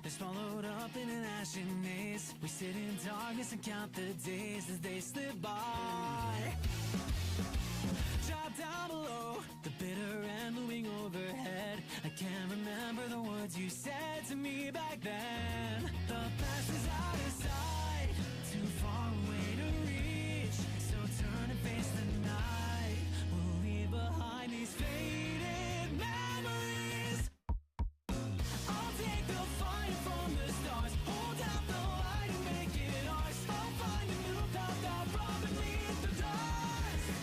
Swallowed up in an ashen maze. We sit in darkness and count the days as they slip by. Drop down below, the bitter end looming overhead. I can't remember the words you said to me back then. The past is out of sight, too far away to reach. So turn and face the night. We'll leave behind these faded memories. I'll take the fire from the stars, hold out the light and make it ours. I'll find a new path out from beneath the dust.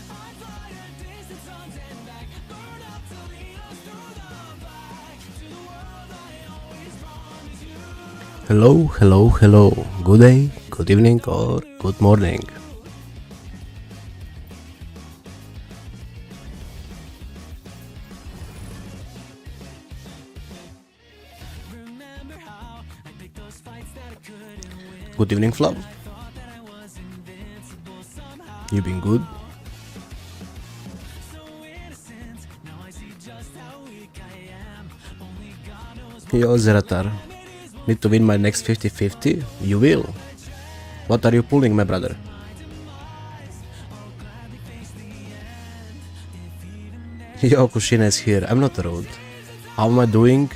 I fly a distance on and back, burn up to lead us through the black to the world I always promised you. Hello, hello, hello. Good day, good evening, or good morning. Remember how I picked those fights that I couldn't win. Good evening, Flav. I thought that I was invincible somehow. You been good? So innocent, now I see just how weak I am. Only God knows Yo, Zeratar. Need to win my next 50-50? You will. What are you pulling, my brother? Yo, Kushina is here. I'm not rude. How am I doing?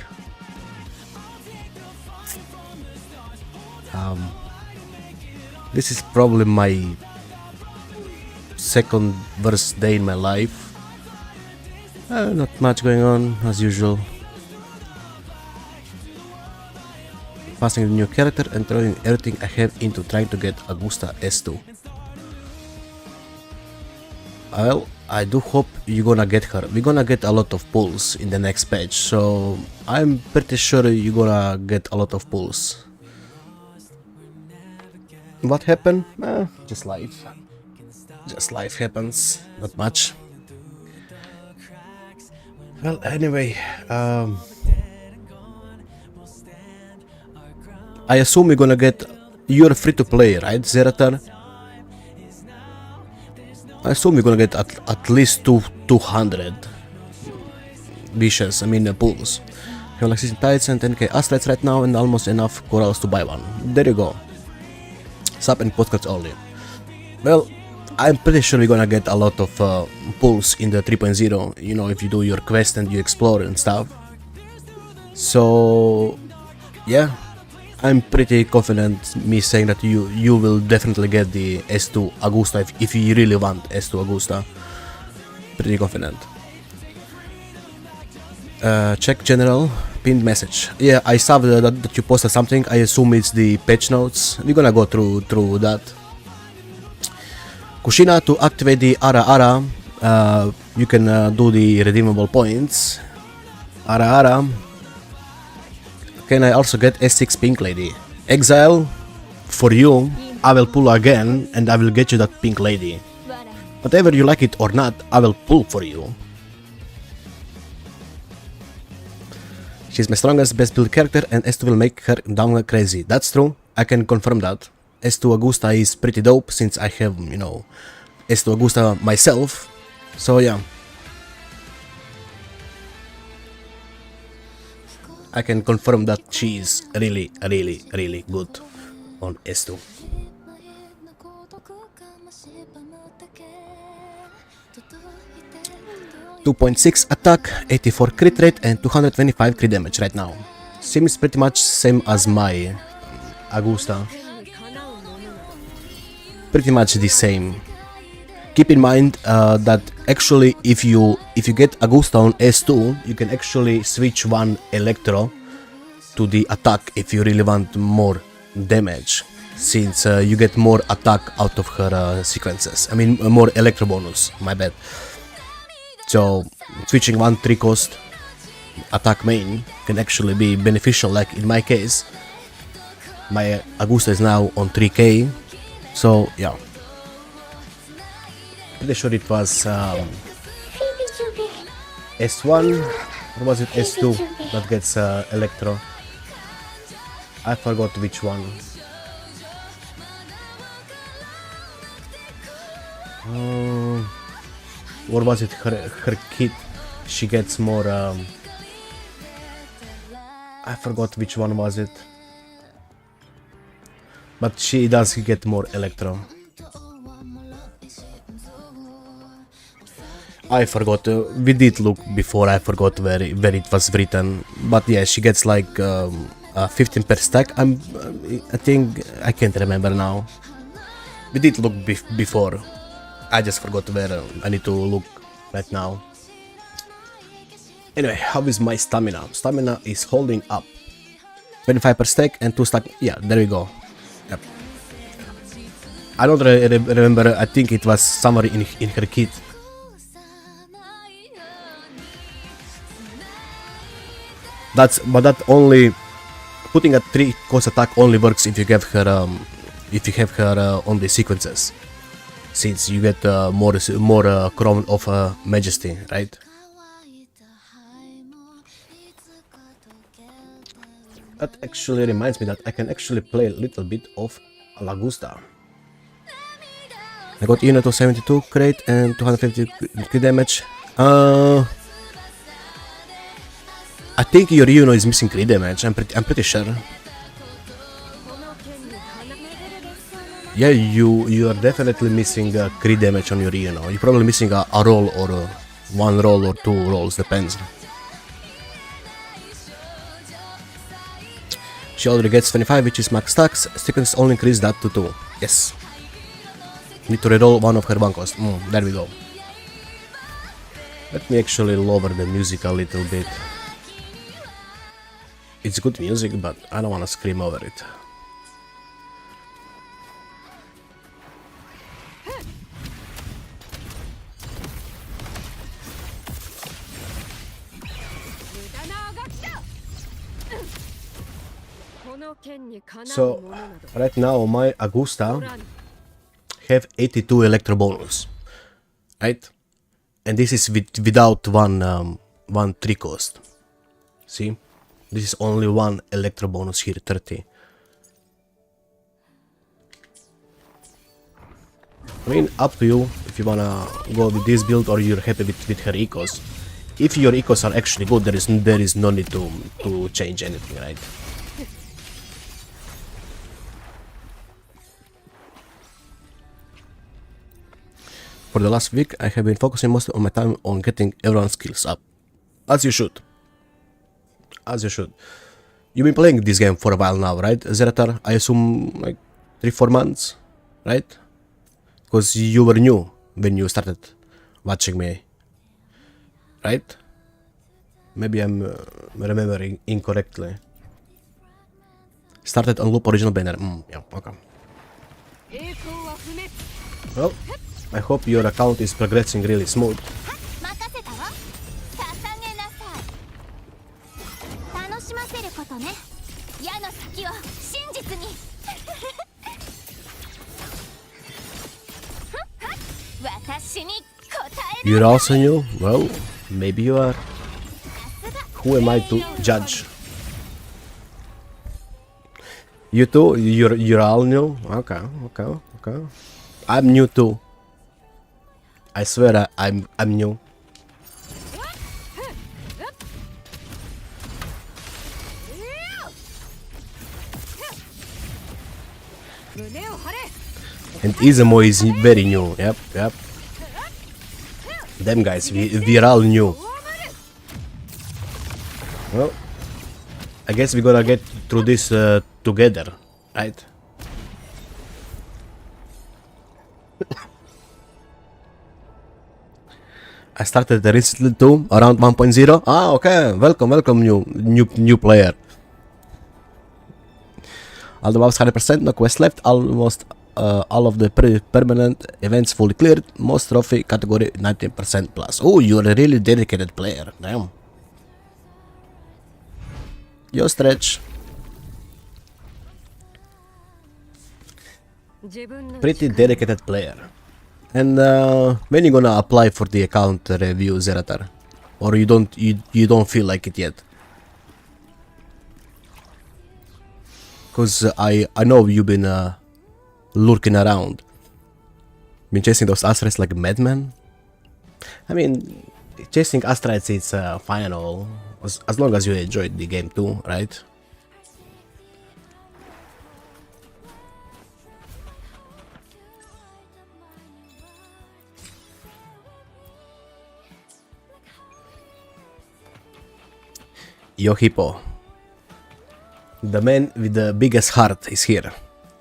This is probably my second worst day in my life. Not much going on, as usual. Passing the new character and throwing everything I have into trying to get Augusta S2. Well, I do hope you're gonna get her. We're gonna get a lot of pulls in the next patch, so I'm pretty sure you're gonna get a lot of pulls. What happened? Just life. Just life happens. Not much. Well, anyway, I assume you're gonna get. You're free to play, right, Zeratar? I assume you're gonna get at least 200 wishes, pulls. You have like 16 tides and 10k aslets right now and almost enough corals to buy one. There you go. Sub and podcasts only. Well, I'm pretty sure you're gonna get a lot of pulls in the 3.0, you know, if you do your quest and you explore and stuff. So, yeah, I'm pretty confident me saying that you will definitely get the S2 Augusta if you really want S2 Augusta. Pretty confident. Check general pinned message. Yeah, I saw that you posted something. I assume it's the patch notes. We're gonna go through that. Kushina, to activate the Ara, you can do the redeemable points. Ara. Can I also get S6 Pink Lady? Exile, for you, I will pull again and I will get you that Pink Lady. Whatever you like it or not, I will pull for you. She's my strongest, best build character and S2 will make her down crazy. That's true, I can confirm that. S2 Augusta is pretty dope since I have, you know, S2 Augusta myself. So yeah. I can confirm that she is really good on S2. 2.6 attack, 84 crit rate and 225 crit damage right now. Seems pretty much same as my Augusta. Pretty much the same. Keep in mind that actually if you get Augusta on S2, you can actually switch one Electro to the attack if you really want more damage, since you get more attack out of her sequences. More Electro bonus, my bad. So switching one 3 cost attack main can actually be beneficial, like in my case. My Augusta is now on 3k, so yeah. Pretty sure it was S1 or was it S2 that gets Electro. I forgot which one. Or was it her kit? She gets more I forgot which one was it. But she does get more electro. I forgot, we did look before, I forgot where it was written. But yeah, she gets like 15 per stack. I think, I can't remember now. We did look before. I just forgot where. I need to look right now. Anyway, how is my stamina? Stamina is holding up. 25 per stack and 2 stack. Yeah, there we go. Yep. I don't remember. I think it was somewhere in her kit. But that only putting a 3 cost attack only works if you have her on the sequences, since you get more Crown of Majesty, right? That actually reminds me that I can actually play a little bit of Lagusta. I got unit of 72 crate and 250 crit damage. I think your Yuno is missing crit damage. I'm pretty sure. Yeah, you are definitely missing crit damage on your Yuno. You're probably missing a roll or 1 roll or 2 rolls, depends. She already gets 25, which is max stacks. Sequence only increase that to 2. Yes. Need to reroll one of her one cost. There we go. Let me actually lower the music a little bit. It's good music, but I don't want to scream over it. So, right now my Augusta have 82 electro bonus, right? And this is without one 3 cost. See? This is only 1 electro bonus here, 30. I mean, up to you if you wanna go with this build or you're happy with her ecos. If your ecos are actually good, there is no need to change anything, right? For the last week, I have been focusing most of my time on getting everyone's skills up. As you should. As you should. You've been playing this game for a while now, right, Zeratar? I assume like 3-4 months, right? Because you were new when you started watching me, right? Maybe I'm remembering incorrectly. Started on loop original banner. Yeah, okay. Well, I hope your account is progressing really smooth. You're also new? Well, maybe you are. Who am I to judge? You too? You're all new? Okay. I'm new too. I swear I'm new. And Izumo is very new. Yep. Them guys, we're all new. Well, I guess we're gonna get through this together, right? I started recently too, around 1.0. Ah, okay. Welcome, new player. All the buffs 100%, no quest left. Almost all of the permanent events fully cleared. Most trophy category 19% plus. Oh, you're a really dedicated player. Damn. Yo, Stretch. Pretty dedicated player. And when you gonna apply for the account review, Zeratar? Or you don't feel like it yet? Cause I know you've been lurking around, been chasing those assets like a madman. I mean, chasing asteroids, it's fine and all, as long as you enjoyed the game too, right? Yo Hippo, the man with the biggest heart is here.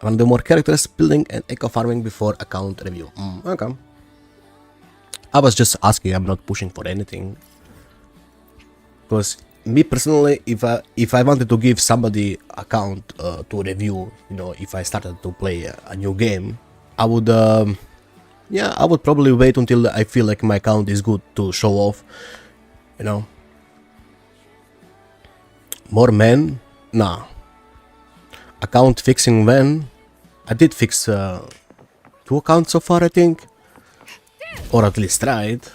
I want to do more characters, building and eco farming before account review. Okay. I was just asking, I'm not pushing for anything. Because me personally, if I wanted to give somebody account to review, you know, if I started to play a new game, I would, yeah, I would probably wait until I feel like my account is good to show off, you know. More men? Nah. Account fixing when? I did fix 2 accounts so far, I think. Or at least tried.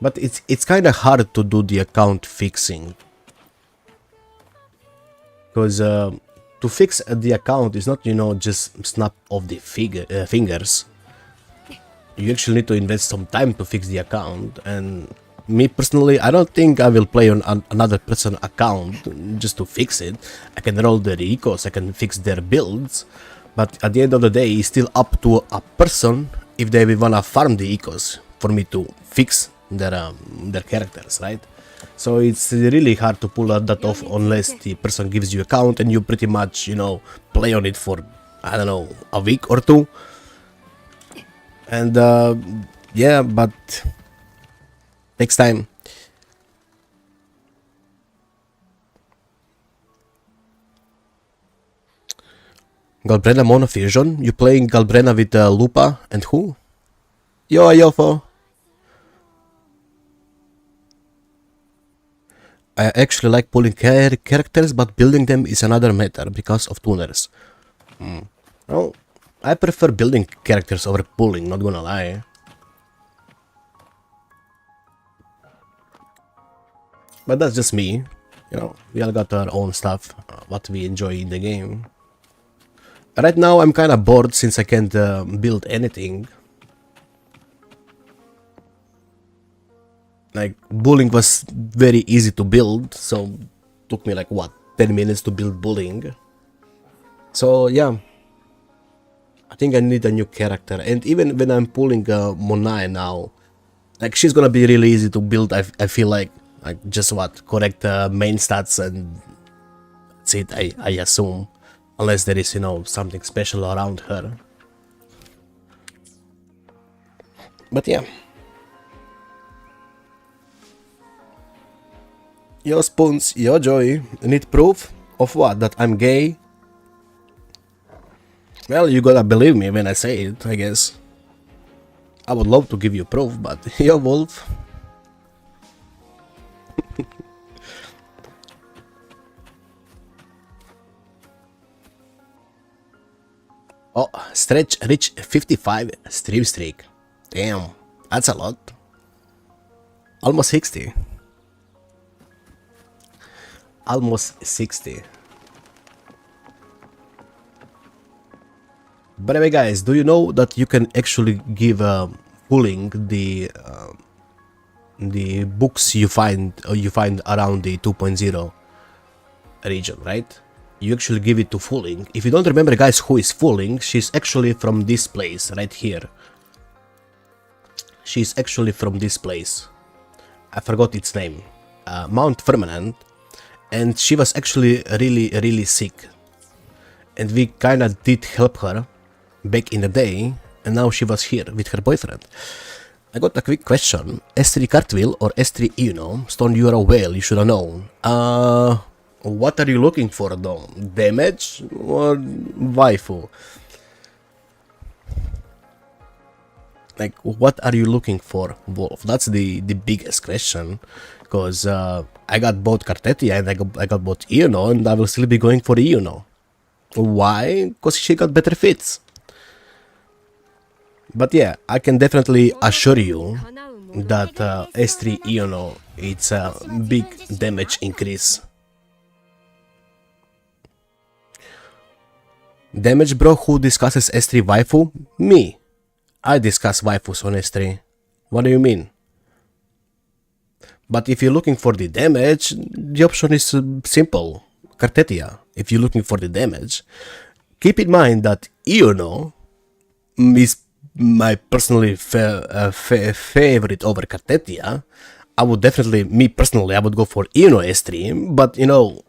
But it's kind of hard to do the account fixing. Because to fix the account is not, you know, just snap off the fingers. You actually need to invest some time to fix the account, and me personally, I don't think I will play on another person's account just to fix it. I can roll their ecos, I can fix their builds, but at the end of the day, it's still up to a person if they will wanna farm the ecos for me to fix their characters, right? So it's really hard to pull that off unless the person gives you account and you pretty much, you know, play on it for, I don't know, a week or two. And yeah, but takes time. Galbrena Monofusion? You playing Galbrena with Lupa and who? Yo, Ayofo. I actually like pulling characters, but building them is another matter because of tuners. Well, I prefer building characters over pulling, not gonna lie. But that's just me, you know, we all got our own stuff, what we enjoy in the game. Right now I'm kinda bored since I can't build anything. Like, bullying was very easy to build, so took me like, what, 10 minutes to build bullying. So yeah, I think I need a new character, and even when I'm pulling Monae now, like, she's gonna be really easy to build, I feel like just what, correct main stats and that's it, I assume, unless there is, you know, something special around her. But yeah. Yo Spoons, yo Joy, need proof of what? That I'm gay? Well, you gotta believe me when I say it, I guess. I would love to give you proof, but yo Wolf. Oh, Stretch reached 55 stream streak. Damn, that's a lot. Almost 60. Almost 60. By the way, guys, do you know that you can actually give pulling the books you find around the 2.0 region, right? You actually give it to Fooling. If you don't remember, guys, who is Fooling, she's actually from this place right here. She's actually from this place. I forgot its name. Mount Firmament. And she was actually really sick. And we kinda did help her back in the day. And now she was here with her boyfriend. I got a quick question. S3 Cartwheel or S3 Uno? Stone, you're a whale, you should have known. What are you looking for though? Damage or waifu? Like, what are you looking for, Wolf? That's the biggest question. Because I got both Cartetia and I got both Iono, and I will still be going for Iono. Why? Because she got better fits. But yeah, I can definitely assure you that S3 Iono, it's a big damage increase. Damage bro, who discusses S3 waifu? Me. I discuss waifus on S3. What do you mean? But if you're looking for the damage, the option is simple. Cartetia. If you're looking for the damage, keep in mind that Iono is my personally favorite over Cartetia. I would definitely, me personally, I would go for Iono S3, but you know,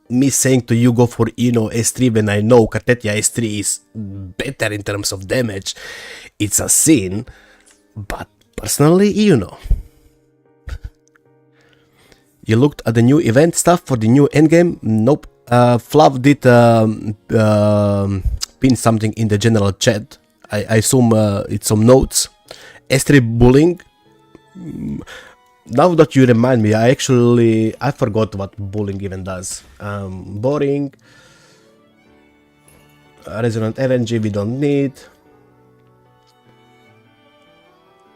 me saying to you go for Iono S3 when I know Cartetia S3 is better in terms of damage, it's a sin, but personally Iono. You looked at the new event stuff for the new endgame? Nope. Flav did pin something in the general chat. I assume it's some notes. S3 bullying. Now that you remind me, I forgot what bullying even does. Boring. Resonant energy we don't need.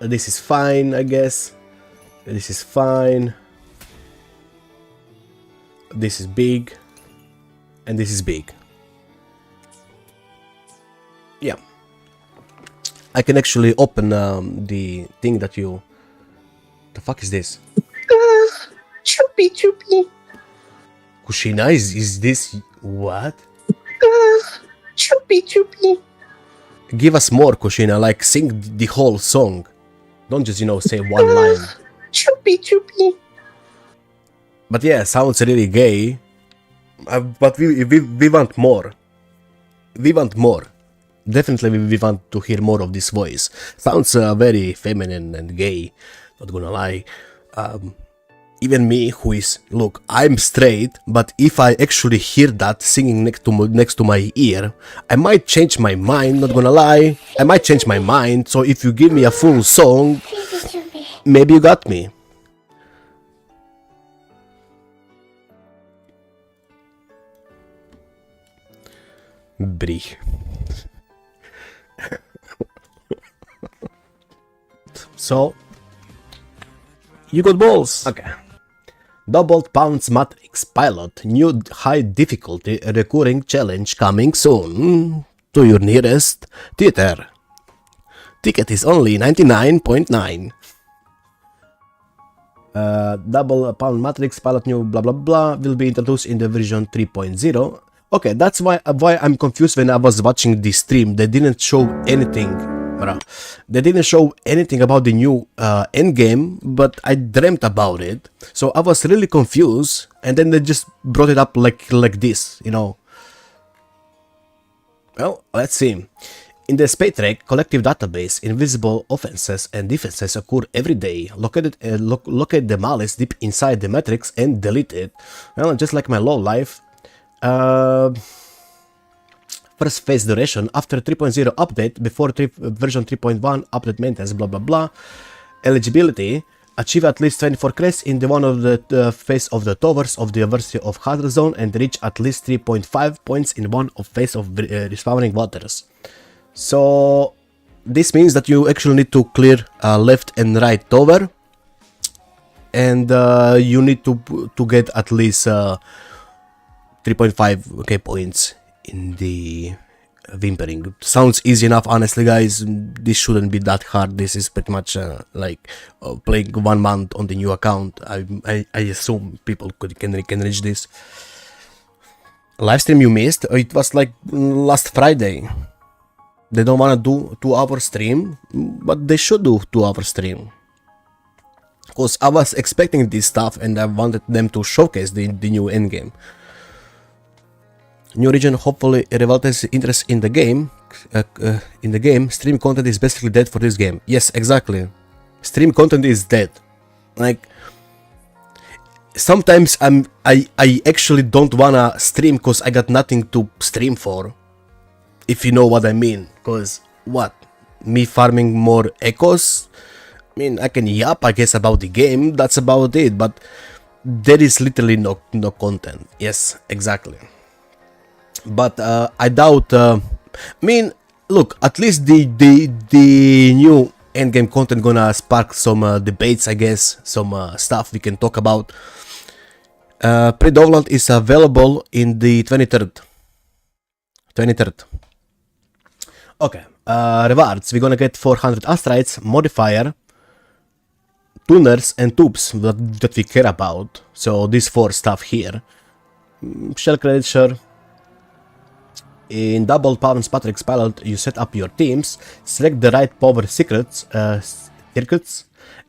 This is fine, I guess. This is fine. This is big. And this is big. Yeah. I can actually open the thing that you... The fuck is this? Choopy choopy. Kushina, is this... What? Choopy choopy. Give us more, Kushina, like sing the whole song. Don't just, you know, say one line. Choopy choopy. But yeah, sounds really gay. But we want more. We want more. Definitely we want to hear more of this voice. Sounds very feminine and gay. Not gonna lie. Even me, who is... Look, I'm straight, but if I actually hear that singing next to my ear, I might change my mind, not gonna lie. I might change my mind, so if you give me a full song, maybe you got me. Brich. So, you got balls. Okay. Doubled Pounds Matrix Pilot, new high difficulty recurring challenge coming soon to your nearest theater. Ticket is only 99.9. Double Pound Matrix Pilot new blah blah blah will be introduced in the version 3.0. Okay, that's why I'm confused when I was watching the stream. They didn't show anything. They didn't show anything about the new endgame, but I dreamt about it. So I was really confused, and then they just brought it up like this, you know. Well, let's see. In the SpaceTrack collective database, invisible offenses and defenses occur every day. Locate the malice deep inside the matrix and delete it. Well, just like my low life. First phase duration after 3.0 update, before version 3.1 update maintenance, blah blah blah. Eligibility: achieve at least 24 crests in the one of the phase of the towers of the University of Hazard Zone and reach at least 3.5 points in one of phase of respawning waters. So this means that you actually need to clear left and right tower, and you need to get at least 3.5 points in the whimpering. Sounds easy enough, honestly, guys. This shouldn't be that hard. This is pretty much like playing 1 month on the new account. I assume people can reach this. Livestream you missed? It was like last Friday. They don't want to do 2-hour stream, but they should do 2-hour stream. Because I was expecting this stuff and I wanted them to showcase the new endgame. New region hopefully revolves interest in the game. Stream content is basically dead for this game. Yes, exactly. Stream content is dead. Like sometimes I actually don't wanna stream because I got nothing to stream for. If you know what I mean. Because what? Me farming more echoes? I mean, I can yap, I guess, about the game. That's about it. But there is literally no content. Yes, exactly. But I doubt. I mean, look. At least the new endgame content gonna spark some debates. I guess some stuff we can talk about. Predominant is available in the 23rd. Okay. rewards. We're gonna get 400 astrites, modifier, tuners, and tubes that we care about. So these 4 stuff here. Shell credit, sure. In Double Power's Matrix pilot, you set up your teams, select the right power circuits,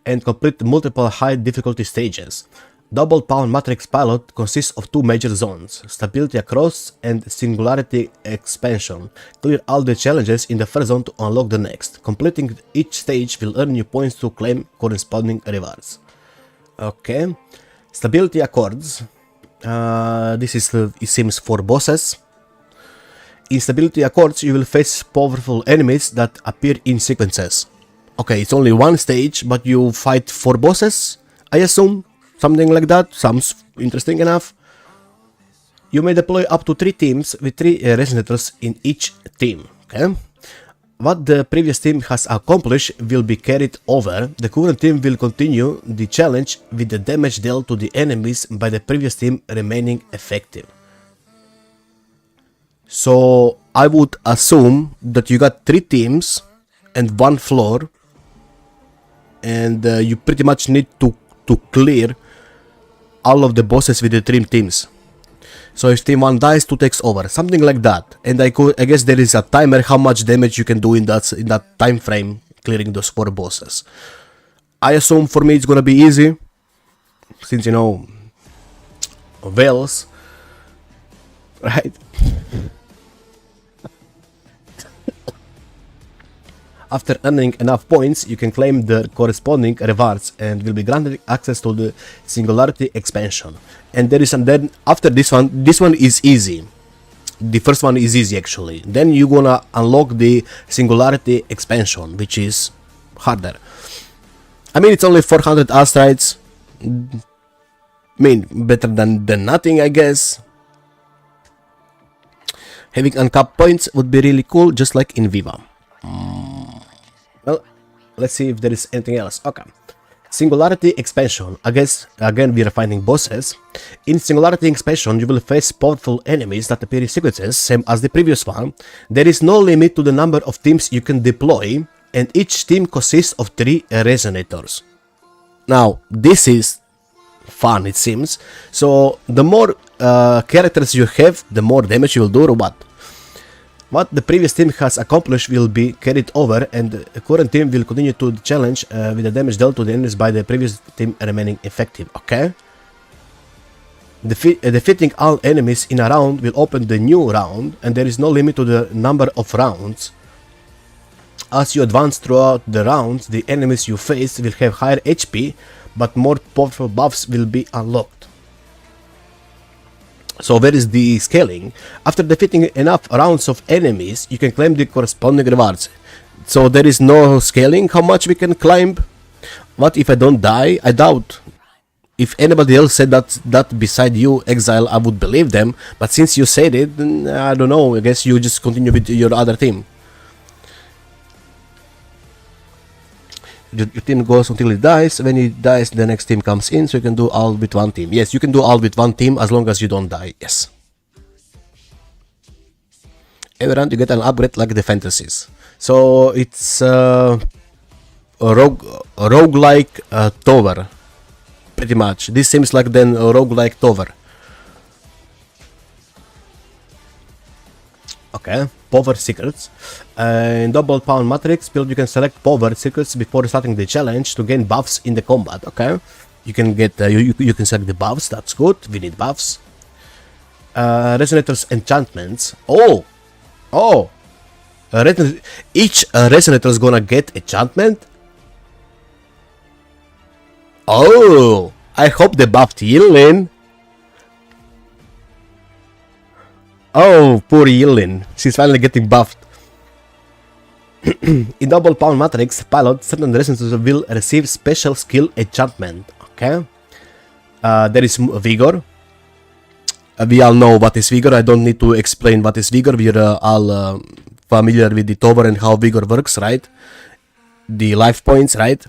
and complete multiple high difficulty stages. Double Power Matrix pilot consists of 2 major zones, Stability Across and Singularity Expansion. Clear all the challenges in the first zone to unlock the next. Completing each stage will earn you points to claim corresponding rewards. Okay. Stability Accords. This is, it seems, for bosses. In Stability Accords, you will face powerful enemies that appear in sequences. Okay, it's only 1 stage, but you fight 4 bosses, I assume. Something like that. Sounds interesting enough. You may deploy up to 3 teams with 3 resonators in each team. Okay. What the previous team has accomplished will be carried over. The current team will continue the challenge with the damage dealt to the enemies by the previous team remaining effective. So I would assume that you got 3 teams and 1 floor, and you pretty much need to clear all of the bosses with the 3 teams. So if team 1 dies, 2 takes over, something like that. And I guess there is a timer how much damage you can do in that time frame clearing those 4 bosses. I assume for me it's gonna be easy, since you know Wales, right? After earning enough points, you can claim the corresponding rewards and will be granted access to the Singularity Expansion. And there is, and then after this one is easy. The first one is easy actually. Then you're gonna unlock the Singularity Expansion, which is harder. I mean, it's only 400 astrites. I mean, better than nothing, I guess. Having uncapped points would be really cool, just like in Viva. Well, let's see if there is anything else. Okay. Singularity Expansion. I guess, again, we are finding bosses. In Singularity Expansion, you will face powerful enemies that appear in sequences, same as the previous one. There is no limit to the number of teams you can deploy, and each team consists of 3 resonators. Now, this is fun, it seems. So, the more characters you have, the more damage you will do, or what? What the previous team has accomplished will be carried over, and the current team will continue to the challenge with the damage dealt to the enemies by the previous team remaining effective. Okay? Defeating all enemies in a round will open the new round, and there is no limit to the number of rounds. As you advance throughout the rounds, the enemies you face will have higher HP, but more powerful buffs will be unlocked. So where is the scaling? After defeating enough rounds of enemies, you can claim the corresponding rewards. So there is no scaling how much we can climb. What if I don't die? I doubt. If anybody else said that beside you, Exile, I would believe them. But since you said it, then I don't know. I guess you just continue with your other team. Your team goes until it dies. When it dies, the next team comes in, so you can do all with 1 team. Yes, you can do all with 1 team as long as you don't die. Yes. Every round you get an upgrade like the fantasies. So it's a roguelike tower, pretty much. This seems like then a roguelike tower. Okay, power secrets. In Double Power Matrix build, you can select power secrets before starting the challenge to gain buffs in the combat. Okay, you can get you can select the buffs. That's good. We need buffs. Resonators enchantments. Each resonator is gonna get enchantment. Oh, I hope they buffed Yilin. Oh, poor Yilin. She's finally getting buffed. In Double Power Matrix pilot, certain resonators will receive special skill enchantment. Okay. There is Vigor. We all know what is Vigor. I don't need to explain what is Vigor. We are all familiar with the tower and how Vigor works, right? The life points, right?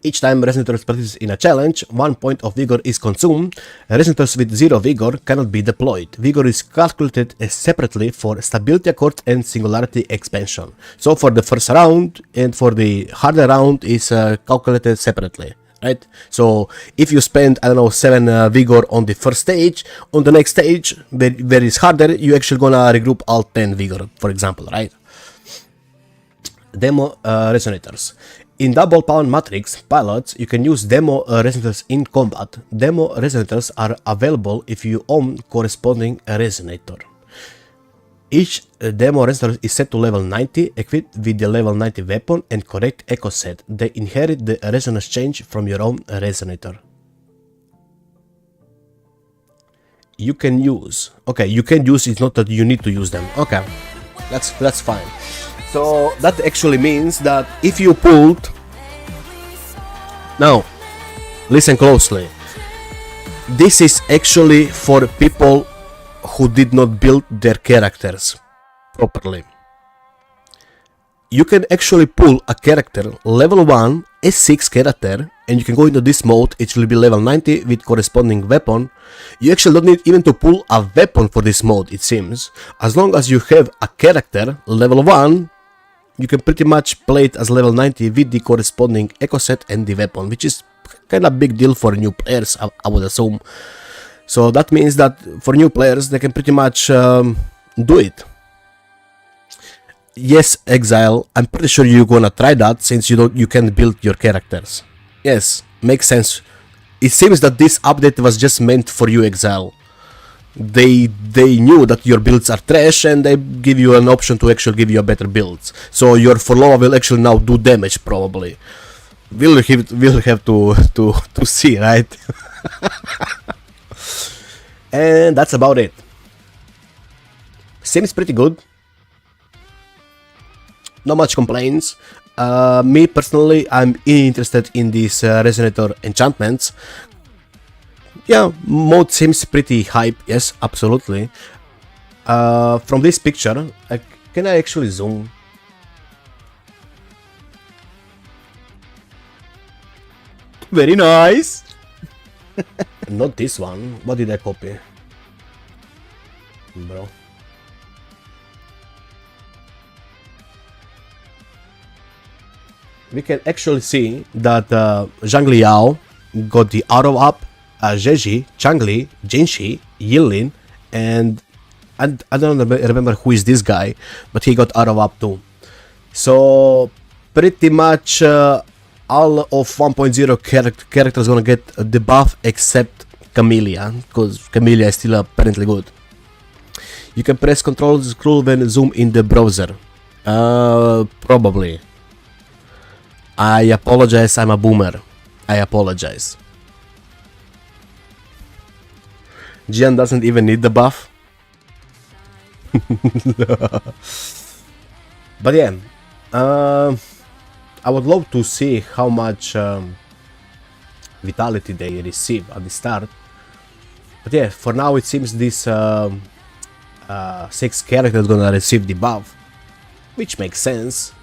Each time resonators participate in a challenge, 1 point of vigor is consumed. Resonators with 0 vigor cannot be deployed. Vigor is calculated separately for stability accords and singularity expansion. So for the first round and for the harder round is calculated separately, right? So if you spend, I don't know, 7 vigor on the first stage, on the next stage, where it's harder, you actually gonna regroup all 10 vigor, for example, right? Demo resonators. In double pound matrix pilots, you can use demo resonators in combat. Demo resonators are available if you own corresponding resonator. Each demo resonator is set to level 90, equipped with the level 90 weapon and correct echo set. They inherit the resonance change from your own resonator. You can use. Okay, you can use. It's not that you need to use them. Okay, that's fine. So that actually means that if you pulled... Now, listen closely. This is actually for people who did not build their characters properly. You can actually pull a character level 1 S6 character and you can go into this mode. It will be level 90 with corresponding weapon. You actually don't need even to pull a weapon for this mode, it seems. As long as you have a character level 1, you can pretty much play it as level 90 with the corresponding echo set and the weapon, which is kind of big deal for new players, I would assume. So that means that for new players, they can pretty much do it. Yes, Exile, I'm pretty sure you're gonna try that since you can't build your characters. Yes, makes sense. It seems that this update was just meant for you, Exile. They knew that your builds are trash and they give you an option to actually give you a better builds. So your Forloa will actually now do damage probably. We'll have to see, right? And that's about it. Seems pretty good. Not much complaints. Me personally, I'm interested in these resonator enchantments. Yeah, mode seems pretty hype. Yes, absolutely. From this picture, can I actually zoom? Very nice. Not this one. What did I copy? Bro. We can actually see that Zhang Liao got the auto up, Zheji, Changli, Jinshi, Yilin, and I don't remember who is this guy, but he got auto up too. So pretty much all of 1.0 characters gonna get the buff except Camellia, because Camellia is still apparently good. You can press Ctrl scroll when zoom in the browser. Probably. I apologize, I'm a boomer. I apologize. Jian doesn't even need the buff. But yeah, I would love to see how much vitality they receive at the start. But yeah, for now it seems this 6 characters gonna receive the buff, which makes sense.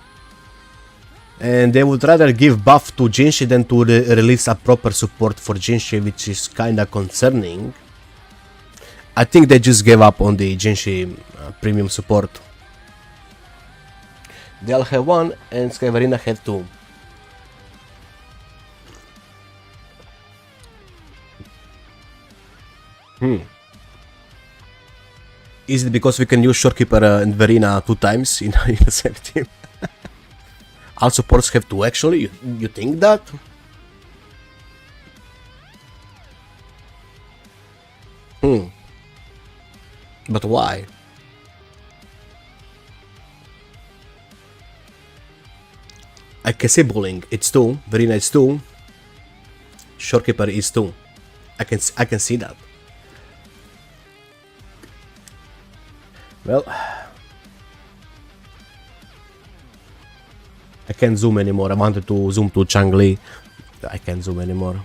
And they would rather give buff to Jinshi than to release a proper support for Jinshi, which is kinda concerning. I think they just gave up on the Jinshi premium support. They'll have 1 and Skyvarina have 2. Is it because we can use Shorekeeper and Verina 2 times in the same team? All supports have 2 actually? You think that? But why? I can see Bullying, it's 2, Verina is 2, Shorekeeper is 2. I can see that. Well, I can't zoom anymore. I wanted to zoom to Changli. I can't zoom anymore.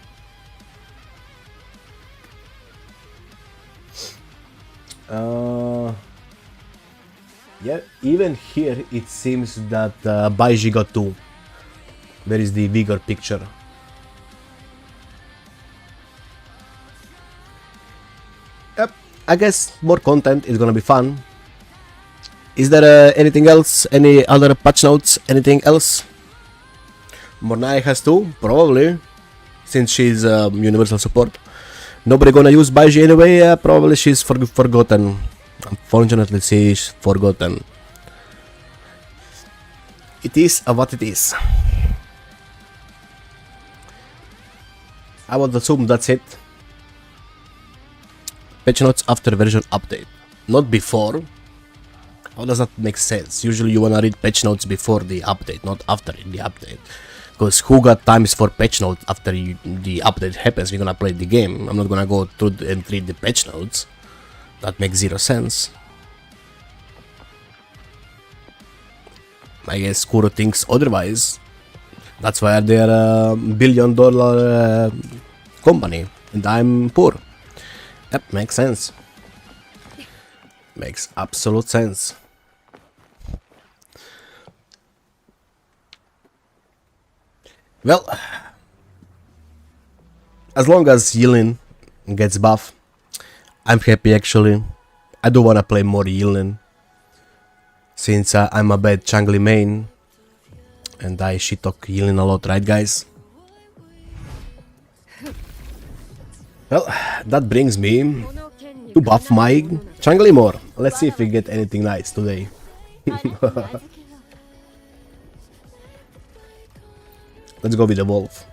Yeah, even here it seems that Baiji got 2. Where is the Vigor picture? I guess more content is gonna be fun. Is there anything else? Any other patch notes? Anything else? Mornai has to, probably, since she's universal support. Nobody gonna use Baiji anyway, probably she's forgotten. Unfortunately, she's forgotten. It is what it is. I would assume that's it. Patch notes after version update, not before. How does that make sense? Usually you wanna read patch notes before the update, not after the update. Because who got times for patch notes after the update happens? We're gonna play the game. I'm not gonna go through and read the patch notes. That makes zero sense. I guess Kuro thinks otherwise. That's why they're a billion-dollar company and I'm poor. Yep, makes sense. Makes absolute sense. Well, as long as Yilin gets buff, I'm happy actually. I do wanna play more Yilin, since I'm a bad jungly main, and I shit talk Yilin a lot, right guys? Well, that brings me to buff my jungly more. Let's see if we get anything nice today. Let's go with the wolf.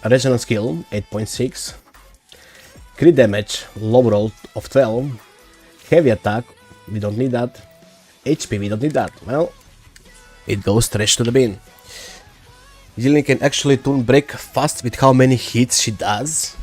Regional skill 8.6, crit damage low roll of 12, heavy attack, we don't need that, HP, we don't need that. Well, it goes trash to the bin. Yilin can actually turn break fast with how many hits she does.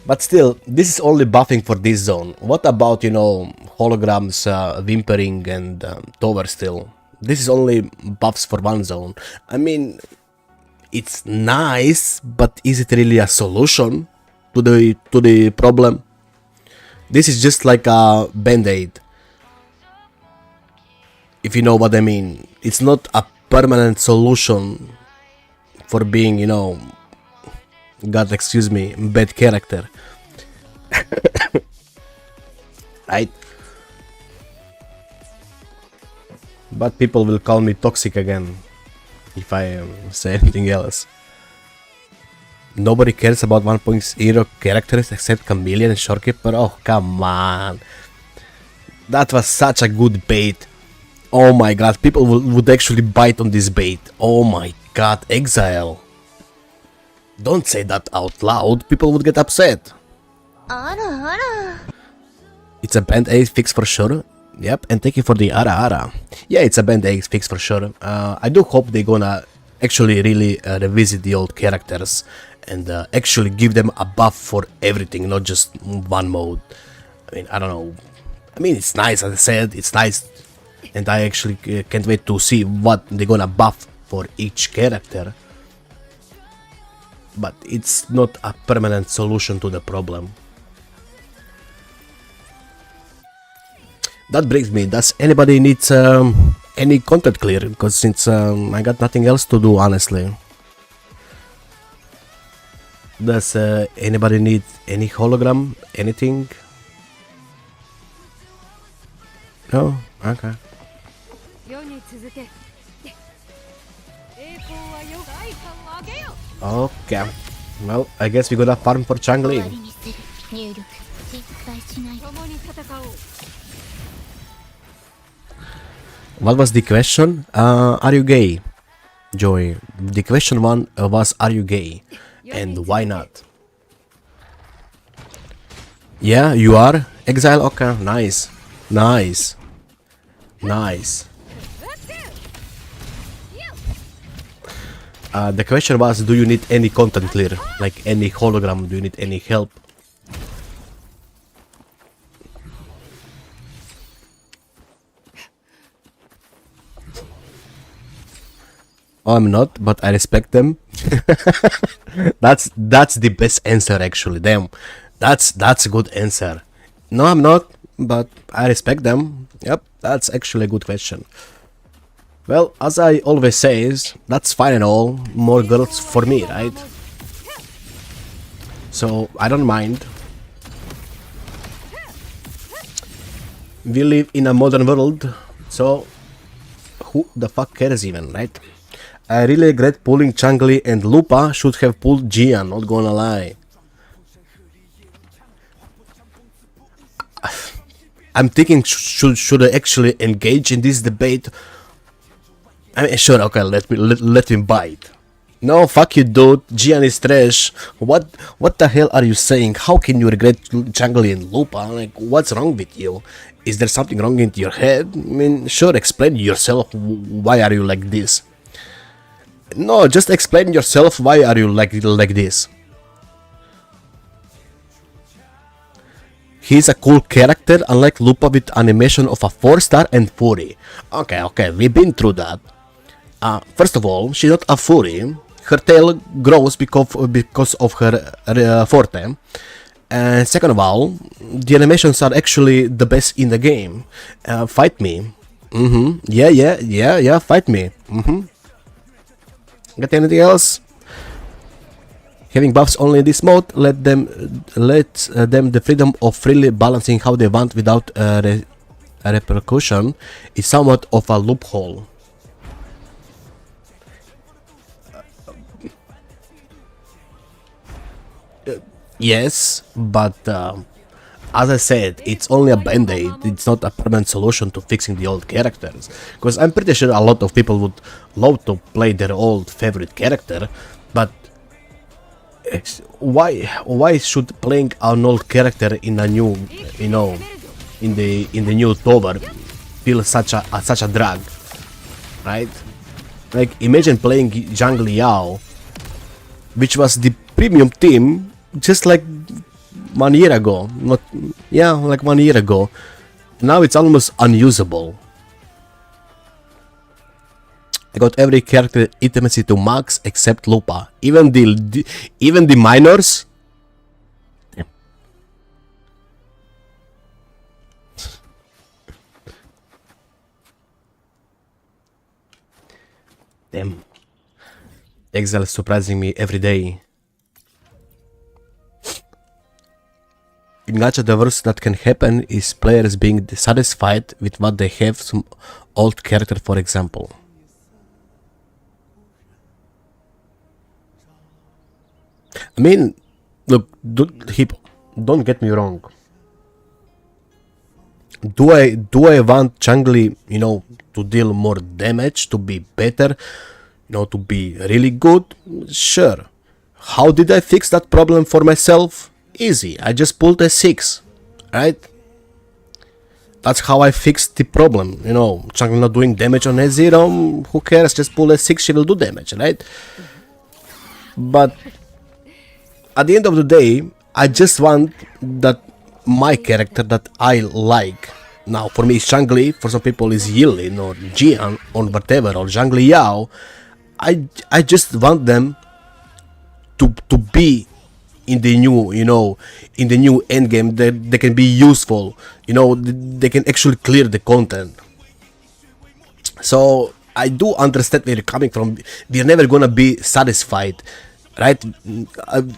But still, this is only buffing for this zone. What about, you know, holograms, whimpering and tower still? This is only buffs for one zone. I mean, it's nice, but is it really a solution to the problem? This is just like a band-aid, if you know what I mean. It's not a permanent solution for being, you know, God excuse me, bad character. Right? But people will call me toxic again if I say anything else. Nobody cares about 1.0 characters except Chameleon and Shorekeeper. Oh, come on. That was such a good bait. Oh my god, people would actually bite on this bait. Oh my god, Exile. Don't say that out loud, people would get upset. It's a band-aid fix for sure. Yep, and thank you for the ara. Yeah, it's a band-aid fix for sure. I do hope they're gonna actually really revisit the old characters and actually give them a buff for everything, not just one mode. I mean, I don't know. I mean, it's nice, as I said, it's nice. And I actually can't wait to see what they're gonna buff for each character. But it's not a permanent solution to the problem. That brings me, does anybody needs any content clear? Because since I got nothing else to do, honestly. Does anybody need any hologram? Anything? No? Okay. Okay. Well, I guess we gotta farm for Changli. What was the question? Are you gay? Joy. The question one was, are you gay? And why not? Yeah, you are? Exile? Okay, nice. Nice. Nice. The question was, do you need any content clear? Like any hologram? Do you need any help? Oh, I'm not, but I respect them. That's the best answer actually. Damn, that's a good answer. No, I'm not, but I respect them. Yep, that's actually a good question. Well, as I always says, that's fine and all. More girls for me, right? So I don't mind. We live in a modern world, so who the fuck cares even, right? I really regret pulling Changli, and Lupa should have pulled Gian, not gonna lie. I'm thinking, should I actually engage in this debate? I mean, sure, okay, let me bite. No, fuck you, dude. Gian is trash. What the hell are you saying? How can you regret Changli and Lupa? Like, what's wrong with you? Is there something wrong in your head? I mean, sure, explain yourself. Why are you like this? No, just explain yourself. Why are you like this? He's a cool character, unlike Lupa with animation of a 4-star and furry. Okay, we've been through that. First of all, she's not a furry. Her tail grows because of her forte. And second of all, the animations are actually the best in the game. Fight me. Yeah, fight me. Got anything else? Having buffs only in this mode let them the freedom of freely balancing how they want without a repercussion is somewhat of a loophole. Yes, but as I said, it's only a band-aid. It's not a permanent solution to fixing the old characters. Because I'm pretty sure a lot of people would love to play their old favorite character, but why should playing an old character in a new, in the new TOA feel such a drag, right? Like, imagine playing Jungle Yao, which was the premium team just like 1 year ago. Like 1 year ago. Now it's almost unusable. I got every character intimacy to max except Lupa. Even the minors. Damn. Exile is surprising me every day. In gacha, the worst that can happen is players being dissatisfied with what they have, some old character for example. I mean, look, don't get me wrong. Do I want Changli, to deal more damage, to be better, to be really good? Sure. How did I fix that problem for myself? Easy. I just pulled a 6, right? That's how I fixed the problem. Changli not doing damage on A0, who cares? Just pull a 6, she will do damage, right? But at the end of the day, I just want that my character that I like. Now, for me, it's Changli. For some people, it's Yilin or Jian or whatever, or Zhang Liao. I just want them to be in the new, in the new endgame. That they can be useful. They can actually clear the content. So I do understand where you're coming from. We're never gonna be satisfied, right?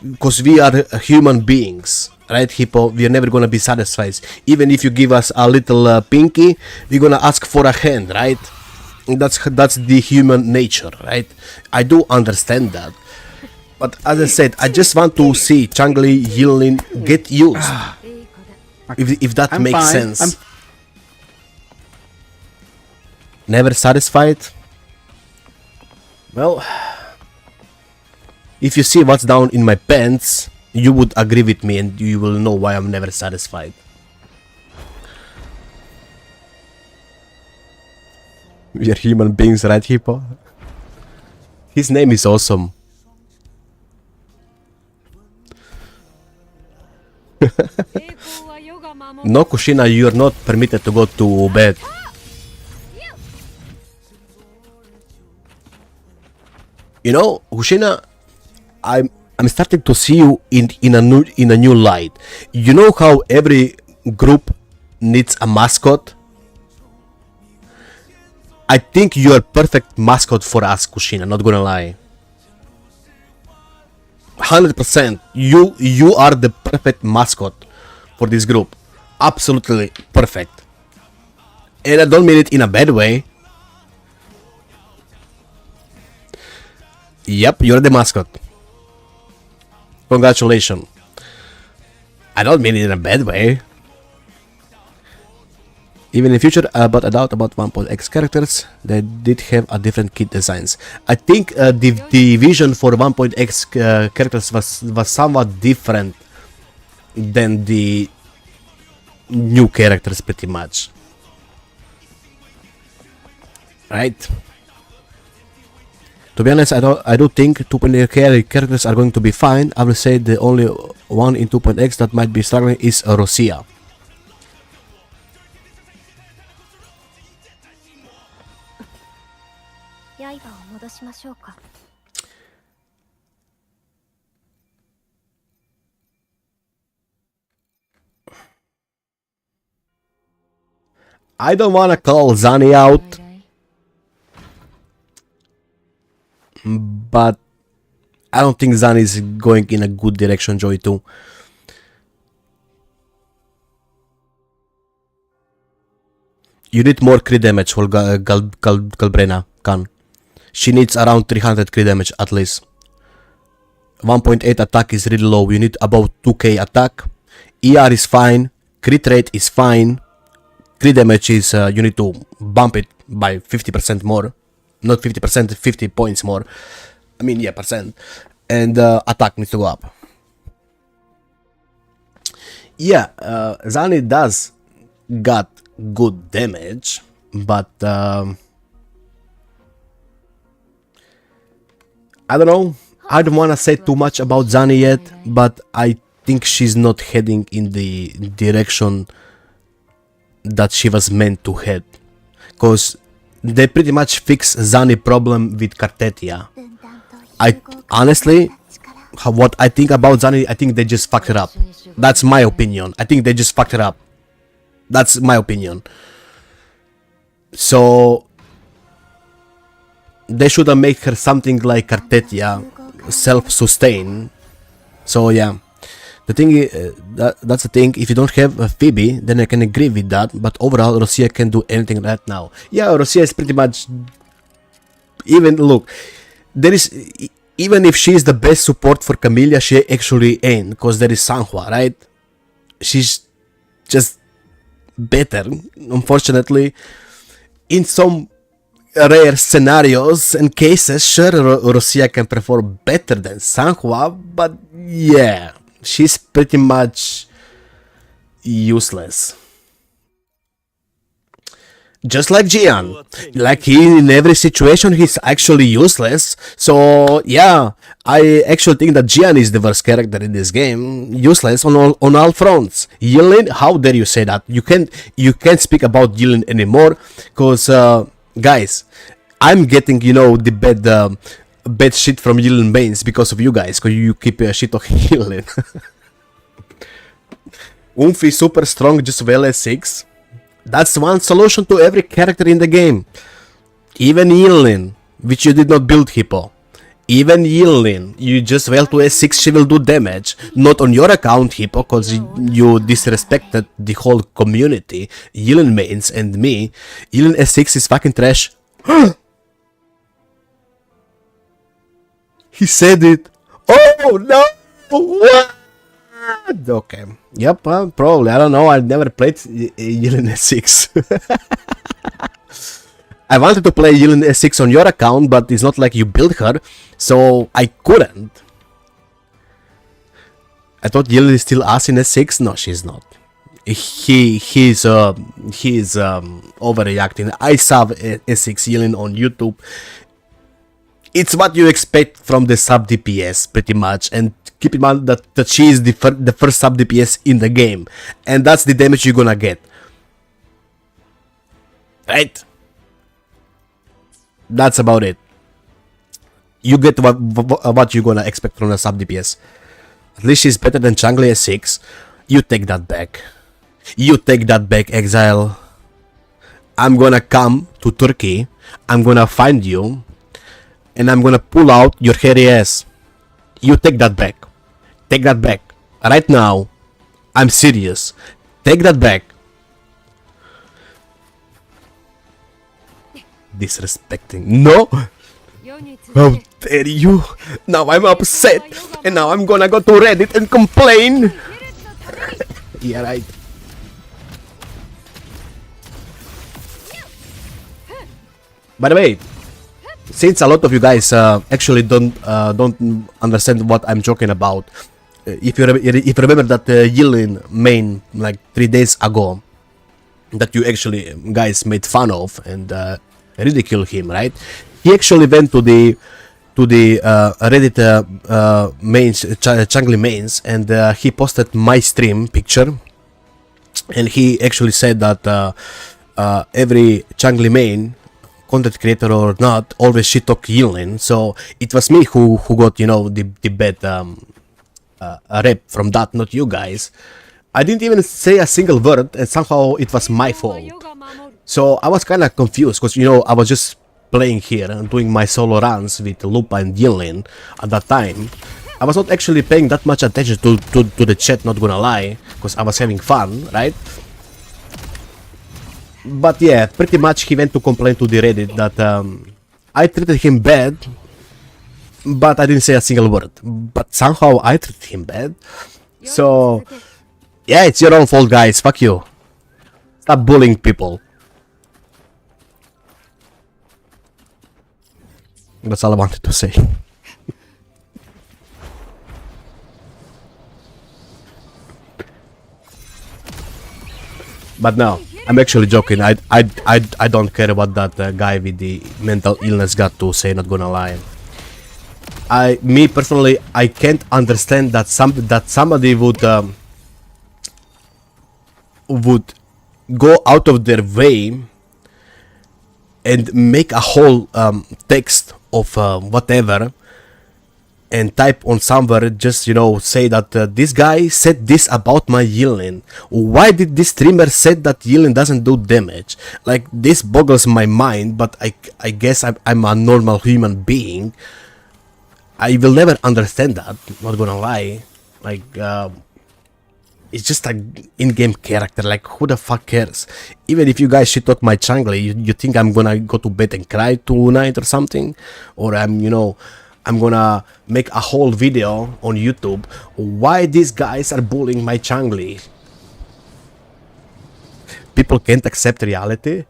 Because we are human beings, right, Hippo? We are never gonna be satisfied. Even if you give us a little pinky, we're gonna ask for a hand, right? That's the human nature, right? I do understand that. But as I said, I just want to see Changli, Yilin get used. If that makes sense. Never satisfied? Well, if you see what's down in my pants, you would agree with me and you will know why I'm never satisfied. We are human beings, right, Hippo? His name is awesome. No, Kushina, you are not permitted to go to bed. Kushina, I'm starting to see you in a new light. You know how every group needs a mascot, I think you're perfect mascot for us, Kushina, not gonna lie. 100%. You are the perfect mascot for this group. Absolutely perfect. And I don't mean it in a bad way. Yep, you're the mascot. Congratulations. I don't mean it in a bad way. Even in future, but I doubt about 1.x characters, they did have a different kit designs. I think the vision for 1.x characters was somewhat different than the new characters, pretty much. Right? To be honest, I do think 2.x characters are going to be fine. I will say the only one in 2.x that might be struggling is Rosia. I don't wanna call Zani out, but I don't think Zani is going in a good direction, Joy, too. You need more crit damage for Galbrena Khan. She needs around 300 crit damage at least. 1.8 attack is really low. You need about 2k attack. ER is fine. Crit rate is fine. Crit damage is, you need to bump it by 50% more. Not 50%, 50 points more. I mean, yeah, percent. And attack needs to go up. Yeah, Zani does got good damage, but I don't know. I don't want to say too much about Zani yet, but I think she's not heading in the direction that she was meant to head. Because they pretty much fixed Zani problem with Cartetia. I honestly, what I think about Zani, I think they just fucked her up. That's my opinion. I think they just fucked her up. That's my opinion. So they should have made her something like Cartetia, self-sustain. So yeah, the thing is, that's the thing. If you don't have a Phoebe, then I can agree with that. But overall, Rosia can do anything right now. Yeah, Rosia is pretty much. Even look, there is. Even if she is the best support for Camellia, she actually ain't, because there is Sanhua, right? She's just better, unfortunately. In some rare scenarios and cases, sure, Rosia can perform better than Sanhua, but yeah, she's pretty much useless. Just like Gian, like he in every situation he's actually useless. So yeah, I actually think that Gian is the worst character in this game, useless on all fronts. Yilin, how dare you say that? You can't speak about Yilin anymore, cause guys, I'm getting the bad shit from Yilin mains because of you guys, cause you keep shit on Yilin. Oomph is super strong, just well as 6. That's one solution to every character in the game. Even Yilin, which you did not build, Hippo. Even Yilin, you just well to S6, she will do damage. Not on your account, Hippo, cause you disrespected the whole community. Yilin mains and me. Yilin S6 is fucking trash. He said it. Oh no! What? Okay. Yep, probably. I don't know. I've never played Yilin S6. I wanted to play Yilin S6 on your account, but it's not like you built her, so I couldn't. I thought Yilin is still ass in S6. No, she's not. He's overreacting. I saw S6 Yilin on YouTube. It's what you expect from the sub DPS, pretty much, and keep in mind that she is the first sub DPS in the game, and that's the damage you're gonna get. Right? That's about it. You get what you're gonna expect from the sub DPS. At least she's better than Changli S6. You take that back. You take that back, Exile. I'm gonna come to Turkey. I'm gonna find you. And I'm gonna pull out your hairy ass. You take that back. Take that back. Right now. I'm serious. Take that back. Disrespecting. No! How dare you! Now I'm upset! And now I'm gonna go to Reddit and complain! Yeah, right. By the way, since a lot of you guys actually don't understand what I'm talking about, if you remember that Yilin main like 3 days ago, that you actually guys made fun of and ridiculed him, right? He actually went to the Reddit mains, Changli mains, and he posted my stream picture, and he actually said that every Changli main, content creator or not, always shit talk Yilin. So it was me who got, you know, the bad rep from that, not you guys. I didn't even say a single word, and somehow it was my fault. So I was kind of confused because, you know, I was just playing here and doing my solo runs with Lupa and Yilin at that time. I was not actually paying that much attention to the chat, not gonna lie, because I was having fun, right? But yeah, pretty much he went to complain to the Reddit that I treated him bad, but I didn't say a single word. But somehow I treated him bad. So yeah, it's your own fault, guys. Fuck you. Stop bullying people. That's all I wanted to say. But no, I'm actually joking. I don't care what that guy with the mental illness got to say. Not gonna lie. Me personally, I can't understand that somebody would go out of their way and make a whole text of whatever and type on somewhere, just, you know, say that this guy said this about my Yilin. Why did this streamer said that Yilin doesn't do damage? Like, this boggles my mind, but I guess I'm a normal human being. I will never understand that, not gonna lie. Like, it's just an in-game character, like, who the fuck cares? Even if you guys shit talk my Changli, you think I'm gonna go to bed and cry tonight or something? Or I'm gonna make a whole video on YouTube why these guys are bullying my Changli. People can't accept reality.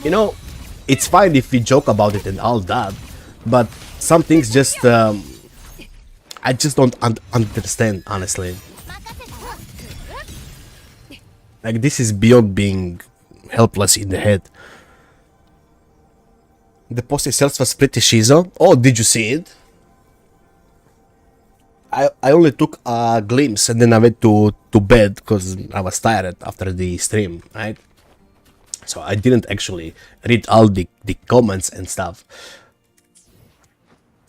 You know, it's fine if we joke about it and all that, but some things just I just don't understand, honestly. Like, this is beyond being helpless in the head. The post itself was pretty shizo. Oh, did you see it? I only took a glimpse and then I went to bed because I was tired after the stream, right? So I didn't actually read all the comments and stuff.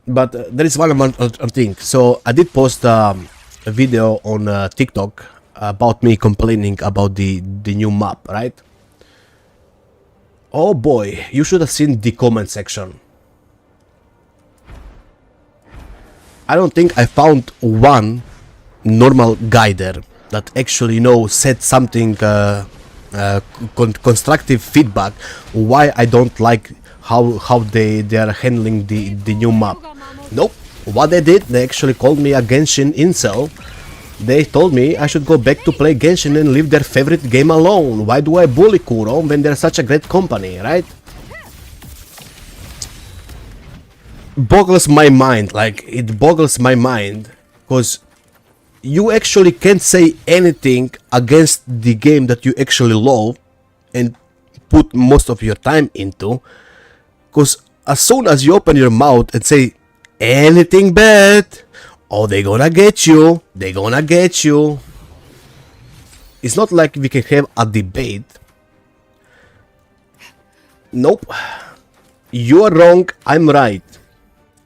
But there is one more thing. So I did post a video on TikTok about me complaining about the new map, right? Oh boy, you should have seen the comment section. I don't think I found one normal guy there that actually, you know, said something constructive feedback why I don't like how they are handling the new map. Nope. What they did, they actually called me a Genshin incel. They told me I should go back to play Genshin and leave their favorite game alone. Why do I bully Kuro when they're such a great company, right? Boggles my mind, like, it boggles my mind, because you actually can't say anything against the game that you actually love and put most of your time into, because as soon as you open your mouth and say anything bad, oh, they're gonna get you, they're gonna get you. It's not like we can have a debate. Nope. You are wrong, I'm right.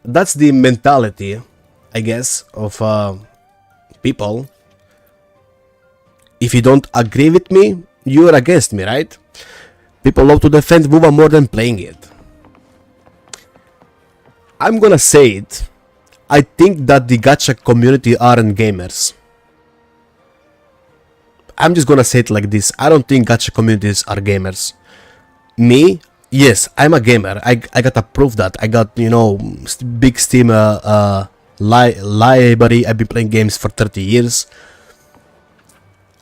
That's the mentality, I guess, of people. If you don't agree with me, you're against me, right? People love to defend WoW more than playing it. I'm gonna say it. I think that the gacha community aren't gamers. I'm just gonna say it like this. I don't think gacha communities are gamers. Me, yes, I'm a gamer. I gotta prove that. I got, you know, big Steam library. I've been playing games for 30 years.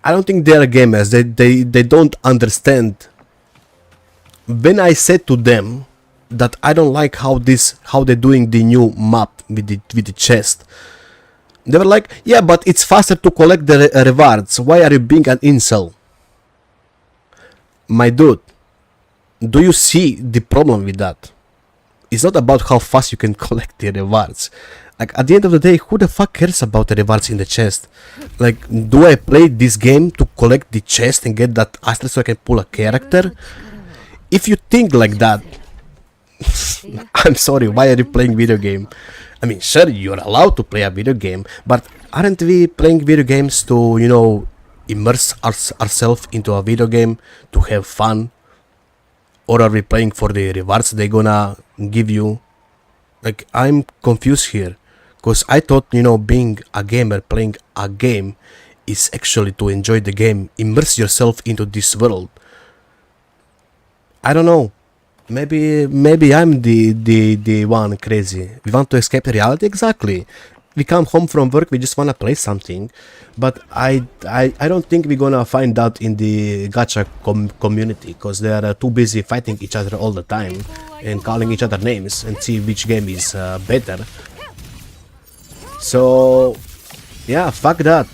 I don't think they're gamers. They don't understand. When I said to them that I don't like how they're doing the new map with the chest, they were like, yeah, but it's faster to collect the rewards. Why are you being an incel? My dude, do you see the problem with that? It's not about how fast you can collect the rewards. Like, at the end of the day, who the fuck cares about the rewards in the chest? Like, do I play this game to collect the chest and get that asterisk so I can pull a character? If you think like that, I'm sorry, why are you playing video game? I mean, sure, you're allowed to play a video game, but aren't we playing video games to, you know, immerse ourselves into a video game, to have fun? Or are we playing for the rewards they're gonna give you? Like, I'm confused here, because I thought, you know, being a gamer, playing a game, is actually to enjoy the game, immerse yourself into this world. I don't know. Maybe I'm the one crazy. We want to escape reality? Exactly. We come home from work, we just wanna play something. But I don't think we're gonna find out in the gacha community, because they are too busy fighting each other all the time and calling each other names and see which game is better. So yeah, fuck that.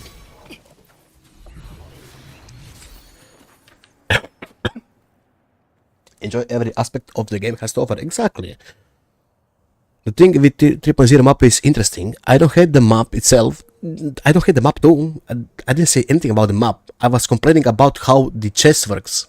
Enjoy every aspect of the game has to offer. Exactly. The thing with 3.0 map is interesting. I don't hate the map itself. I don't hate the map too. I didn't say anything about the map. I was complaining about how the chess works.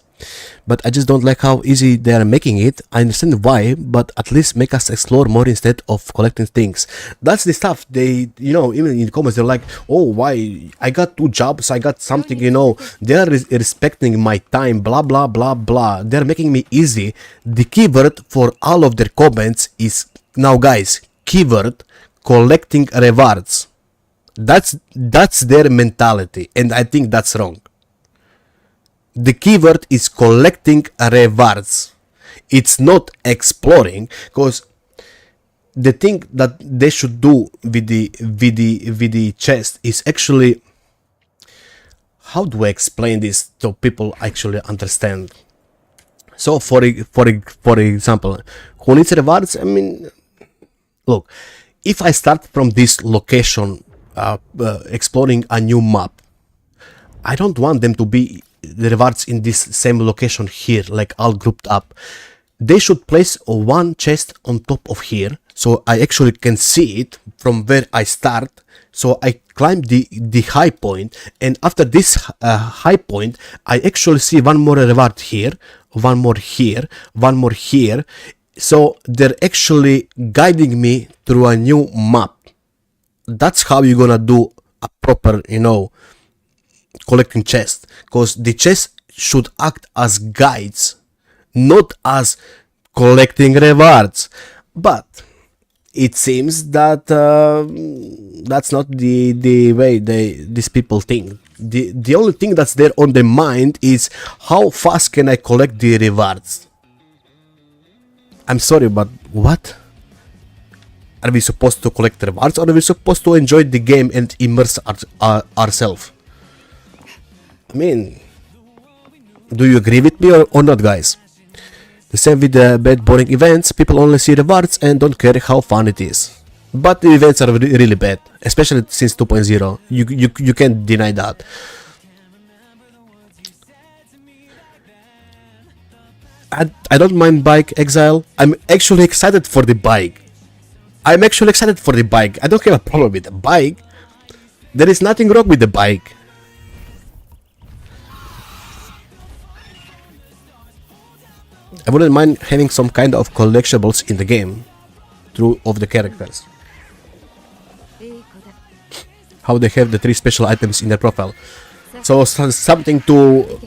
But I just don't like how easy they are making it. I understand why, but at least make us explore more instead of collecting things. That's the stuff they, you know, even in the comments, they're like, oh, why? I got 2 jobs, I got something, you know. They're respecting my time, blah, blah, blah, blah. They're making me easy. The keyword for all of their comments is, now guys, keyword collecting rewards. That's their mentality, and I think that's wrong. The keyword is collecting rewards. It's not exploring, because the thing that they should do with the chest is actually, how do I explain this so people actually understand? So for example, who needs rewards? I mean, look, if I start from this location exploring a new map, I don't want them to be the rewards in this same location here, like all grouped up. They should place one chest on top of here, so I actually can see it from where I start. So I climb the high point, and after this high point, I actually see one more reward here, one more here, one more here. So they're actually guiding me through a new map. That's how you're gonna do a proper, you know, collecting chests, because the chests should act as guides, not as collecting rewards. But it seems that that's not the way these people think. The only thing that's there on their mind is, how fast can I collect the rewards? I'm sorry, but what? Are we supposed to collect rewards, or are we supposed to enjoy the game and immerse ourselves? I mean, do you agree with me or not, guys? The same with the bad boring events. People only see rewards and don't care how fun it is. But the events are really bad, especially since 2.0. You can't deny that. I don't mind bike exile. I'm actually excited for the bike. I don't have a problem with the bike. There is nothing wrong with the bike. I wouldn't mind having some kind of collectibles in the game of the characters. How they have the 3 special items in their profile. So something to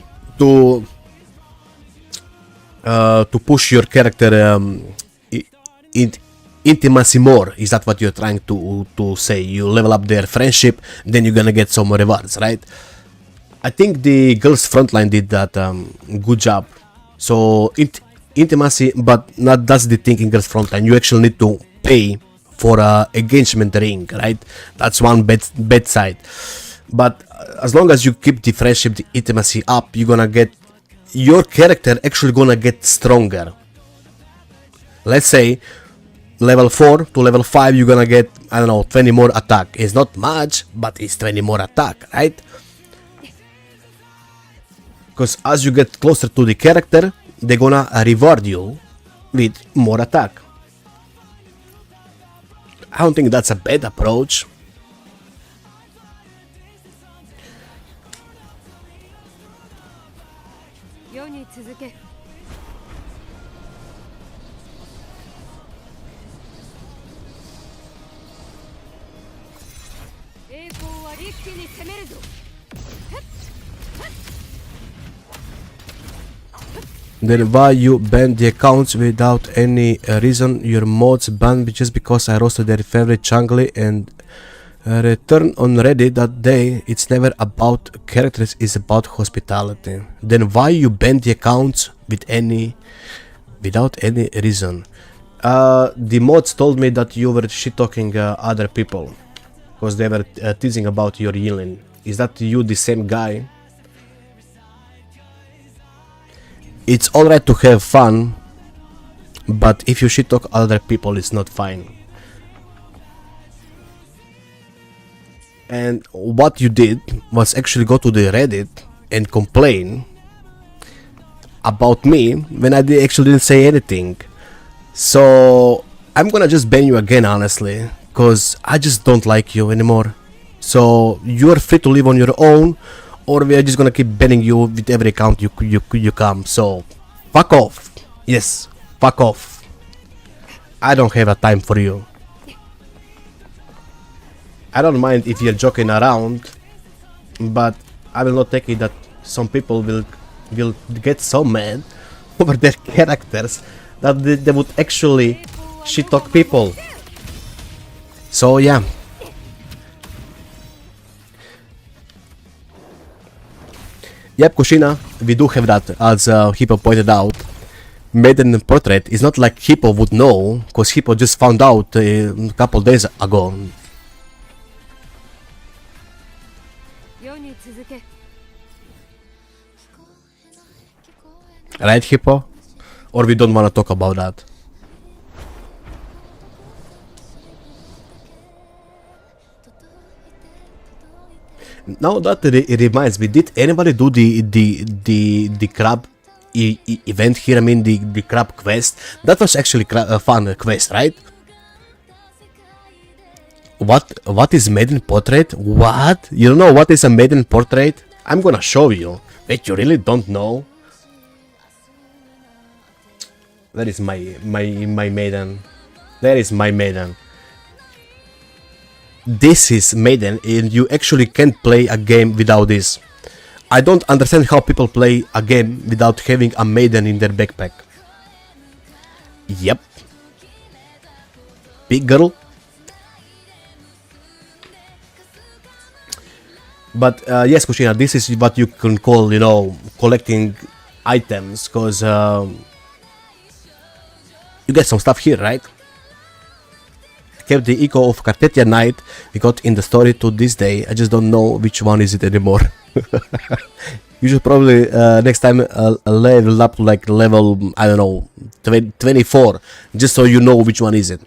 push your character intimacy more. Is that what you're trying to say? You level up their friendship, then you're gonna get some rewards, right? I think the girls frontline did that good job. So intimacy, but not that's the thing in girls frontline. You actually need to pay for a engagement ring, right? That's one bad side. But as long as you keep the friendship, the intimacy up, you're gonna get your character actually gonna get stronger. Let's say level 4 to level 5, you're gonna get, I don't know, 20 more attack. It's not much, but it's 20 more attack, right? Because as you get closer to the character, they're gonna reward you with more attack. I don't think that's a bad approach. Then why you ban the accounts without any reason? Your mods banned just because I roasted their favorite jungler and return on Reddit that day. It's never about characters, it's about hospitality. Then why you ban the accounts without any reason? The mods told me that you were shit talking other people because they were teasing about your healing. Is that you, the same guy? It's alright to have fun, but if you shit talk other people, it's not fine. And what you did was actually go to the Reddit and complain about me when I actually didn't say anything. So I'm gonna just ban you again, honestly, because I just don't like you anymore. So you're free to live on your own, or we are just gonna keep banning you with every account you come. So fuck off. Yes, fuck off. I don't have a time for you. I don't mind if you're joking around, but I will not take it that some people will get so mad over their characters that they would actually shit talk people. So yeah. Yep, Kushina, we do have that, as Hippo pointed out. Maiden portrait is not like Hippo would know, because Hippo just found out a couple days ago. Right, Hippo? Or we don't want to talk about that? Now that it reminds me, did anybody do the crab event here? I mean the crab quest. That was actually a fun quest, right? What is maiden portrait? What? You don't know what is a maiden portrait? I'm gonna show you. Wait, you really don't know? That is my maiden. That is my maiden. This is maiden, and you actually can't play a game without this. I don't understand how people play a game without having a maiden in their backpack. Yep. Big girl. But yes, Kushina, this is what you can call, you know, collecting items, because you get some stuff here, right? Kept the echo of Cartetia Knight we got in the story to this day. I just don't know which one is it anymore. You should probably next time level up to like level, I don't know, 24, just so you know which one is it.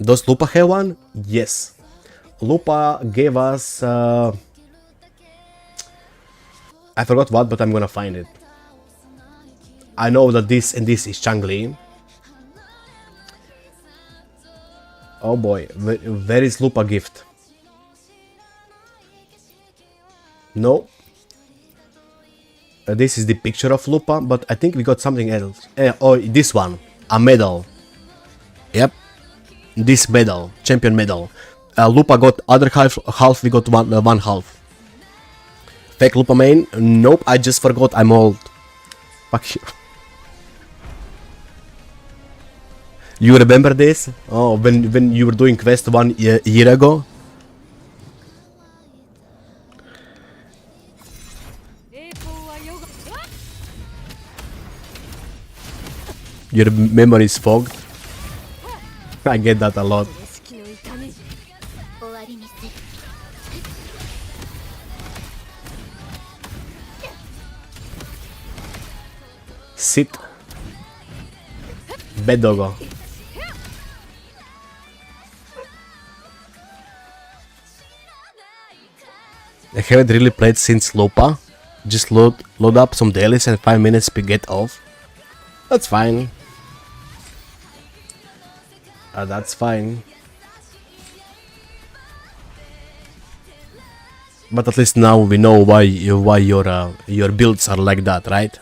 Does Lupa have one? Yes. Lupa gave us I forgot what, but I'm gonna find it. I know that this and this is Changli. Oh boy, where is Lupa gift? No. This is the picture of Lupa, but I think we got something else. Oh, this one. A medal. Yep. This medal. Champion medal. Lupa got other half, we got one half. Fake Lupa main? Nope, I just forgot I'm old. Fuck you. You remember this? Oh, when you were doing quest 1 year ago? Your memory is fogged. I get that a lot. Sit. Bad doggo. I haven't really played since Lupa. Just load up some dailies and 5 minutes to get off. That's fine. That's fine. But at least now we know why your builds are like that, right?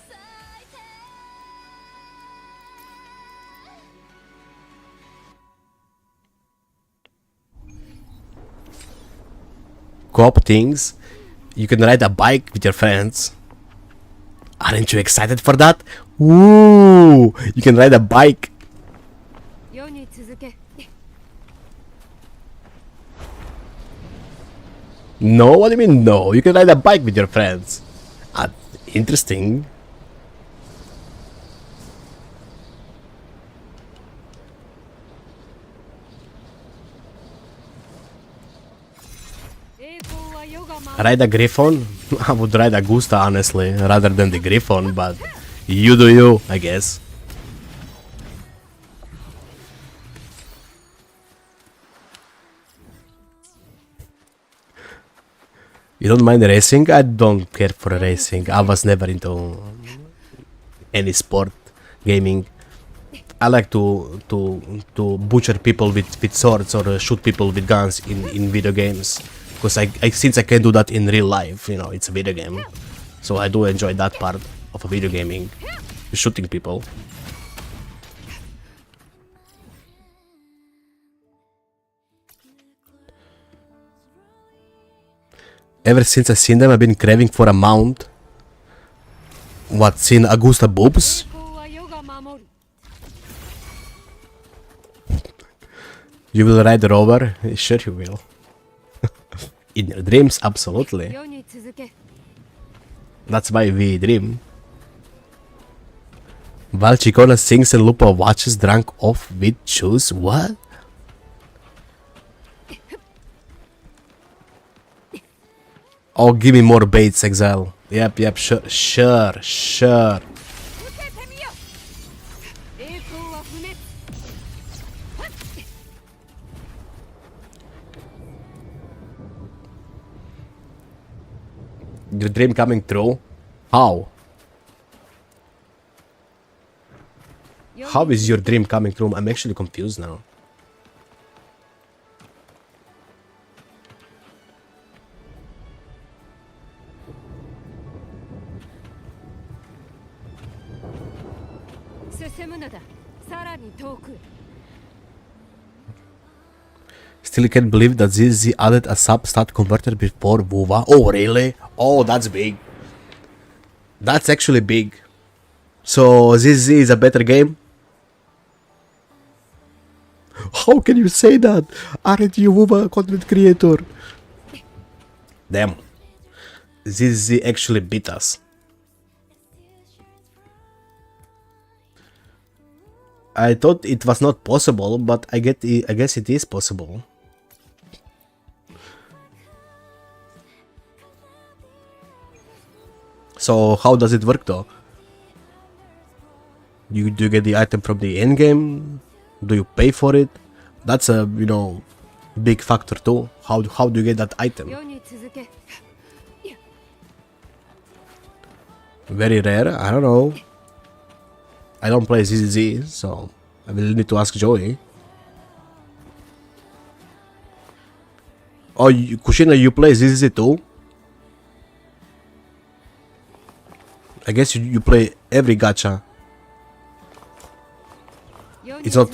Co-op things. You can ride a bike with your friends. Aren't you excited for that? Ooh! You can ride a bike. No? What do you mean no? You can ride a bike with your friends. Interesting. Ride a Griffon? I would ride a Gusta honestly, rather than the Griffon, but you do you, I guess. You don't mind racing? I don't care for racing. I was never into any sport, gaming. I like to butcher people with swords or shoot people with guns in video games. Because since I can do that in real life, you know, it's a video game. So I do enjoy that part of a video gaming. Shooting people. Ever since I seen them, I've been craving for a mount. What, seen Augusta boobs? You will ride the rover? Sure you will. In your dreams, absolutely. That's why we dream. While Chicona sings and Lupa watches drunk off with shoes? What? Oh, give me more baits, Exile. Yep, sure. Your dream coming true? How? How is your dream coming true? I'm actually confused now. Still can't believe that ZZ added a sub-stat converter before WoWa. Oh, really? Oh, that's big. That's actually big. So, ZZ is a better game? How can you say that? Aren't you WoWa content creator? Damn. ZZ actually beat us. I thought it was not possible, but I guess it is possible. So how does it work though? Do you get the item from the end game? Do you pay for it? That's a, you know, big factor too. How do you get that item? Very rare? I don't know. I don't play ZZZ, so I will need to ask Joey. Oh, Kushina, you play ZZZ too? I guess you play every gacha. It's not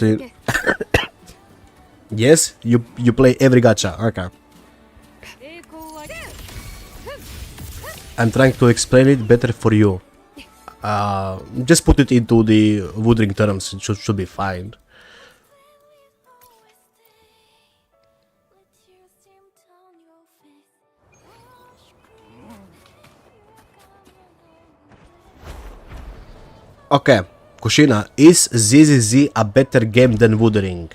Yes, you play every gacha. Okay. I'm trying to explain it better for you. Just put it into the woodring terms, it should be fine. Okay, Kushina, is ZZZ a better game than Woodring?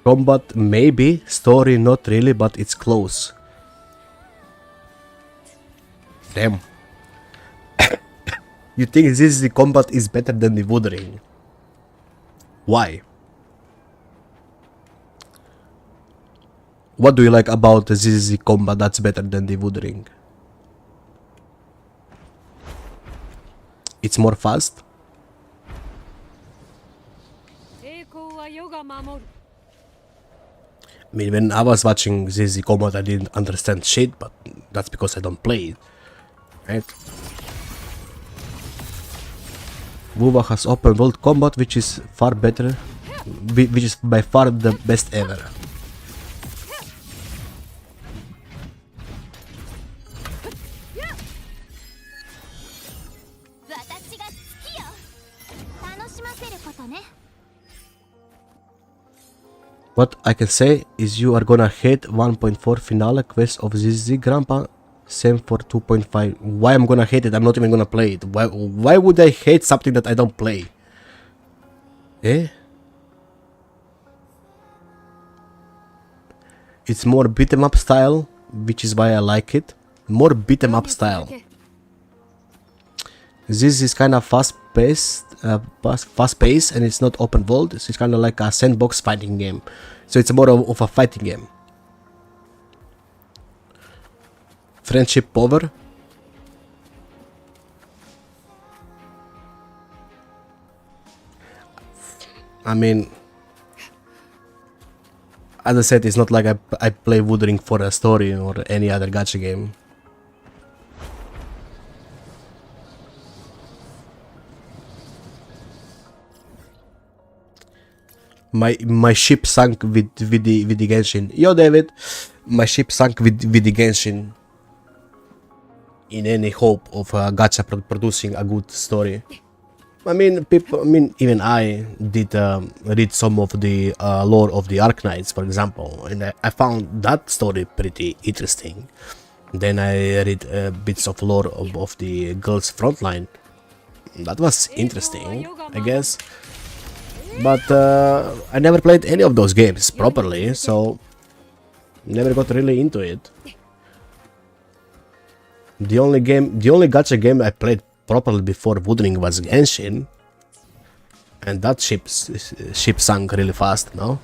Combat maybe, story not really, but it's close. Damn. You think ZZZ combat is better than the Woodring? Why? What do you like about the ZZZ combat that's better than the Woodring? It's more fast? I mean, when I was watching ZZZ combat, I didn't understand shit, but that's because I don't play it, right? WoWa has open world combat, which is far better, which is by far the best ever. What I can say is you are gonna hate 1.4 finale quest of ZZ Grandpa. Same for 2.5. Why I'm gonna hate it? I'm not even gonna play it. Why would I hate something that I don't play? Eh? It's more beat 'em up style, which is why I like it. More beat 'em up style. This is kind of fast-paced, and it's not open world. So it's kind of like a sandbox fighting game. So it's more of a fighting game. Friendship power. I mean, as I said, it's not like I play Woodring for a story or any other gacha game. My ship sank with the Genshin. Yo, David, my ship sank with the Genshin. In any hope of gacha producing a good story. I mean, even I did read some of the lore of the Arknights, for example, and I found that story pretty interesting. Then I read bits of lore of the Girls Frontline. That was interesting, I guess. But I never played any of those games properly, so never got really into it. The only gacha game I played properly before Woodring was Genshin, and that ship sank really fast, no?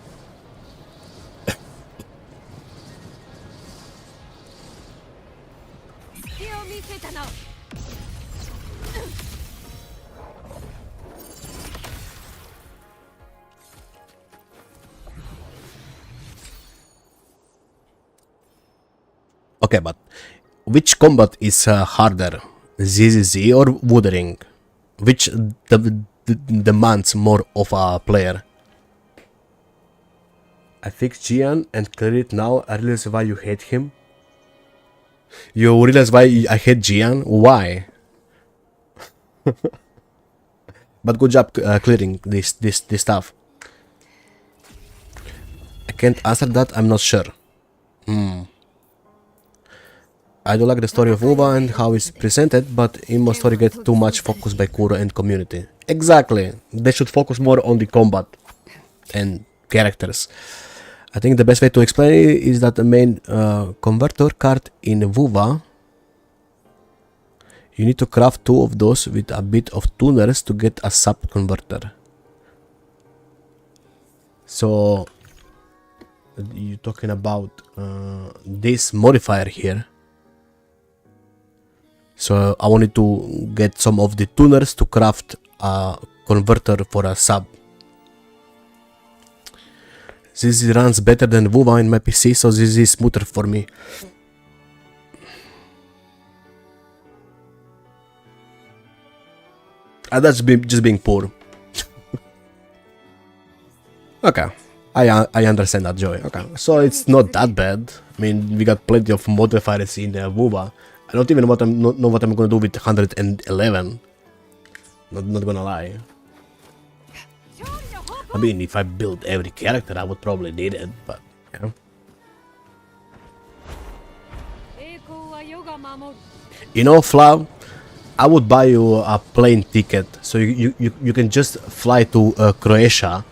Okay, but which combat is harder, ZZZ or Woodring? Which demands more of a player? I fixed Gian and cleared it now. I realize why you hate him. You realize why I hate Gian? Why? But good job clearing this stuff. I can't answer that. I'm not sure. I do like the story of WoWa and how it's presented, but Imo story gets too much focus by Kuro and community. Exactly. They should focus more on the combat and characters. I think the best way to explain it is that the main converter card in WoWa, you need to craft 2 of those with a bit of tuners to get a sub converter. So you're talking about this modifier here. So I wanted to get some of the tuners to craft a converter for a sub. This runs better than WoW in my PC, so this is smoother for me. That's just being poor. Okay, I understand that, Joy. Okay, so it's not that bad. I mean, we got plenty of modifiers in WoW. I don't even know what I'm gonna do with 111. Not gonna lie. I mean, if I build every character, I would probably need it, but yeah. You know, Flav, I would buy you a plane ticket so you can just fly to Croatia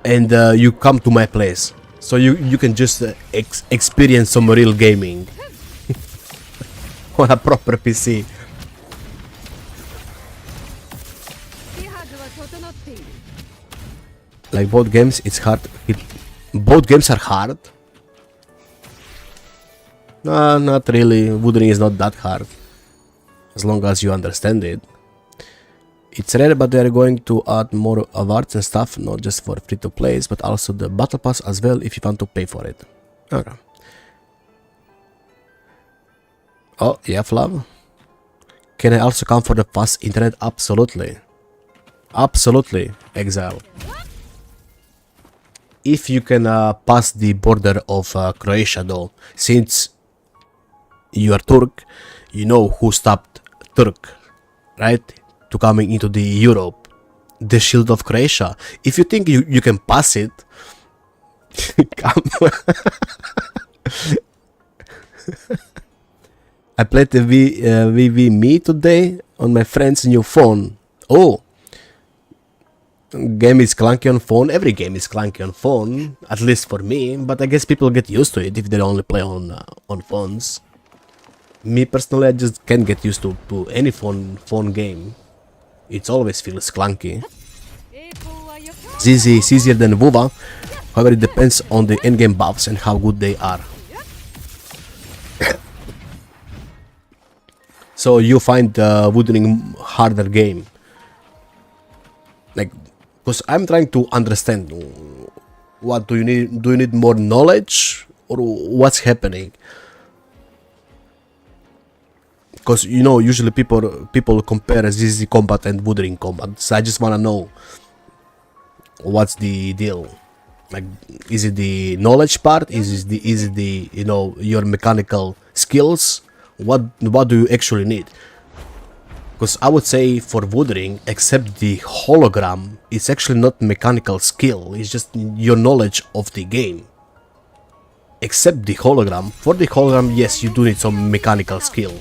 and you come to my place, so you can just experience some real gaming on a proper PC. Like both games, it's hard. Both games are hard. Nah, not really. Wuthering is not that hard, as long as you understand it. It's rare, but they are going to add more awards and stuff, not just for free-to-plays, but also the battle pass as well if you want to pay for it. Okay. Oh, yeah, Flav. Can I also come for the fast internet? Absolutely. Absolutely, Exile. If you can pass the border of Croatia though, since you are Turk, you know who stopped Turk, right? To coming into the Europe, the shield of Croatia. If you think you can pass it, come. I played the VVMe today on my friend's new phone. Oh, game is clunky on phone. Every game is clunky on phone, at least for me. But I guess people get used to it if they only play on phones. Me personally, I just can't get used to any phone game. It always feels clunky. This is easier than WoW, however it depends on the endgame buffs and how good they are. So you find Wuthering harder game. Like, because I'm trying to understand, what do you need? Do you need more knowledge, or what's happening? Because you know, usually people compare ZZ combat and Wuthering combat, so I just wanna know what's the deal. Like, is it the knowledge part? Is it the you know, your mechanical skills? What do you actually need? Because I would say for Wuthering, except the hologram, it's actually not mechanical skill. It's just your knowledge of the game. Except the hologram. For the hologram, yes, you do need some mechanical skill.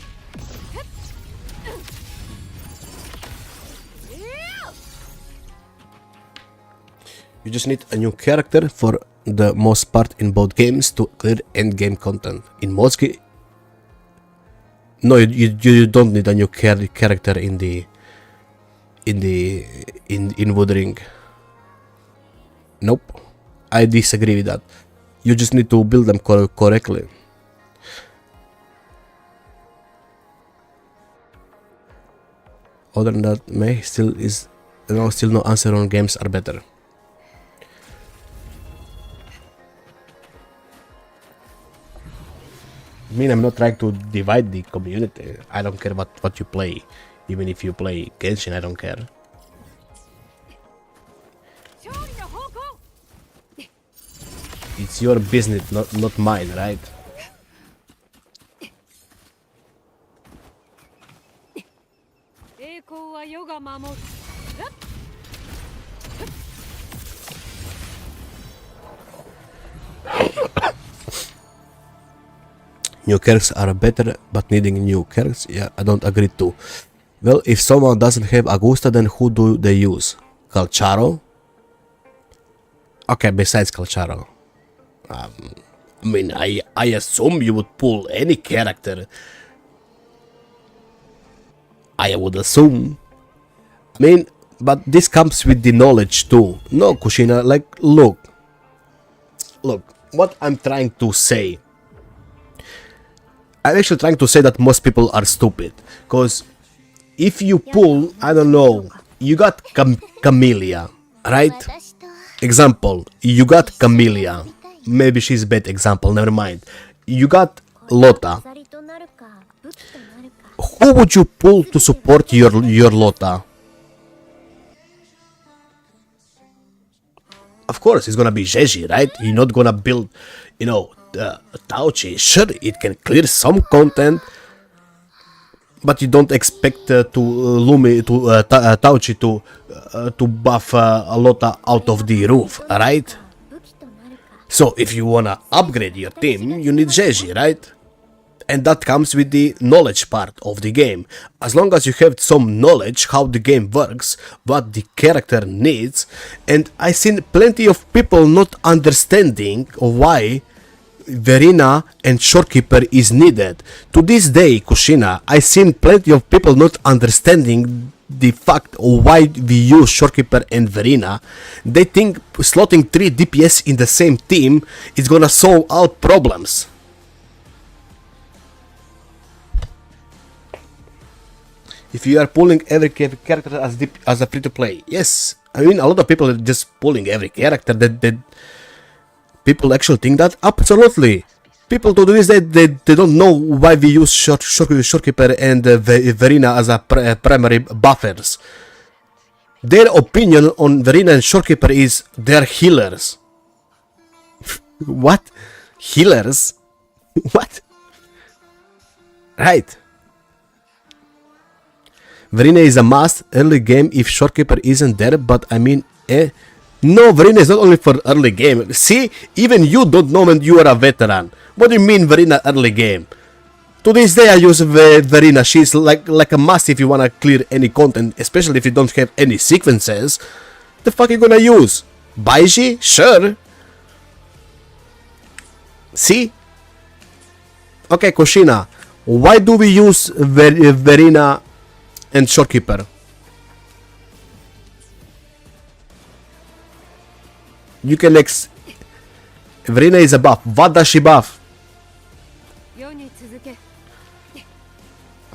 You just need a new character for the most part in both games to clear endgame content. In most games, no, you don't need a new character in Wuthering. Nope, I disagree with that. You just need to build them correctly. Other than that, May still no answer on games are better. I mean, I'm not trying to divide the community. I don't care what you play. Even if you play Genshin, I don't care. It's your business, not mine, right? New characters are better, but needing new characters, yeah, I don't agree too. Well, if someone doesn't have Augusta, then who do they use? Calcharo? Okay, besides Calcharo. I mean, I assume you would pull any character. I would assume. I mean, but this comes with the knowledge too. No, Kushina, like, look, what I'm trying to say. I'm actually trying to say that most people are stupid, because if you pull, I don't know, you got Camellia, right? Example, you got Camellia. Maybe she's a bad example, never mind. You got Lota. Who would you pull to support your Lota? Of course, it's gonna be Jeji, right? You're not gonna build, you know, Tauchi. Sure, it can clear some content, but you don't expect Tauchi to buff a Lota out of the roof, right? So if you wanna upgrade your team, you need Jeji, right? And that comes with the knowledge part of the game. As long as you have some knowledge how the game works, what the character needs, and I've seen plenty of people not understanding why Verina and Shorekeeper is needed. To this day, Kushina, I've seen plenty of people not understanding the fact of why we use Shorekeeper and Verina. They think slotting 3 DPS in the same team is gonna solve all problems. If you are pulling every character as a free-to-play, yes. I mean, a lot of people are just pulling every character. That people actually think that? Absolutely. People to this day, they don't know why we use Shorekeeper and Verina as a primary buffers. Their opinion on Verina and Shorekeeper is they're healers. What? Healers? What? Right. Verina is a must early game if Shorekeeper isn't there, but I mean, no, Verina is not only for early game. See, even you don't know when you are a veteran. What do you mean Verina early game? To this day I use Verina. She's like a must if you wanna clear any content, especially if you don't have any sequences. The fuck you gonna use? Baiji? Sure. See? Okay, Kushina, why do we use Verina and Shorekeeper? You can Verina is a buff. What does she buff?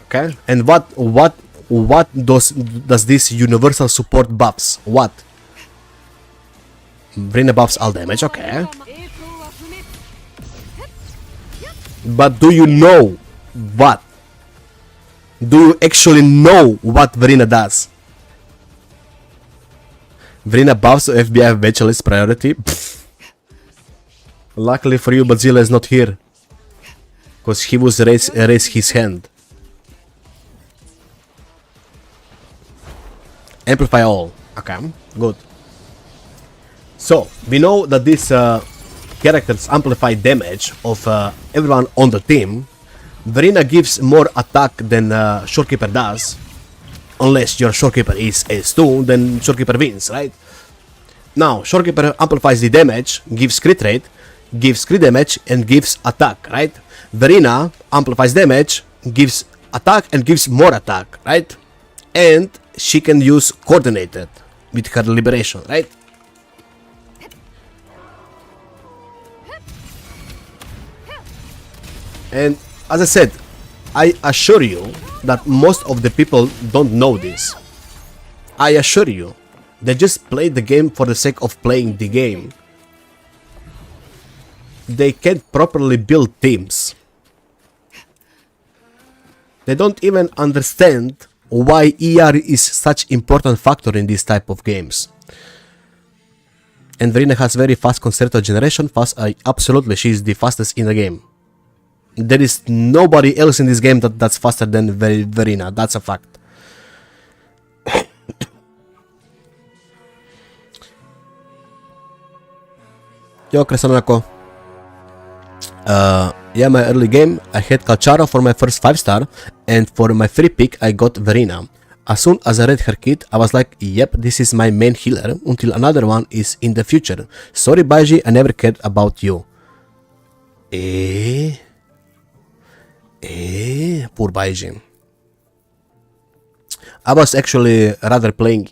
Okay, and what does this universal support buffs? What? Verina buffs all damage, okay. But do you know what? Do you actually know what Verina does? Verina buffs FBI evangelist priority. Pfft. Luckily for you, Godzilla is not here, cause he was raise his hand. Amplify all. Okay, good. So we know that these characters amplify damage of everyone on the team. Verina gives more attack than Shorekeeper does. Unless your Shorekeeper is S2, then Shorekeeper wins, right? Now, Shorekeeper amplifies the damage, gives crit rate, gives crit damage, and gives attack, right? Verina amplifies damage, gives attack, and gives more attack, right? And she can use coordinated with her liberation, right? And as I said, I assure you that most of the people don't know this. I assure you, they just play the game for the sake of playing the game. They can't properly build teams. They don't even understand why ER is such important factor in this type of games. And Verina has very fast concerto generation, absolutely, she is the fastest in the game. There is nobody else in this game that's faster than Verina, that's a fact. Yo, Kresanako. Yeah, my early game, I had Kalchara for my first 5-star, and for my free pick, I got Verina. As soon as I read her kit, I was like, yep, this is my main healer, until another one is in the future. Sorry, Baiji, I never cared about you. Poor Baiji. I was actually rather playing...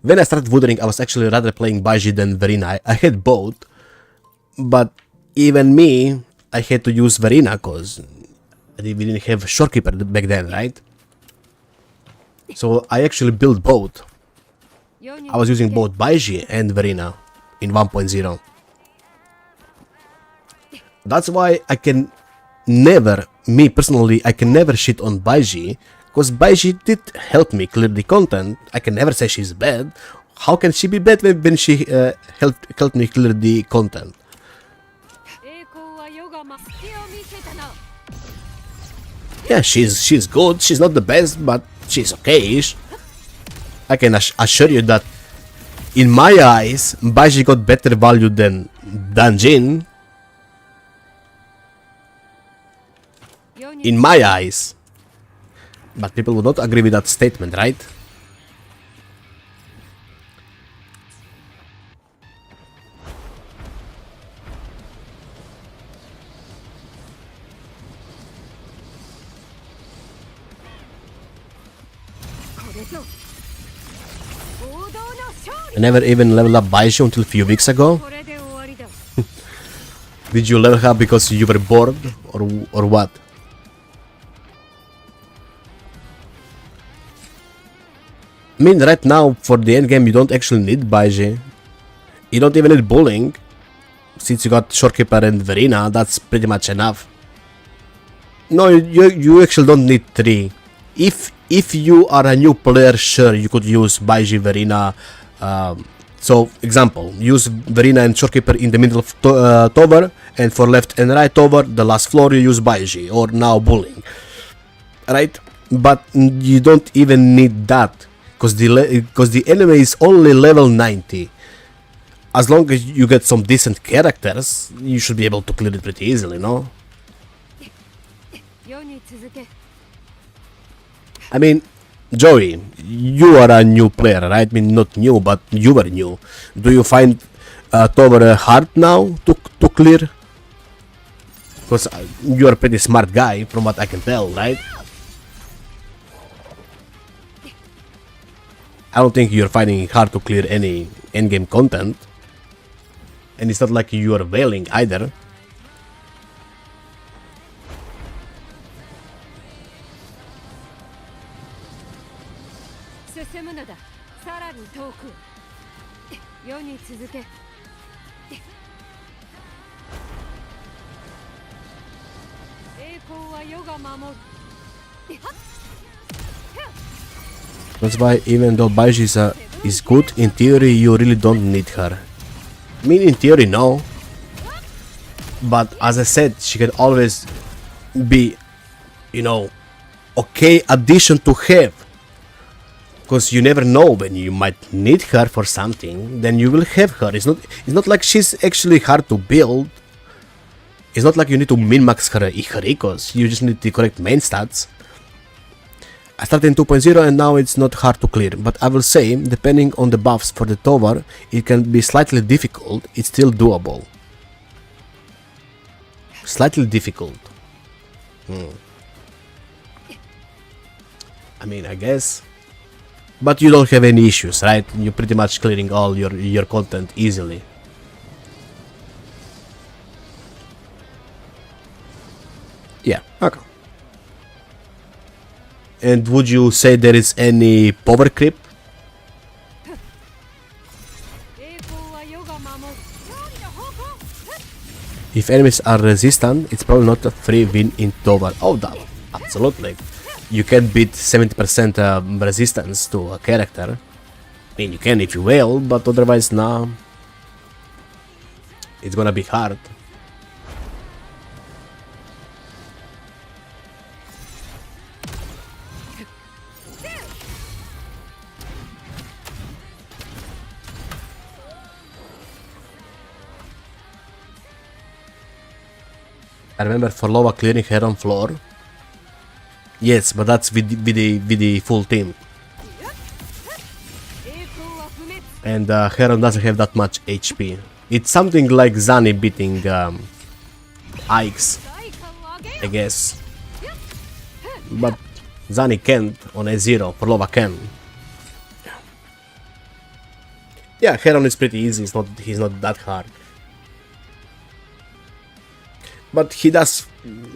When I started Woodring, I was actually rather playing Baiji than Verina. I had both, but even me, I had to use Verina because we didn't have Shorekeeper back then, right? So I actually built both. I was using both Baiji and Verina in 1.0. That's why I can never, me personally, I can never shit on Baiji, because Baiji did help me clear the content. I can never say she's bad. How can she be bad when she helped me clear the content? Yeah, she's good. She's not the best, but she's okay-ish. I can assure you that in my eyes, Baiji got better value than Jin. In my eyes. But people would not agree with that statement, right? I never even leveled up Baiji until a few weeks ago. Did you level up because you were bored or what? I mean, right now for the end game you don't actually need Baiji. You don't even need bullying. Since you got Shorekeeper and Verina, that's pretty much enough. No, you actually don't need 3. If you are a new player, sure, you could use Baiji, Verina. So, example, use Verina and Shorekeeper in the middle of tower, and for left and right tower, the last floor, you use Baiji, or now bullying. Right? But you don't even need that, because the enemy is only level 90. As long as you get some decent characters, you should be able to clear it pretty easily, no? I mean, Joey, you are a new player, right? I mean, not new, but you were new. Do you find tower hard now to clear? Because you are a pretty smart guy, from what I can tell, right? I don't think you're finding it hard to clear any endgame content. And it's not like you are wailing either. That's why even though Baiji is good, in theory you really don't need her. I mean, in theory, no. But as I said, she can always be, you know, okay addition to have. Because you never know when you might need her for something, then you will have her. It's not like she's actually hard to build. It's not like you need to min-max her ecos. You just need the correct main stats. I started in 2.0 and now it's not hard to clear, but I will say, depending on the buffs for the tower, it can be slightly difficult. It's still doable. Slightly difficult. I mean, I guess. But you don't have any issues, right? You're pretty much clearing all your content easily. Yeah, okay. And would you say there is any power creep? If enemies are resistant, it's probably not a free win in tower. Oh, that, absolutely. You can beat 70% resistance to a character. I mean, you can if you will, but otherwise, nah. It's gonna be hard. I remember Forlova clearing her on floor. Yes, but that's with the full team. And Heron doesn't have that much HP. It's something like Zani beating Ike's, I guess. But Zani can't on A0, Forlova can. Yeah, Heron is pretty easy, he's not that hard. But he does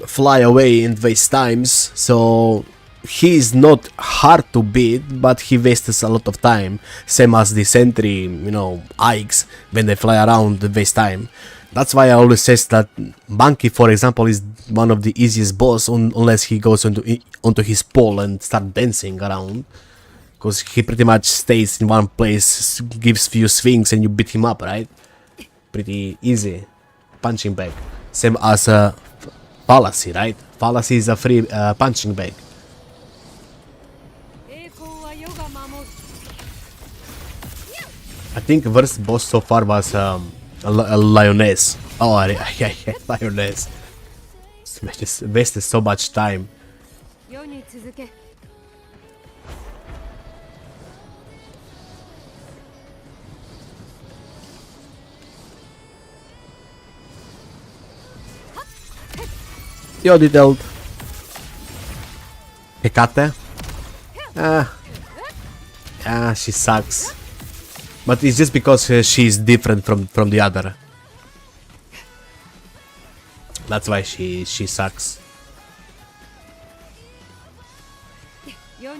fly away and waste times, so he is not hard to beat, but he wastes a lot of time. Same as the sentry, you know, Ikes, when they fly around, they waste time. That's why I always says that Monkey, for example, is one of the easiest boss unless he goes onto his pole and start dancing around. Because he pretty much stays in one place, gives few swings and you beat him up, right? Pretty easy. Punching bag. Same as Fallacy, right? Fallacy is a free punching bag. I think worst boss so far was a lioness. Oh, yeah, lioness. Just wasted so much time. Yo, detailed. Hecate? She sucks. But it's just because she's different from the other. That's why she sucks.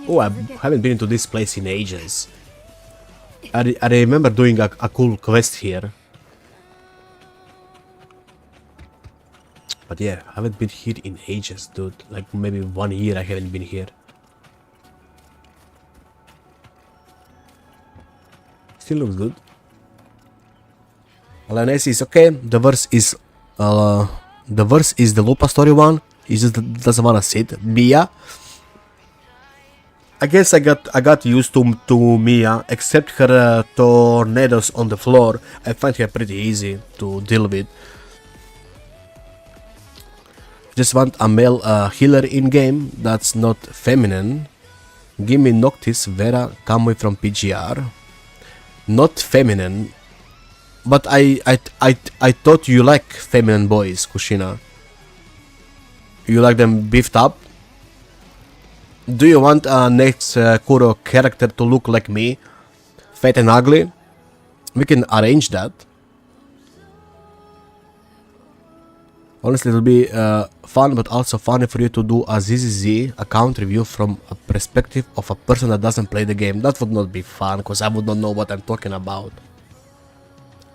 Oh, I haven't been to this place in ages. I remember doing a cool quest here. But yeah, I haven't been here in ages, dude. Like maybe 1 year I haven't been here. Still looks good. Lioness is okay. The verse is the Lupa story one. He just doesn't wanna sit. Mia. I guess I got used to Mia, except her tornadoes on the floor. I find her pretty easy to deal with. Just want a male healer in game that's not feminine. Give me Noctis, Vera, Kamui from PGR. Not feminine, but I thought you like feminine boys, Kushina. You like them beefed up? Do you want a next Kuro character to look like me? Fat and ugly? We can arrange that. Honestly, it'll be fun, but also funny for you to do a ZZZ account review from a perspective of a person that doesn't play the game. That would not be fun, because I would not know what I'm talking about.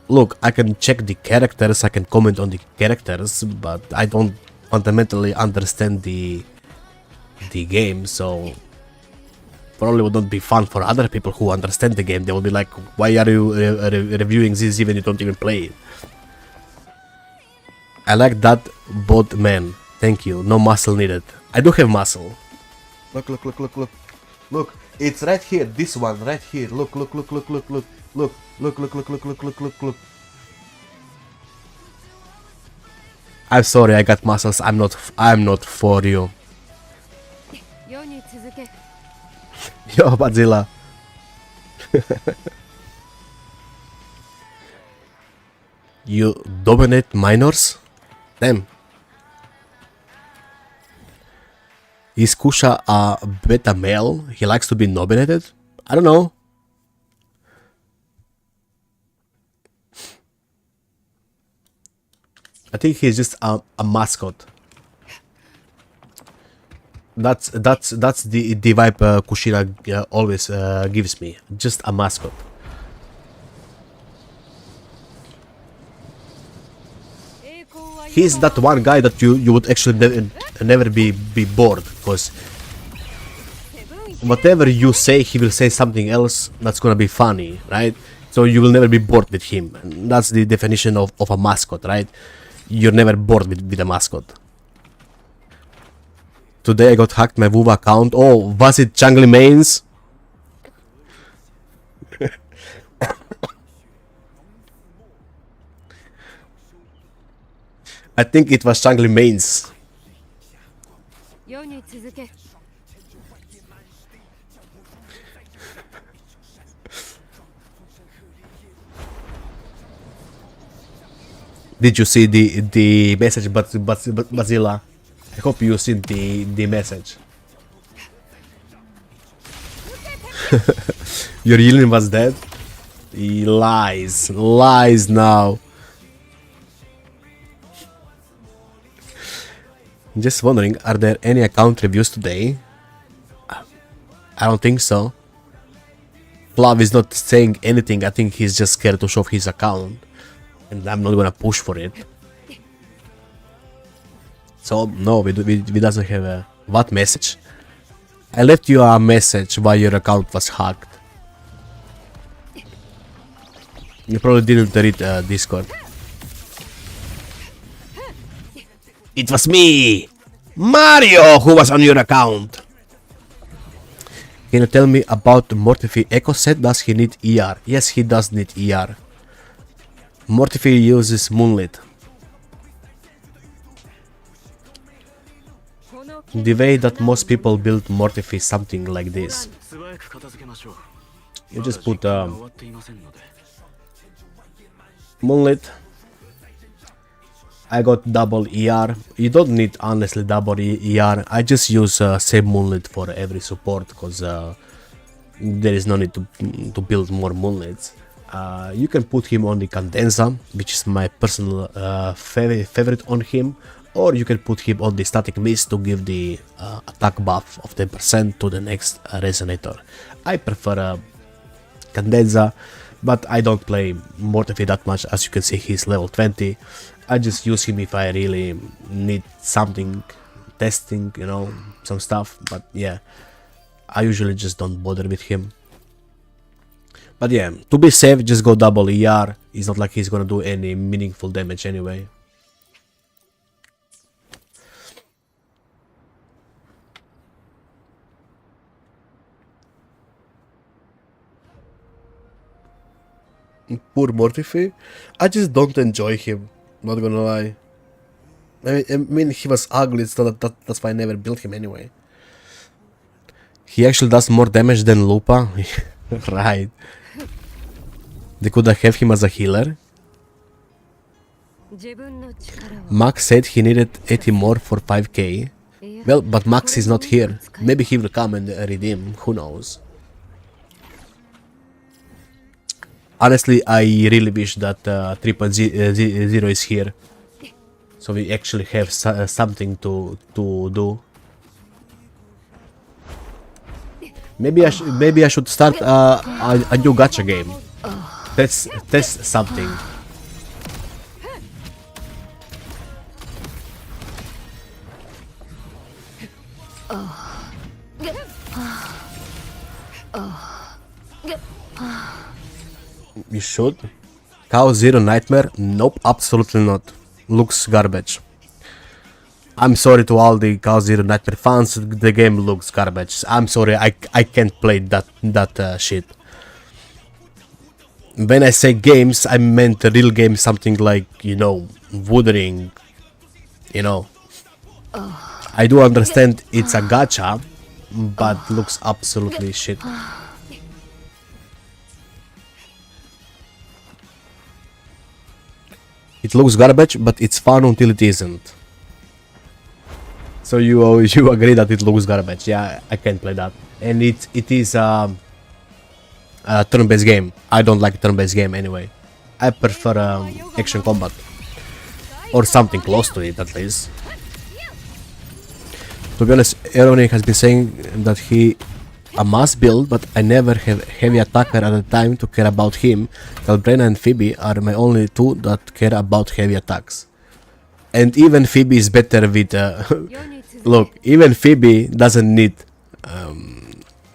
Look, I can check the characters, I can comment on the characters, but I don't fundamentally understand the game, so probably would not be fun for other people who understand the game. They will be like, why are you reviewing this when you don't even play it? I like that bot man. Thank you. No muscle needed. I do have muscle. Look. Look, it's right here. This one right here. Look. Look. I'm sorry, I got muscles. I'm not for you. Yo, Godzilla. You dominate minors? Damn. Is Kusha a beta male? He likes to be nominated? I don't know. I think he's just a mascot. That's the vibe Kushina always gives me. Just a mascot. He's that one guy that you would actually never be bored, because whatever you say, he will say something else that's gonna be funny, right? So you will never be bored with him. And that's the definition of a mascot, right? You're never bored with a mascot. Today I got hacked my WoW account. Oh, was it Changli Mains? I think it was Changli Mains. Did you see the message, Bazilla? I hope you seen the message. Your Yilin was dead? He lies now. Just wondering, are there any account reviews today? I don't think so. Flav is not saying anything. I think he's just scared to show his account. And I'm not gonna push for it. So, no, we doesn't have a... What message? I left you a message while your account was hacked. You probably didn't read Discord. It was me! Mario, who was on your account. Can you tell me about Mortify Echo set? Does he need ER? Yes, he does need ER. Mortify uses Moonlit. The way that most people build Mortify is something like this. You just put Moonlit. I got double ER. You don't need honestly double ER. I just use same Moonlit for every support because there is no need to build more Moonlits. You can put him on the Cadenza, which is my personal favorite on him, or you can put him on the Static Mist to give the attack buff of 10% to the next Resonator. I prefer Cadenza, but I don't play Mortify that much. As you can see, he's level 20. I just use him if I really need something, testing, you know, some stuff, but yeah, I usually just don't bother with him. But yeah, to be safe, just go double ER. It's not like he's gonna do any meaningful damage anyway. Poor Mortify. I just don't enjoy him, not gonna lie. I mean he was ugly, so that's why I never built him anyway. He actually does more damage than Lupa. Right. They could have him as a healer. Max said he needed 80 more for 5k. Well, but Max is not here. Maybe he will come and redeem, who knows. Honestly, I really wish that 3.0 is here. So we actually have something to do. Maybe I should start a new gacha game. Test something. You should. Cow Zero Nightmare? Nope, absolutely not. Looks garbage. I'm sorry to all the Cow Zero Nightmare fans, the game looks garbage. I'm sorry, I can't play that shit. When I say games, I meant a real game, something like, you know, Wuthering, you know. I do understand it's a gacha, but looks absolutely shit. It looks garbage, but it's fun until it isn't. So you agree that it looks garbage? Yeah, I can't play that. And it is a turn-based game. I don't like turn-based game anyway. I prefer action combat or something close to it at least. To be honest, Eroni has been saying that he a must build, but I never have heavy attacker at the time to care about him. Galbrena and Phoebe are my only two that care about heavy attacks. And even Phoebe is better with... look, even Phoebe doesn't need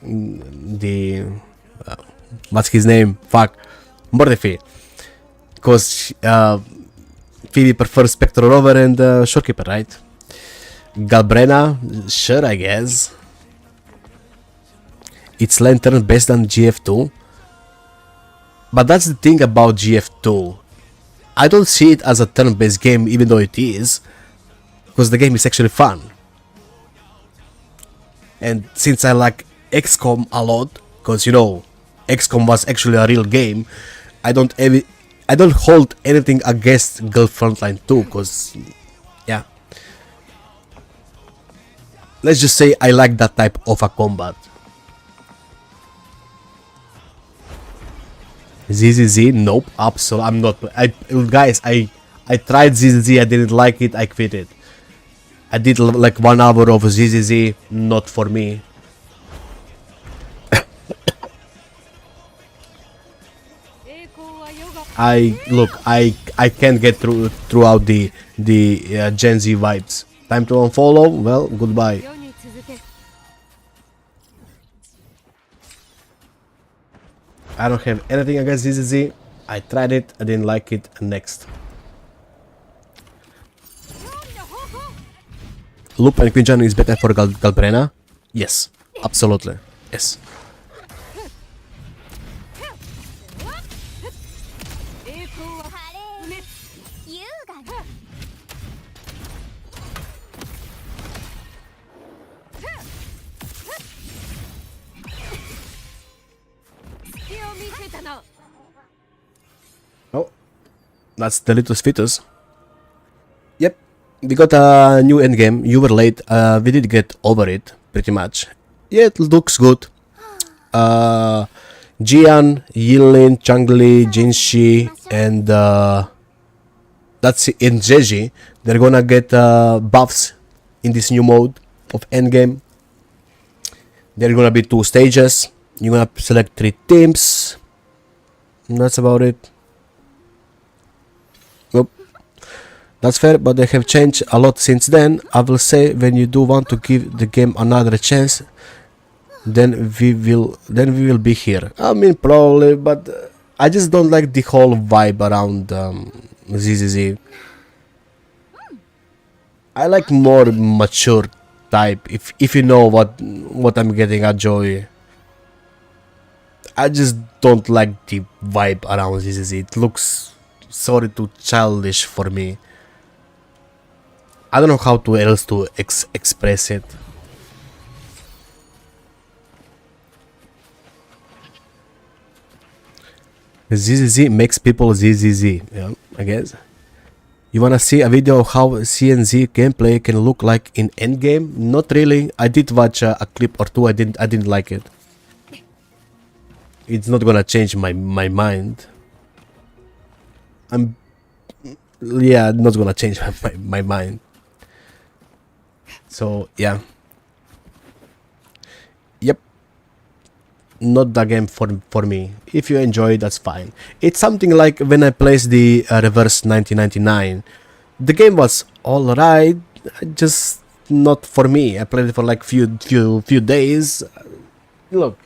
the... what's his name? Fuck. Mortify. Because Phoebe prefers Spectre Rover and Shorekeeper, right? Galbrena, sure, I guess. It's Lantern based on GF2. But that's the thing about GF2. I don't see it as a turn-based game, even though it is. Because the game is actually fun. And since I like XCOM a lot, because you know, XCOM was actually a real game, I don't hold anything against Girl Frontline 2, because, yeah. Let's just say I like that type of a combat. ZZZ? Nope, absolutely. I'm not. Guys, I tried ZZZ, I didn't like it, I quit it. I did like 1 hour of ZZZ, not for me. I can't get throughout the Gen Z vibes. Time to unfollow. Well, goodbye. I don't have anything against ZZZ. I tried it, I didn't like it. Next. Loop and Quinjan is better for Galbrena? Yes, absolutely. Yes. Oh, that's the little fetus. Yep, we got a new endgame. You were late. We did get over it pretty much. Yeah, it looks good. Jian, Yilin, Changli, Jinshi, and that's in Jeji. They're gonna get buffs in this new mode of endgame. There are gonna be 2 stages. You're gonna select 3 teams. And that's about it. Nope. That's fair, but they have changed a lot since then. I will say, when you do want to give the game another chance, then we will be here. I mean, probably, but I just don't like the whole vibe around ZZZ. I like more mature type. If you know what I'm getting at, Joey. I just don't like the vibe around ZZZ. It looks sorry too childish for me. I don't know how to else to express it. ZZZ makes people ZZZ, yeah, I guess. You wanna see a video of how CNZ gameplay can look like in endgame? Not really. I did watch a clip or 2. I didn't like it. It's not gonna change my mind. Not gonna change my mind. So yeah. Yep. Not the game for me. If you enjoy it, that's fine. It's something like when I placed the Reverse 1999. The game was alright, just not for me. I played it for like few days. Look,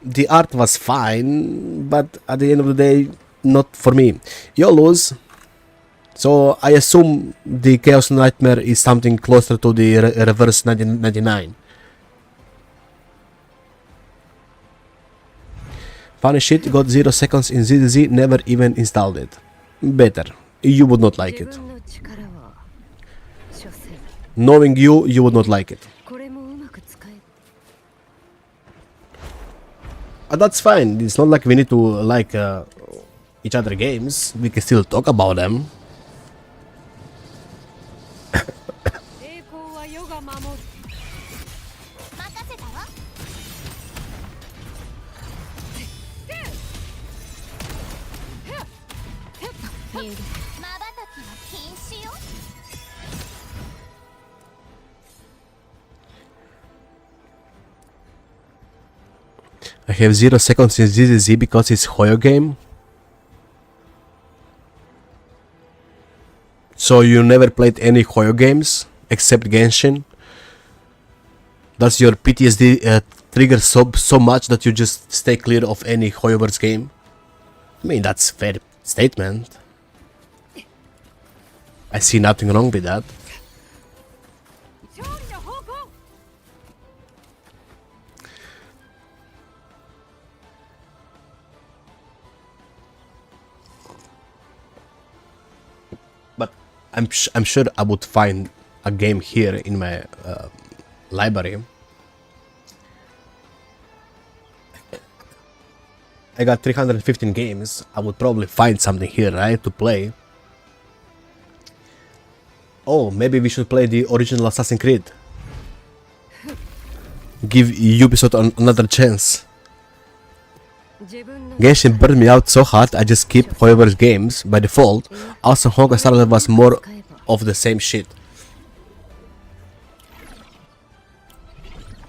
the art was fine, but at the end of the day, not for me. You lose. So I assume the Chaos Nightmare is something closer to the Reverse 1999. Funny shit, got 0 seconds in ZZZ, never even installed it. Better. You would not like it. Knowing you would not like it. That's fine. It's not like we need to like each other games. We can still talk about them. I have 0 seconds in ZZZ because it's HoYo game. So you never played any HoYo games except Genshin? Does your PTSD trigger so much that you just stay clear of any HoYoverse game? I mean, that's a fair statement. I see nothing wrong with that. But I'm sure I would find a game here in my library. I got 315 games. I would probably find something here, right, to play. Oh, maybe we should play the original Assassin's Creed. Give Ubisoft another chance. Genshin burned me out so hard I just keep Hoyover's games by default. Also, Honkai Star Rail was more of the same shit.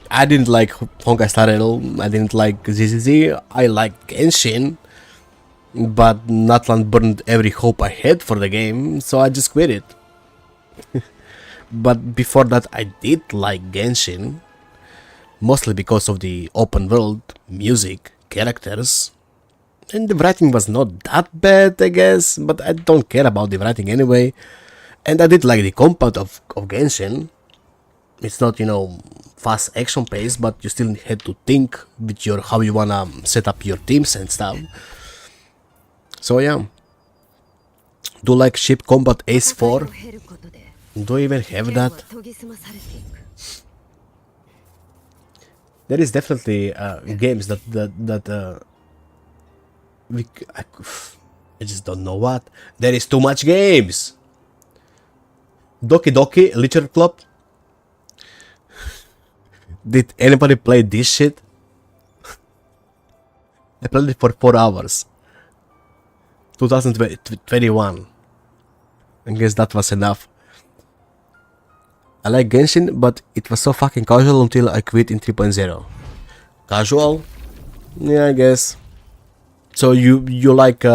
I didn't like Honkai Star Rail, I didn't like ZZZ, I like Genshin. but Natlan burned every hope I had for the game, so I just quit it. But before that, I did like Genshin, mostly because of the open world, music, characters, and the writing was not that bad, I guess, but I don't care about the writing anyway. And I did like the combat of Genshin. It's not, you know, fast action pace, but you still had to think with your how you wanna set up your teams and stuff. So yeah. Do like ship combat Ace 4? Do you even have that? There is definitely games that I just don't know what. There is too much games. Doki Doki Literature Club. Did anybody play this shit? I played it for 4 hours. 2021. I guess that was enough. I like Genshin, but it was so fucking casual until I quit in 3.0. Casual? Yeah, I guess. So you like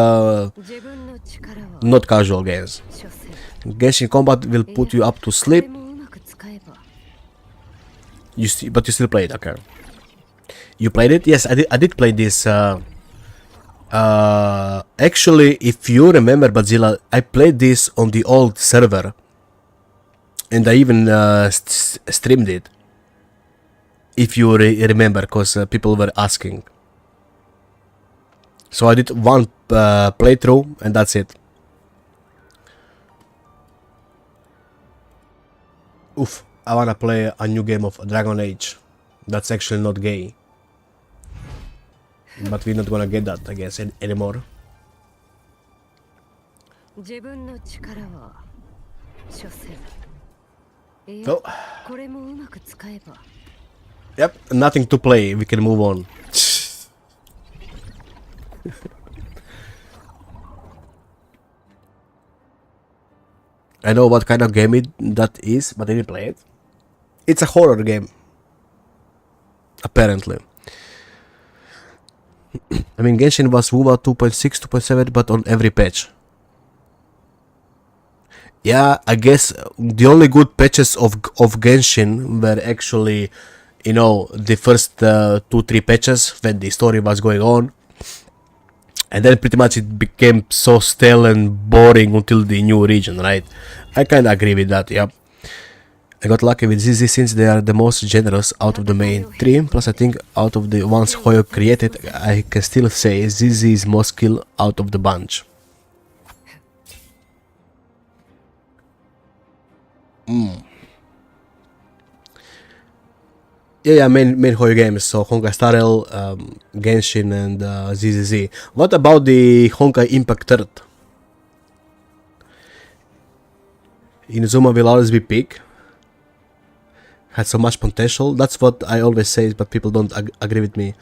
not casual games. Genshin combat will put you up to sleep. But you still play it, okay? You played it? Yes, I did play this. Actually, if you remember, Bazilla, I played this on the old server, and I even streamed it. If you remember, because people were asking. So I did one playthrough, and that's it. Oof. I wanna play a new game of Dragon Age. That's actually not gay. But we're not gonna get that, I guess, anymore. So, yep, nothing to play. We can move on. I know what kind of game that is, but I didn't play it. It's a horror game. Apparently. I mean, Genshin was WoW 2.6, 2.7, but on every patch. Yeah, I guess the only good patches of Genshin were actually, you know, the first 2-3 patches when the story was going on. And then pretty much it became so stale and boring until the new region, right? I kinda agree with that, yep. I got lucky with ZZ since they are the most generous out of the main 3, plus I think out of the ones HoLo created, I can still say ZZ is most skill out of the bunch. Yeah, main HoLo games, so Honkai Star Rail, Genshin and ZZZ. What about the Honkai Impact 3rd? Inazuma will always be peak. Had so much potential. That's what I always say, but people don't agree with me.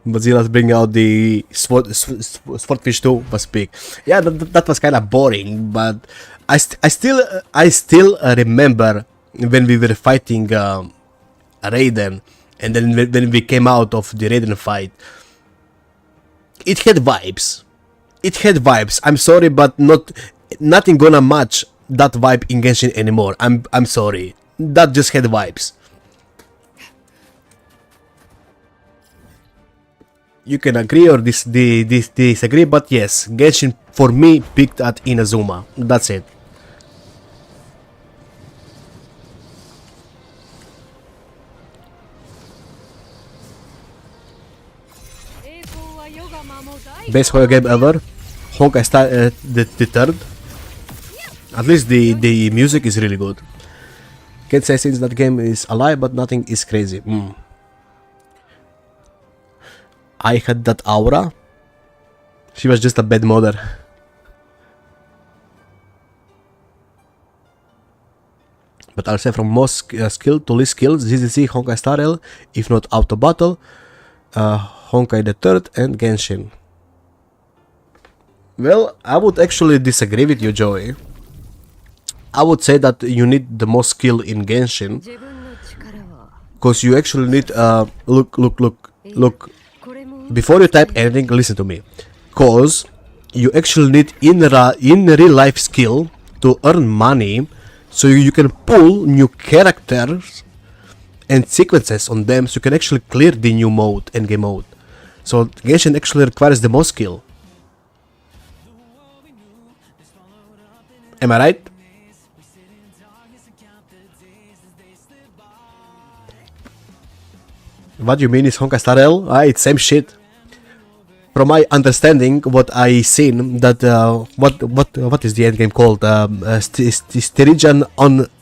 Mozilla's bring out the Swordfish 2 was peak. Yeah, that was kind of boring, but I still remember when we were fighting Reedem, and then when we came out of the Reedem fight, it had vibes. It had vibes. I'm sorry, but nothing gonna match that vibe in Genshin anymore. I'm sorry. That just had vibes. You can agree or disagree, but yes, Genshin for me picked at Inazuma. That's it. Best horror game ever. Honkai Star the 3rd. At least the music is really good. Can't say since that game is alive, but nothing is crazy. I had that aura. She was just a bad mother. But I'll say from most skill to least skill, ZZC, Honkai Star Rail, if not Auto Battle, Honkai the 3rd and Genshin. Well, I would actually disagree with you, Joey. I would say that you need the most skill in Genshin, because you actually need look. Before you type anything, listen to me. Cause you actually need in real life skill to earn money, so you can pull new characters and sequences on them, so you can actually clear the new mode and game mode. So Genshin actually requires the most skill. Am I right? What you mean is Honkai Star Rail? It's same shit. From my understanding, what I seen, that what is the end game called? Styrian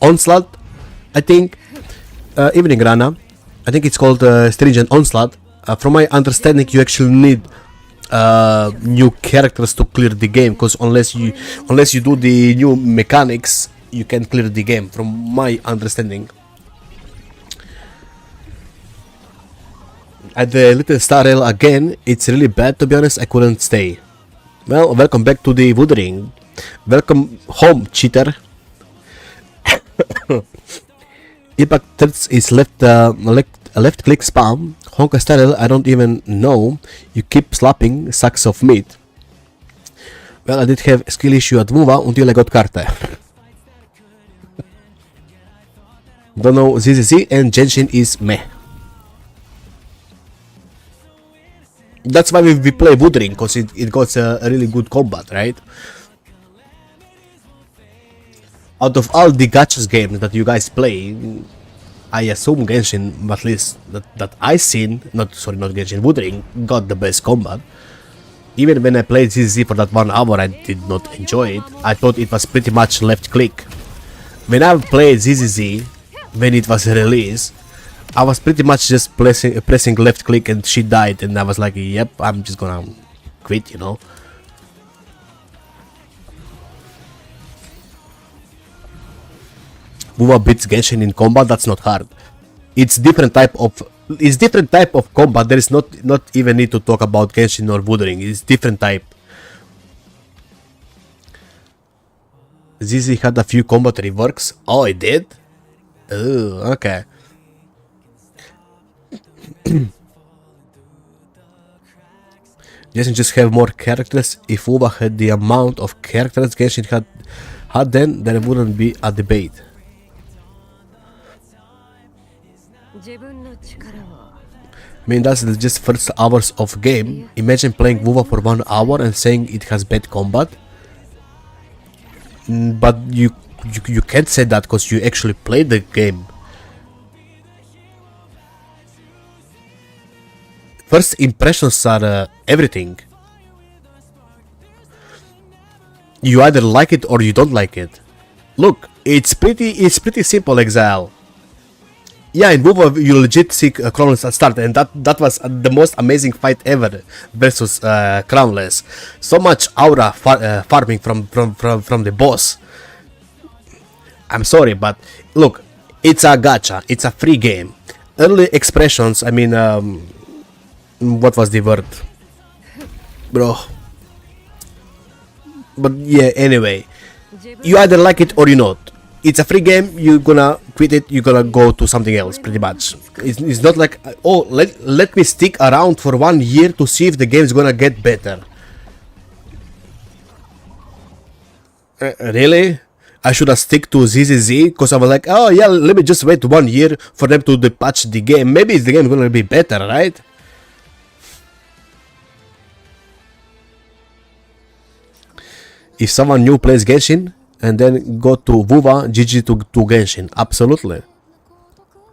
Onslaught, I think. Evening Rana, I think it's called Styrian Onslaught. From my understanding, you actually need new characters to clear the game, because unless you do the new mechanics, you can clear the game. From my understanding. At the Little Star Rail again, it's really bad, to be honest. I couldn't stay. Well, welcome back to the Wuthering. Welcome home, cheater. Impact threats is left click spam. Honkai Star Rail, I don't even know. You keep slapping sacks of meat. Well, I did have a skill issue at Vuva until I got Karte. Don't know ZZZ, and Genshin is meh. That's why we play Wuthering, because it got a really good combat, right? Out of all the gachas games that you guys play, I assume Genshin, at least that I seen, not Genshin, Wuthering got the best combat. Even when I played ZZ for that 1 hour, I did not enjoy it. I thought it was pretty much left click. When I played ZZZ, when it was released, I was pretty much just pressing left click and she died, and I was like, yep, I'm just gonna quit, you know. Wuva beats Genshin in combat. That's not hard. It's different type of combat. There is not even need to talk about Genshin or Wuthering. It's different type. ZZ had a few combat reworks. Oh, it did? Oh, okay. Genshin just have more characters. If Wuva had the amount of characters Genshin had then there wouldn't be a debate. I mean, that's just first hours of game. Imagine playing Wuva for 1 hour and saying it has bad combat. But you can't say that because you actually played the game. First impressions are everything. You either like it or you don't like it. Look, it's pretty simple, Exile. Yeah, in Wuva you legit see Crownless at start, and that was the most amazing fight ever versus Crownless. So much aura farming from the boss. I'm sorry, but look, it's a gacha, it's a free game. Early expressions, I mean, what was the word, bro? But yeah, anyway, you either like it or you not. It's a free game, you're gonna quit it, you're gonna go to something else, pretty much. It's not like, oh, let me stick around for 1 year to see if the game's gonna get better. Really? I should have stick to ZZZ, because I was like, oh yeah, let me just wait 1 year for them to patch the game. Maybe the game is gonna be better, right? If someone new plays Genshin, and then go to Wuva, GG to Genshin. Absolutely.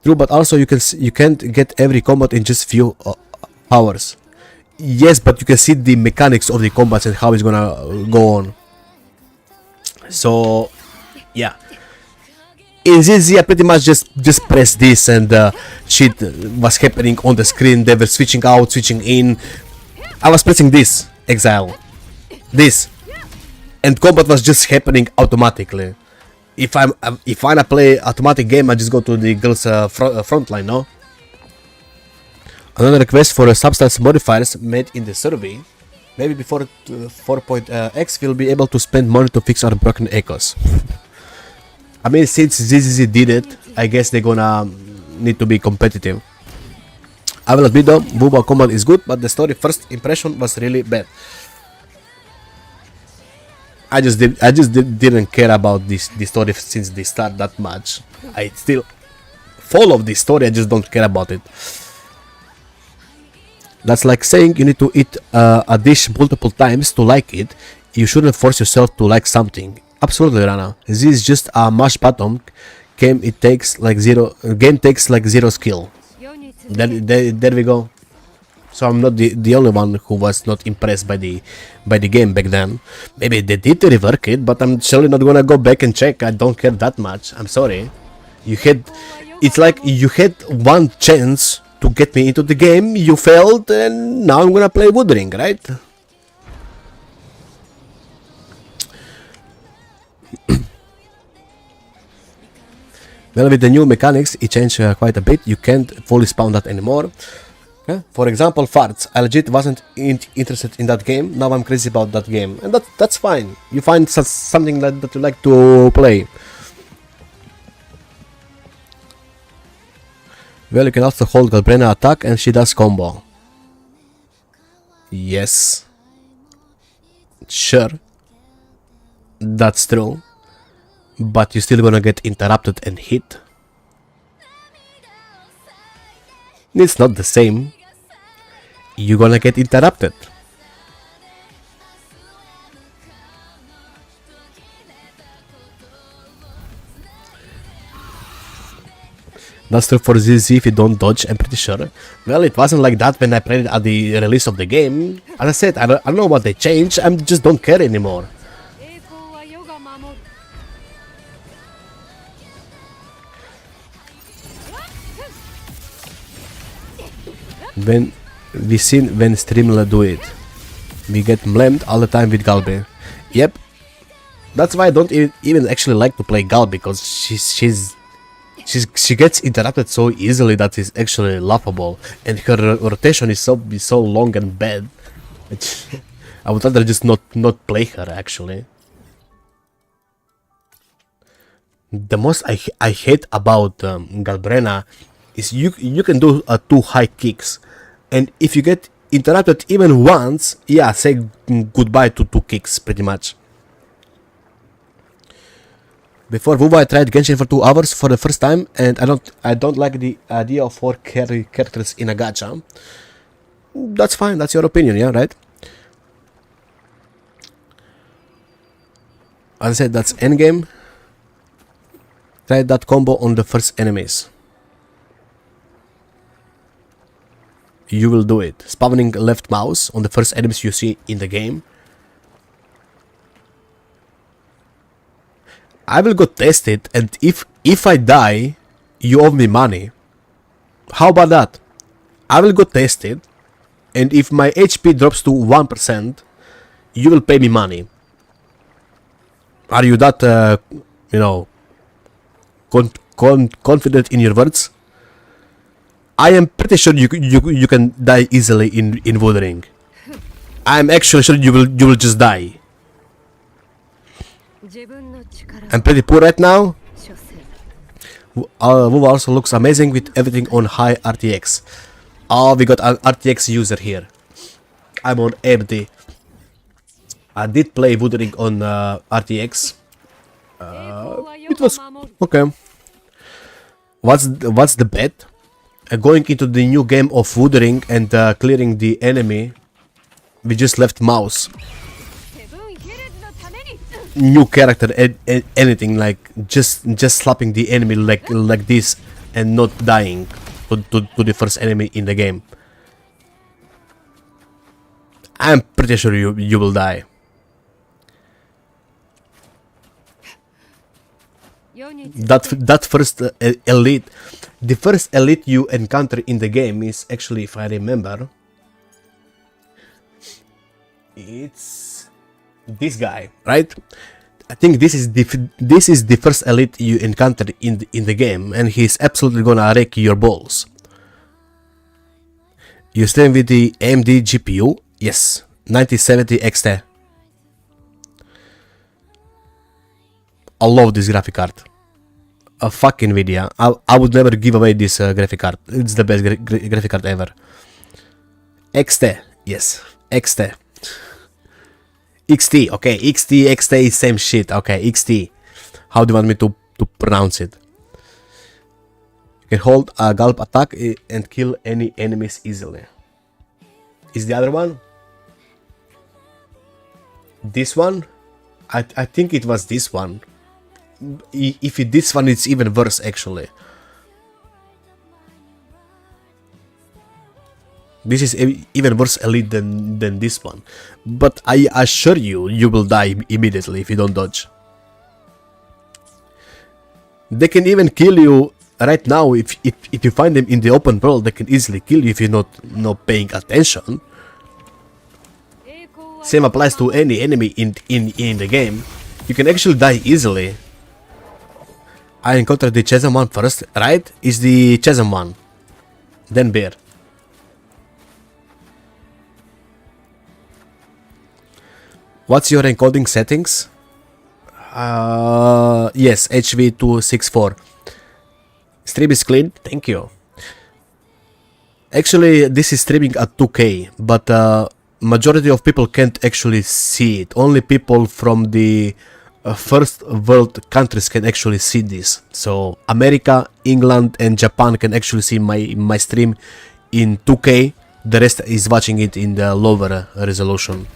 True, but also you can't get every combat in just few hours. Yes, but you can see the mechanics of the combats and how it's gonna go on. So, yeah. In ZZ, I pretty much just press this and shit was happening on the screen. They were switching out, switching in. I was pressing this, Exile. This. And combat was just happening automatically. If I wanna play automatic game, I just go to the girls front line, no? Another request for substance modifiers made in the survey. Maybe before 4.x we'll be able to spend money to fix our broken echoes. I mean, since ZZZ did it, I guess they're gonna need to be competitive. I will admit though, Wuva combat is good, but the story first impression was really bad. didn't care about this story since the start that much. I still follow this story, I just don't care about it. That's like saying you need to eat a dish multiple times to like it. You shouldn't force yourself to like something. Absolutely, Rana. This is just a mashed bottom game. It takes like zero. Game takes like zero skill. There we go. So I'm not the only one who was not impressed by the game back then. Maybe they did rework it, but I'm surely not gonna go back and check. I don't care that much. I'm sorry. It's like you had one chance to get me into the game, you failed, and now I'm gonna play Wuthering, right? Well, with the new mechanics, it changed quite a bit. You can't fully spawn that anymore. For example, farts. I legit wasn't interested in that game. Now I'm crazy about that game, and that's fine. You find something that you like to play. Well, you can also hold Galbrena attack and she does combo. Yes. Sure. That's true. But you're still gonna get interrupted and hit. It's not the same. You're gonna get interrupted. That's true for ZZ if you don't dodge, I'm pretty sure. Well, it wasn't like that when I played it at the release of the game. As I said, I don't know what they changed, I just don't care anymore. When Streamler do it, we get blamed all the time with Galbi. Yep. That's why I don't even actually like to play Galbi, because she gets interrupted so easily that is actually laughable, and her rotation is so long and bad. I would rather just not play her actually. The most I hate about Galbrena is you can do 2 high kicks, and if you get interrupted even once, yeah, say goodbye to 2 kicks pretty much. Before WoW I tried Genshin for 2 hours for the first time, and I don't like the idea of 4 characters in a gacha. That's fine, that's your opinion, yeah, right? As I said, that's endgame. Try that combo on the first enemies. You will do it. Spawning left mouse on the first enemies you see in the game. I will go test it, and if I die, you owe me money. How about that? I will go test it, and if my HP drops to 1%, you will pay me money. Are you that, confident in your words? I am pretty sure you can die easily in Wuthering. I am actually sure you will just die. I'm pretty poor right now. WoW also looks amazing with everything on high RTX. Oh, we got an RTX user here. I'm on AMD. I did play Wuthering on RTX. It was okay. What's the bet? Going into the new game of Wuthering and clearing the enemy, we just left mouse. New character, anything, like just slapping the enemy like this and not dying to the first enemy in the game. I'm pretty sure you will die. That first elite, the first elite you encounter in the game is actually, if I remember, it's this guy, right? I think this is the first elite you encounter in the game, and he's absolutely gonna wreck your balls. You staying with the AMD GPU? Yes, 9070 XT. I love this graphic card. A fucking Nvidia. I would never give away this graphic card. It's the best graphic card ever. XT, yes, XT. XT, okay, XT, same shit, okay, XT. How do you want me to pronounce it? You can hold a gulp attack and kill any enemies easily. Is the other one? This one? I think it was this one. If it's this one, it's even worse actually. This is even worse elite than this one. But I assure you, you will die immediately if you don't dodge. They can even kill you right now if you find them in the open world. They can easily kill you if you're not paying attention. Same applies to any enemy in the game. You can actually die easily. I encountered the Chasm one first, right? Is the Chasm one, then Bear. What's your encoding settings? Yes, HV264. Stream is clean, thank you. Actually, this is streaming at 2K, but majority of people can't actually see it. Only people from the first world countries can actually see this. So America, England and Japan can actually see my stream in 2K. The rest is watching it in the lower resolution.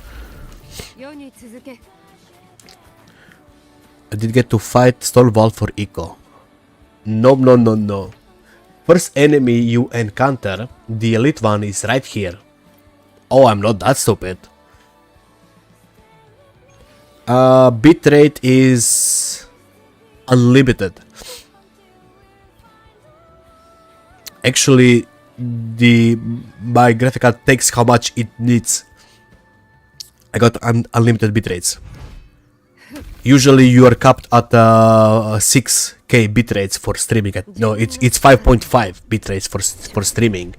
I did get to fight Stormwall for Eco. No. First enemy you encounter, the elite one, is right here. Oh, I'm not that stupid. Bitrate is unlimited. Actually, my graphic card takes how much it needs. I got unlimited bitrates. Usually you are capped at 6K bitrates for streaming. No, it's 5.5 bitrates for streaming.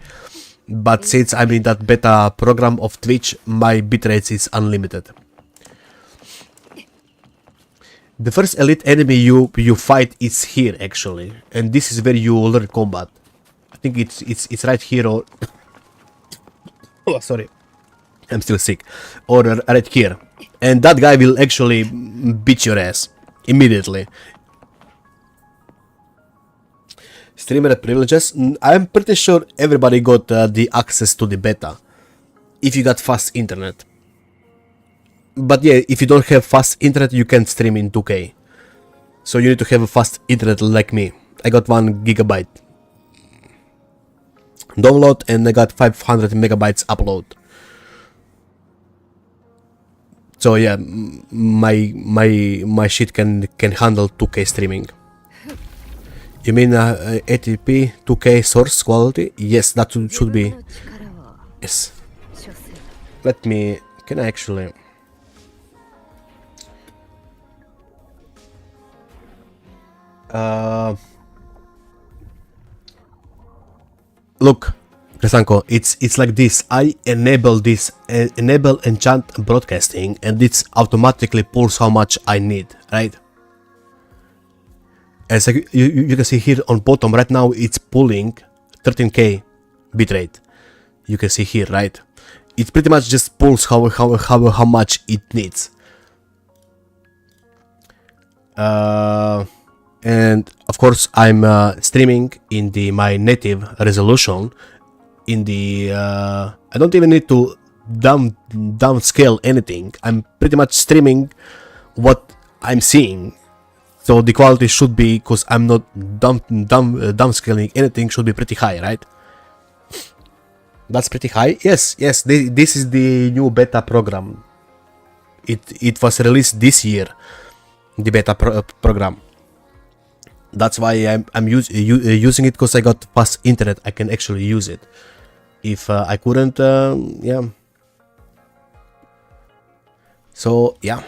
But since I'm in that beta program of Twitch, my bitrates is unlimited. The first elite enemy you fight is here actually, and this is where you learn combat. I think it's right here or oh, sorry, I'm still sick. Or right here. And that guy will actually beat your ass immediately. Streamer privileges. I'm pretty sure everybody got the access to the beta if you got fast internet. But yeah, if you don't have fast internet, you can't stream in 2K. So you need to have a fast internet like me. I got 1 gigabyte download and I got 500 megabytes upload. So yeah, my shit can handle 2K streaming. You mean ATP 2K source quality? Yes, that should be. Yes. Let me. Can I actually? Look, Kresanko, it's like this. I enable this, enable enchant broadcasting, and it automatically pulls how much I need, right? As you can see here on bottom right now, it's pulling 13K bitrate. You can see here, right? It pretty much just pulls how much it needs. And of course, I'm streaming in my native resolution. In the I don't even need to downscale anything. I'm pretty much streaming what I'm seeing. So the quality should be, because I'm not downscaling anything, should be pretty high, right? That's pretty high. Yes. This is the new beta program. It was released this year. The beta program. That's why I'm using it, because I got fast internet. I can actually use it. If I couldn't, yeah. So yeah.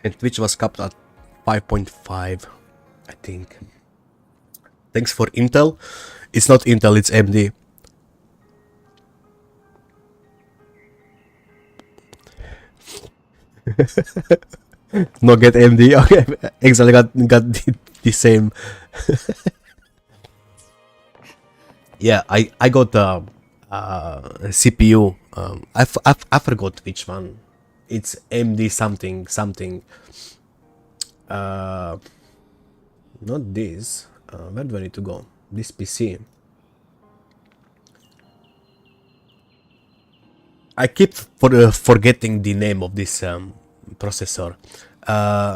And Twitch was capped at 5.5, I think. Thanks for Intel. It's not Intel, it's AMD. No, get AMD. Okay, exactly. Got the same. Yeah, I got CPU. I forgot which one. It's AMD something something. Not this. Where do I need to go? This PC. I keep forgetting the name of this processor.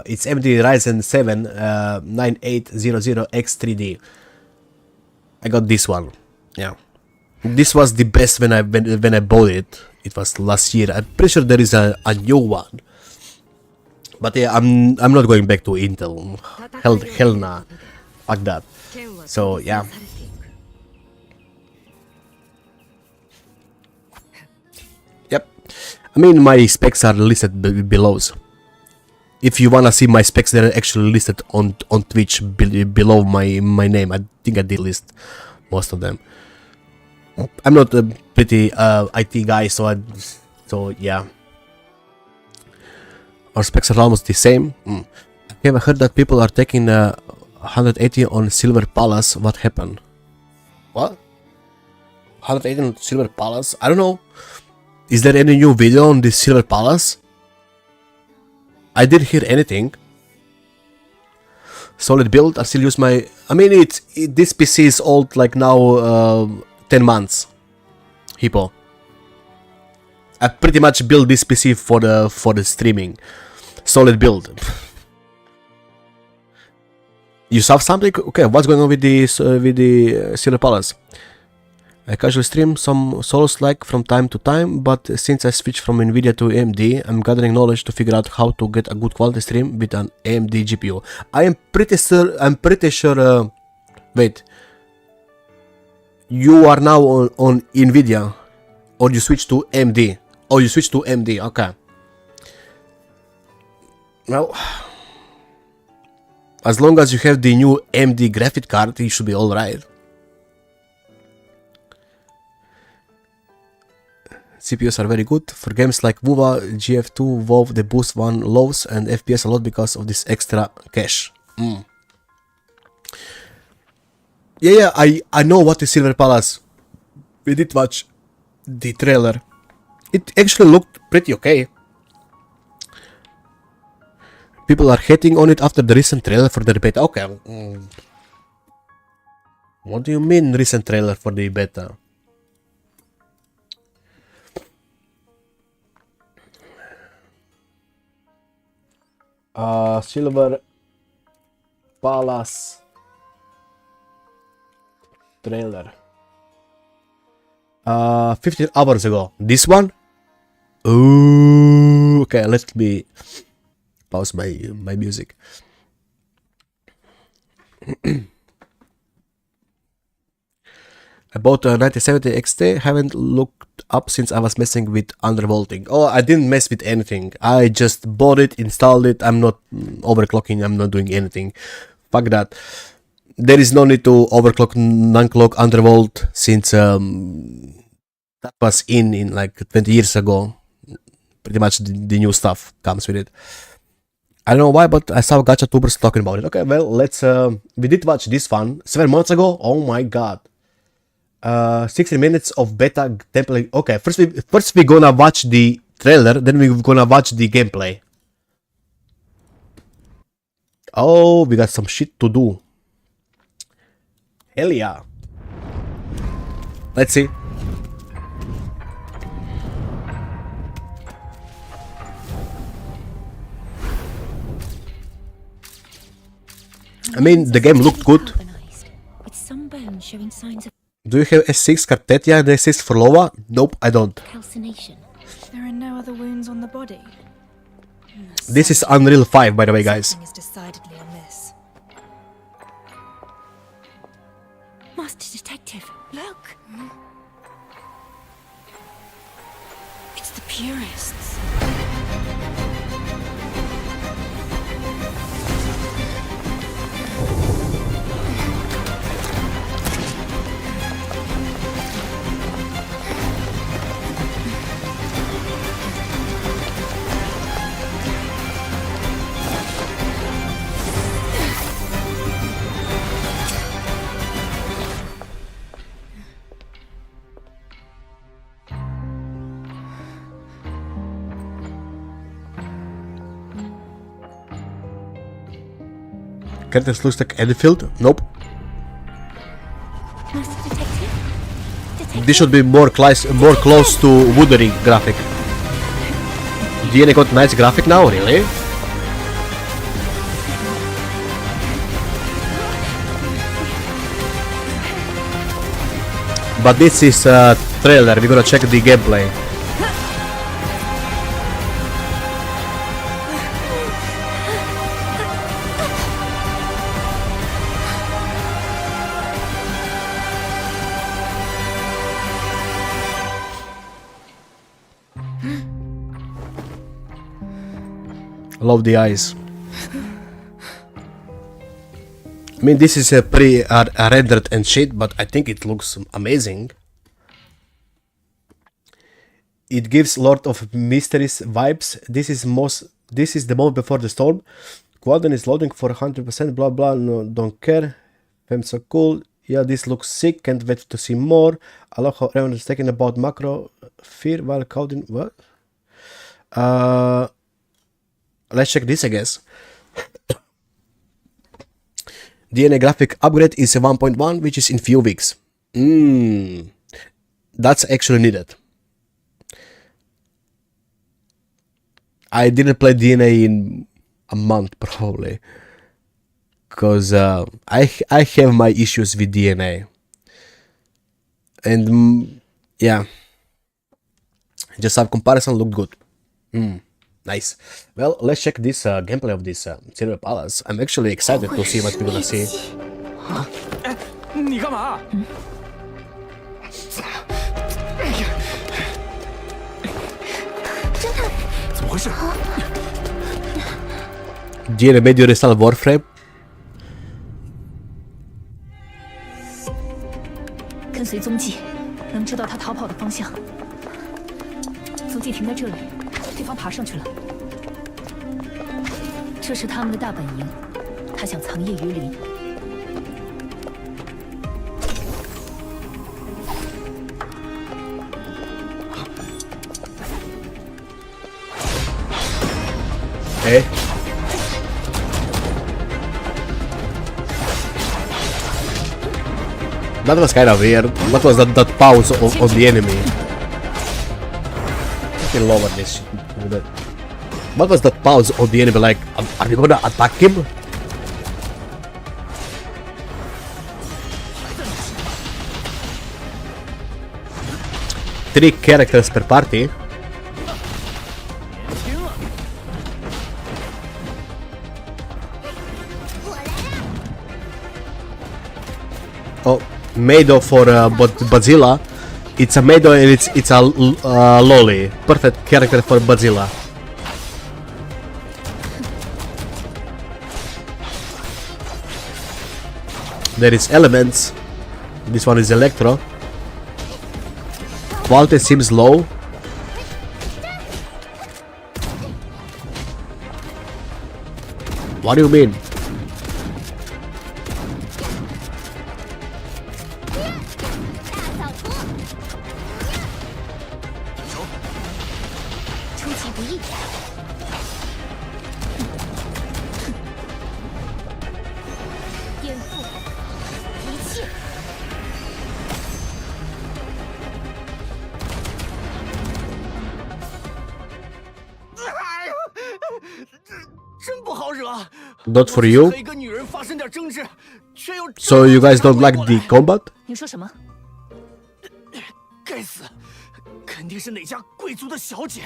It's AMD Ryzen 7 9800X3D. I got this one. Yeah, this was the best when I bought it. It was last year. I'm pretty sure there is a new one. But yeah, I'm not going back to Intel. Hell nah. Fuck that. So yeah. Yep. I mean, my specs are listed below. If you wanna see my specs, they're actually listed on Twitch below my name. I think I did list most of them. I'm not a pretty IT guy, so yeah. Our specs are almost the same. Have I heard that people are taking 180 on Silver Palace? What happened? What? 180 on Silver Palace? I don't know. Is there any new video on this Silver Palace? I didn't hear anything. Solid build. I still use my. I mean, this PC is old, like now 10 months. Hippo. I pretty much built this PC for the streaming. Solid build. You saw something? Okay, what's going on with the Silver Palace? I casually stream some solos like from time to time, but since I switched from Nvidia to AMD, I'm gathering knowledge to figure out how to get a good quality stream with an AMD GPU. I'm pretty sure. Wait. You are now on Nvidia, or you switch to AMD? Oh, you switch to AMD. Okay. Well, as long as you have the new AMD graphic card, you should be all right. CPUs are very good for games like WoWa, GF2, WoW. They boost one lows and FPS a lot because of this extra cache. Yeah, I know what is Silver Palace. We did watch the trailer. It actually looked pretty okay. People are hating on it after the recent trailer for the beta. Okay. What do you mean recent trailer for the beta? Silver Palace trailer. 15 hours ago. This one? Ooh, okay, let me pause my music. I bought a 9070 XT, haven't looked up since I was messing with undervolting. Oh, I didn't mess with anything. I just bought it, installed it. I'm not overclocking, I'm not doing anything. Fuck that. There is no need to overclock, non-clock, undervolt since that was in like 20 years ago. Pretty much the new stuff comes with it. I don't know why, but I saw gacha tubers talking about it. Okay, well, let's we did watch this one 7 months ago. Oh my god. 16 minutes of beta gameplay. Okay, first we gonna watch the trailer, then we're gonna watch the gameplay. Oh, we got some shit to do. Hell yeah. Let's see. I mean, the game looked good. With some bones showing signs of Do you have S6 Cartetia and S6 for Lova? Nope, I don't. calcination. There are no other wounds on the body. This is Unreal 5, by the way, guys. Something is decidedly amiss. Master Detective, look! It's the purists. Characters looks like Enfield. Nope. Master Detective? Detective? This should be more close to Woodery graphic. DNA got nice graphic now, really? But this is a trailer, we're gonna check the gameplay. Love the eyes. I mean, this is a pretty rendered and shit, but I think it looks amazing. It gives Lord of Mysteries vibes. This is the moment before the storm. Quadrant is loading for 100%. Blah blah. No, don't care. I'm so cool. Yeah, this looks sick. Can't wait to see more. I love how everyone is talking about macro fear while coding. What? Let's check this, I guess. DNA graphic upgrade is 1.1, which is in few weeks. That's actually needed. I didn't play DNA in a month probably, because I have my issues with DNA, and yeah, just have comparison looked good. Nice. Well, let's check this gameplay of this Silver Palace. I'm actually excited to see what we're gonna see. 你干嘛？ 怎么回事？ DNA made you restart Warframe. 跟随踪迹，能知道他逃跑的方向。踪迹停在这里，对方爬上去了。这是他们的大本营，他想藏掖于林。 Eh? That was kind of weird. What was that pause on the enemy? I can lower this shit. What was that pause on the enemy? Like, are we gonna attack him? Three characters per party. Oh, Mado for Bazilla. It's a Mado and it's a lolly. Perfect character for Bazilla. There is Elements. This one is Electro. Quality seems low. What do you mean? Not for you. So you guys don't like the combat? 你说什么？该死，肯定是哪家贵族的小姐。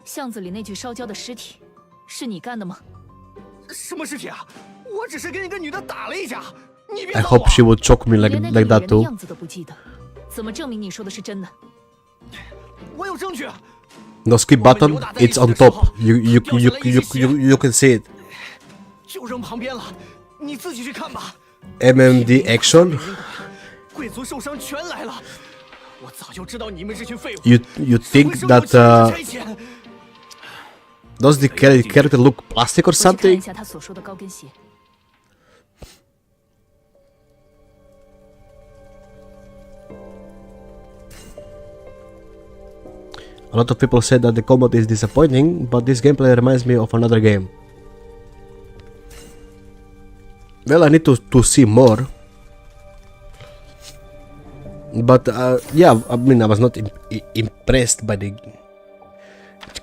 巷子里那具烧焦的尸体，是你干的吗？什么尸体啊？我只是跟一个女的打了一架，你别 I 闹我。 hope she would choke me 连那个 like 女 that 人的 too. 样子都不记得，怎么证明你说的是真的？我有证据。 No skip button. It's on top. You can see it. 就扔旁边了，你自己去看吧。 MMD action. 贵族受伤全来了，我早就知道你们这群废物。 You think that does the character look plastic or 我去看一 something? 下他所说的高跟鞋。A lot of people said that the combat is disappointing, but this gameplay reminds me of another game. Well, I need to see more. But yeah, I mean, I was not impressed by the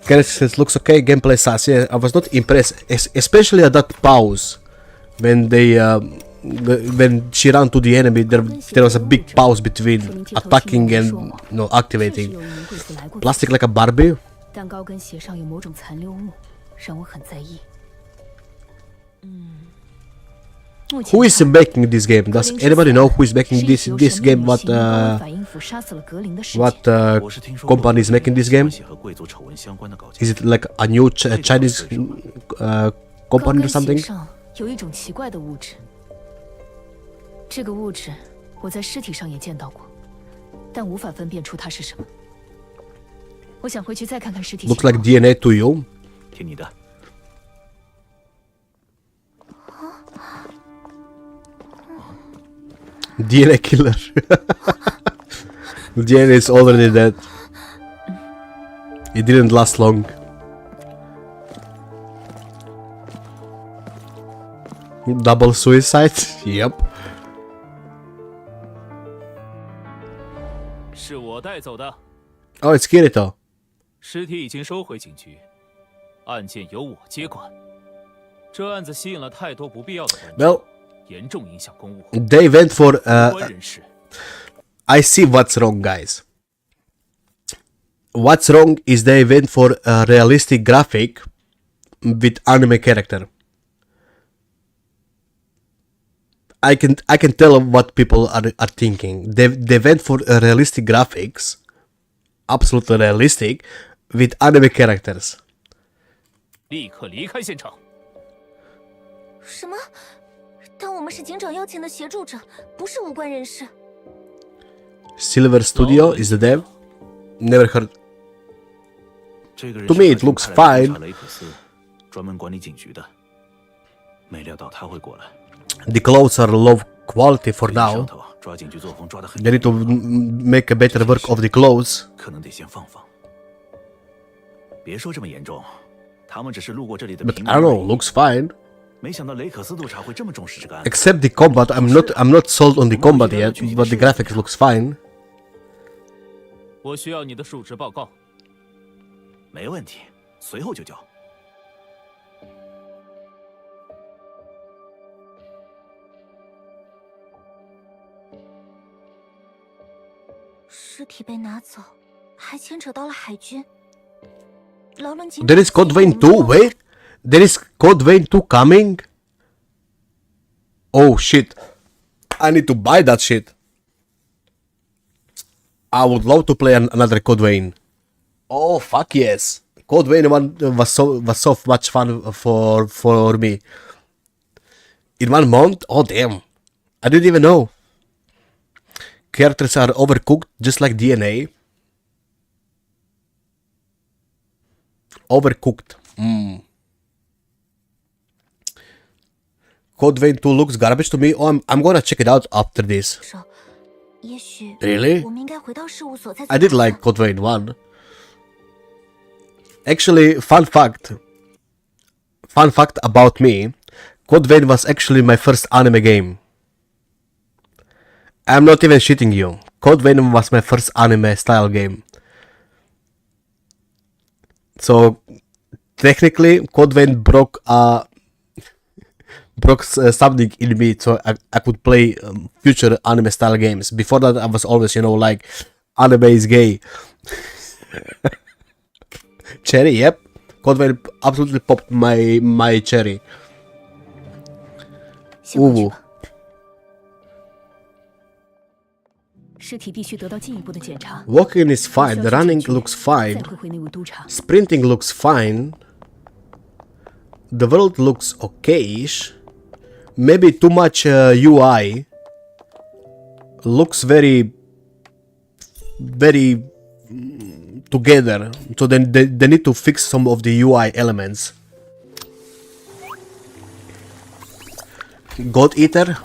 characters. Looks okay, gameplay sus. Yeah, I was not impressed, especially at that pause when they when she ran to the enemy. There was a big pause between attacking and activating. Plastic like a Barbie. 蛋糕跟鞋上有某种残留物，让我很在意。Who is making this game? Does anybody know who is making this game? What company is making this game? Is it like a new Chinese company or something? 有一种奇怪的物质，这个物质我在尸体上也见到过，但无法分辨出它是什么。我想回去再看看尸体。Looks like DNA to you. 听你的。 DNA killer. DNA is already dead. It didn't last long. Double suicide? Yep. 是我带走的。 Oh, it's Kirito. 尸体已经收回警局，案件由我接管。这案子吸引了太多不必要的关注。 Well, 严重影响公务。 they went for I see what's wrong, guys. What's wrong is they went for a realistic graphic with anime character. I can tell what people are thinking. They went for realistic graphics, absolutely realistic, with anime characters. 立刻离开现场。什么？但我们是警长邀请的协助者，不是无关人士。Silver Studio is the dev. Never heard. To me, it looks fine. 雷克斯专门管理警局的，没料到他会过来。 The clothes are low quality for now. 上头抓警局作风抓得很。 They need to make a better work of the clothes. 可能得先放放。别说这么严重，他们只是路过这里的 But 平 I 民。 don't know, looks fine. 没想到雷克斯督察会这么重视这个案子。 Except the combat, I'm not sold on the combat yet, but the graphics looks fine. 我需要你的述职报告。没问题，随后就交。尸体被拿走，还牵扯到了海军。劳伦警 There is Code Vein 2? Wait, there is Code Vein 2 coming? Oh shit. I need to buy that shit. I would love to play another Code Vein. Oh fuck yes. Code Vein 1 was so much fun for me. In 1 month? Oh damn. I didn't even know. Characters are overcooked just like DNA. Overcooked. Code Vein 2 looks garbage to me. Oh, I'm gonna check it out after this. 也许 Really? 我们应该回到事务所再。 I did like Code Vein 1. Actually, fun fact about me, Code Vein was actually my first anime game. I'm not even shitting you. Code Vein was my first anime style game. So technically, Code Vein broke something in me, so I could play future anime style games. Before that, I was always, like, anime is gay. Cherry, yep. Code Vein absolutely popped my cherry. 先回去吧。尸体必须得到进一步的检查。 Walking is fine. The running looks fine. 再会回内务督察。 Sprinting looks fine. The world looks okayish. Maybe too much UI. Looks very together. So then they need to fix some of the UI elements. God Eater.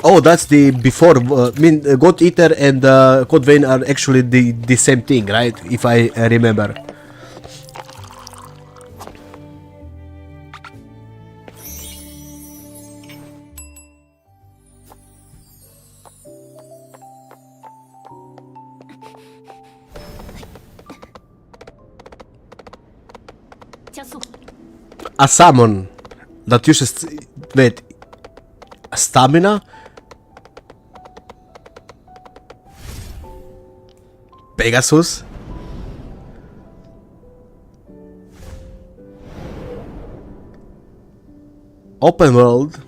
Oh, that's the before. God Eater and Code Vein are actually the same thing, right? If I remember. 加速。 A summon that uses wait stamina. Pegasus. Open world.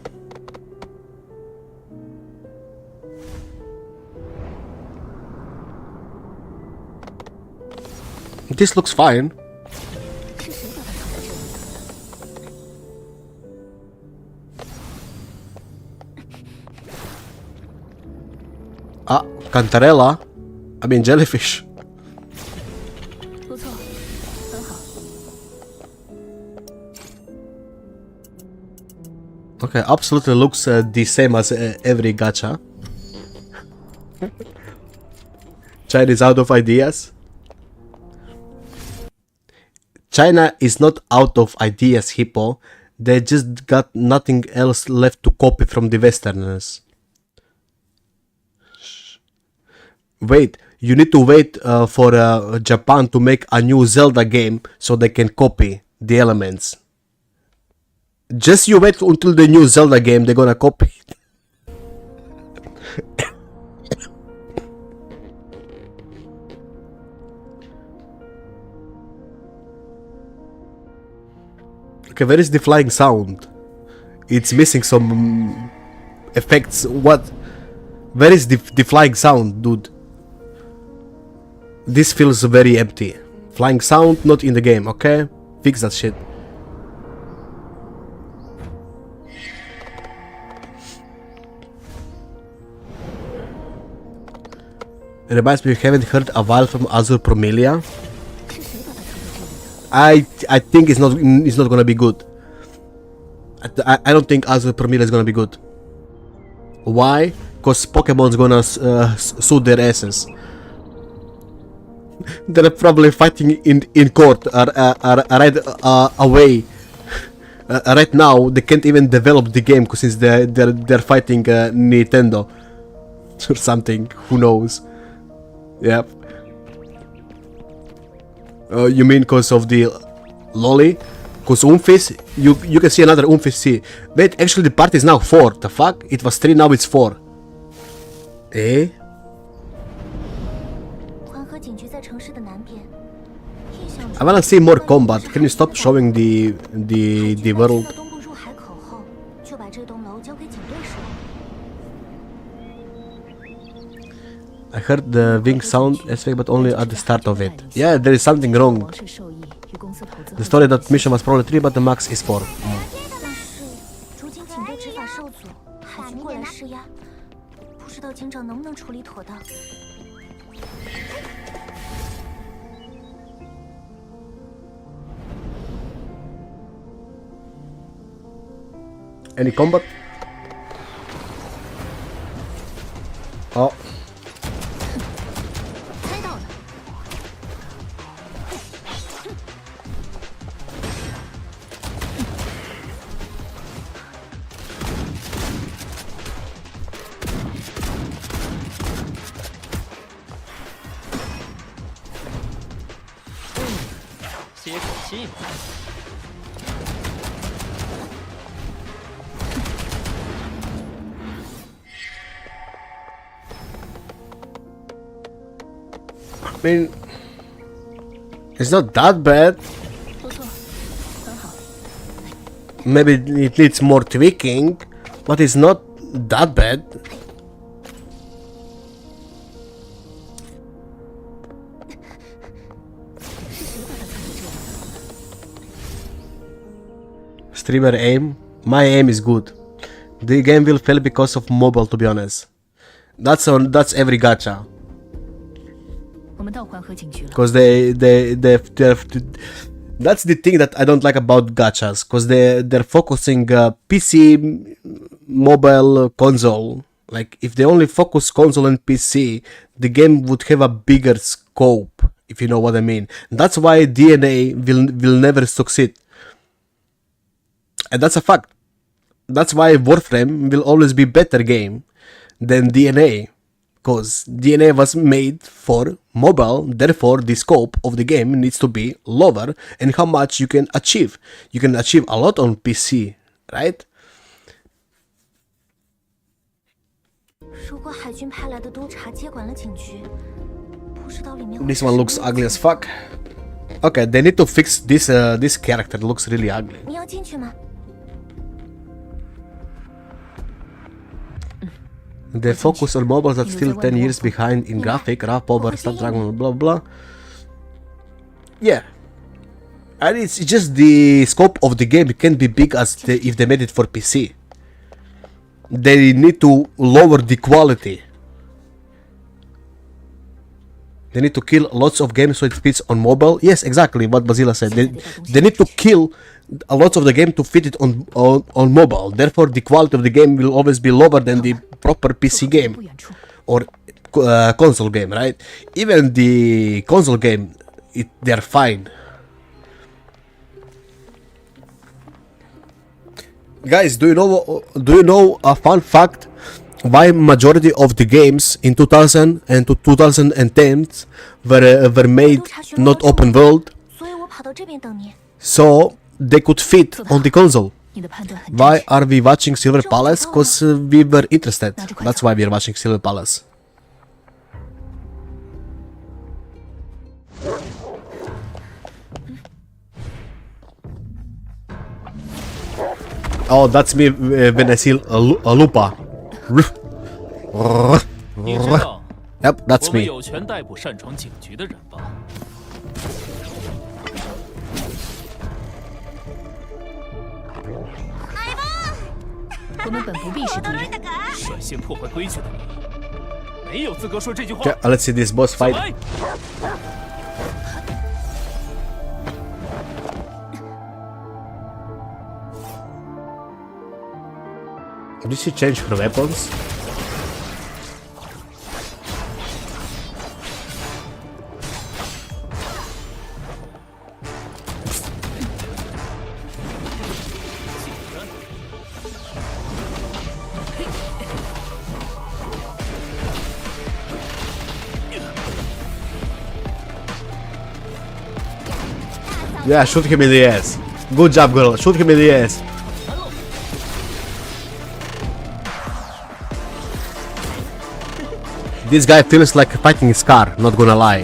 This looks fine. Ah, Cantarella. I mean jellyfish. 不错，很好。 Okay, absolutely looks the same as every gacha. China is out of ideas. China is not out of ideas, Hippo. They just got nothing else left to copy from the Westerners. Wait, you need to wait for Japan to make a new Zelda game so they can copy the elements. Just you wait until the new Zelda game, they're gonna copy it. Okay, where is the flying sound? It's missing some effects. What? Where is the flying sound, dude? This feels very empty. Flying sound not in the game, okay? Fix that shit. It reminds me, you haven't heard a while from Azure Promelia. I think it's not gonna be good. I don't think Azure Promelia is gonna be good. Why? Because Pokemon's gonna suit their asses. They're probably fighting in court right away. Right now, they can't even develop the game because they're fighting Nintendo or something. Who knows? Yep. You mean because of the lolly? Because Umphis, you can see another Umphis here. Wait, actually the party is now 4. The fuck? It was 3, now it's 4. Eh? 环河警局在城市的南边。印象 I wanna see more combat. Can you stop showing the world? 东部入海口后，就把这栋楼交给警队使用。 I heard the wing sound effect, but only at the start of it. Yeah, there is something wrong. 王室受益与公司投资。 The story that mission was probably 3, but the max is 4. 但是，如今警队执法受阻，海军过来施压，不知道警长能不能处理妥当。 Any combat? Oh. 猜到了，歇口气吧。 I mean, it's not that bad. 不错，很好。 Maybe it needs more tweaking, but it's not that bad. Streamer aim? My aim is good. The game will fail because of mobile, to be honest. That's every gacha. 我们到环河警局了。 Because that's the thing that I don't like about gachas, because they're focusing PC, mobile, console. Like if they only focus console and PC, the game would have a bigger scope, if you know what I mean. That's why DNA will never succeed, and that's a fact. That's why Warframe will always be better game than DNA. because DNA was made for mobile, therefore the scope of the game needs to be lower, and how much you can achieve. You can achieve a lot on PC, right? 如果海军派来的督察接管了警局，不知道里面会 This 是 one 什么 looks 样的 ugly as 情况 fuck. Okay, they need to fix this this character. It looks really ugly. 你要进去吗？ They focus on mobiles that still 10 years behind in graphic, raw power, Snapdragon, blah blah. Yeah. And it's just the scope of the game can't be big as if they made it for PC. They need to lower the quality. They need to kill lots of games so it fits on mobile. Yes, exactly what Basila said. They need to kill a lot of the game to fit it on mobile. Therefore, the quality of the game will always be lower than the proper PC game or console game, right? Even the console game, they're fine. Guys, do you know a fun fact? Why majority of the games in 2000 and 2010 were made not open world, 所以我跑到这边等你。 so they could fit on the console. 你的判断很正 Why 确。 are we watching Silver Palace? Because we were interested. That's why we are watching Silver Palace. Oh, that's me when I see a Lupa. 你知道 Yep, 我 that's 们 me. 有权逮捕擅闯警局的人吧？我们本不必是敌人。率先破坏规矩的你，没有资格说这句话。 Okay, let's see this boss 小 fight. 白， Did she change her weapons? Yeah, shoot him in the ass. Good job, girl. Shoot him in the ass. This guy feels like fighting Scar, not gonna lie.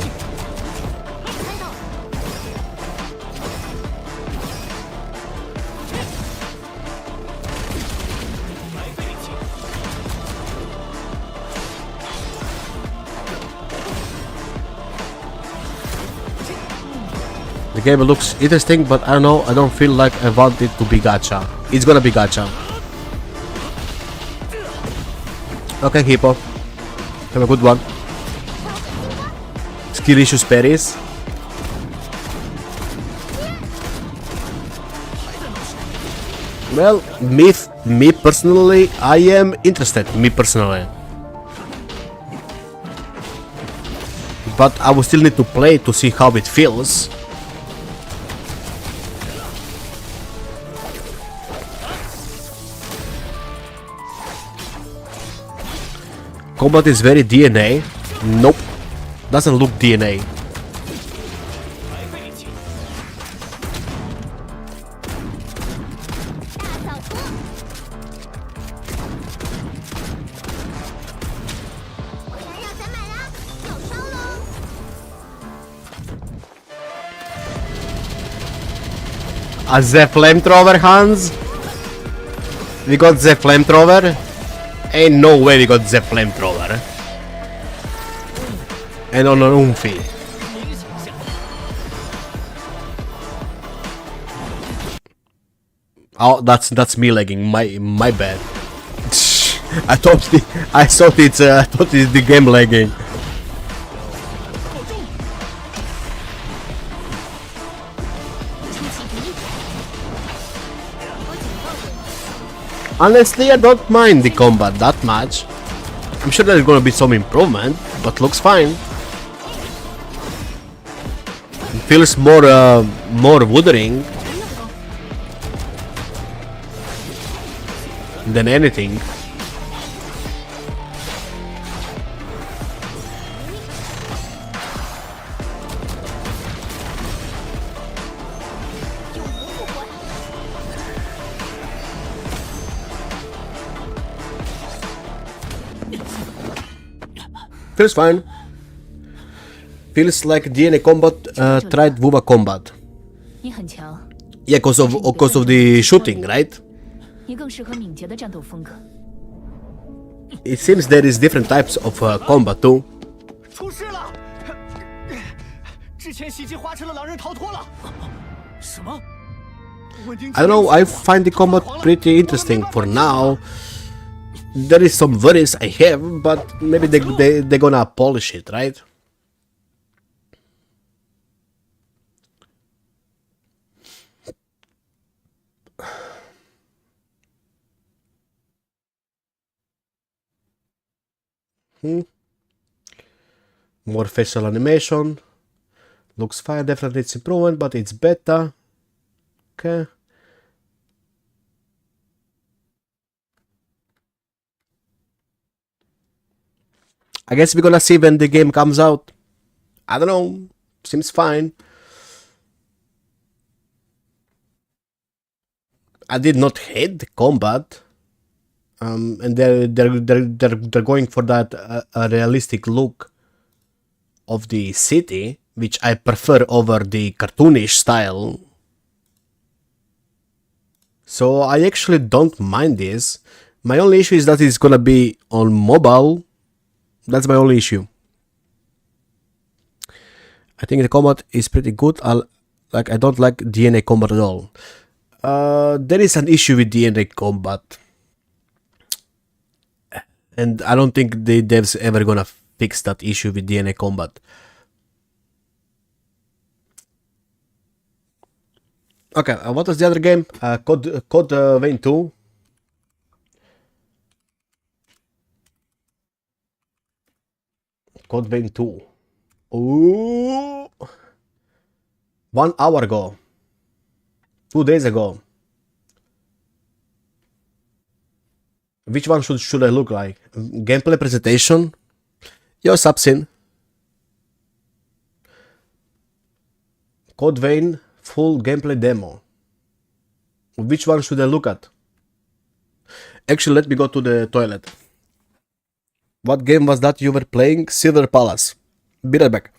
The game looks interesting, but I don't know, I don't feel like I want it to be gacha. It's gonna be gacha. Okay, Hippo. Have a good one. Skill issues Paris. Well, me personally, I am interested. Me personally. But I will still need to play to see how it feels. Combat is very DNA. Nope. Doesn't look DNA. The flamethrower, Hans? We got the flamethrower? Ain't no way we got the flamethrower. And on an Umfi. Oh, that's me lagging. My bad. I thought it's the game lagging. Honestly, I don't mind the combat that much. I'm sure there's gonna be some improvement, but looks fine. It feels more withering than anything. Feels fine. Feels like DNA combat tried WoWa combat. 你很强， Yeah, cause of the shooting, right? 你更适合敏捷的战斗风格。 It seems there is different types of combat too. 出事了！之前袭击花车的狼人逃脱了。什么？ I don't know, I find the combat pretty interesting for now. There is some worries I have, but maybe they're gonna polish it, right? More facial animation. Looks fine, definitely it's improvement, but it's beta. Okay. I guess we're gonna see when the game comes out. I don't know. Seems fine. I did not hate the combat. And they're going for that realistic look of the city, which I prefer over the cartoonish style. So I actually don't mind this. My only issue is that it's gonna be on mobile. That's my only issue. I think the combat is pretty good. I don't like DNA combat at all. There is an issue with DNA combat. And I don't think the devs ever gonna fix that issue with DNA combat. Okay, what was the other game? Code Vein 2. Code Vein 2. Ooh. 1 hour ago. 2 days ago. Which one should I look like? Gameplay presentation? Yo, Subsin. Code Vein full gameplay demo. Which one should I look at? Actually, let me go to the toilet. What game was that you were playing? Silver Palace. Be right back.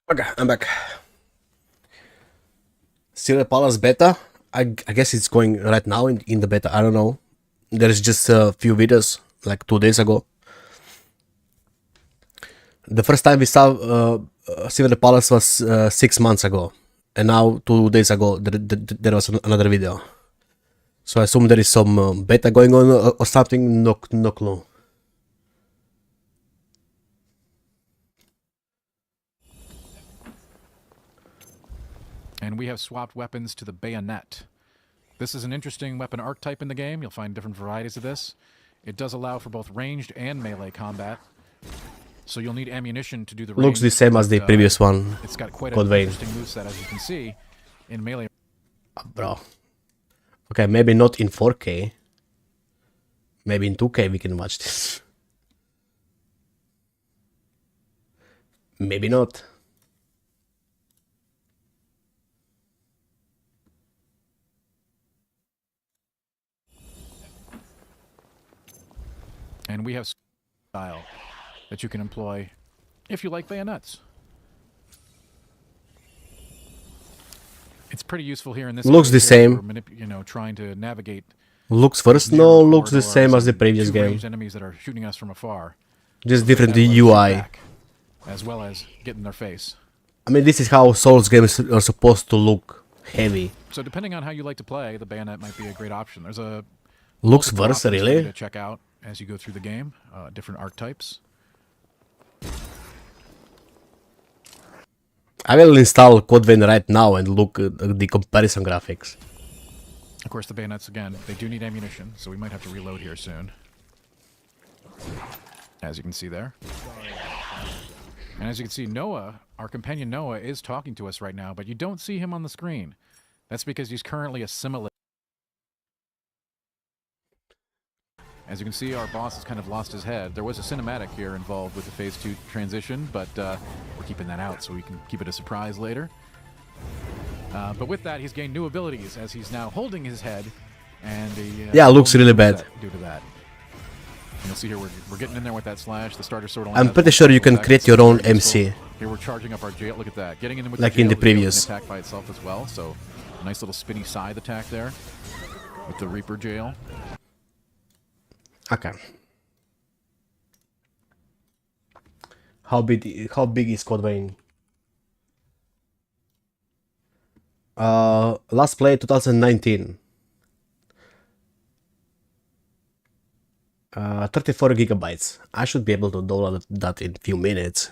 Okay, I'm back. Silver Palace beta. I guess it's going right now in the beta. I don't know. There's just a few videos like 2 days ago. The first time we saw Silver Palace was 6 months ago, and now 2 days ago there was another video. So I assume there is some beta going on or something. No clue. And we have swapped weapons to the bayonet. This is an interesting weapon archetype in the game. You'll find different varieties of this. It does allow for both ranged and melee combat. So you'll need ammunition to do the range. Looks the same as the previous one. It's got quite Code an Vein. interesting moveset, as you can see, in melee. Bro. Okay, maybe not in 4K. Maybe in 2K we can watch this. Maybe not. And we have style that you can employ if you like bayonets. It's pretty useful here in this. Looks the same. You know, trying to navigate. Looks first? No, looks the same as the previous game. Enemies that are shooting us from afar. Just different UI. As well as get in their face. I mean, this is how Souls games are supposed to look. Heavy. So depending on how you like to play, the bayonet might be a great option. There's a looks worse, really. To check out as you go through the game, different archetypes. I will install Code Vein right now and look at the comparison graphics. Of course, the bayonets, again, they do need ammunition, so we might have to reload here soon. As you can see there. And as you can see, Noah, our companion Noah, is talking to us right now, but you don't see him on the screen. That's because he's currently assimilating. As you can see, our boss has kind of lost his head. There was a cinematic here involved with the Phase 2 transition, but we're keeping that out so we can keep it a surprise later. But with that, he's gained new abilities as he's now holding his head, and yeah, looks really bad due to that. And you'll see here we're getting in there with that slash. The starter sword. I'm pretty sure you can create your own MC. Here we're charging up our jail. Look at that, getting in with like the jail, in the previous. attack by itself as well. So nice little spinny scythe attack there with the Reaper jail. Okay. How big is Code Vein? Last play 2019. 34 gigabytes. I should be able to download that in a few minutes.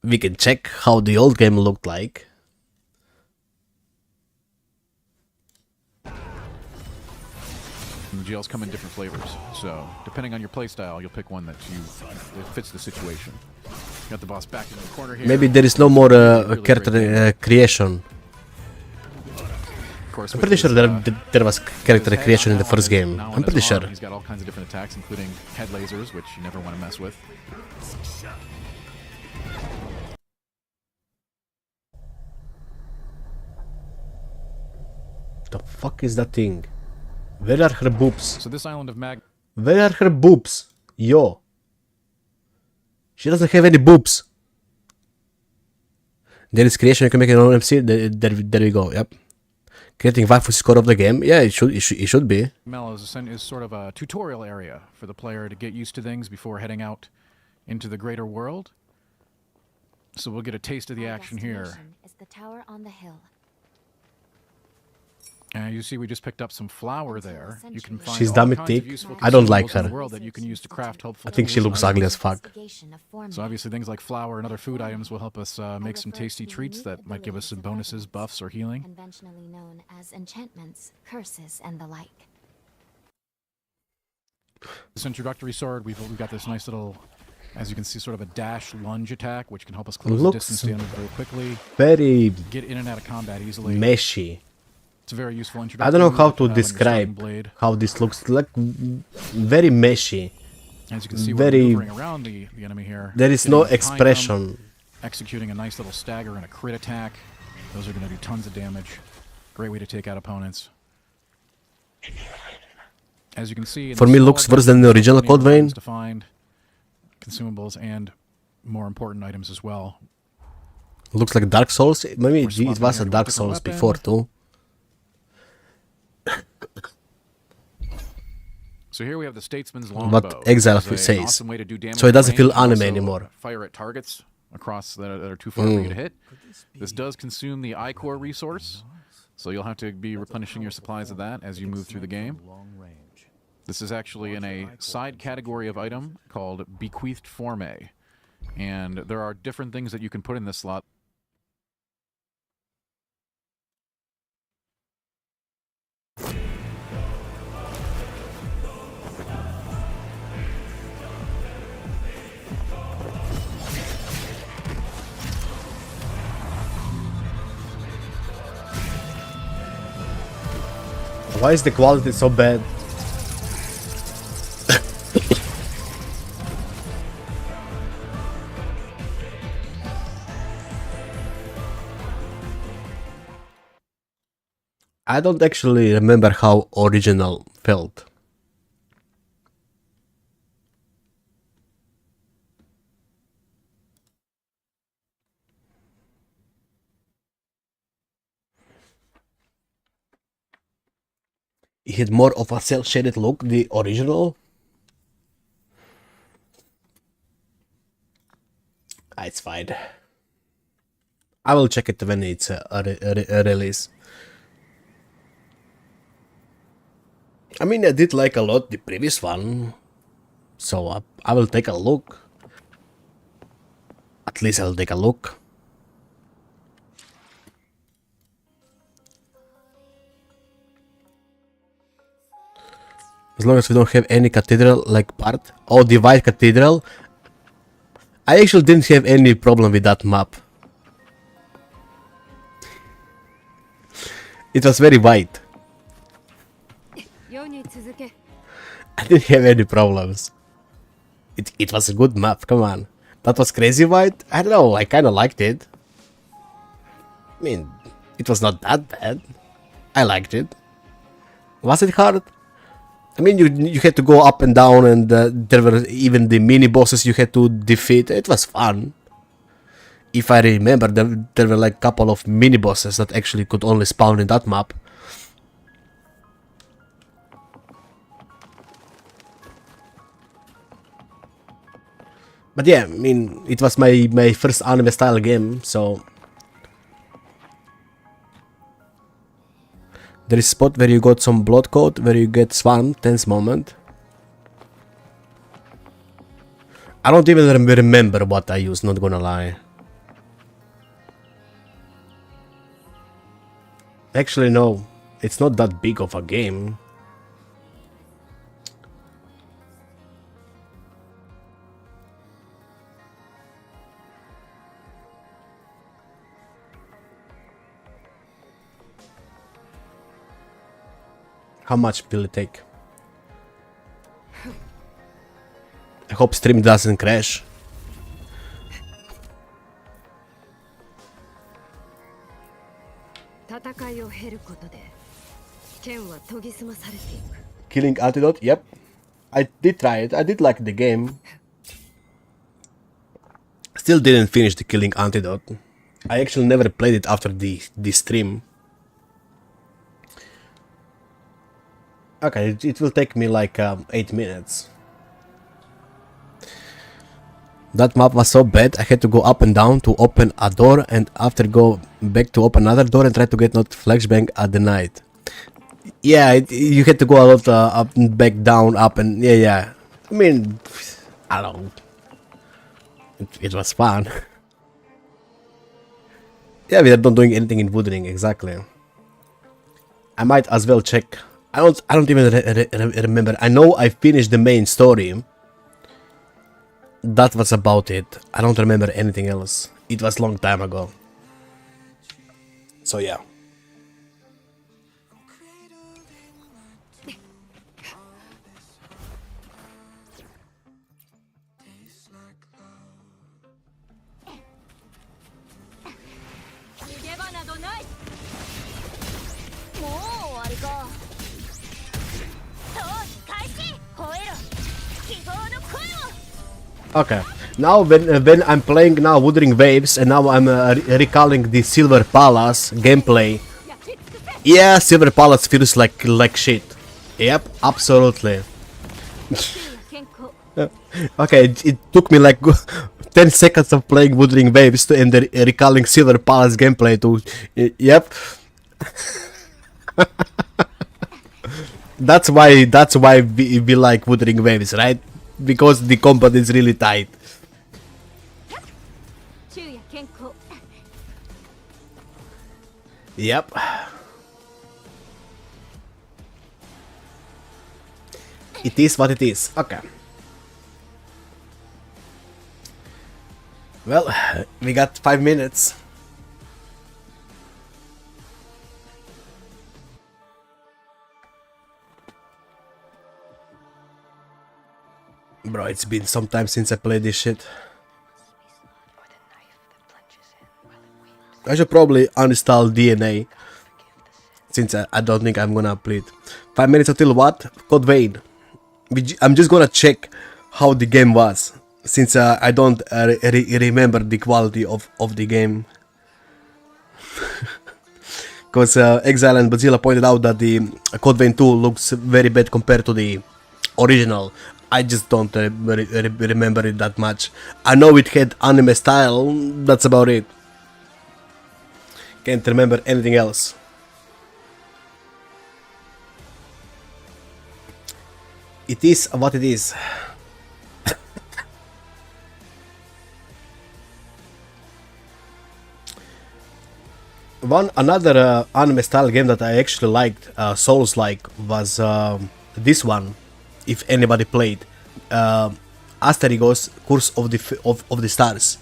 We can check how the old game looked like. And the jails come in different flavors, so depending on your playstyle, you'll pick one that fits the situation. Got the boss back in the corner here. Maybe there is no more character creation. I'm pretty sure there was character creation in the first game. I'm pretty sure. He's got all kinds of different attacks, including head lasers, which you never want to mess with. The fuck is that thing? Where are her boobs? So this island of Mag. Where are her boobs? Yo. She doesn't have any boobs. There is creation, you can make your own MC. There we go, yep. Creating waifu score of the game. Yeah, it should be. Mel is sort of a tutorial area for the player to get used to things before heading out into the greater world. So we'll get a taste of the action here. Is the tower on the hill. You see, we just picked up some flour there. You can find She's all damn kinds of thick. useful I don't like consumables in the her. world that you can use to craft helpful I think she tools looks and ugly items. as fuck. So obviously things like flour and other food items will help us make some tasty treats that might give us some bonuses, buffs, or healing. Conventionally known as enchantments, curses, and the like. This introductory sword, we've got this nice little, as you can see, sort of a dash lunge attack, which can help us close the distance down very quickly. Very get in and out of combat easily. meshy. It's a very useful introduction. I don't know how to describe how this looks. Like very meshy. As you can see, very, we're maneuvering around the enemy here. There is no expression. Executing a nice little stagger and a crit attack. Those are going to do tons of damage. Great way to take out opponents. As you can see, for me, looks worse than the original Code Vein. To find consumables and more important items as well. Looks like Dark Souls. Maybe We're it swapping was here a to a Dark different Souls weapon. before too. So here we have the Statesman's Longbow. What Exile This is says. an awesome way to do damage So it doesn't at feel range and anime also anymore. Fire at targets across that are too far for you to hit. This does consume the I-Core resource, so you'll have to be replenishing your supplies of that as you move through the game. This is actually in a side category of item called Bequeathed Forme. And there are different things that you can put in this slot. Why is the quality so bad? I don't actually remember how original felt. It had more of a cel-shaded look, the original. It's fine. I will check it when it's a release. I mean, I did like a lot the previous one, so I will take a look. At least I'll take a look. As long as we don't have any cathedral like part. Oh, the white cathedral. I actually didn't have any problem with that map. It was very white. I didn't have any problems. It was a good map, come on. That was crazy white? I don't know, I kinda liked it. I mean, it was not that bad. I liked it. Was it hard? I mean, you had to go up and down, and there were even the mini bosses you had to defeat. It was fun. If I remember, there were like a couple of mini bosses that actually could only spawn in that map. But yeah, I mean, it was my first anime style game, so... There is a spot where you got some blood coat, where you get Swan, tense moment. I don't even remember what I used, not gonna lie. Actually, no, it's not that big of a game. How much will it take? I hope stream doesn't crash. Killing Antidote? Yep. I did try it. I did like the game. Still didn't finish the Killing Antidote. I actually never played it after the stream. Okay, it will take me like 8 minutes. That map was so bad, I had to go up and down to open a door, and after go back to open another door and try to get not flashbang at the night. Yeah, you had to go a lot up and back, down, up, and yeah. I mean, I don't know. It was fun. Yeah, we are not doing anything in Wood Ring, exactly. I might as well check. I don't even remember. I know I finished the main story. That was about it. I don't remember anything else. It was a long time ago. So yeah. Okay, Now when I'm playing now Wuthering Waves, and now I'm recalling the Silver Palace gameplay. Yeah, Silver Palace feels like shit. Yep, absolutely. Okay, it took me like 10 seconds of playing Wuthering Waves to end the recalling Silver Palace gameplay to... Yep. That's why we like Wuthering Waves, right? Because the combat is really tight. Yep. It is what it is. Okay. Well, we got 5 minutes. Bro, it's been some time since I played this shit. I should probably uninstall DNA, since I don't think I'm gonna play it. 5 minutes until what? Code Vein. I'm just gonna check how the game was, since I don't remember the quality of the game. Because Exile and Bazilla pointed out that the Code Vein 2 looks very bad compared to the original. I just don't remember it that much. I know it had anime style, that's about it. Can't remember anything else. It is what it is. Another anime style game that I actually liked, Souls-like, was this one. If anybody played, Asterigos Curse of the Stars.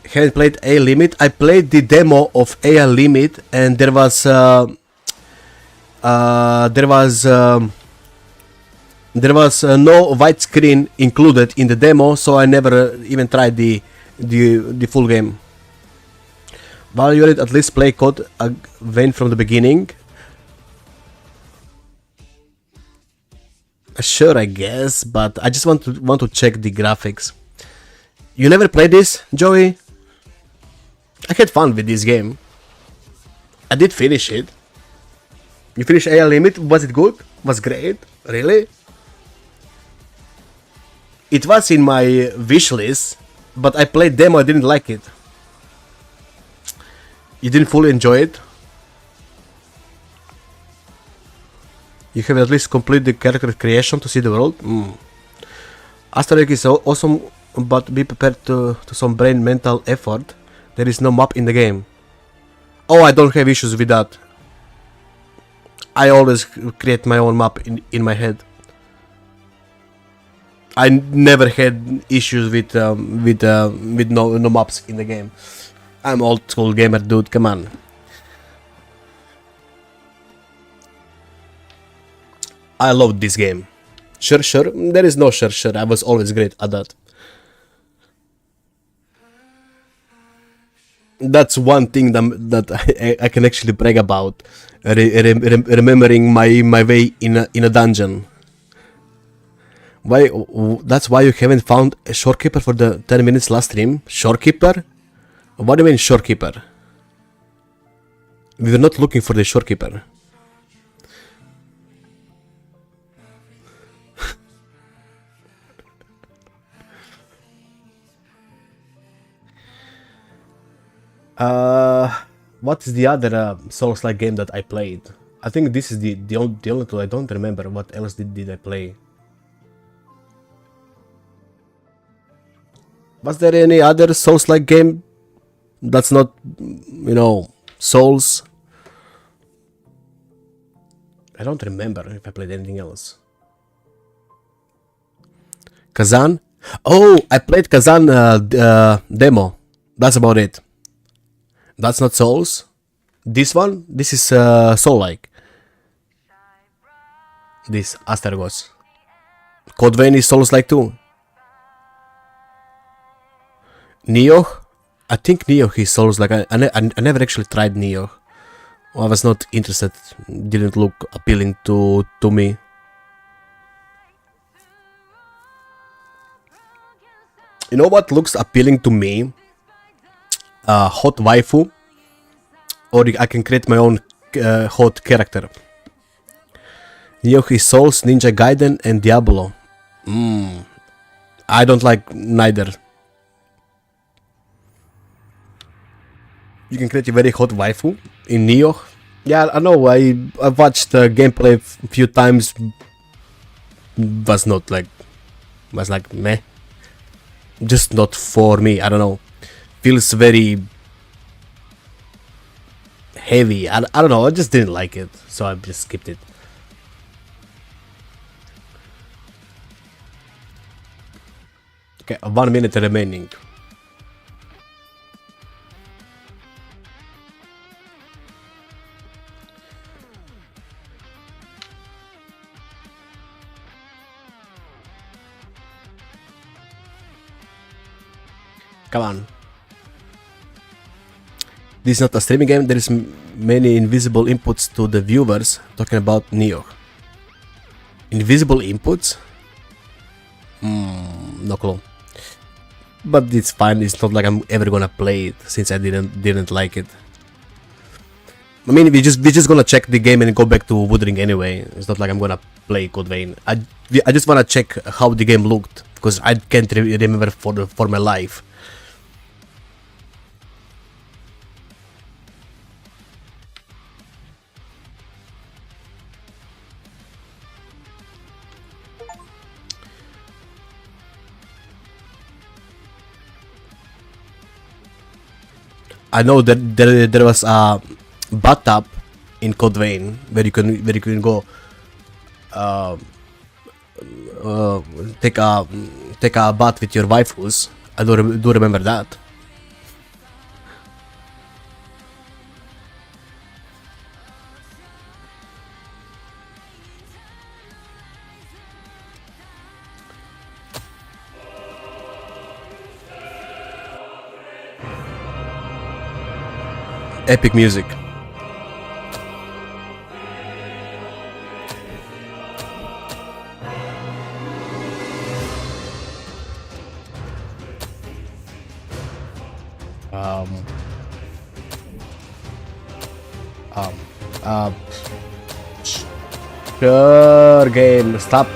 Haven't played A Limit. I played the demo of A Limit, and there was no widescreen included in the demo, so I never even tried the full game. While you're at least play Code Vein from the beginning. Sure, I guess, but I just want to check the graphics. You never played this, Joey? I had fun with this game. I did finish it. You finished A Limit? Was it good? Was great? Really? It was in my wish list, but I played demo. I didn't like it. You didn't fully enjoy it? You have at least complete the character creation to see the world? Asterix is awesome, but be prepared to some brain mental effort. There is no map in the game. Oh, I don't have issues with that. I always create my own map in my head. I never had issues with no maps in the game. I'm old school gamer, dude. Come on. I love this game. Sure. There is no sure. I was always great at that. That's one thing that I can actually brag about. Remembering my way in a dungeon. Why? That's why you haven't found a shorekeeper for the 10 minutes last stream? Shorekeeper? What do you mean shorekeeper? We were not looking for the shorekeeper. What is the other Souls-like game that I played? I think this is the only two. I don't remember what else did I play. Was there any other Souls-like game that's not, Souls? I don't remember if I played anything else. Kazan? Oh, I played Kazan demo. That's about it. That's not Souls. This one? This is Soul-like. This Astergos. Code Vein is Souls-like too. Nioh? I think Nioh is Souls-like. I never actually tried Nioh. I was not interested. Didn't look appealing to me. You know what looks appealing to me? Hot waifu, or I can create my own hot character. Nioh is Souls, Ninja Gaiden, and Diablo. I don't like neither. You can create a very hot waifu in Nioh. Yeah, I know. I watched gameplay a few times. Was like meh. Just not for me. I don't know. Feels very heavy. I don't know. I just didn't like it, so I just skipped it. Okay, 1 minute remaining. Come on. This is not a streaming game. There is many invisible inputs to the viewers. Talking about Nioh. Invisible inputs? No clue. But it's fine. It's not like I'm ever gonna play it since I didn't like it. I mean, we're just gonna check the game and go back to Woodring anyway. It's not like I'm gonna play Code Vein. I just wanna check how the game looked because I can't remember for my life. I know that there was a bathtub in Code Vein where you can go take a bath with your waifus. I do remember that. Epic music. Sure, game, stop.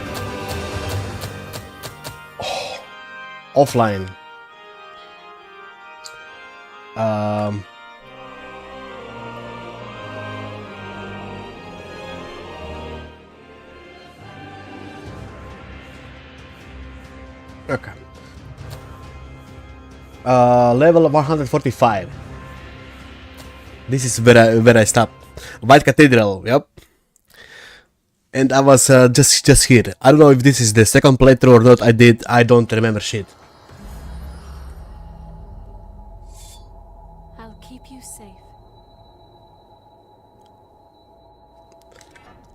Oh, offline. Okay. Level 145. This is where I stopped. White Cathedral, yep. And I was just here. I don't know if this is the second playthrough or not. I don't remember shit. I'll keep you safe.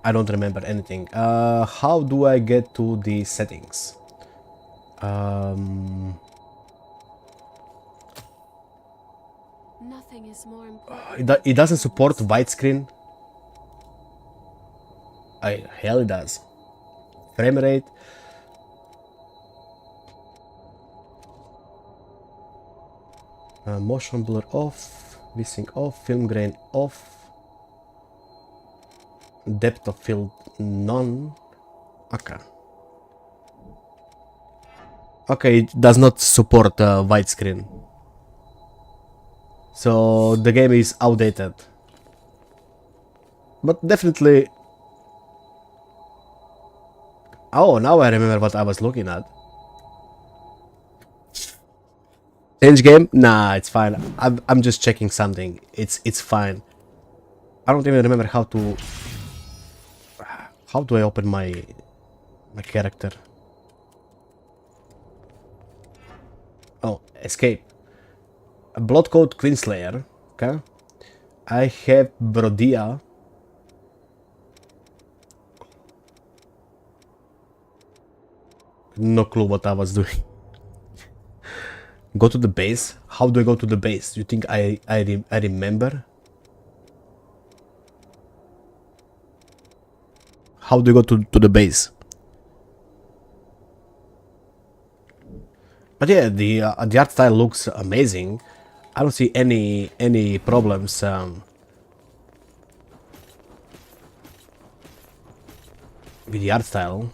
I don't remember anything. How do I get to the settings? Nothing is more important. It doesn't support widescreen. Hell it does. Frame rate. Motion blur off. VSync off. Film grain off. Depth of field none. Okay. Okay, it does not support widescreen. So the game is outdated. But definitely... Oh, now I remember what I was looking at. Change game? Nah, it's fine. I'm just checking something. It's fine. I don't even remember how to... How do I open my character? Oh, escape. A Bloodcoat Queenslayer. Okay. I have Brodia. No clue what I was doing. Go to the base? How do I go to the base? You think I remember? How do you go to the base? But yeah, the art style looks amazing. I don't see any problems with the art style.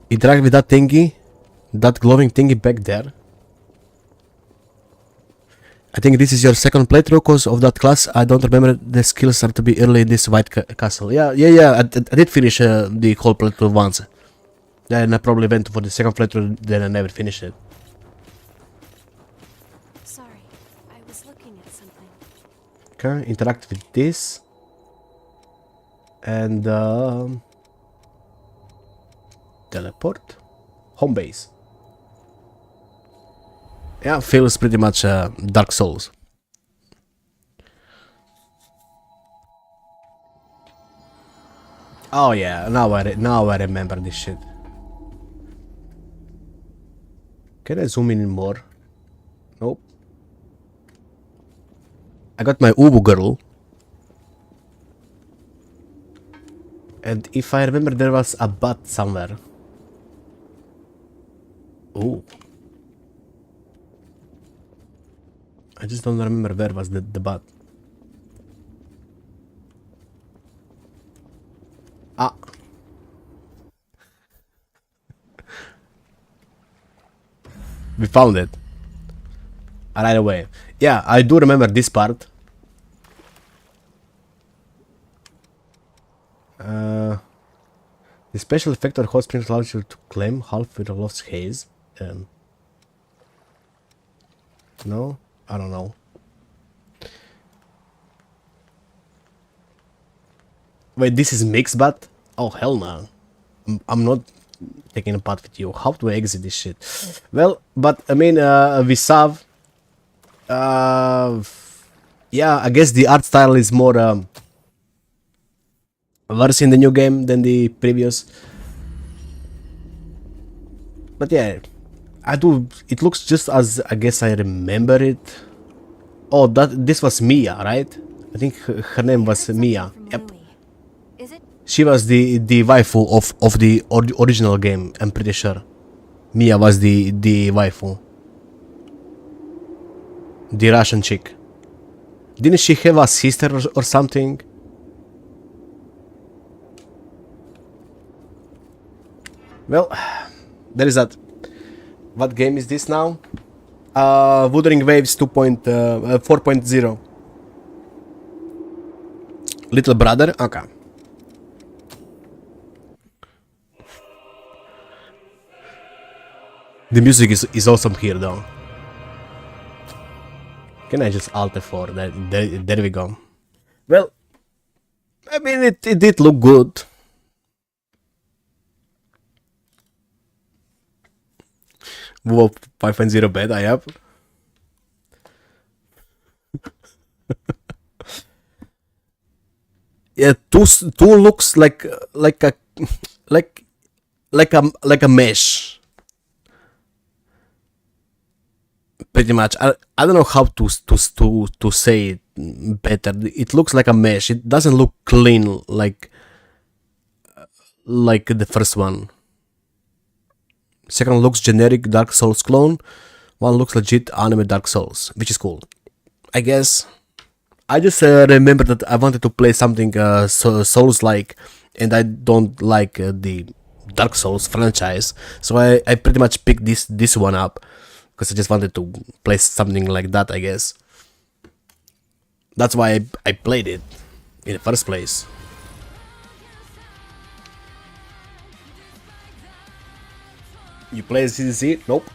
Interact with that thingy, that glowing thingy back there. I think this is your second playthrough because of that class. I don't remember the skills start to be early in this white castle. Yeah. I did finish the whole playthrough once. Then I probably went for the second playthrough, then I never finished it. Sorry, I was looking at something. Okay, interact with this. And teleport. Home base. Yeah, feels pretty much Dark Souls. Oh yeah, now I remember this shit. Can I zoom in more? Nope. I got my Ubu girl. And if I remember, there was a bat somewhere. Ooh. I just don't remember where was the bat. Ah. We found it. Right away. Yeah, I do remember this part. The special effect on hot springs allows you to claim half with a lost haze. No? I don't know. Wait, this is mixed bat? Oh, hell no. I'm not taking a part with you. How do I exit this shit? Well, but I mean, we saw. Yeah, I guess the art style is more worse in the new game than the previous. But yeah, it looks just as I guess I remember it. Oh, this was Mia, right? I think her name was Mia. Yep. Is it? She was the waifu of the original game, I'm pretty sure. Mia was the waifu. The Russian chick. Didn't she have a sister or something? Well, there is that. What game is this now? Wuthering Waves 4.0. Little brother? Okay. The music is awesome here though. Can I just Alt F4? There we go. Well, I mean it did look good. Whoa, 5.0 bad I have. Yeah, two looks like a mesh. Pretty much. I don't know how to say it better. It looks like a mesh. It doesn't look clean like the first one. Second looks generic Dark Souls clone. One looks legit anime Dark Souls, which is cool. I guess. I just remember that I wanted to play something Souls-like, and I don't like the Dark Souls franchise, so I pretty much picked this one up because I just wanted to play something like that, I guess. That's why I played it in the first place. You play CCC? Nope.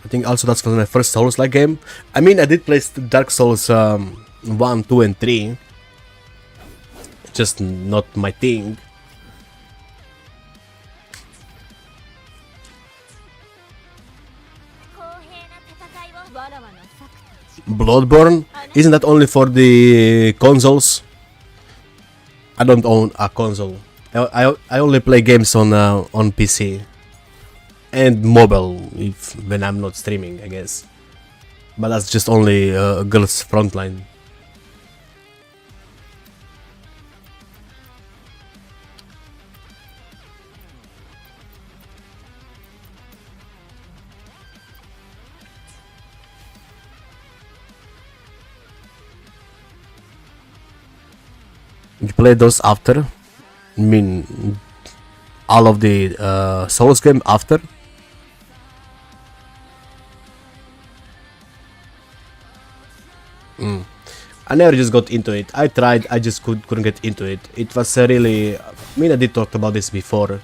I think also that's my first Souls-like game. I mean, I did play Dark Souls 1, 2, and 3. Just not my thing. Bloodborne? Isn't that only for the consoles? I don't own a console. I only play games on PC and mobile if when I'm not streaming, I guess. But that's just only Girls Frontline. You play those after? I mean, all of the Souls game after? I never just got into it. I tried, I just couldn't get into it. It was really... I mean, I did talk about this before.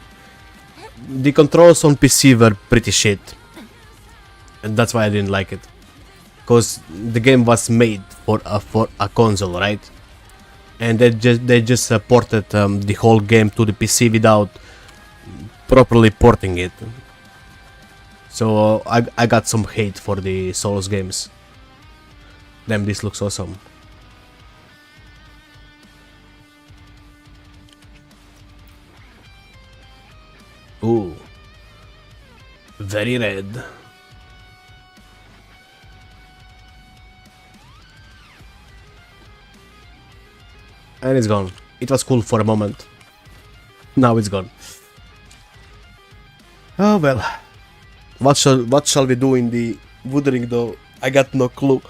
The controls on PC were pretty shit. And that's why I didn't like it. Because the game was made for a console, right? And they just ported the whole game to the PC without properly porting it. So I got some hate for the Souls games. Damn, this looks awesome. Ooh. Very red. And it's gone. It was cool for a moment. Now it's gone. Oh well. What shall we do in the Wuthering though? I got no clue.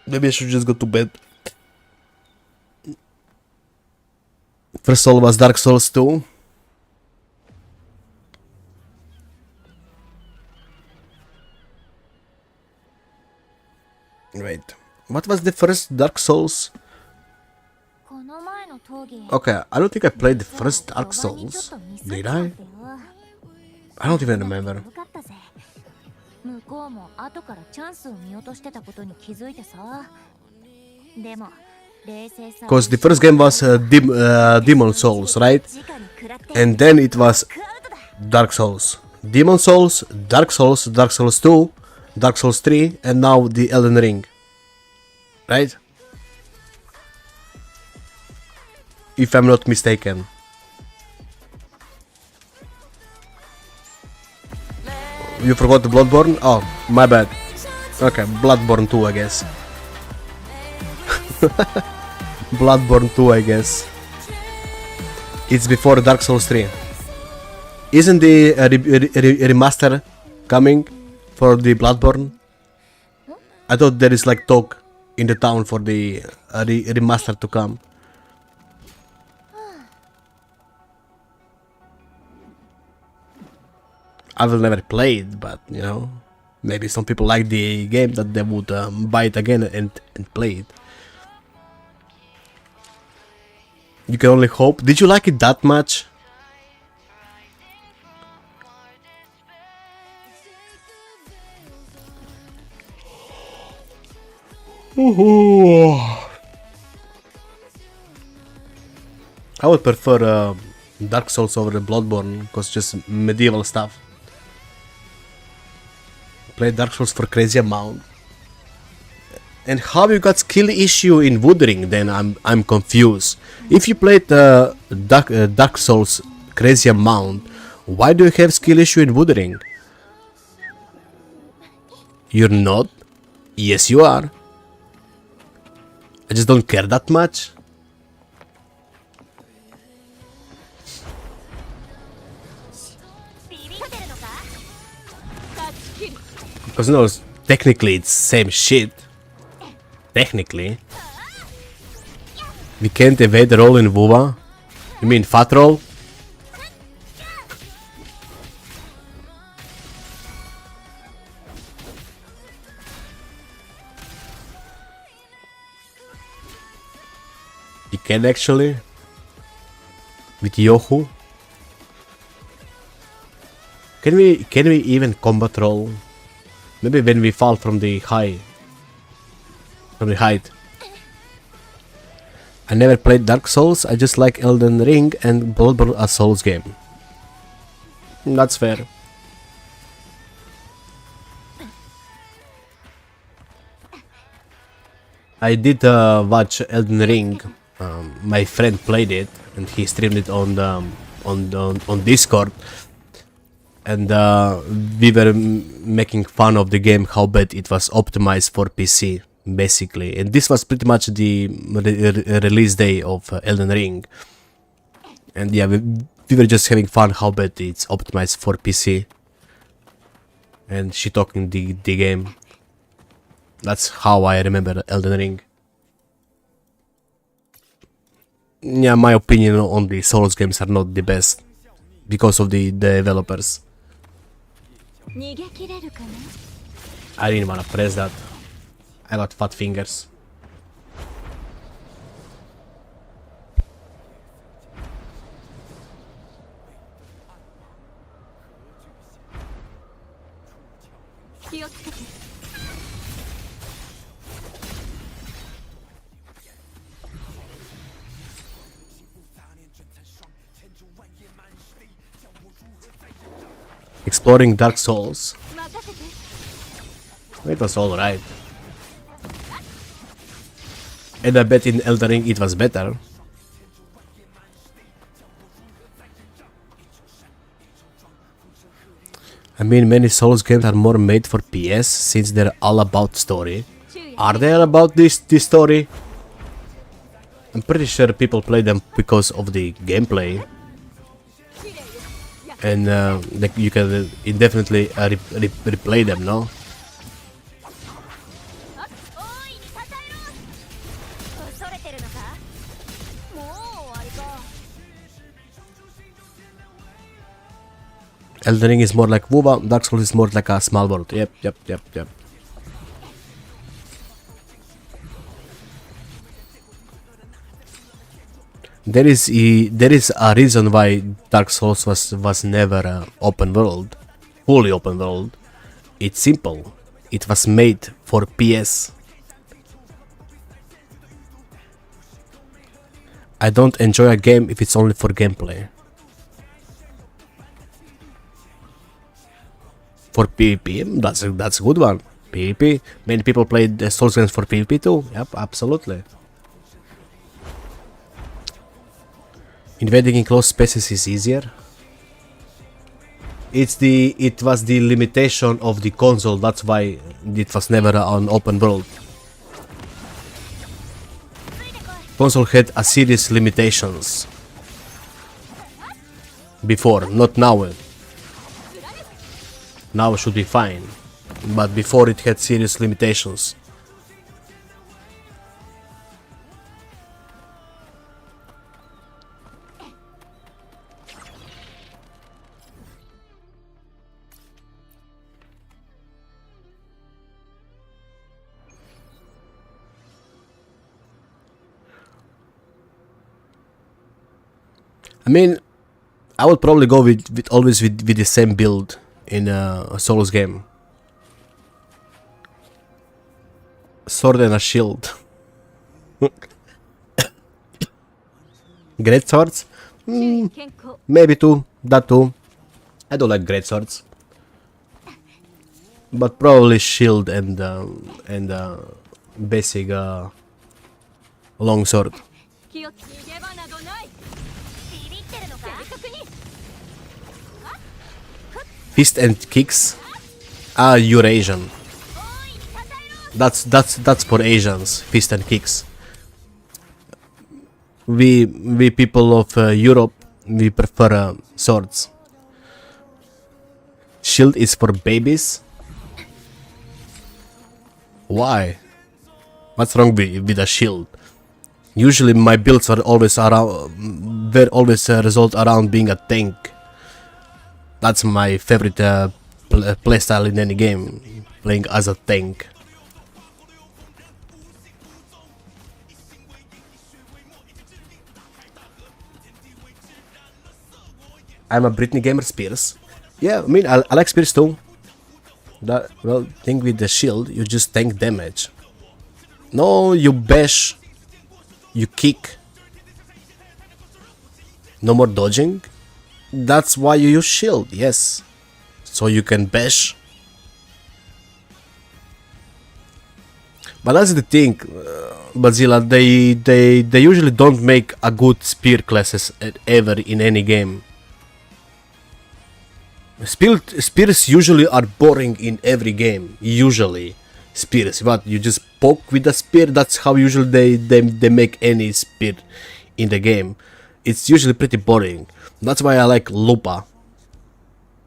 Maybe I should just go to bed. First soul was Dark Souls 2. Wait. What was the first Dark Souls? Okay, I don't think I played the first Dark Souls. Did I? I don't even remember. Because the first game was Demon Souls, right? And then it was Dark Souls. Demon Souls, Dark Souls, Dark Souls 2, Dark Souls 3, and now the Elden Ring. Right? If I'm not mistaken. You forgot the Bloodborne? Oh, my bad. Okay, Bloodborne 2, I guess. Bloodborne 2, I guess. It's before Dark Souls 3. Isn't the remaster coming for the Bloodborne? I thought there is like talk in the town for the remaster to come. I will never play it, but you know, maybe some people like the game that they would buy it again and play it. You can only hope. Did you like it that much? I would prefer Dark Souls over the Bloodborne, because just medieval stuff. Play Dark Souls for crazy amount. And how you got skill issue in Wuthering? Then I'm confused. If you played Dark Souls crazy amount, why do you have skill issue in Wuthering? You're not? Yes, you are. I just don't care that much. Because no, technically it's same shit. Technically. We can't evade the roll in WoWa? You mean fat roll? You can actually? With Yohu? Can we even combat roll? Maybe when we fall from the height. I never played Dark Souls, I just like Elden Ring and Bloodborne as Souls game. That's fair. I did watch Elden Ring my friend played it and he streamed it on on Discord, and we were making fun of the game, how bad it was optimized for PC basically. And this was pretty much the release day of Elden Ring, and yeah, we were just having fun how bad it's optimized for PC and she talking the game. That's how I remember Elden Ring. Yeah, my opinion on the Souls games are not the best because of the developers. I didn't wanna press that. I got fat fingers. Exploring Dark Souls. It was alright. And I bet in Elden Ring it was better. I mean, many Souls games are more made for PS since they're all about story. Are they all about this story? I'm pretty sure people play them because of the gameplay. And like you can indefinitely replay them, no? Elden Ring is more like WoW, Dark Souls is more like a small world. Yep. There is a reason why Dark Souls was never open world, fully open world. It's simple. It was made for PS. I don't enjoy a game if it's only for gameplay. For PvP, that's a good one. PvP. Many people play the Souls games for PvP too. Yep, absolutely. Invading in close spaces is easier. It was the limitation of the console. That's why it was never an open world. Console had a serious limitations before, not now. Now it should be fine, but before it had serious limitations. I mean, I would probably go always with the same build in a Souls game. Sword and a shield. Great swords? Maybe too. That too. I don't like great swords. But probably shield and basic long sword. Fist and kicks. Ah, you're Asian. That's for Asians. Fist and kicks. We people of Europe, we prefer swords. Shield is for babies. Why? What's wrong with a shield? Usually my builds are always around. They always result around being a tank. That's my favorite playstyle in any game, playing as a tank. I'm a Britney gamer. Spears. Yeah, I mean, I like Spears too. That, well, thing with the shield, you just tank damage. No, you bash, you kick. No more dodging. That's why you use shield, yes. So you can bash. But that's the thing. But Zilla, they usually don't make a good spear classes ever in any game. Spears usually are boring in every game. Usually, spears. What, you just poke with a spear? That's how usually they make any spear in the game. It's usually pretty boring. That's why I like Lupa.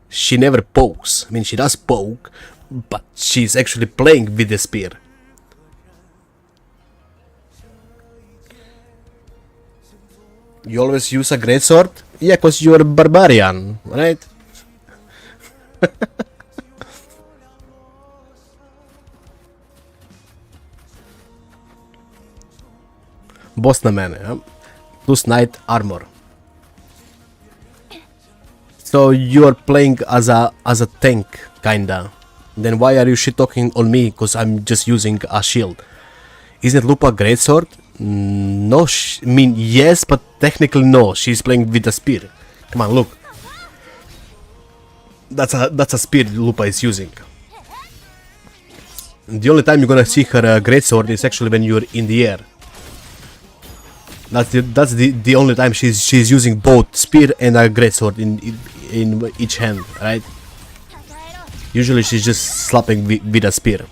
She never pokes. I mean, she does poke, but she's actually playing with the spear. You always use a greatsword? Yeah, cause you're a barbarian, right? Boss на мене, plus knight armor. So you're playing as a tank, kinda. Then why are you shit talking on me? Cause I'm just using a shield. Isn't Lupa a greatsword? No, I mean yes, but technically no. She's playing with a spear. Come on, look. That's a spear Lupa is using. The only time you're gonna see her greatsword is actually when you're in the air. That's the only time she's using both spear and a greatsword in each hand, right? Usually she's just slapping with a spear.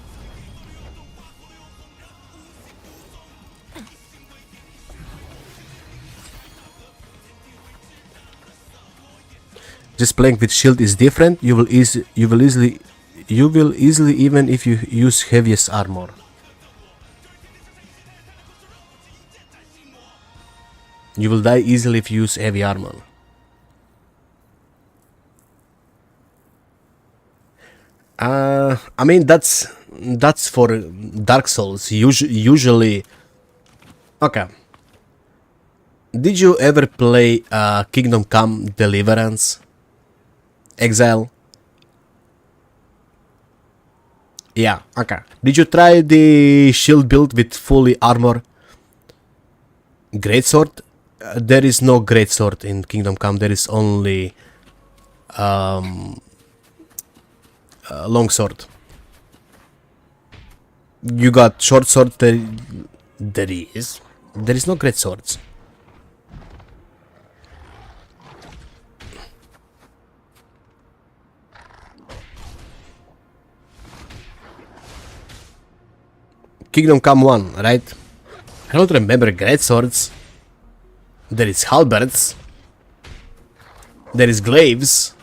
Just playing with shield is different. You will easily even if you use heaviest armor. You will die easily if you use heavy armor. I mean that's for Dark Souls. Usually, okay. Did you ever play Kingdom Come Deliverance? Exile? Yeah, okay. Did you try the shield build with fully armor? Greatsword? There is no greatsword in Kingdom Come. There is only longsword. You got short sword. There is no greatswords. Kingdom Come 1, right? I don't remember greatswords. There is halberds. There is glaives.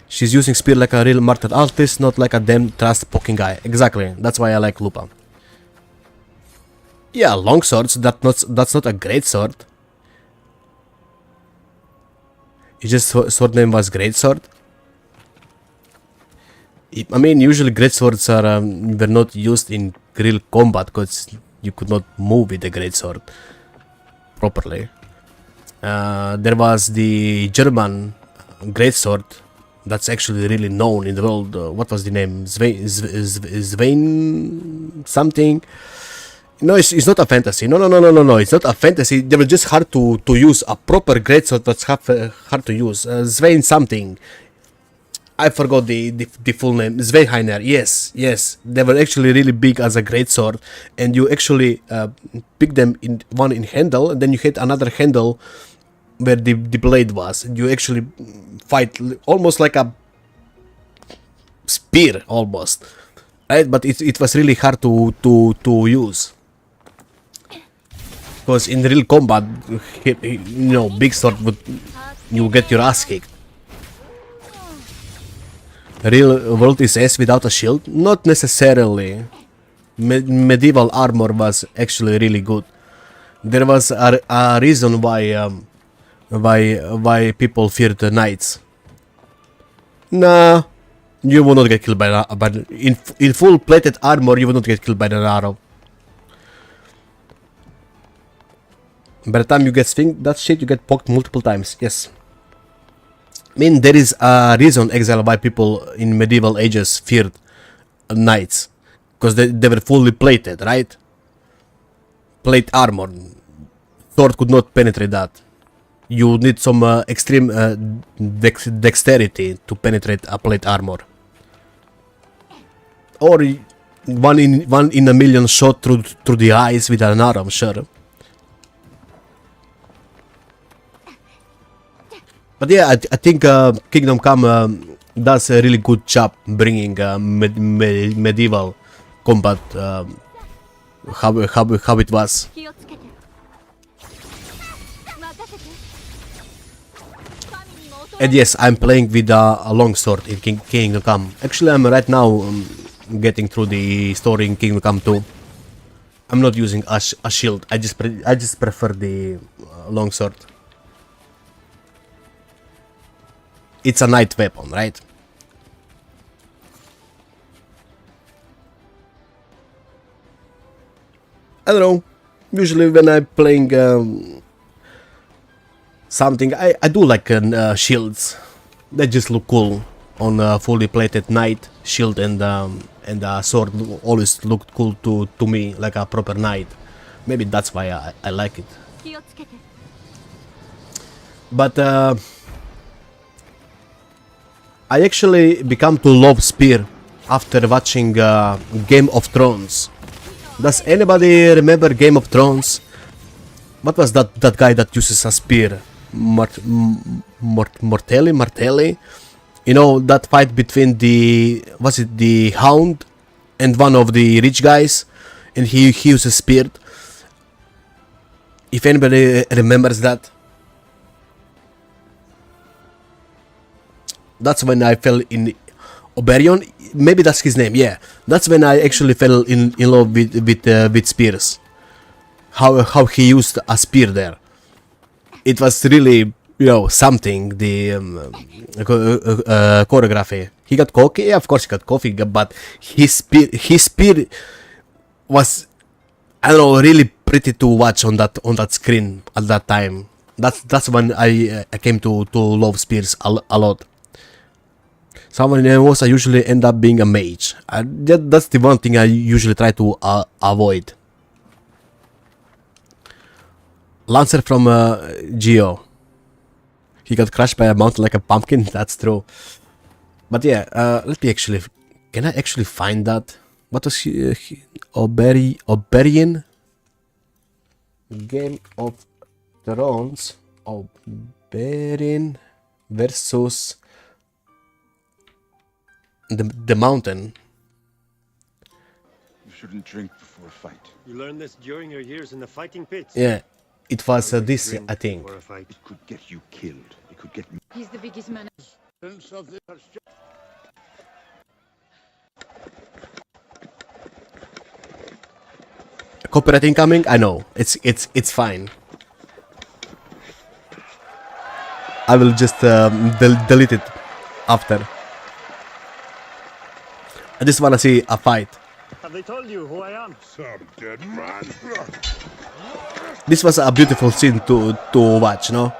She's using spear like a real martyr artist, not like a damn trust poking guy. Exactly. That's why I like Lupa. Yeah, longswords. That's not a greatsword. You just sword name was greatsword. I mean, usually greatswords were not used in real combat because you could not move with the greatsword properly. There was the German greatsword that's actually really known in the world. What was the name? Svein something. No, it's not a fantasy. No. It's not a fantasy. They were just hard to use. A proper greatsword that's hard to use. Svein something. I forgot the full name. Sveinheiner. Yes. They were actually really big as a greatsword, and you actually pick them in one in handle, and then you hit another handle where the blade was, and you actually fight almost like a spear, almost, right? But it was really hard to use. Because in real combat, big sword you get your ass kicked. Real world is S without a shield? Not necessarily. Medieval armor was actually really good. There was a reason why people feared the knights. Nah, you will not get killed by in full plated armor. You will not get killed by an arrow. By the time you get swing that shit, you get poked multiple times. Yes. I mean, there is a reason, Exile, why people in medieval ages feared knights. Because they were fully plated, right? Plate armor. Sword could not penetrate that. You need some extreme dexterity to penetrate a plate armor. Or one in a million shot through the eyes with an arm, sure. But yeah, I think Kingdom Come does a really good job bringing medieval combat how it was. And yes, I'm playing with a longsword in Kingdom Come. Actually, I'm right now getting through the story in Kingdom Come 2. I'm not using a shield. I just prefer the longsword. It's a night weapon, right? I don't know. Usually when I'm playing something, I do like shields. They just look cool on a fully plated knight. Shield and sword always looked cool to me, like a proper knight. Maybe that's why I like it. But I actually become to love spear after watching Game of Thrones. Does anybody remember Game of Thrones? What was that guy that uses a spear? Martelli? You know, that fight between the Hound and one of the rich guys, and he uses a spear. If anybody remembers that. That's when I fell in Oberyn. Maybe that's his name. Yeah, that's when I actually fell in love with spears. How he used a spear there. It was really, you know, something. The choreography. He got cocky. Yeah, of course he got coffee. But his spear was, I don't know, really pretty to watch on that screen at that time. That's when I came to love spears a lot. Someone else, I usually end up being a mage. That's the one thing I usually try to avoid. Lancer from Geo. He got crushed by a mountain like a pumpkin. That's true. But yeah, let me actually. Can I actually find that? What was Oberyn? Game of Thrones. Oberyn versus the mountain. You shouldn't drink before a fight. You learned this during your years in the fighting pits? Yeah, it was this, I think. It could get you killed. It could get me. He's the biggest man. Copyright incoming? I know. It's fine. I will just delete it after. I just wanna see a fight. Have they told you who I am? Some dead man. This was a beautiful scene to watch, no?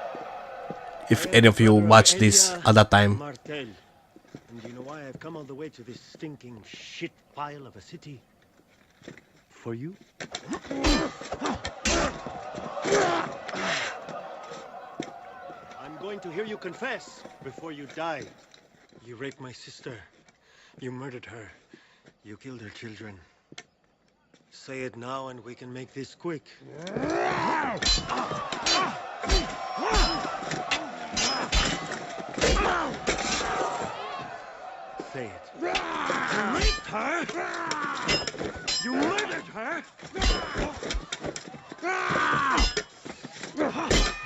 If any of you watched this at that time. Martel. And you know why I've come all the way to this stinking shit pile of a city? For you? I'm going to hear you confess before you die. You raped my sister. You murdered her. You killed her children. Say it now and we can make this quick. Say it. You raped her? You murdered her?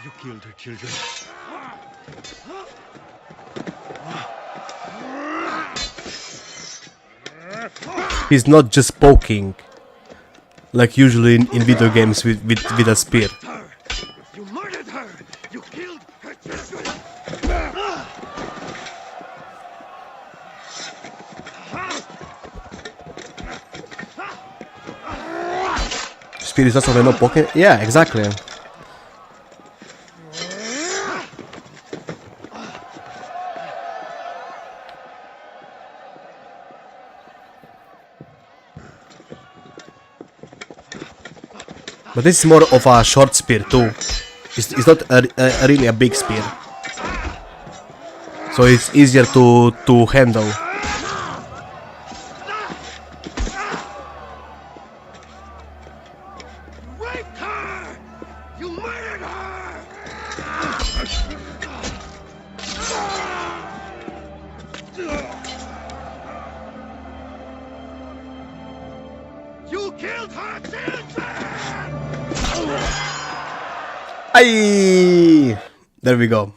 You killed her children. He's not just poking, like usually in video games with a spear. You murdered her. You killed her children. Spear is also not poking. Yeah, exactly. But this is more of a short spear too. It's not really a big spear, so it's easier to handle. You killed her children! Aye! There we go.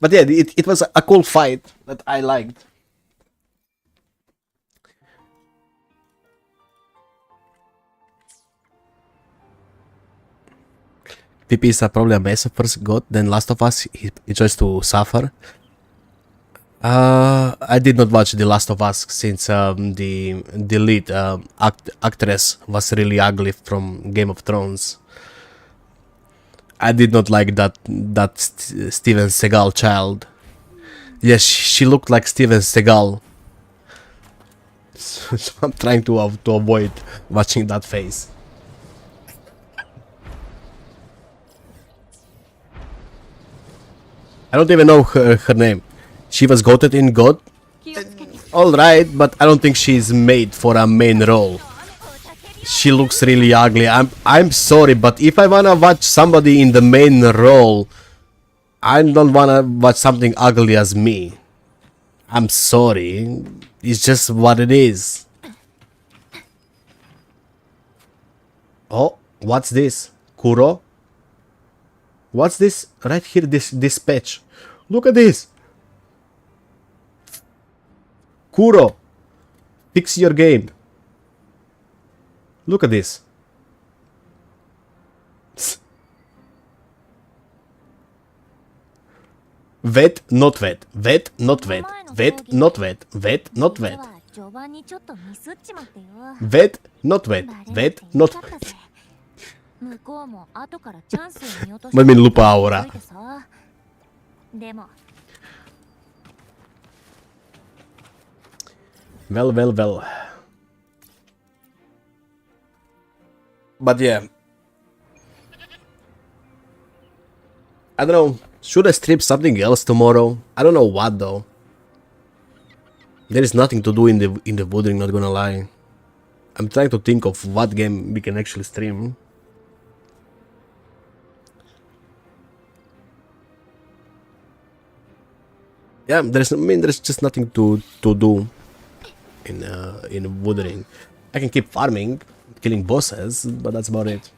But yeah, it was a cool fight that I liked. PP is probably a mess of first god, then Last of Us, he chose to suffer. I did not watch The Last of Us since the lead actress was really ugly from Game of Thrones. I did not like that Steven Seagal child. Yes, she looked like Steven Seagal. So I'm trying to avoid watching that face. I don't even know her name. She was goated in God. Alright, but I don't think she's made for a main role. She looks really ugly. I'm sorry, but if I wanna watch somebody in the main role, I don't wanna watch something ugly as me. I'm sorry. It's just what it is. Oh, what's this? Kuro? What's this? Right here, this patch. Look at this. Kuro, fix your game. Look at this. Wet, not wet. Wet, not wet. Wet, not wet. Wet, not wet. Wet, not wet. Wet, not wet. Ma min lupa ora. Well. But yeah. I don't know. Should I stream something else tomorrow? I don't know what though. There is nothing to do in the Woodring, not gonna lie. I'm trying to think of what game we can actually stream. Yeah, there's just nothing to do in Woodring. I can keep farming, killing bosses, but that's about it.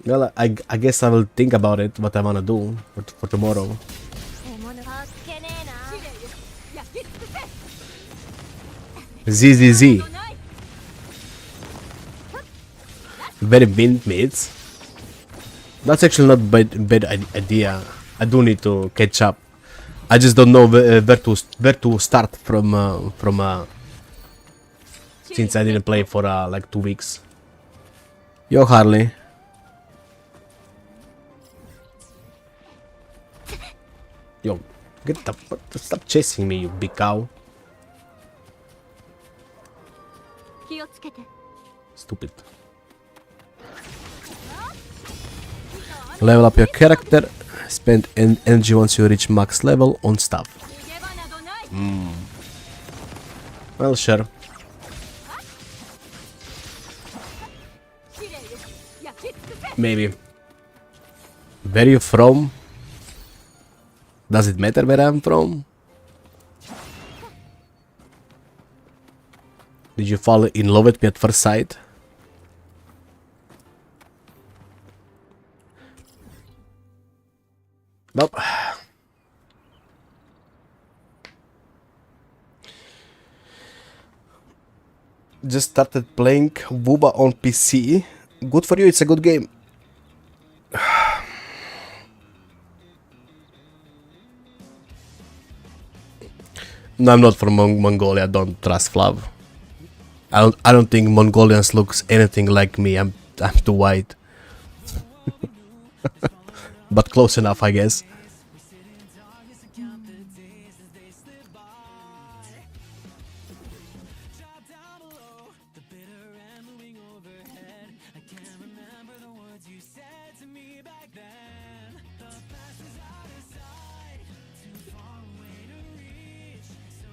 Well, I guess I will think about it, what I wanna do for tomorrow. ZZZ. Very mint mids. That's actually not bad idea. I do need to catch up. I just don't know where to start from since I didn't play for like 2 weeks. Yo, Harley. Yo, stop chasing me, you big cow. Stupid. Level up your character. Spend energy once you reach max level on stuff. Well, sure. Maybe. Where you from? Does it matter where I'm from? Did you fall in love with me at first sight? Nope. Just started playing Wuba on PC. Good for you, it's a good game. No, I'm not from Mongolia. Don't trust Flav. I don't think Mongolians looks anything like me. I'm too white. But close enough, I guess.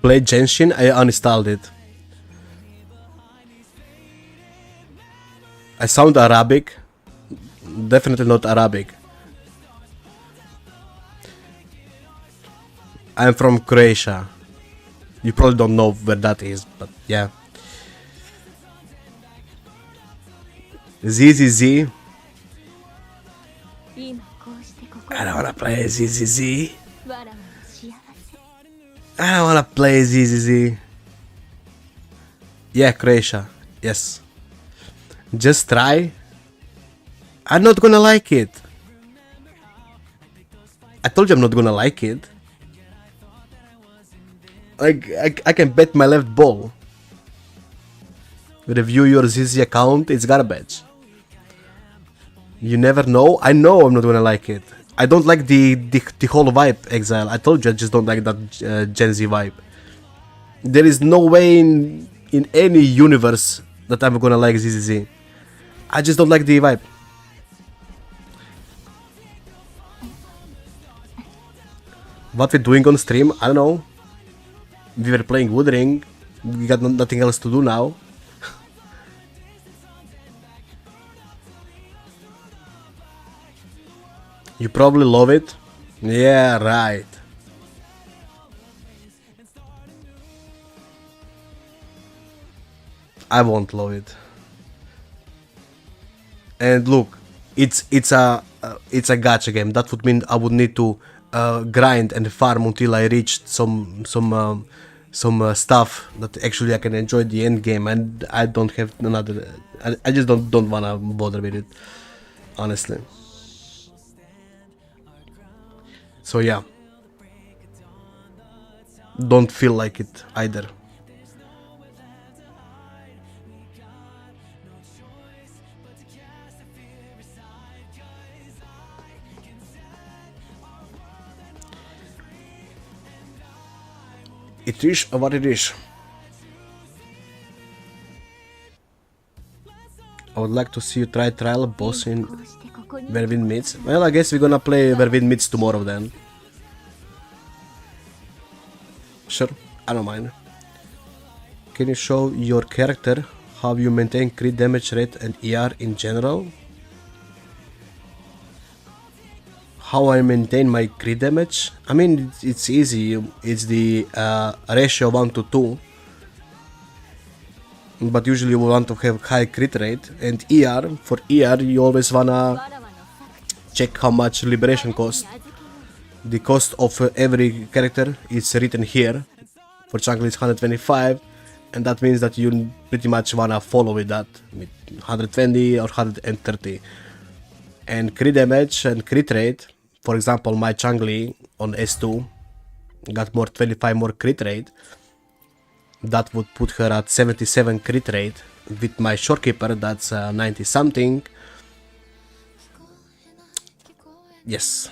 Play Genshin, I uninstalled it. I sound Arabic. Definitely not Arabic. I'm from Croatia. You probably don't know where that is, but yeah. ZZZ. I don't wanna play ZZZ. I don't wanna play ZZZ. Yeah, Croatia. Yes. Just try. I'm not gonna like it. I told you I'm not gonna like it. Like, I can bet my left ball. Review your ZZ account, it's garbage. You never know. I know I'm not gonna like it. I don't like the whole vibe, Exile. I told you I just don't like that Gen Z vibe. There is no way in any universe that I'm gonna like ZZZ. I just don't like the vibe. What we're doing on stream, I don't know. We were playing Wood Ring. We got nothing else to do now. You probably love it. Yeah, right. I won't love it. And look, it's a gacha game. That would mean I would need to grind and farm until I reached some stuff that actually I can enjoy the end game, and I don't have another. I just don't wanna bother with it, honestly. So yeah, don't feel like it either. It is what it is. I would like to see you try trial boss in Where Wind Meets. Well, I guess we're gonna play Where Wind Meets tomorrow then. Sure, I don't mind. Can you show your character how you maintain crit damage rate and ER in general? How I maintain my crit damage? I mean, it's easy. It's the ratio 1 to 2. But usually you want to have high crit rate. And ER, for ER you always wanna check how much liberation costs. The cost of every character is written here. For jungle it's 125. And that means that you pretty much wanna follow with that. With 120 or 130. And crit damage and crit rate. For example, my Changli on S2 got more 25 more crit rate. That would put her at 77 crit rate. With my Shorekeeper, that's 90 something. Yes.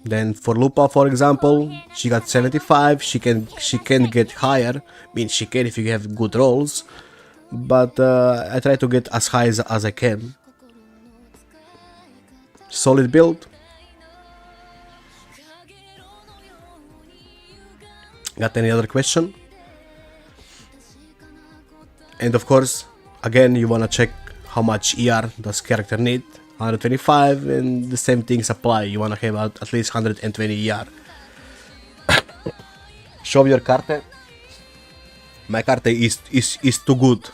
Then for Lupa, for example, she got 75. She can get higher. I mean, she can if you have good rolls. But I try to get as high as I can. Solid build. Got any other question? And of course, again, you wanna check how much ER does character need. 125, and the same things apply. You wanna have at least 120 ER. Show your carte. My carte is too good.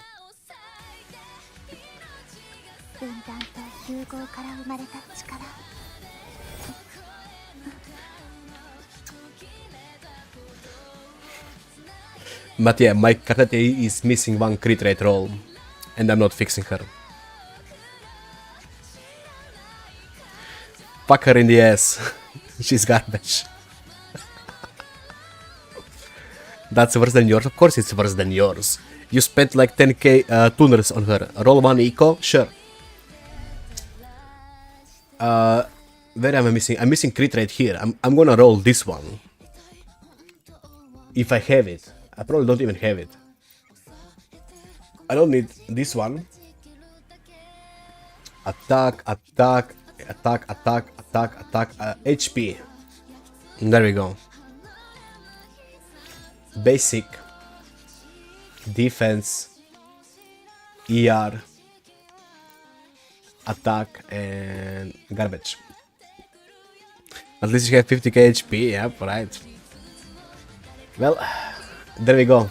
But yeah, my Karate is missing one crit rate roll, and I'm not fixing her. Fuck her in the ass. She's garbage. That's worse than yours? Of course it's worse than yours. You spent like 10k tuners on her. Roll 1 eco? Sure. Where am I missing? I'm missing crit rate here. I'm gonna roll this one. If I have it. I probably don't even have it. I don't need this one. Attack, attack, attack, attack, attack, attack, HP. There we go. Basic. Defense. ER. Attack and garbage. At least you have 50k HP, yeah, right. Well, there we go.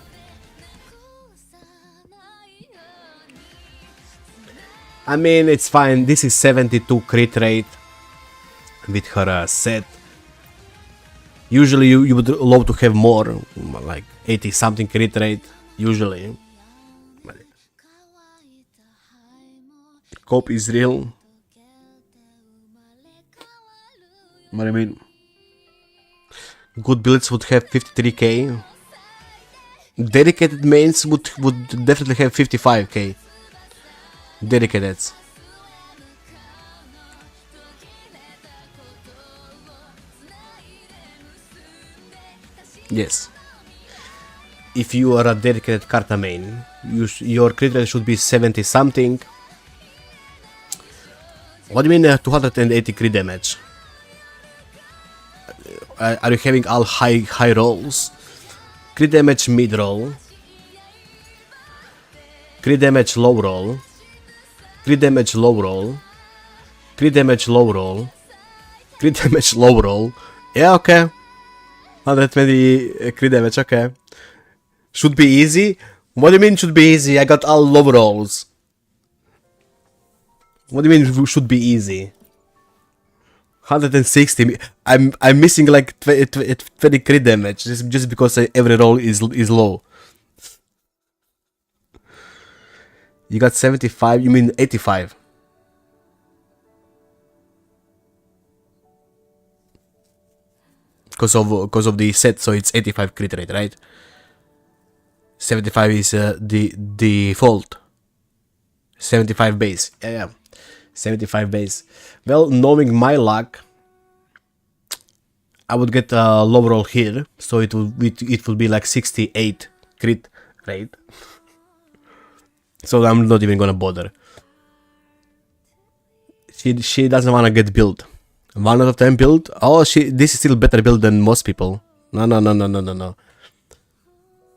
I mean, it's fine. This is 72 crit rate with her set. Usually you would love to have more, like 80 something crit rate, usually. Cope is real. What I mean, good builds would have 53k. Dedicated mains would definitely have 55k. Dedicated. Yes. If you are a dedicated Karta main, your crit rate should be 70 something. What do you mean 280 crit damage? Are you having all high rolls? Crit damage mid roll. Crit damage low roll. Crit damage low roll. Crit damage low roll. Crit damage low roll. Yeah, okay. 120 crit damage, okay. Should be easy? What do you mean should be easy? I got all low rolls. What do you mean should be easy? 160. I'm missing like 20 crit damage just because every roll is low. You got 75. You mean 85? Because of the set, so it's 85 crit rate, right? 75 is the default. 75 base. Yeah. 75 base. Well, knowing my luck, I would get a low roll here, so it will be like 68 crit rate. So I'm not even gonna bother. She doesn't wanna get built. 1 out of 10 build. Oh, this is still better build than most people. No.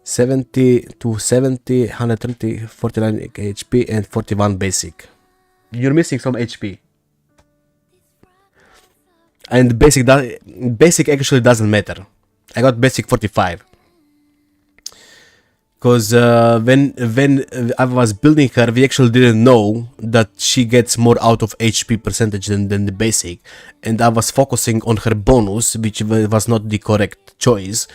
70 to 70, 130, 49 HP and 41 basic. You're missing some HP. And basic actually doesn't matter. I got basic 45. Because when I was building her, we actually didn't know that she gets more out of HP percentage than the basic. And I was focusing on her bonus, which was not the correct choice.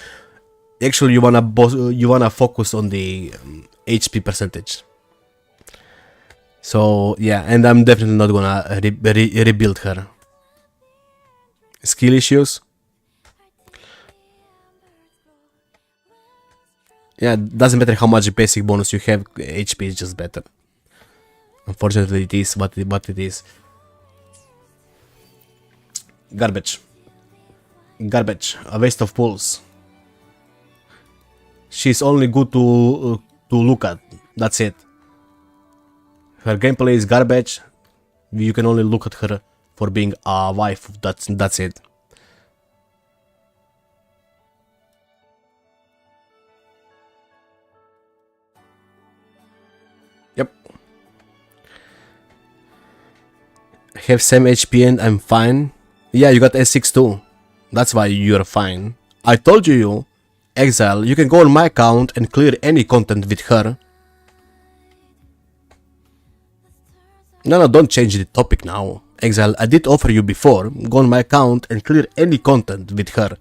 Actually, you wanna focus on the HP percentage. So yeah, and I'm definitely not gonna rebuild her. Skill issues. Yeah, doesn't matter how much basic bonus you have, HP is just better. Unfortunately, it is what it is. Garbage. A waste of pulls. She's only good to look at. That's it. Her gameplay is garbage. You can only look at her for being a wife. That's it. Yep. I have same HP and I'm fine. Yeah, you got S6 too. That's why you're fine. I told you, Exile, you can go on my account and clear any content with her. No, don't change the topic now. Exile, I did offer you before. Go on my account and clear any content with her.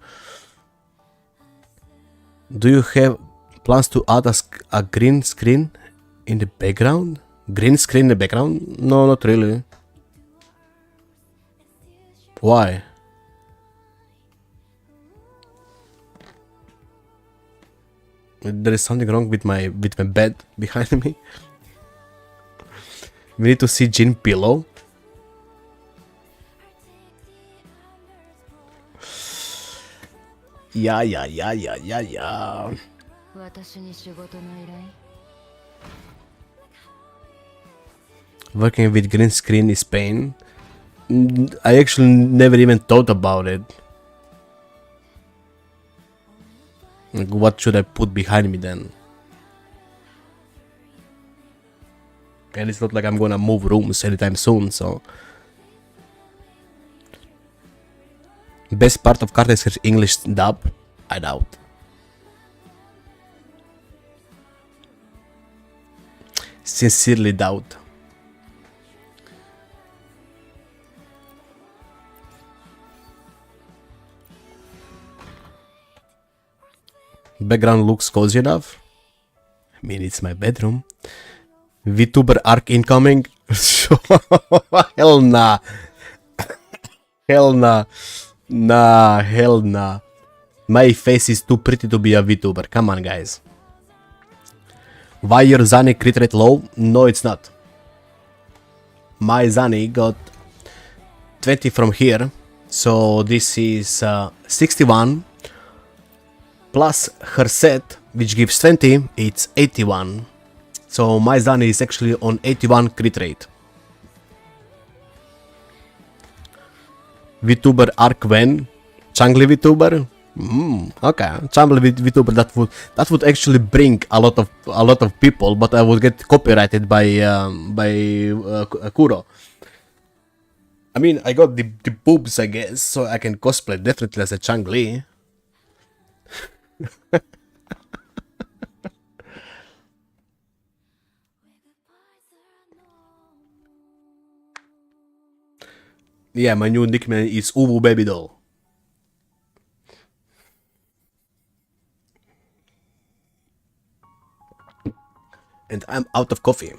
Do you have plans to add a green screen in the background? Green screen in the background? No, not really. Why? There is something wrong with my bed behind me. We need to see Jin pillow. Yeah. Working with green screen is pain. I actually never even thought about it. Like, what should I put behind me then? And it's not like I'm gonna move rooms anytime soon, so... Best part of Carta is her English dub? I doubt. sincerely doubt. Background looks cozy enough. I mean, it's my bedroom. VTuber arc incoming. Hell nah. Hell nah. Nah, hell nah. My face is too pretty to be a VTuber. Come on, guys. Why your Zani crit rate low? No, it's not. My Zani got 20 from here. So this is 61. Plus her set, which gives 20, it's 81. So my Zani is actually on 81 crit rate. VTuber arc when? Changli VTuber? Okay, Changli VTuber, that would actually bring a lot of people, but I would get copyrighted by Kuro. I mean, I got the boobs, I guess, so I can cosplay definitely as a Changli. Yeah, my new nickname is Uwu Baby Doll. And I'm out of coffee.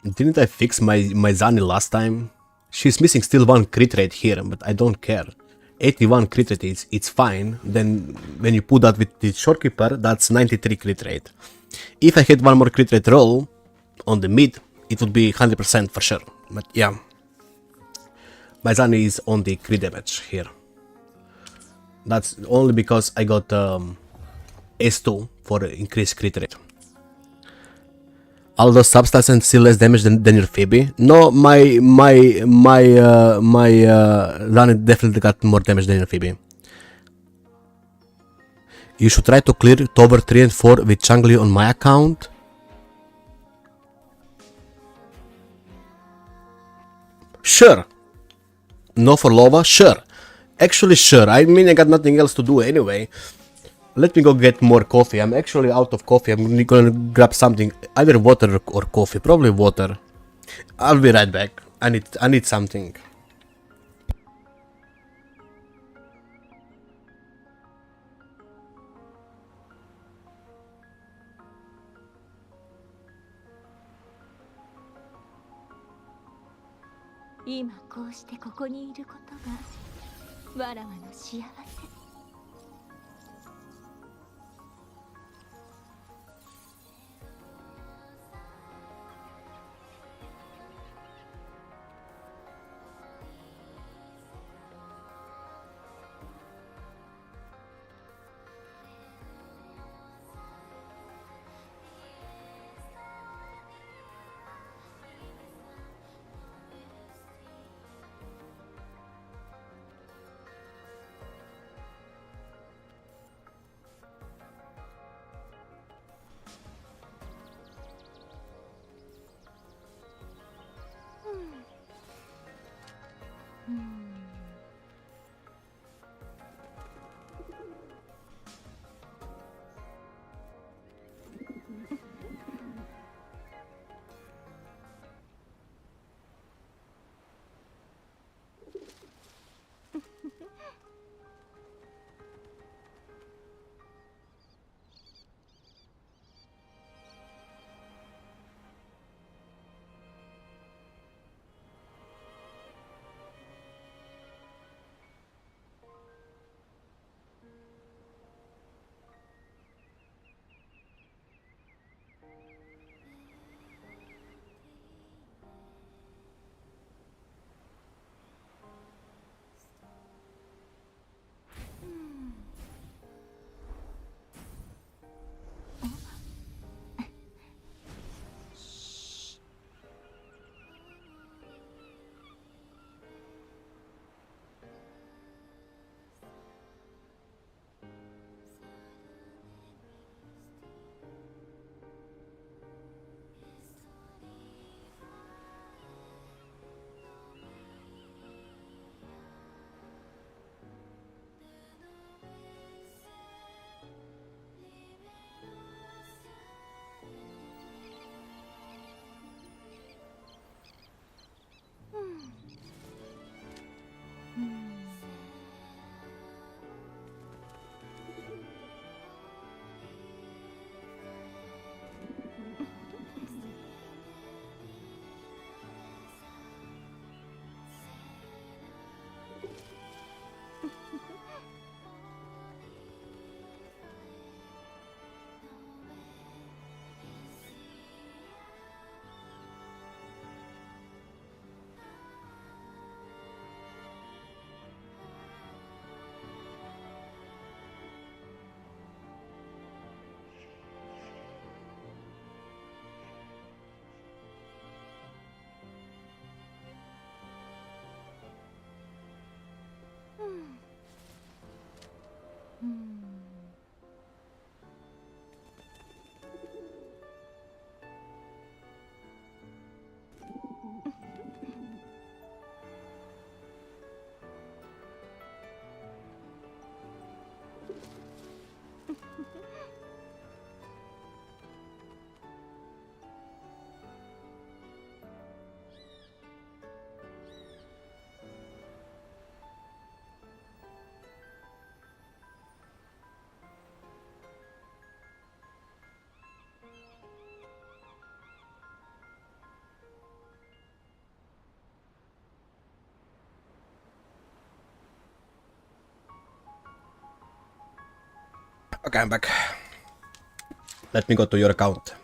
Didn't I fix my Zani last time? She's missing still one crit rate here, but I don't care. 81 crit rate, it's fine. Then when you put that with the Shorekeeper, that's 93 crit rate. If I had one more crit rate roll on the mid, it would be 100% for sure. But yeah, my Zani is on the crit damage here. That's only because I got S2 for increased crit rate. All those substats and still less damage than your Phoebe? No, my Zani definitely got more damage than your Phoebe. You should try to clear Tower 3 and 4 with Changli on my account. Sure. No for Lova? Sure. Actually, sure. I mean, I got nothing else to do anyway. Let me go get more coffee. I'm actually out of coffee. I'm gonna grab something, either water or coffee. Probably water. I'll be right back. I need something. Okay, I'm back. Let me go to your account.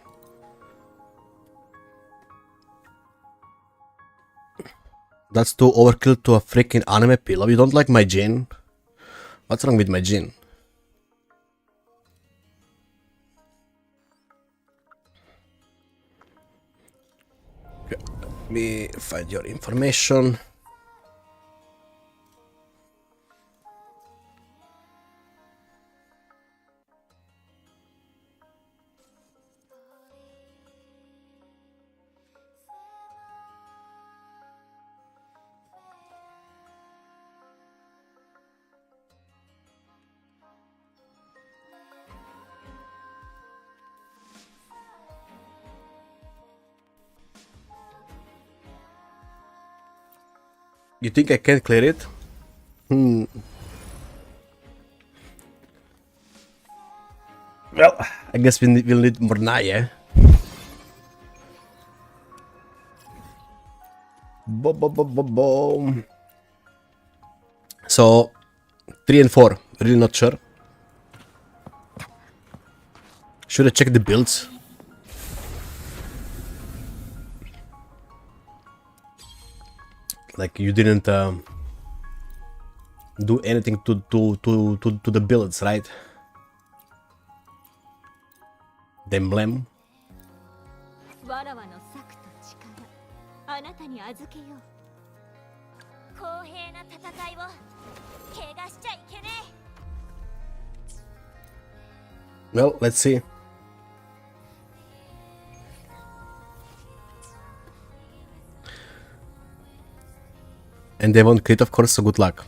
That's too overkill to a freaking anime pillow. You don't like my gin? What's wrong with my gin? Okay, let me find your information. You think I can clear it? Well, I guess we'll need more Naya. Boom. So, 3 and 4. Really not sure. Should I check the builds? Like you didn't do anything to the builds, right? The emblem. Well, let's see. And they won't crit, of course, so good luck.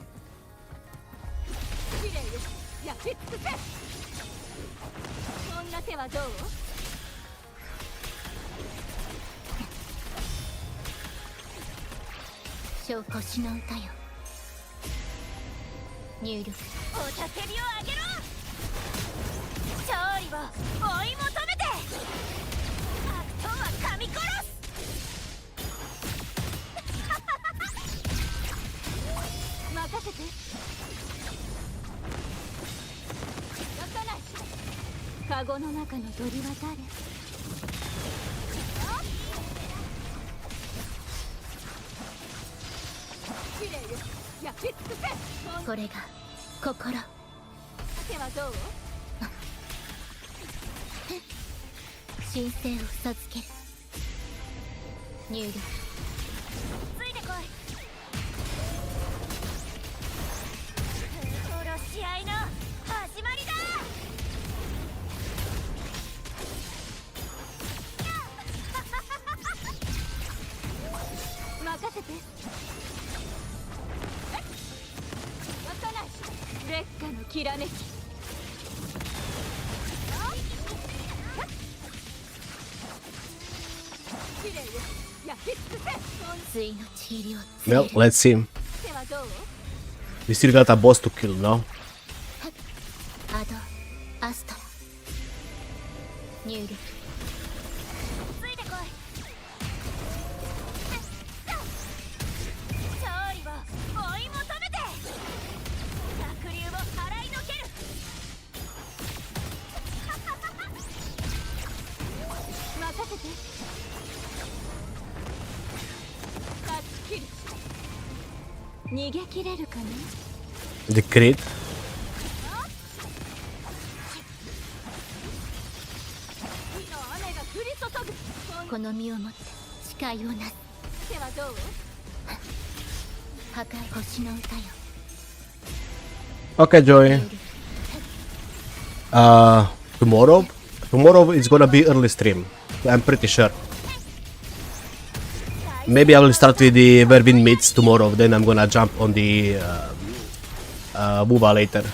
Well, let's see. We still got a boss to kill, no? The crit. Okay, Joey. Tomorrow? Tomorrow is gonna be early stream. I'm pretty sure. Maybe I will start with the Where Wind Meets tomorrow, then I'm gonna jump on the MOBA later.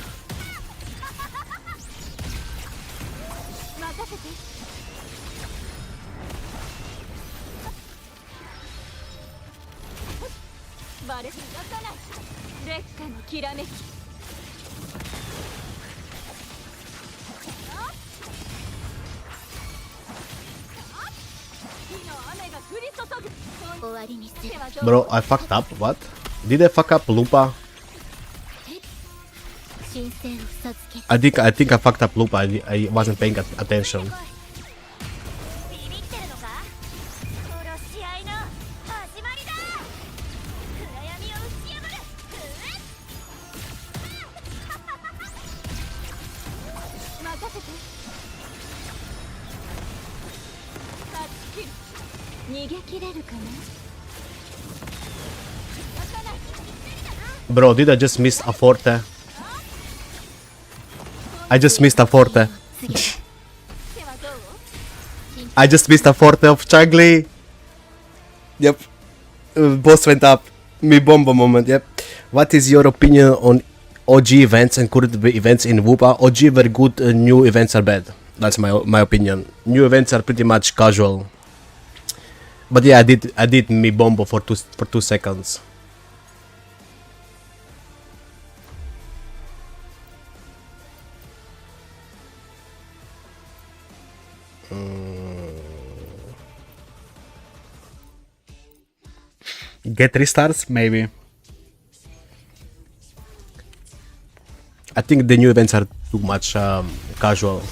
Bro, I fucked up. What? Did I fuck up Lupa? I think I fucked up Lupa. I wasn't paying attention. Bro, did I just miss a forte? I just missed a forte. I just missed a forte of Chagli. Yep. Boss went up. Me bomba moment, yep. What is your opinion on OG events and current events in WUPA? OG very good, new events are bad. That's my opinion. New events are pretty much casual. But yeah, I did me bombo for 2 seconds. Get restarts? Maybe. I think the new events are too much casual.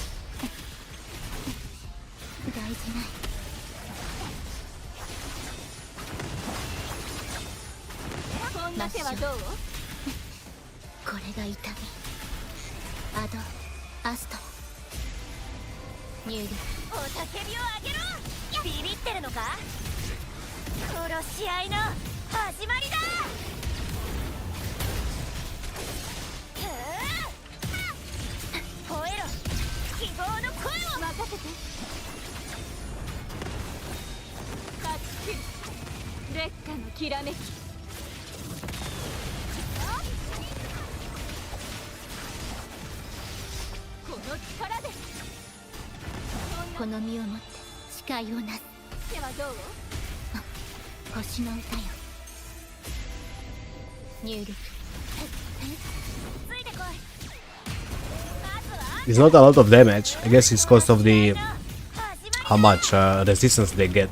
It's not a lot of damage. I guess it's because of the how much resistance they get.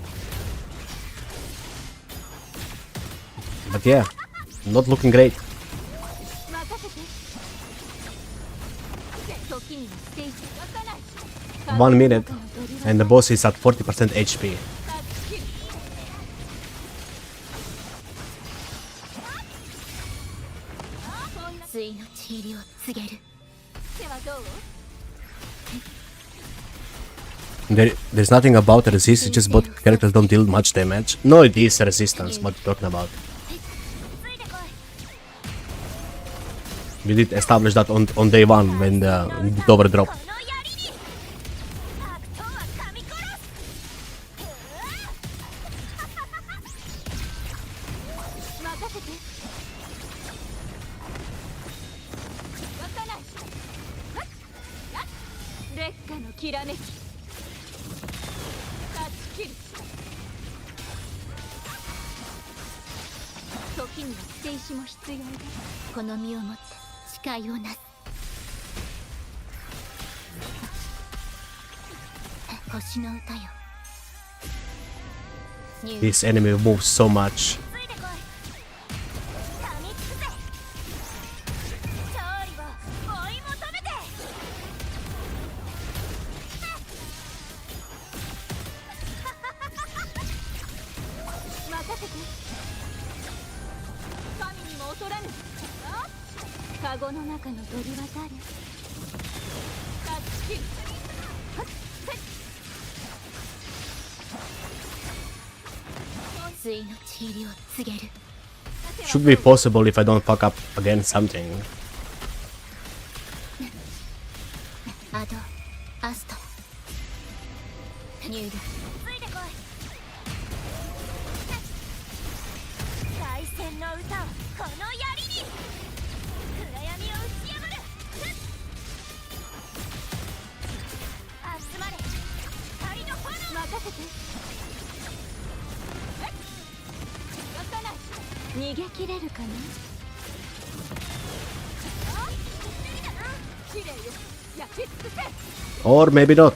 But yeah, not looking great. 1 minute and the boss is at 40% HP. There's nothing about resist, it's just both characters don't deal much damage. No, it is resistance, what you're talking about. We did establish that on day 1 when the over drop. This enemy moves so much. Should be possible if I don't fuck up again something. 入力ついてこい大戦の歌をこの槍に暗闇を打ち破る集まれ光の炎任せてよかない逃げ切れるかな綺麗よ焼き尽くせ Or maybe not.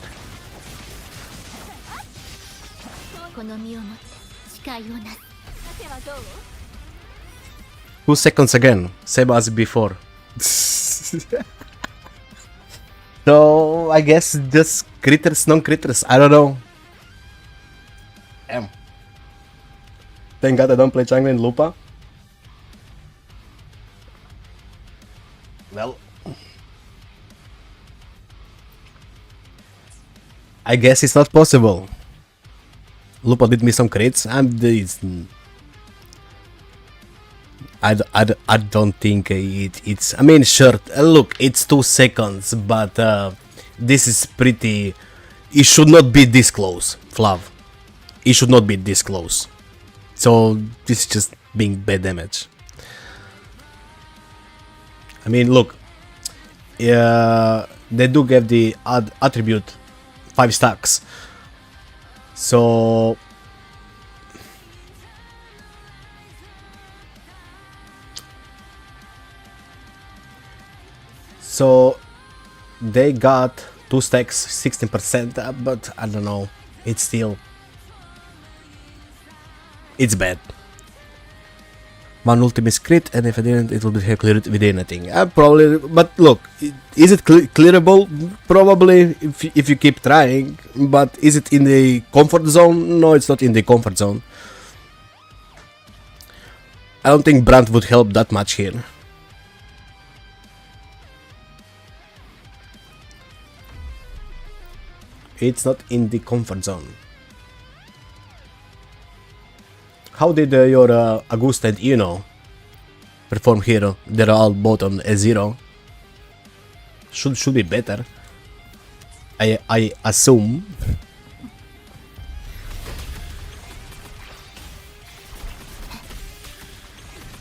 この身をもって誓いをなす盾はどう 2 seconds again, same as before. So I guess just critters, non-critters. I don't know. Damn. Thank God I don't play jungle in Lupa. Well, I guess it's not possible. Lupa did me some crits. I don't think it's. I mean, sure. Look, it's 2 seconds, but this is pretty. It should not be this close, Flav. It should not be this close. So this is just being bad damage. I mean, look. They do give the attribute 5 stacks. So they got 2 stacks, 16%, but I don't know. It's still, it's bad. One ultimate crit, and if I didn't, it will be cleared with anything. Probably, but look, is it clearable? Probably, if you keep trying. But is it in the comfort zone? No, it's not in the comfort zone. I don't think Brand would help that much here. It's not in the comfort zone. How did your Augusta and Ino perform here? They're all both on A0. Should be better. I assume.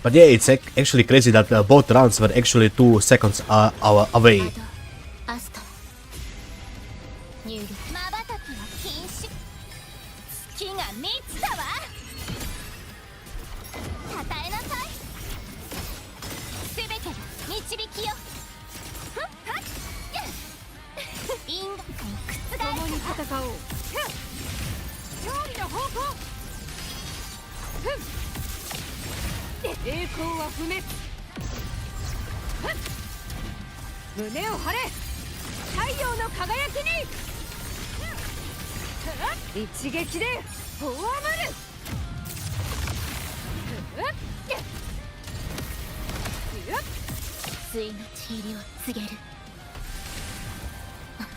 But yeah, it's actually crazy that both rounds were actually 2 seconds away.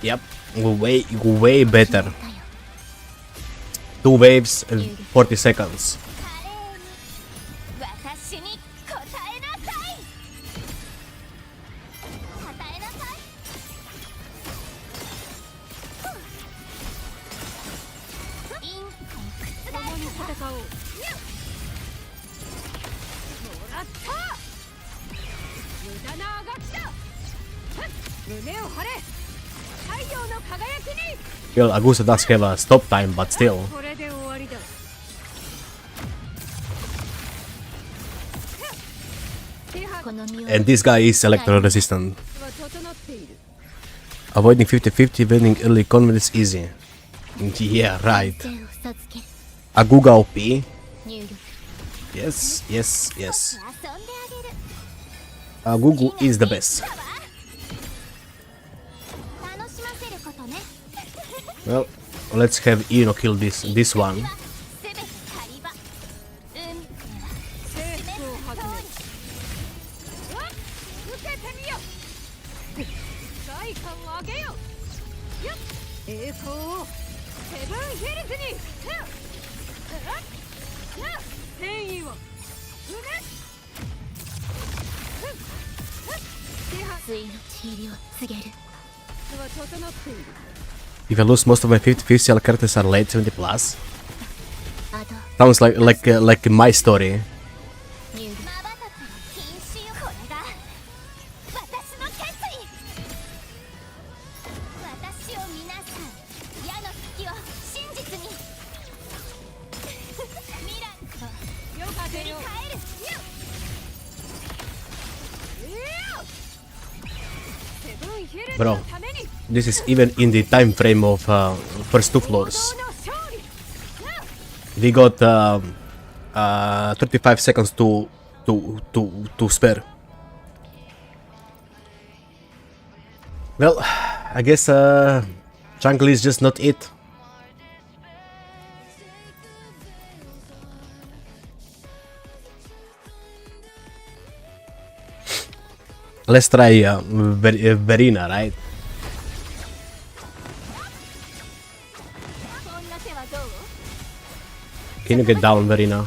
Yep, way better. 2 waves in 40 seconds. Well, Augusta does have a stop time, but still. And this guy is electro resistant. Avoiding 50-50, winning early combat is easy. Yeah, right. Aguga OP. Yes, yes, yes. Agugu is the best. Well, let's have Ino kill this one. If I lose most of my 50 official characters are late 70 plus. Sounds like my story. Bro, this is even in the time frame of first 2 floors. We got 35 seconds to spare. Well, I guess jungle is just not it. Let's try Verina, right? Can you get down, Verina?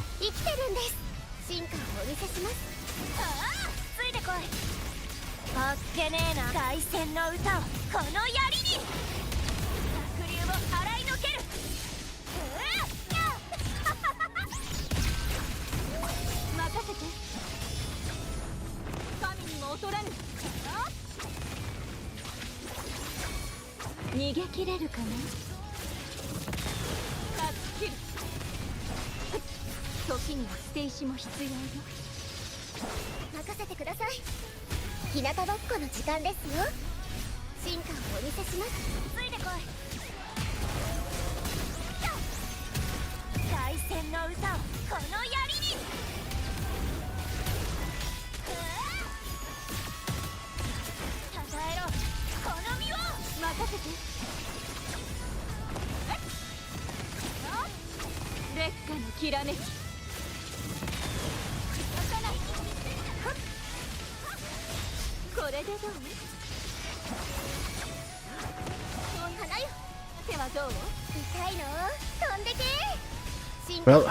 Well,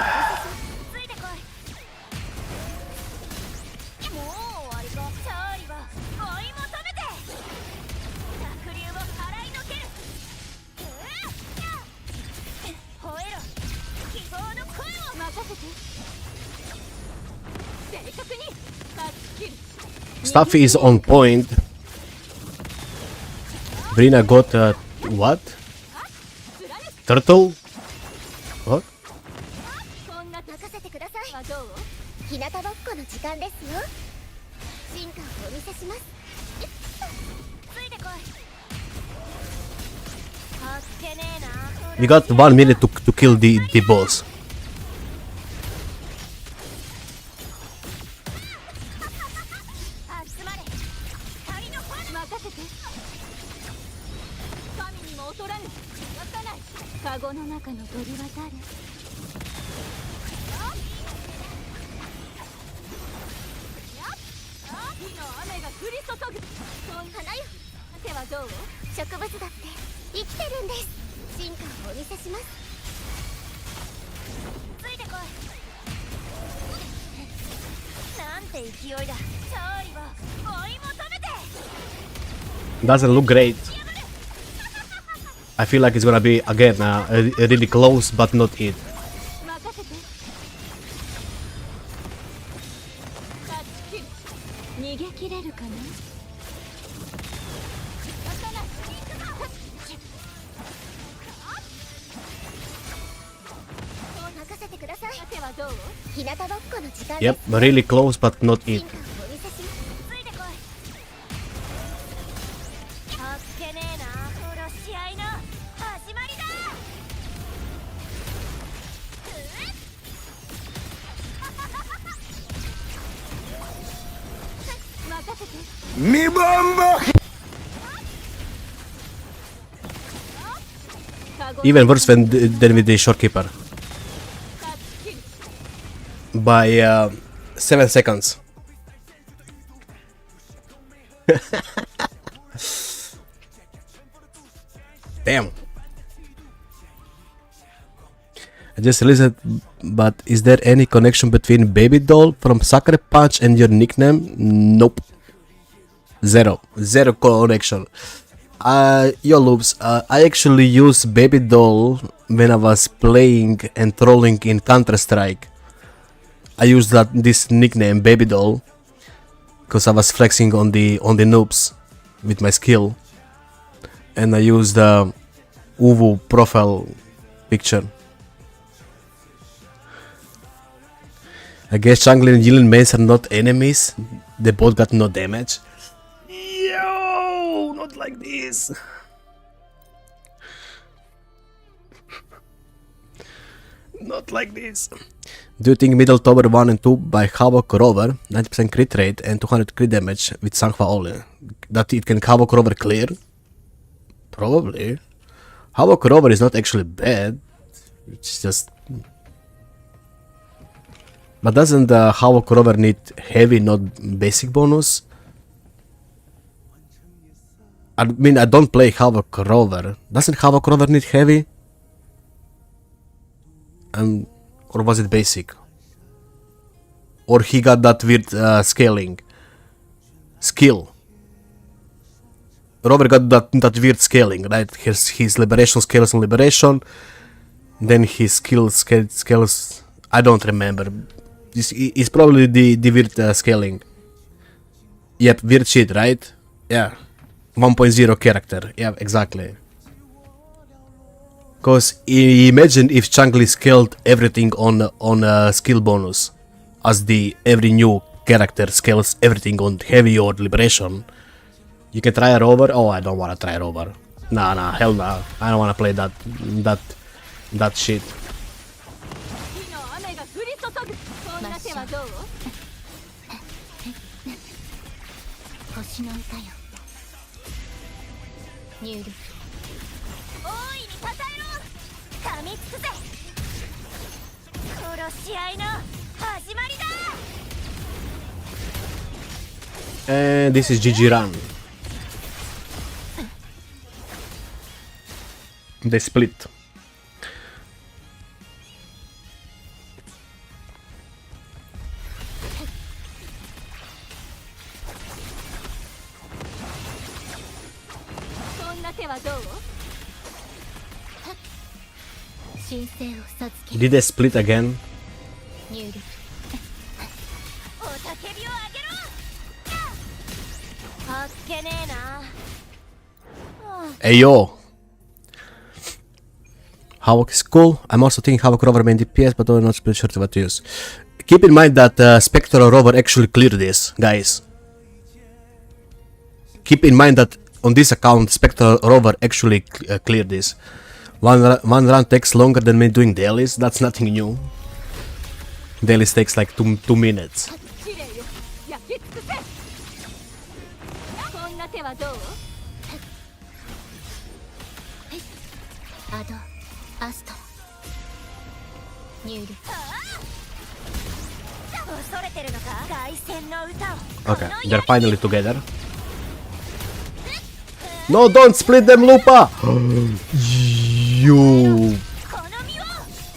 stuff is on point. Verina got what? Turtle? What? We got 1 minute to kill the boss. Doesn't look great. I feel like it's gonna be again really close, but not it. Yep, really close, but not it. Mi bomba! Even worse than with the shopkeeper. By 7 seconds. Damn. I just realized, but is there any connection between Baby Doll from Sucker Punch and your nickname? Nope. Zero connection. Yo loops, I actually used Baby Doll when I was playing and trolling in Counter-Strike. I used this nickname Baby Doll because I was flexing on the noobs with my skill, and I used the Uwu profile picture. I guess Jungle and Yilin mains are not enemies. They both got no damage. Yo, not like this. Not like this. Do you think Middle Tower 1 and 2 by Havoc Rover, 90% crit rate and 200 crit damage with Sanhua only, that it can Havoc Rover clear? Probably. Havoc Rover is not actually bad. It's just... But doesn't the Havoc Rover need heavy, not basic bonus? I mean, I don't play Havoc Rover. Doesn't Havoc Rover need heavy? Or was it basic? Or he got that weird scaling skill? Rover got that weird scaling, right? His liberation scales on liberation, then his scales. I don't remember. This is probably the weird scaling. Yep, weird shit, right? Yeah, 1.0 character. Yeah, exactly. Cause imagine if Changli scaled everything on skill bonus, as every new character scales everything on heavy or liberation. You can try a rover. Oh, I don't wanna try a rover. Nah, hell nah. I don't wanna play that shit. And this is GG run. They split. Did they split again? Hey yo! Havoc is cool. I'm also thinking Havoc Rover main DPS, but I'm not pretty sure what to use. Keep in mind that Spectral Rover actually cleared this, guys. Keep in mind that on this account, Spectral Rover actually cleared this. One run takes longer than me doing dailies. That's nothing new. Dailies takes like 2 minutes. Okay, they're finally together. No, don't split them, Lupa! You...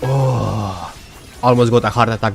Oh, almost got a heart attack.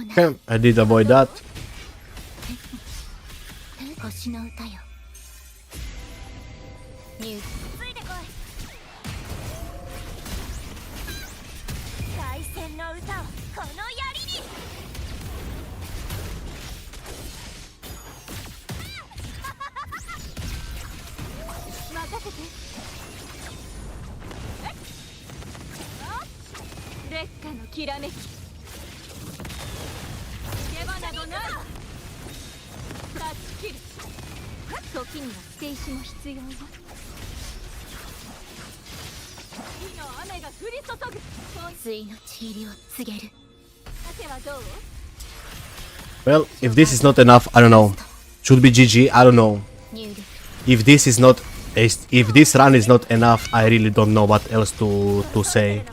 Okay, I did avoid that. きらめき逃げ場などない断ち切る時には捨て石も必要よ火の雨が降り注ぐ水のちりを告げる盾はどう Well, if this is not enough, I don't know. Should be GG, I don't know. If this is not, if this run is not enough, I really don't know what else to say.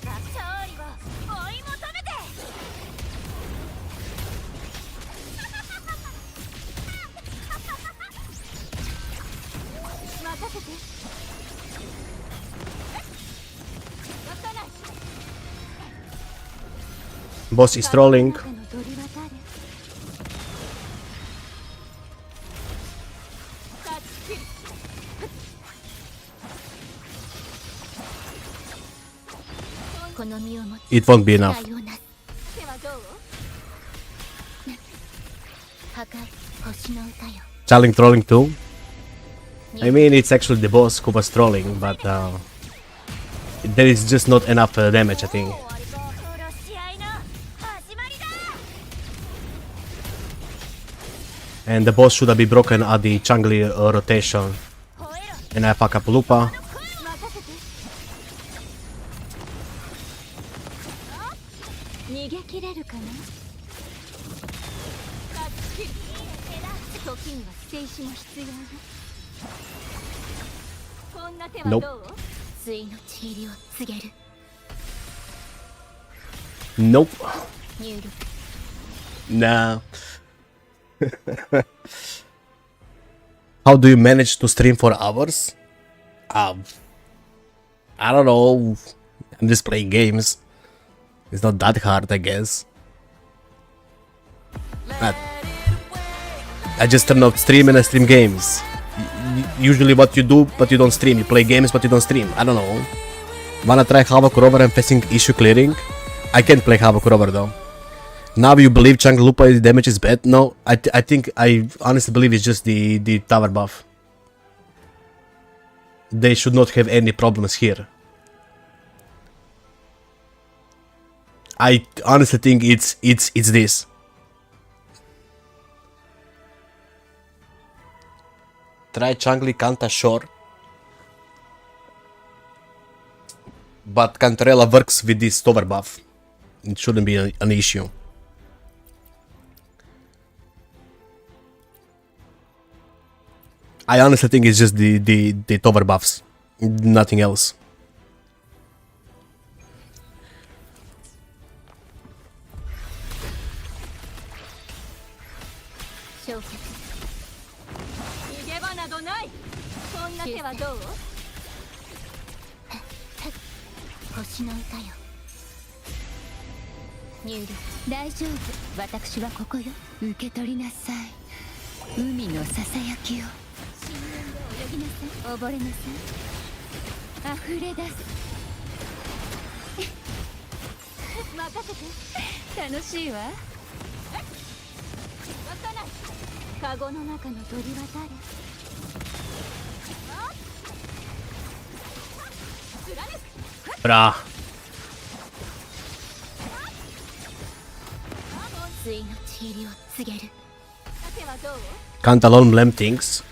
Boss is trolling. It won't be enough. Challenge trolling too? I mean, it's actually the boss who was trolling, but there is just not enough damage, I think. And the boss should have been broken at the Changli rotation. And I fuck up Lupa. Nope. Nope. Nah. How do you manage to stream for hours? I don't know. I'm just playing games. It's not that hard, I guess. I just turn off stream and I stream games. Usually what you do, but you don't stream. You play games, but you don't stream. I don't know. Wanna try Havoc Rover and facing issue clearing? I can't play Havoc Rover though. Now you believe Chang Lupa damage is bad? No, I think I honestly believe it's just the tower buff. They should not have any problems here. I honestly think it's this. Try Changli Kanta, sure. But Cantarella works with this tower buff. It shouldn't be an issue. I honestly think it's just the tower buffs. Nothing else. Brah. Can't alone blame things.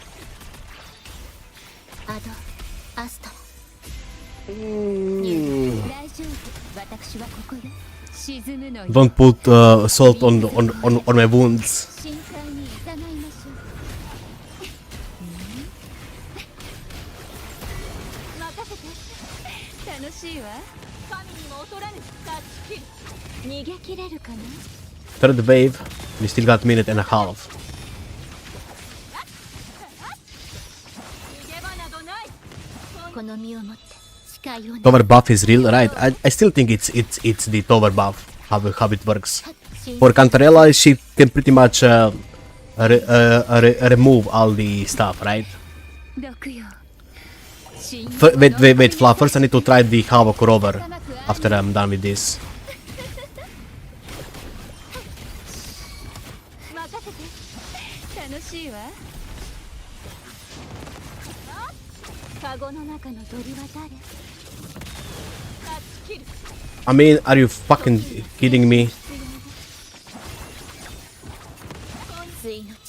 Don't put salt on my wounds. Third wave, we still got a minute and a half. Tower buff is real, right? I still think it's the tower buff, how it works. For Cantarella, she can pretty much remove all the stuff, right? Wait, Fluff, first I need to try the Havoc Rover after I'm done with this. I mean, are you fucking kidding me?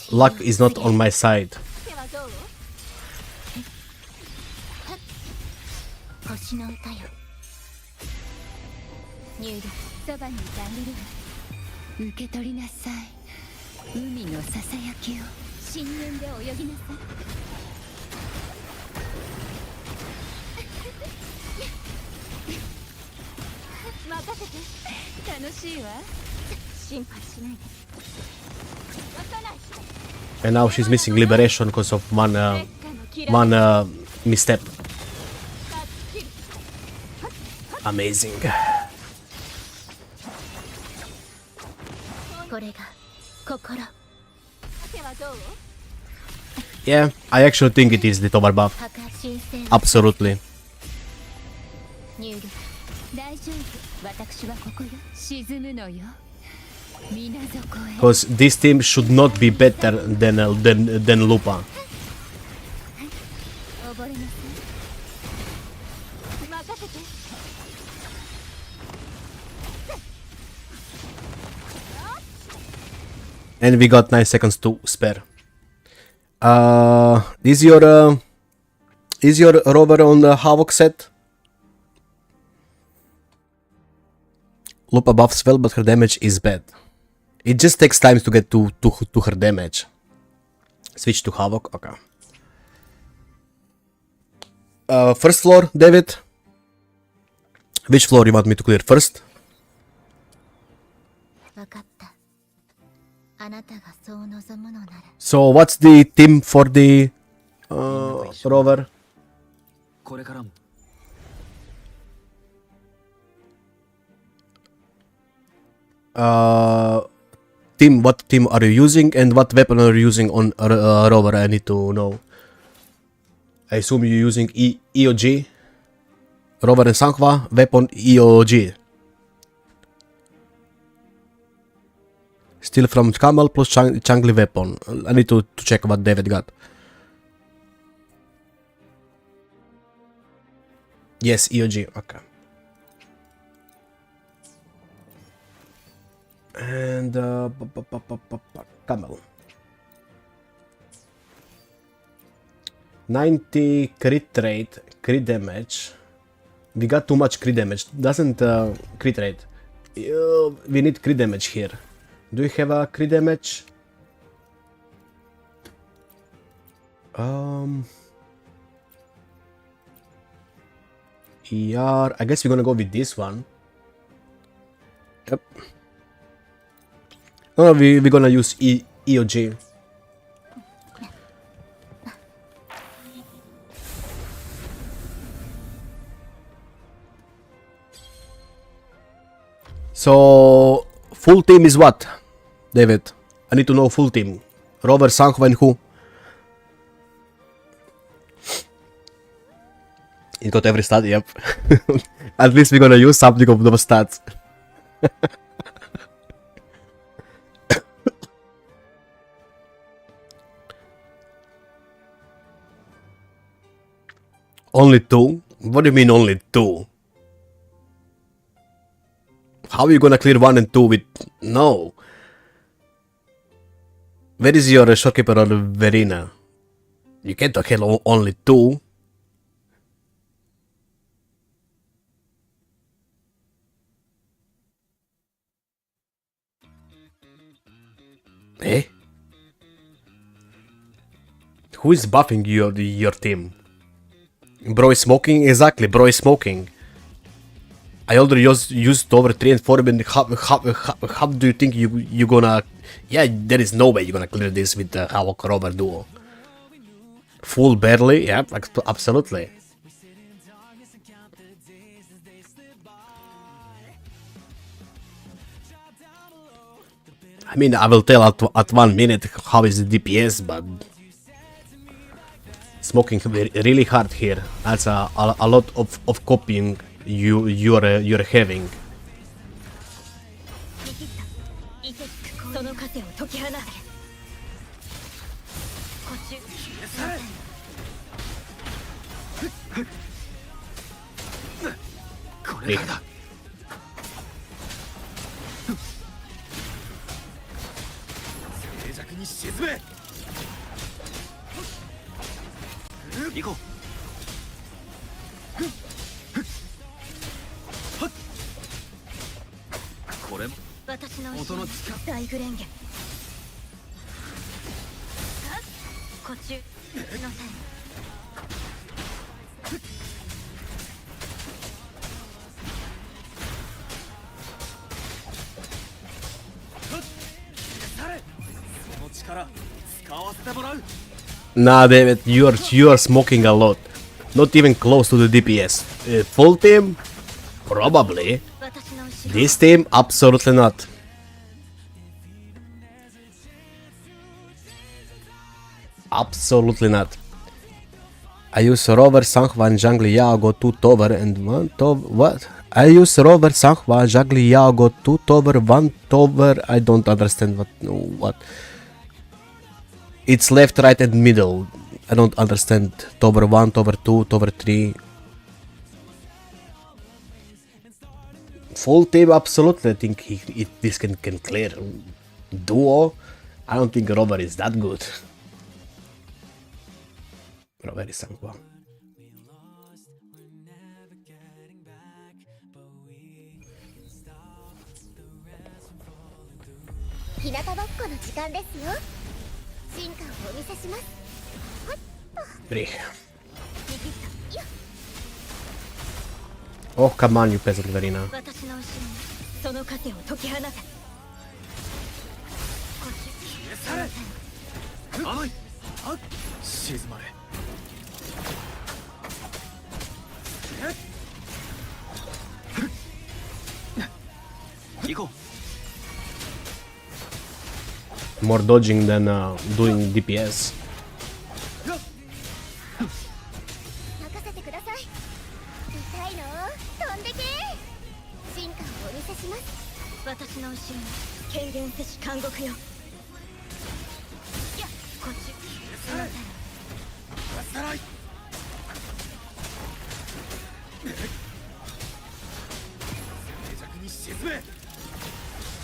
Luck is not on my side. 星の歌よニュールそばにいたリル受け取りなさい海のささやきを深淵で泳ぎなさい任せて楽しいわ心配しないで And now she's missing liberation because of one misstep. Amazing. Yeah, I actually think it is the TOA buff. Absolutely. Because this team should not be better than Lupa. And we got 9 seconds to spare. Is your rover on the Havoc set? Lupa buffs well, but her damage is bad. It just takes time to get to her damage. Switch to Havoc, okay. First floor, David. Which floor you want me to clear first? So what's the team for the rover? Team, what team are you using and what weapon are you using on rover? I need to know. I assume you're using EOG. Rover and Sankhva, weapon EOG. Still from Camel plus Changli weapon. I need to check what David got. Yes, EOG, okay. And Camel. 90 crit rate, crit damage. We got too much crit damage. Doesn't crit rate. We need crit damage here. Do you have a crit damage? ER. I guess we're gonna go with this one. Yep. No, we're gonna use EOG. So, full team is what, David? I need to know full team. Rover, Sankhva, and who? It got every stat, yep. At least we're gonna use something of those stats. Only 2? What do you mean only 2? How are you gonna clear 1 and 2 with... No. Where is your shopkeeper or Verena? You can't kill only 2. Eh? Who is buffing your team? Bro is smoking? Exactly, bro is smoking. I already used over 3 and 4, and how do you think you gonna... Yeah, there is no way you're gonna clear this with the Havoc Rover duo. Full barely? Yeah, absolutely. I mean, I will tell at 1 minute how is the DPS, but... Smoking really hard here. That's a lot of copying you're having. 私の後ろに大グレンゲこっちの線Nah, David, you are smoking a lot. Not even close to the DPS. Full team? Probably. This team? Absolutely not. Absolutely not. I use Rover, Sanghwa, Jungle, Yago, 2 Tower and 1 Tower. What? I use Rover, Sanghwa, Jungle, Yago, 2 Tower, 1 Tower. I don't understand what. It's left, right and middle. I don't understand. Tower 1, Tower 2, Tower 3. Full team, absolutely. I think this can clear. Duo, I don't think Rover is that good. Rover is Sanghwa. 日向ぼっこの時間ですよ進化をお見せします Oh, come on, you peasant Verina. 私の後ろにその糧を解き放てこっち甘い静まれ行こう More dodging than doing DPS. 任せてください痛いの飛んでけ進化をお見せします私の後ろに権限せし監獄よやこっちすいません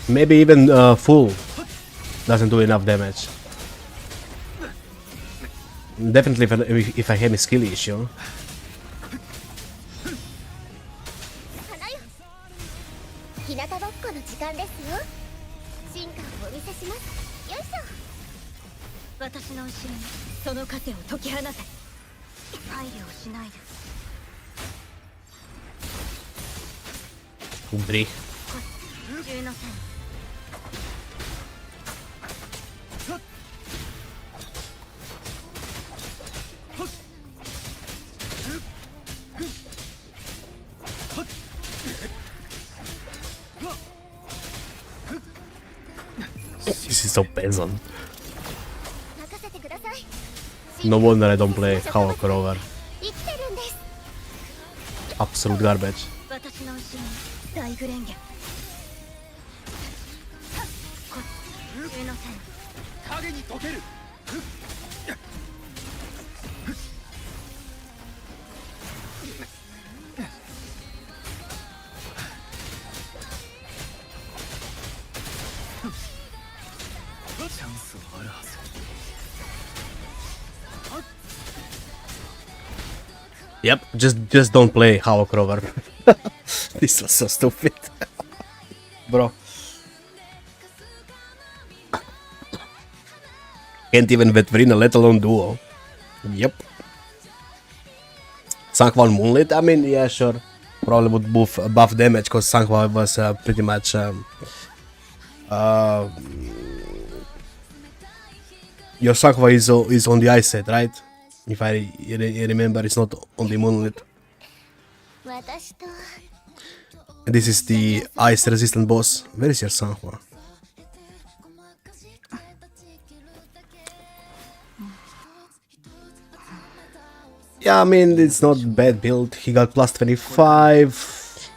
Maybe even full doesn't do enough damage. Definitely if I have a skill issue. 日向ぼっこの時間ですよ進化をお見せしますよいしょ私の後ろにその糧を解き放て配慮をしないで Bri. 銃の線 This is so peasant. 任せてください No wonder I don't play HoLo Rover. 生きてるんです Absolute garbage. 私の後ろに大グレンゲこっち銃の線影に溶ける Yep, just don't play HoLo Rover. This was so stupid. Bro. Can't even Vetrina, let alone Duo. Yep. Sanghwa Moonlit, I mean, yeah, sure. Probably would buff damage, because Sanghwa was pretty much... your Sanghwa is on the ice set, right? If I remember, it's not on the Moonlit. This is the ice resistant boss. Where is your Sanghwa? Yeah, I mean, it's not bad build. He got plus 25.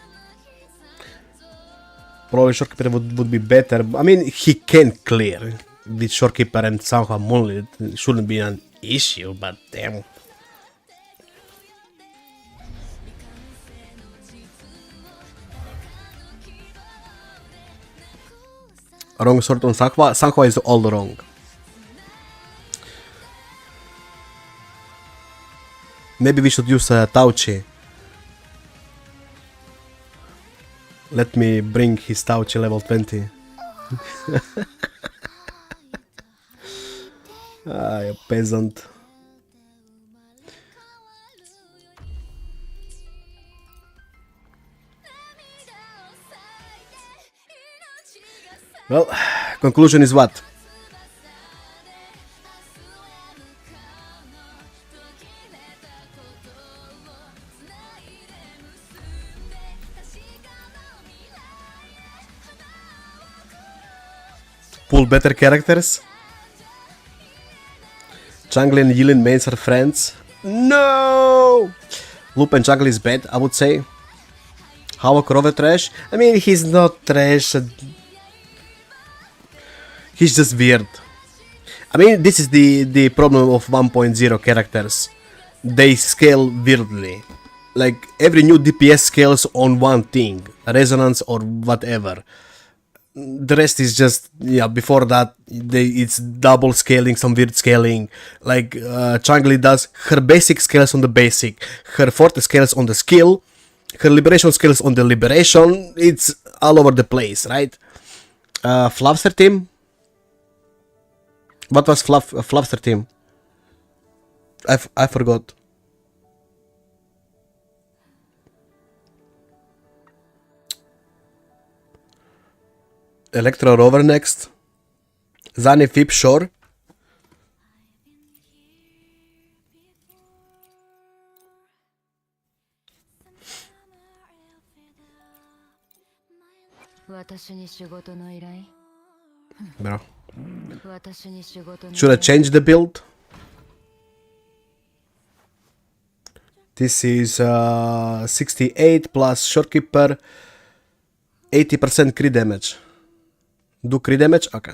Probably Shorekeeper would be better. I mean, he can clear. With Shorekeeper and Sanghwa Moonlit, it shouldn't be an issue, but damn. Wrong sword on Sanghwa. Sanghwa is all wrong. Maybe we should use Tauchi. Let me bring his Tauchi level 20. Ah, you peasant. Well, conclusion is what? Pull better characters? Jungle and Yilin mains are friends? No! Loop and Jungle is bad, I would say. How a Crover trash? I mean, he's not trash. He's just weird. I mean, this is the problem of 1.0 characters. They scale weirdly. Like, every new DPS scales on one thing. Resonance or whatever. The rest is just, yeah, before that, it's double scaling, some weird scaling. Like, Changli does her basic scales on the basic, her forte scales on the skill, her liberation scales on the liberation. It's all over the place, right? Fluffster team? What was Fluffster team? I forgot. Electro Rover next. Zani Fip Shore. Bro. Should I change the build? This is 68 plus Shorekeeper, 80% crit damage. Do crit damage? Okay.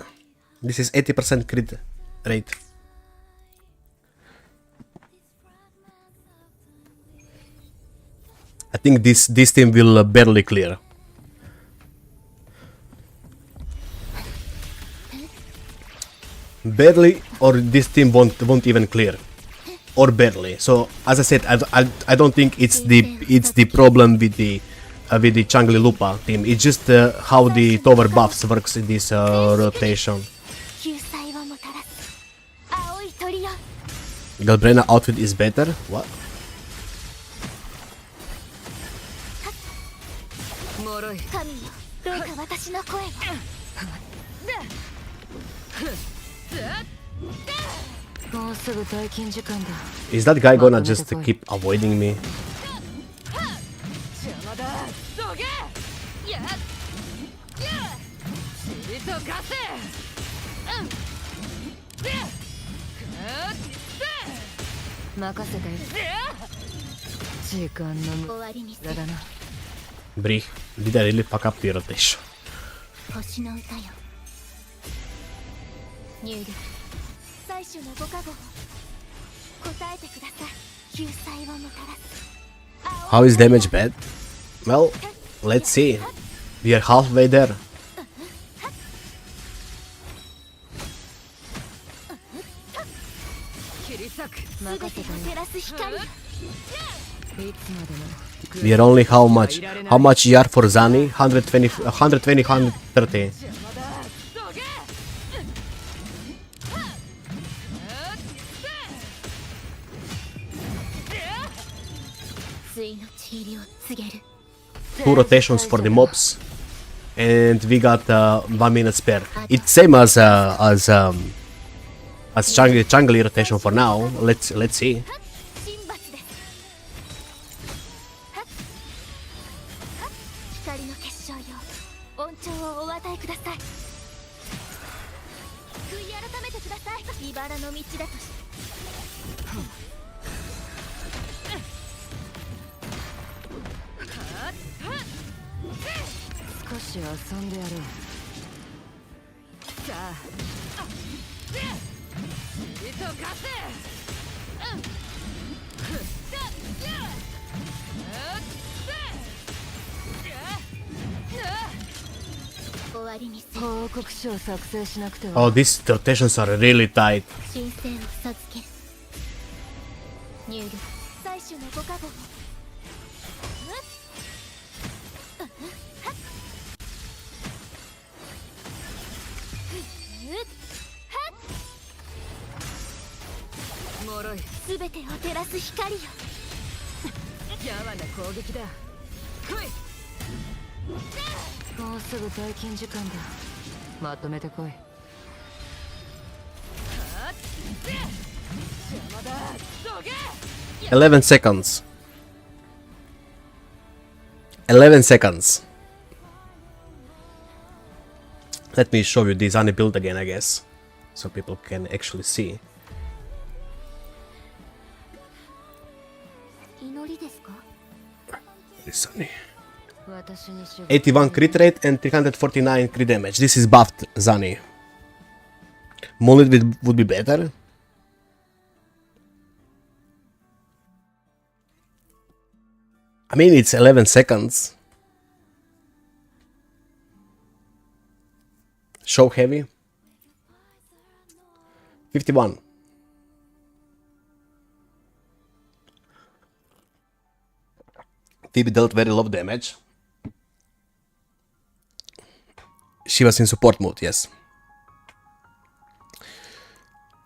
This is 80% crit rate. I think this team will barely clear. Barely, or this team won't even clear, or barely. So as I said, I don't think it's the problem with the Changli Lupa team. It's just how the tower buffs works in this rotation. Galbrena outfit is better? What? Is that guy gonna just keep avoiding me? Bree, did I really fuck up the rotation? How is damage bad? Well, let's see. We are halfway there. We are only how much? How much ER for Zani? 120, 130. Two rotations for the mobs, and we got 1 minute spare. It's same as Changli rotation for now. Let's see. Oh, these rotations are really tight. 主のご加護を。すべてを照らす光よ。やわな攻撃だ。来い。もうすぐ退勤時間だ。まとめてこい。11 seconds. 11 seconds. Let me show you this Zani build again, I guess, so people can actually see. 祈りですか？ This Zani. 81 crit rate and 349 crit damage. This is buffed Zani. Moonlit would be better. I mean, it's 11 seconds. Show heavy. 51. Phoebe dealt very low damage. She was in support mode, yes.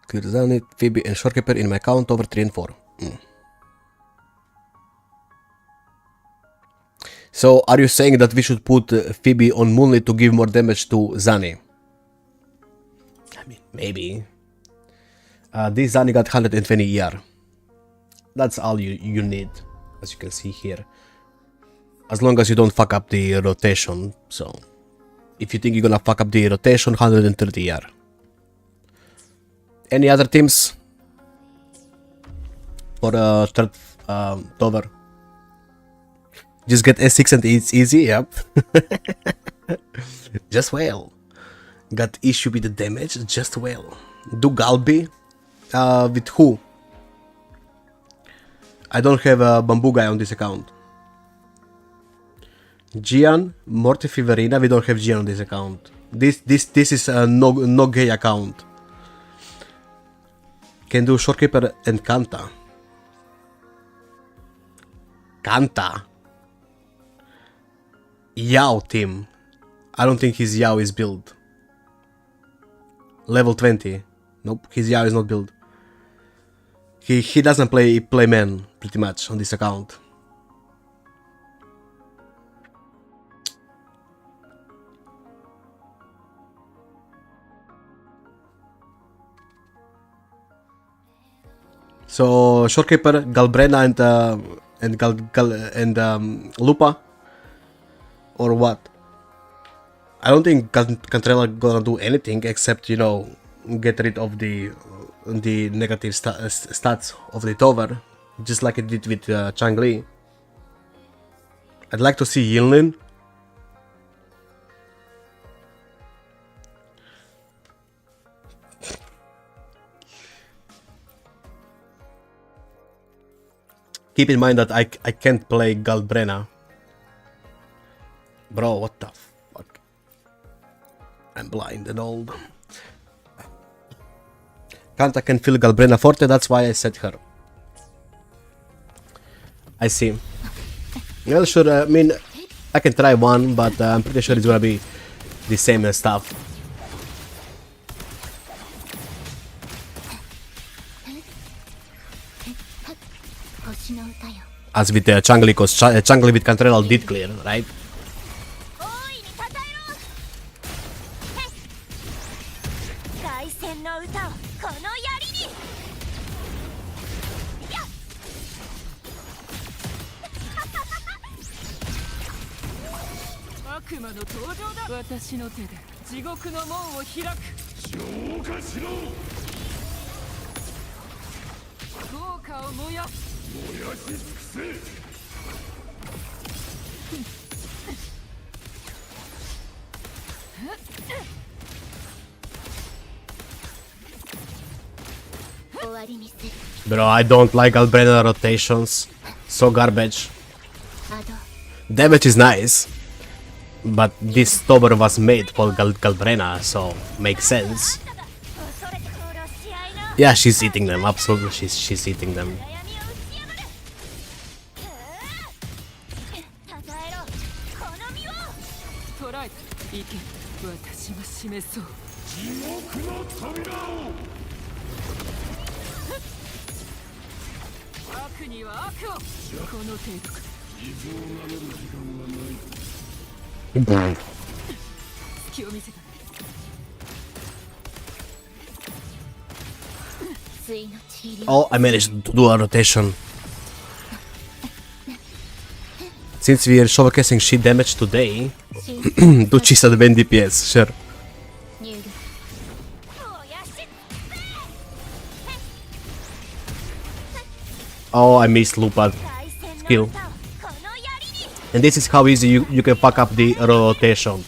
Kurzani, Phoebe and Shorekeeper in my count over 3 and 4. So, are you saying that we should put Phoebe on Moonlit to give more damage to Zani? I mean, maybe. This Zani got 120 ER. That's all you need, as you can see here. As long as you don't fuck up the rotation, so... If you think you're gonna fuck up the rotation, 130 ER. Any other teams? For third Tower? Just get S6 and it's easy, yep. Just well. Got issue with the damage, just well. Do Galbi? With who? I don't have a bamboo guy on this account. Gian, Morty Fiverina, we don't have Gian on this account. This is a no gay account. Can do Shorekeeper and Kanta. Kanta? Yao team. I don't think his Yao is built. Level 20. Nope, his Yao is not built. He doesn't play man pretty much on this account. So Shorekeeper, Galbrena and Lupa, or what? I don't think Cantrella gonna do anything except, you know, get rid of the negative stats of the Tower, just like it did with Changli. I'd like to see Yinlin. Keep in mind that I can't play Galbrena. Bro, what the fuck? I'm blind and old. Kanta can feel Galbrena Forte, that's why I said her. I see. Well, sure, I mean, I can try one, but I'm pretty sure it's gonna be the same stuff. As with Changli, because Changli with Cantrell did clear, right? Bro, I don't like Galbrena rotations. So garbage. Damage is nice, but this Tower was made for Galbrena, so makes sense. Yeah, she's eating them. Absolutely, she's eating them. 捉えた。行け、私が示そう。地獄の扉を。悪には悪を。この程度か。異常なめる時間はない。隙を見せた。Oh, I managed to do a rotation. Since we are showcasing shit damage today, do cheese at 20 DPS, sure. Oh, I missed Lupa skill. And this is how easy you can fuck up the rotation.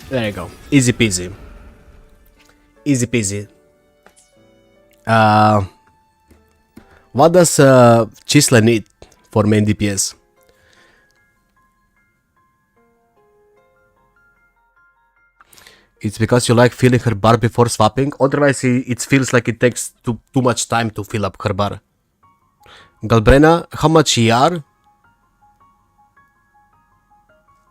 There you go. Easy peasy. Easy peasy. What does Chisla need for main DPS? It's because you like filling her bar before swapping, otherwise it feels like it takes too much time to fill up her bar. Galbrena, how much ER?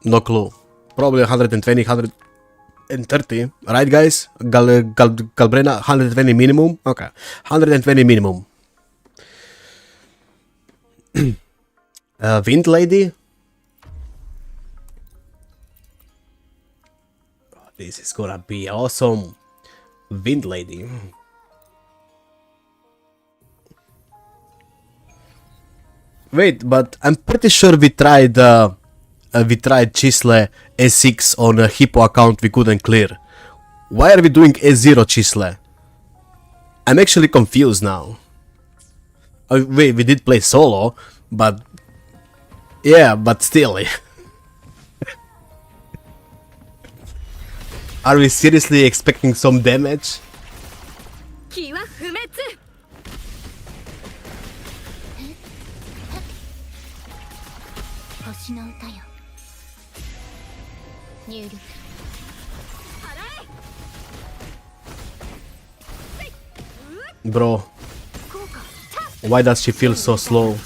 No clue. Probably 120, 130, right guys? Galbrena, 120 minimum? Okay, 120 minimum. Wind Lady? This is gonna be awesome. Wind Lady. Wait, but I'm pretty sure we tried Chisle S6 on a Hippo account we couldn't clear. Why are we doing S0 Chisle? I'm actually confused now. Wait, we did play solo, but yeah, but still. Are we seriously expecting some damage? Bro, why does she feel so slow?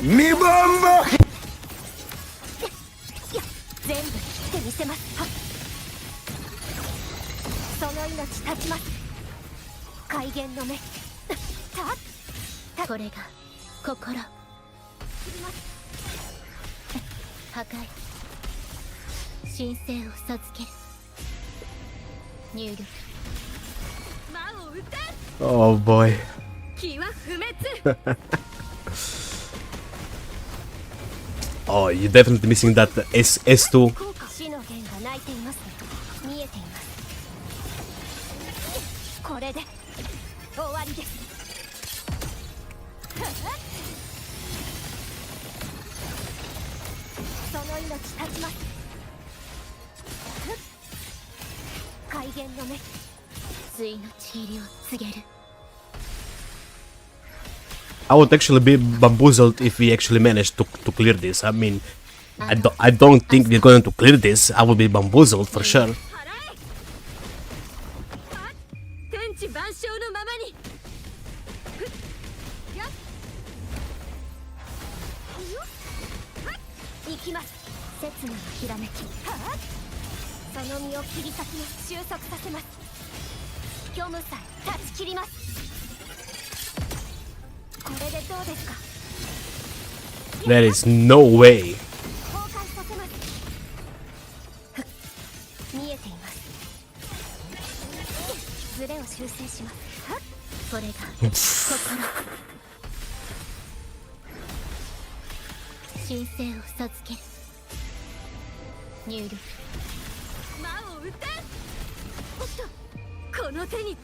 Mibamba! 全部切ってみせます。その命断ちます。怪現の目。これが心。破壊。神聖を授ける。入力。魔を撃て。Oh boy. 気は不滅。Oh, you're definitely missing that S2. 死の弦が鳴いています。見えています。これで終わりです。その命断ちます。怪現の目。対の血入りを告げる。I would actually be bamboozled if we actually managed to clear this. I mean, I don't think we're going to clear this. I would be bamboozled for sure. There is no way. 見えています。ズレを修正します。これが心。神聖を授ける。入力。魔を撃て。おっと、この手に集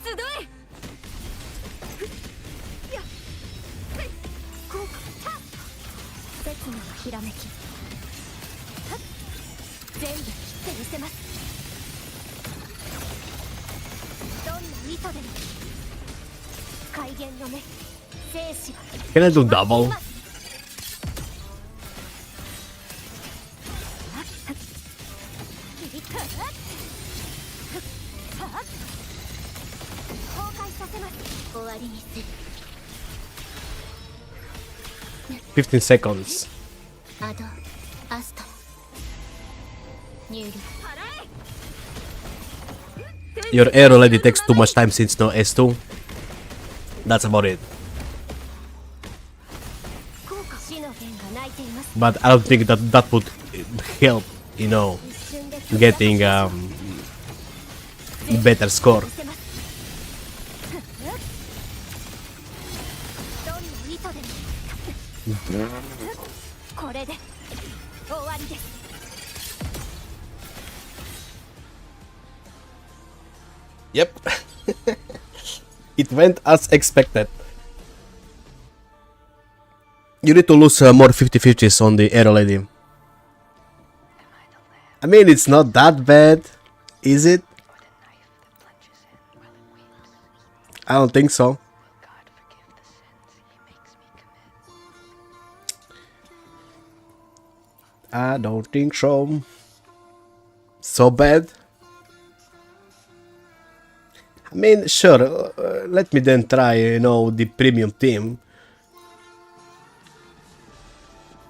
え。やっ、効果。刹那のひらめき。全部見せます。どんな意図でも怪幻の目、生死は Can I do double? 終わりにする。15 seconds. アド、アスト、ニュール。 Your arrow lady takes too much time since no S2. That's about it. But I don't think that that would help, you know, getting better score. これで終わりです。 Yep. It went as expected. You need to lose more 50-50s on the arrow lady. I mean, it's not that bad, is it? I don't think so. I don't think so. So bad? I mean, sure, let me then try, you know, the premium team.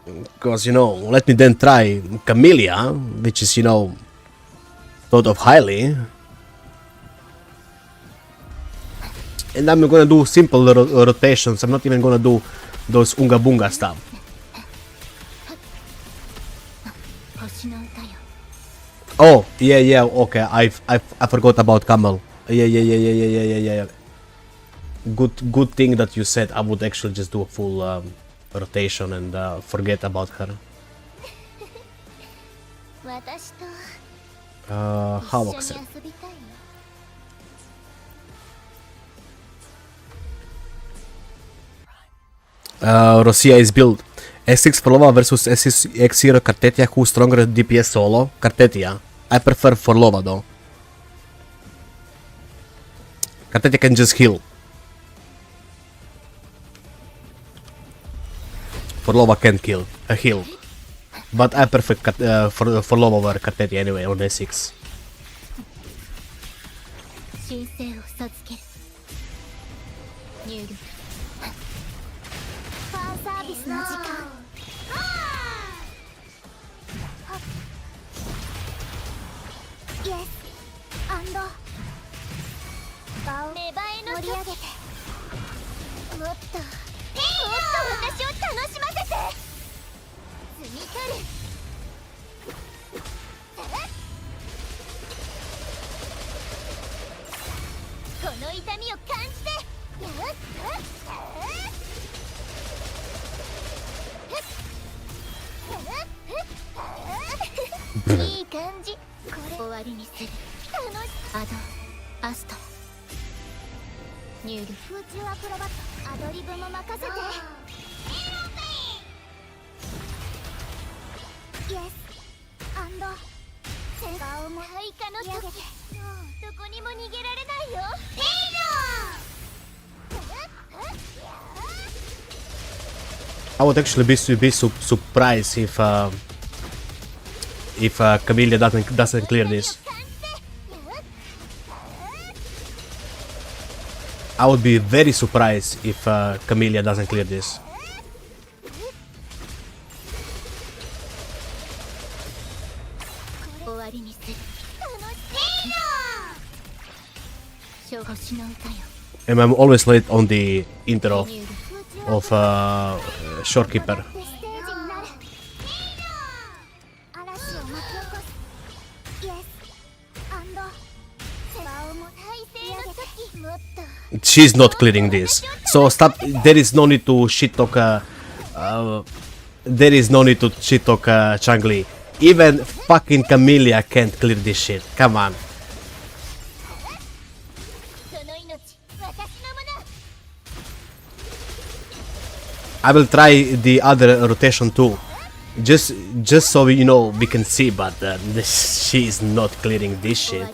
Because, you know, let me then try Camellia, which is, you know, thought of highly. And I'm gonna do simple rotations, I'm not even gonna do those Unga Bunga stuff. Oh, yeah, okay, I forgot about Camel. Yeah. Good thing that you said. I would actually just do a full rotation and forget about her. How accept? Rosia is built. S6 Forlova versus X0 Cartetia, who's stronger DPS solo? Cartetia. I prefer Forlova though. Cartetia can just heal. Forlova can't heal. But I prefer Forlova over Cartetia anyway on S6. Yes, and 場を芽生えの盛り上げてもっと私を楽しませて積み取るこの痛みを感じていい感じこれ終わりにする楽しアドアストニュール空中アクロバットアドリブも任せてイエスアンドセンバーをも配下の時もうどこにも逃げられないよヘイロー I would actually be surprised if Camellia doesn't clear this. I would be very surprised if Camellia doesn't clear this. And I'm always late on the intro of Shorekeeper. She's not clearing this, so stop. There is no need to shit talk. There is no need to shit talk Changli. Even fucking Camellia can't clear this shit. Come on. I will try the other rotation too. Just so we, we can see, but she is not clearing this shit.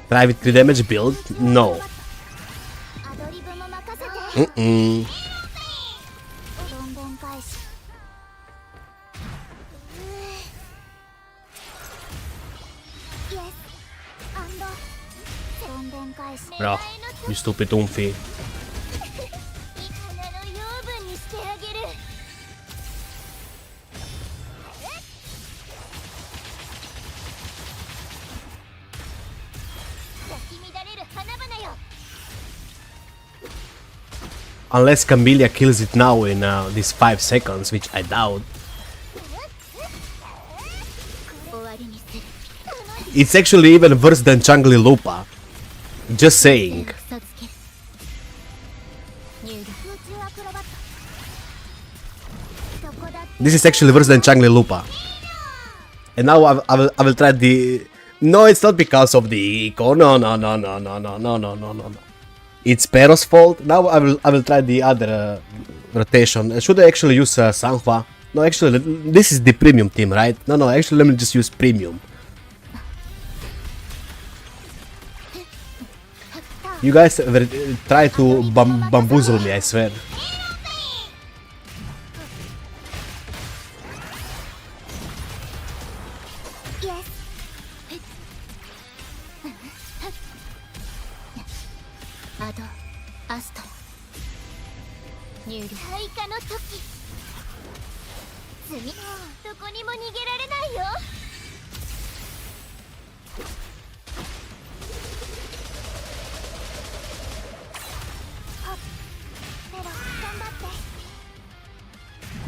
Try with 3 damage build? No. Bro, you stupid Umfi. Unless Camellia kills it now in these 5 seconds, which I doubt. It's actually even worse than Changli Lupa. Just saying. This is actually worse than Changli Lupa. And now I will try the... No, it's not because of the eco. No. It's Pero's fault. Now I will try the other rotation. Should I actually use Sanhua? No, actually, this is the premium team, right? No, actually, let me just use premium. You guys try to bamboozle me, I swear.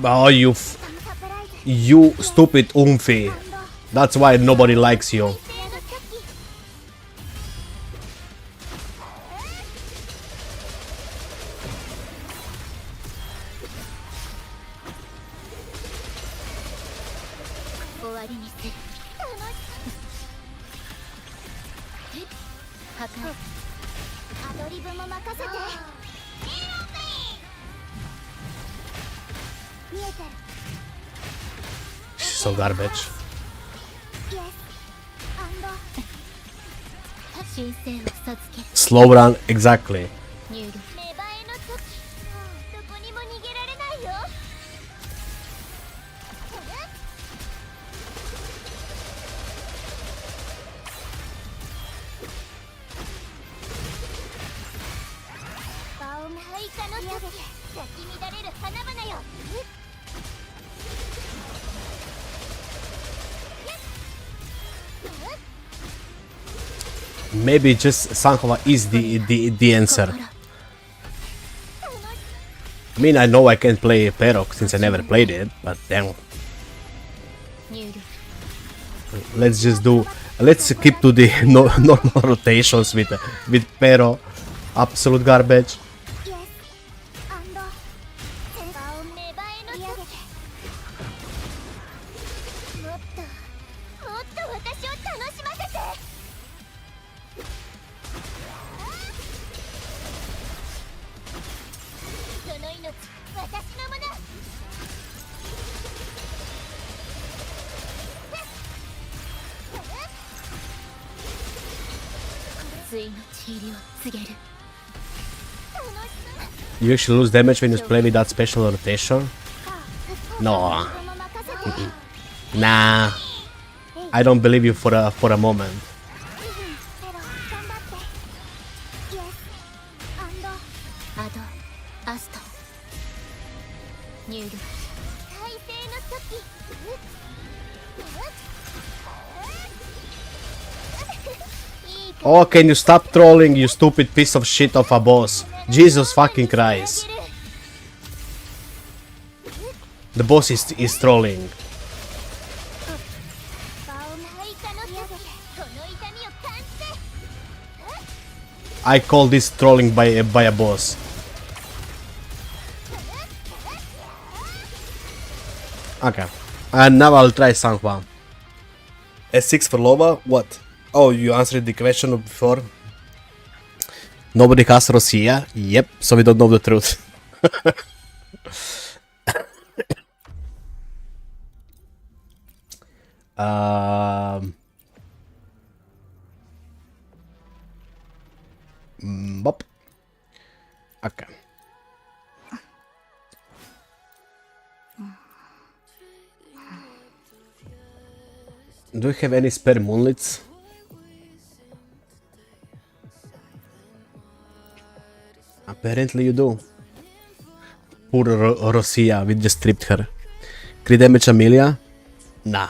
Oh, you stupid Umfi. That's why nobody likes you. So garbage. Slow run, exactly. Maybe just Sanhua is the answer. I mean, I know I can't play Perok since I never played it, but damn. Let's keep to the normal rotations with Pero. Absolute garbage. You actually lose damage when you play with that special rotation? No. Nah. I don't believe you for a moment. Oh, can you stop trolling, you stupid piece of shit of a boss? Jesus fucking Christ. The boss is trolling. I call this trolling by a boss. Okay. And now I'll try Sanhua. S6 for Lova? What? Oh, you answered the question before. Nobody has Rosia. Yep, so we don't know the truth. Bop. Okay. Do you have any spare moonlits? Apparently you do. Poor Rosia, we just stripped her. Crit damage Amelia? Nah.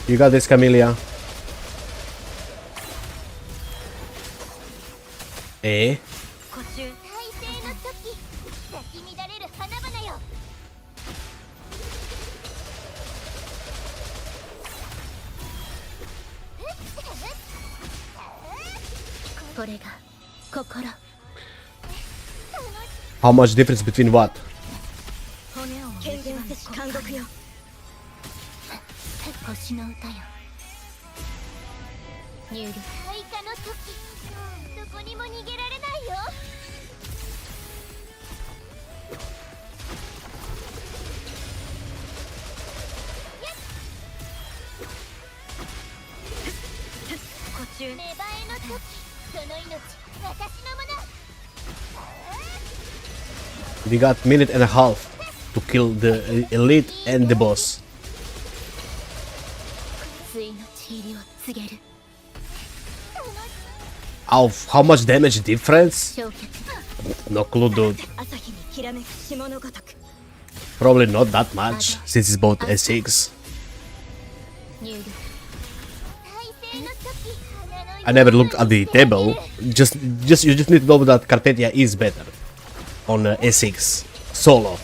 You got this, Camellia. Eh? How much difference between what? We got minute and a half to kill the elite and the boss. How much damage difference? No clue, dude. Probably not that much, since it's both S6. I never looked at the table. You just need to know that Carpetia is better on S6 solo.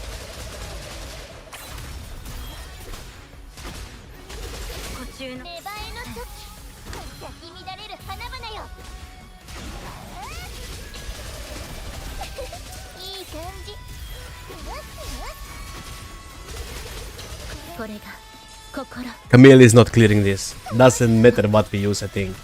Camille is not clearing this. Doesn't matter what we use, I think.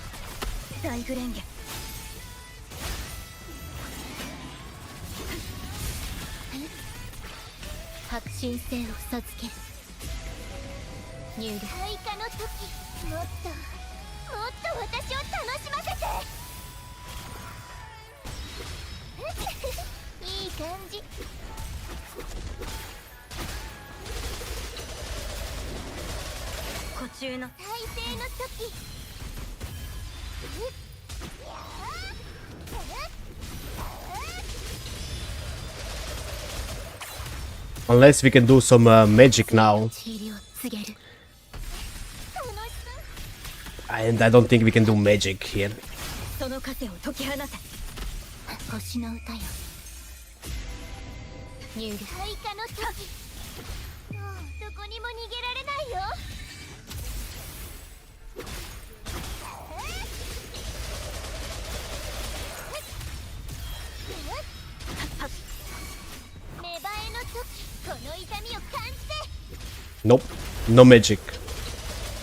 Unless we can do some magic now. And I don't think we can do magic here. Nope, no magic.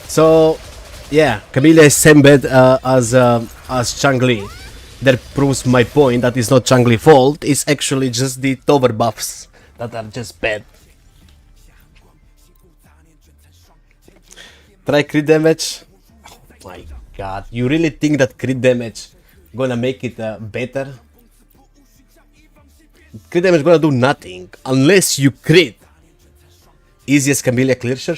So, yeah, Camilla is same bad as Changli. That proves my point that it's not Changli's fault, it's actually just the tower buffs that are just bad. Try crit damage. Oh my god, you really think that crit damage gonna make it better? Crit damage gonna do nothing unless you crit. Easiest Camilla clear? Sure.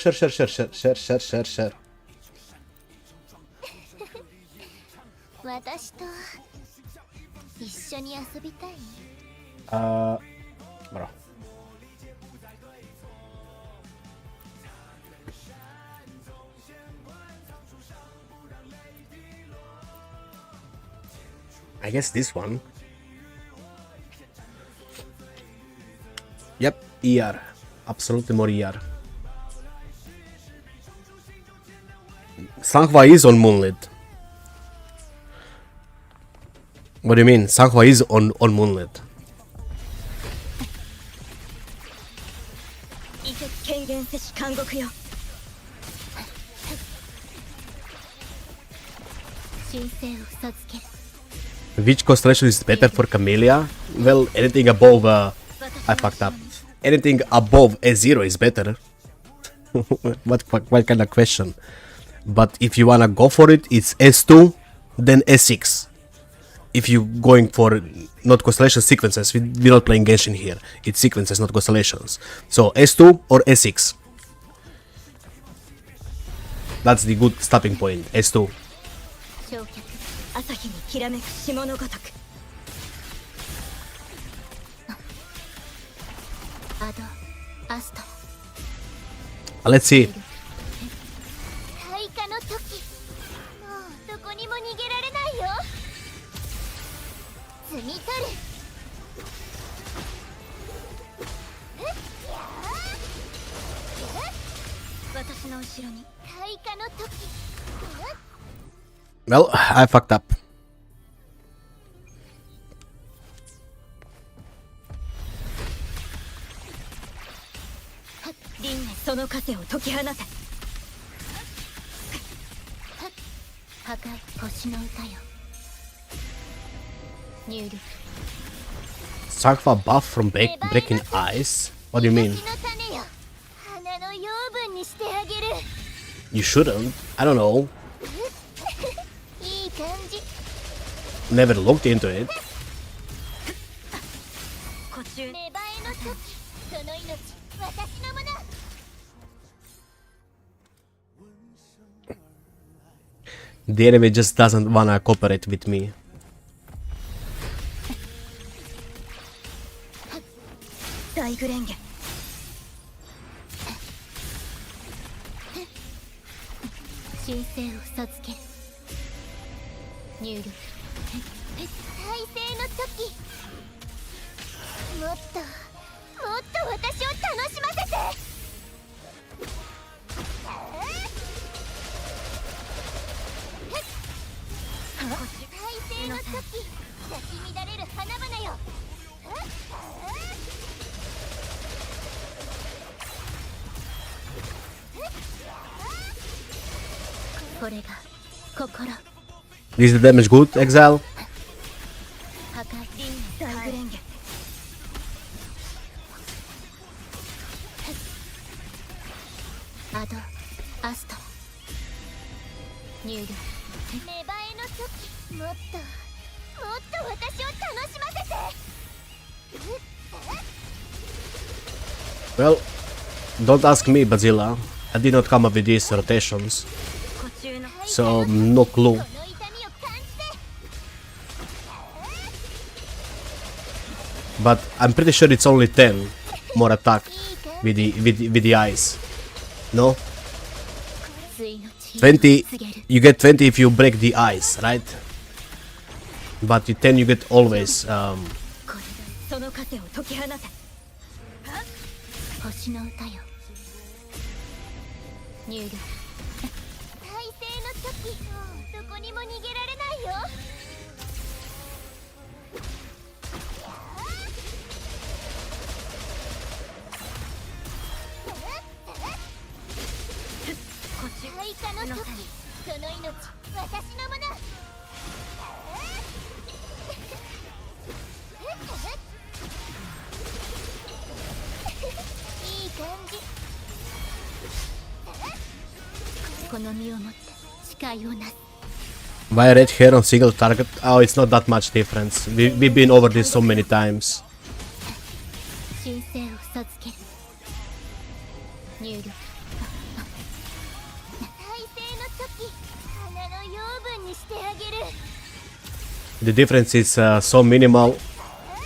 私と一緒に遊びたい？ bro. I guess this one. Yep, ER. Absolutely more ER. Sanghua is on Moonlit. What do you mean? Sanghua is on Moonlit. Which constellation is better for Camellia? Well, anything above... I fucked up. Anything above A0 is better. What kind of question? But if you wanna go for it, it's S2, then S6. If you going for not constellation sequences, we're not playing Genshin here. It's sequences, not constellations. So S2 or S6. That's the good stopping point, S2. Let's see. Well, I fucked up. Sanghua buff from breaking ice? What do you mean? You shouldn't. I don't know. Never looked into it. The enemy just doesn't wanna cooperate with me. Is the damage good, Exile? Well, don't ask me, Bazilla. I did not come up with these rotations, so no clue. But I'm pretty sure it's only 10 more attack with the ice. No? 20, you get 20 if you break the ice, right? But with 10 you get always Why red hair on single target? Oh, it's not that much difference. We've been over this so many times. The difference is so minimal.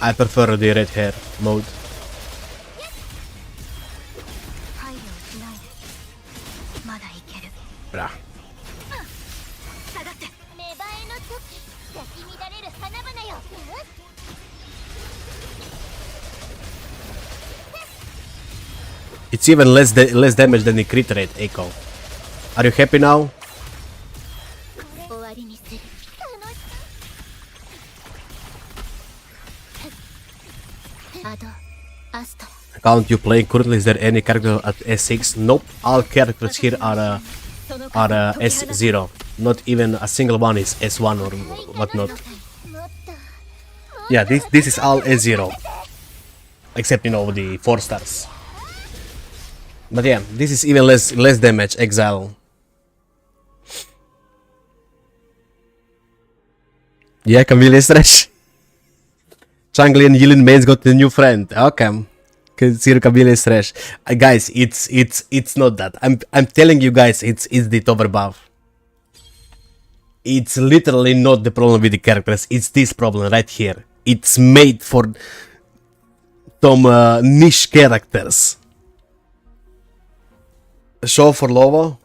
I prefer the red hair mode. Blah. It's even less damage than the crit rate, Echo. Are you happy now? Account you playing currently, is there any character at S6? Nope, all characters here are S0. Not even a single one is S1 or whatnot. Yeah, this is all S0. Except, you know, the 4 stars. But yeah, this is even less damage, Exile. Yeah, Camille Stretch. Changli and Yilin mains got a new friend. Okay. Consider Camille Stretch. Guys, it's not that. I'm telling you guys, it's the Tover buff. It's literally not the problem with the characters. It's this problem right here. It's made for some niche characters. Show for Lovo.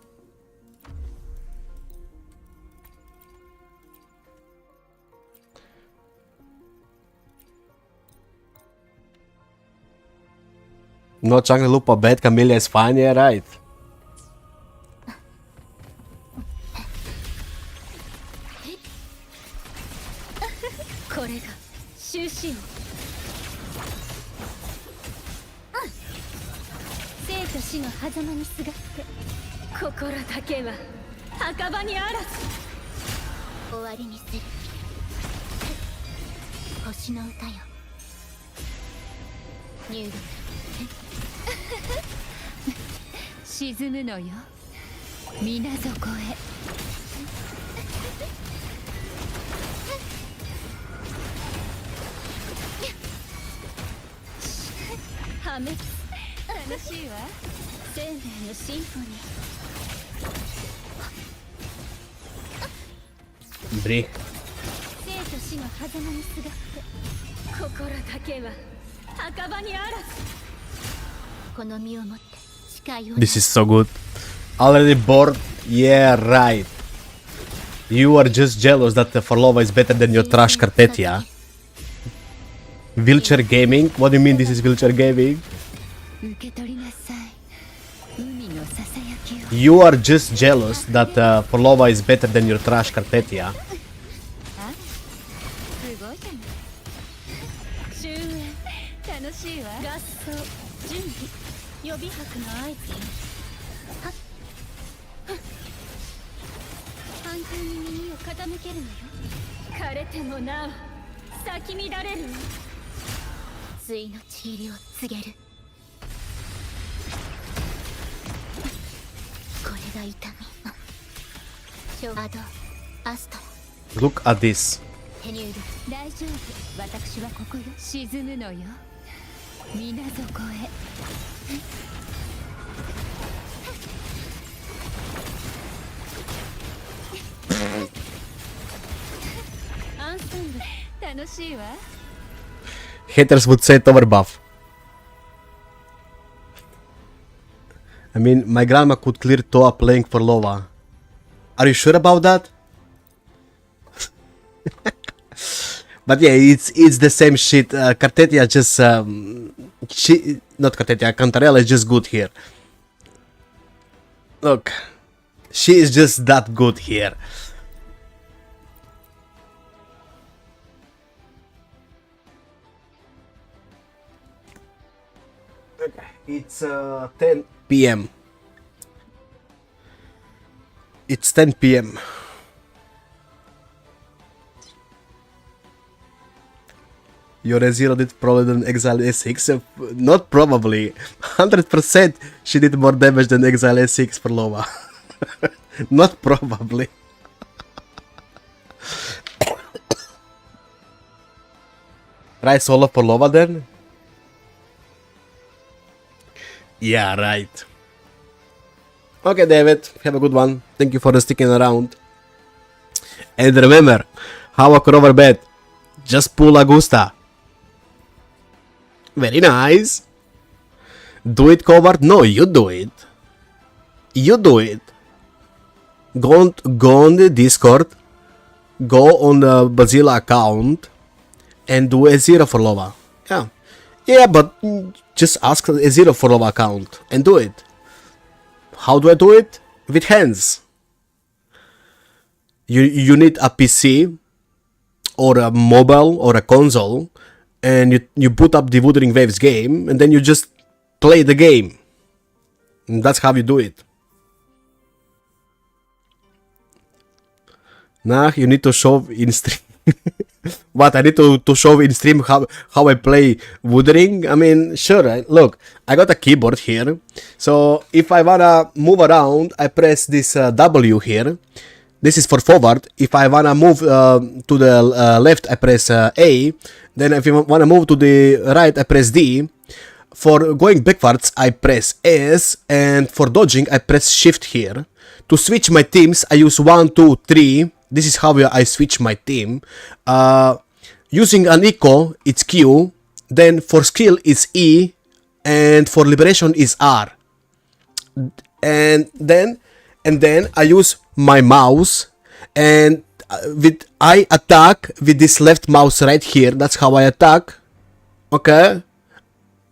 No, Changli Lupa bad, Camellia is fine, yeah, right. Bri. This is so good. Already bored? Yeah, right. You are just jealous that the Forlova is better than your trash Carpetia. Wheelchair gaming? What do you mean this is wheelchair gaming? You are just jealous that Forlova is better than your trash Carpetia. Look at this. Haters would say Tower buff. I mean, my grandma could clear TOA playing for Lova. Are you sure about that? But yeah, it's the same shit. Cartetia just not Cartetia, Cantarella is just good here. Look, she is just that good here. Okay, it's 10 p.m. It's 10 p.m. Your A0 did probably than Exile A6. Not probably. 100% she did more damage than Exile A6 for Lova. Not probably. Try solo for Lova then? Yeah, right. Okay, David, have a good one. Thank you for sticking around. And remember, how a cover bet. Just pull Augusta. Very nice. Do it, coward? No, you do it. You do it. Go on the Discord. Go on the Bazilla account. And do A0 for Lova. Yeah. Yeah, but Just ask a 0 follow account and do it. How do I do it? With hands. You need a PC or a mobile or a console, and you put up the Wuthering Waves game, and then you just play the game. And that's how you do it. Now you need to show in stream. What, I need to show in stream how I play Wuthering? I mean, sure, look, I got a keyboard here. So if I wanna move around, I press this W here. This is for forward. If I wanna move to the left, I press A. Then if you wanna move to the right, I press D. For going backwards, I press S. And for dodging, I press Shift here. To switch my teams, I use 1, 2, 3. This is how I switch my team. Using an echo, it's Q. Then for skill, it's E. And for liberation, is R. And then I use my mouse. And I attack with this left mouse right here. That's how I attack. Okay.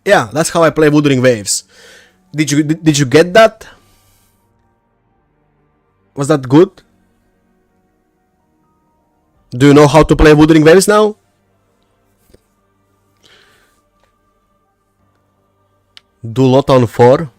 Yeah, that's how I play Wuthering Waves. Did you get that? Was that good? Do you know how to play Wuthering Waves now? Do lot on 4.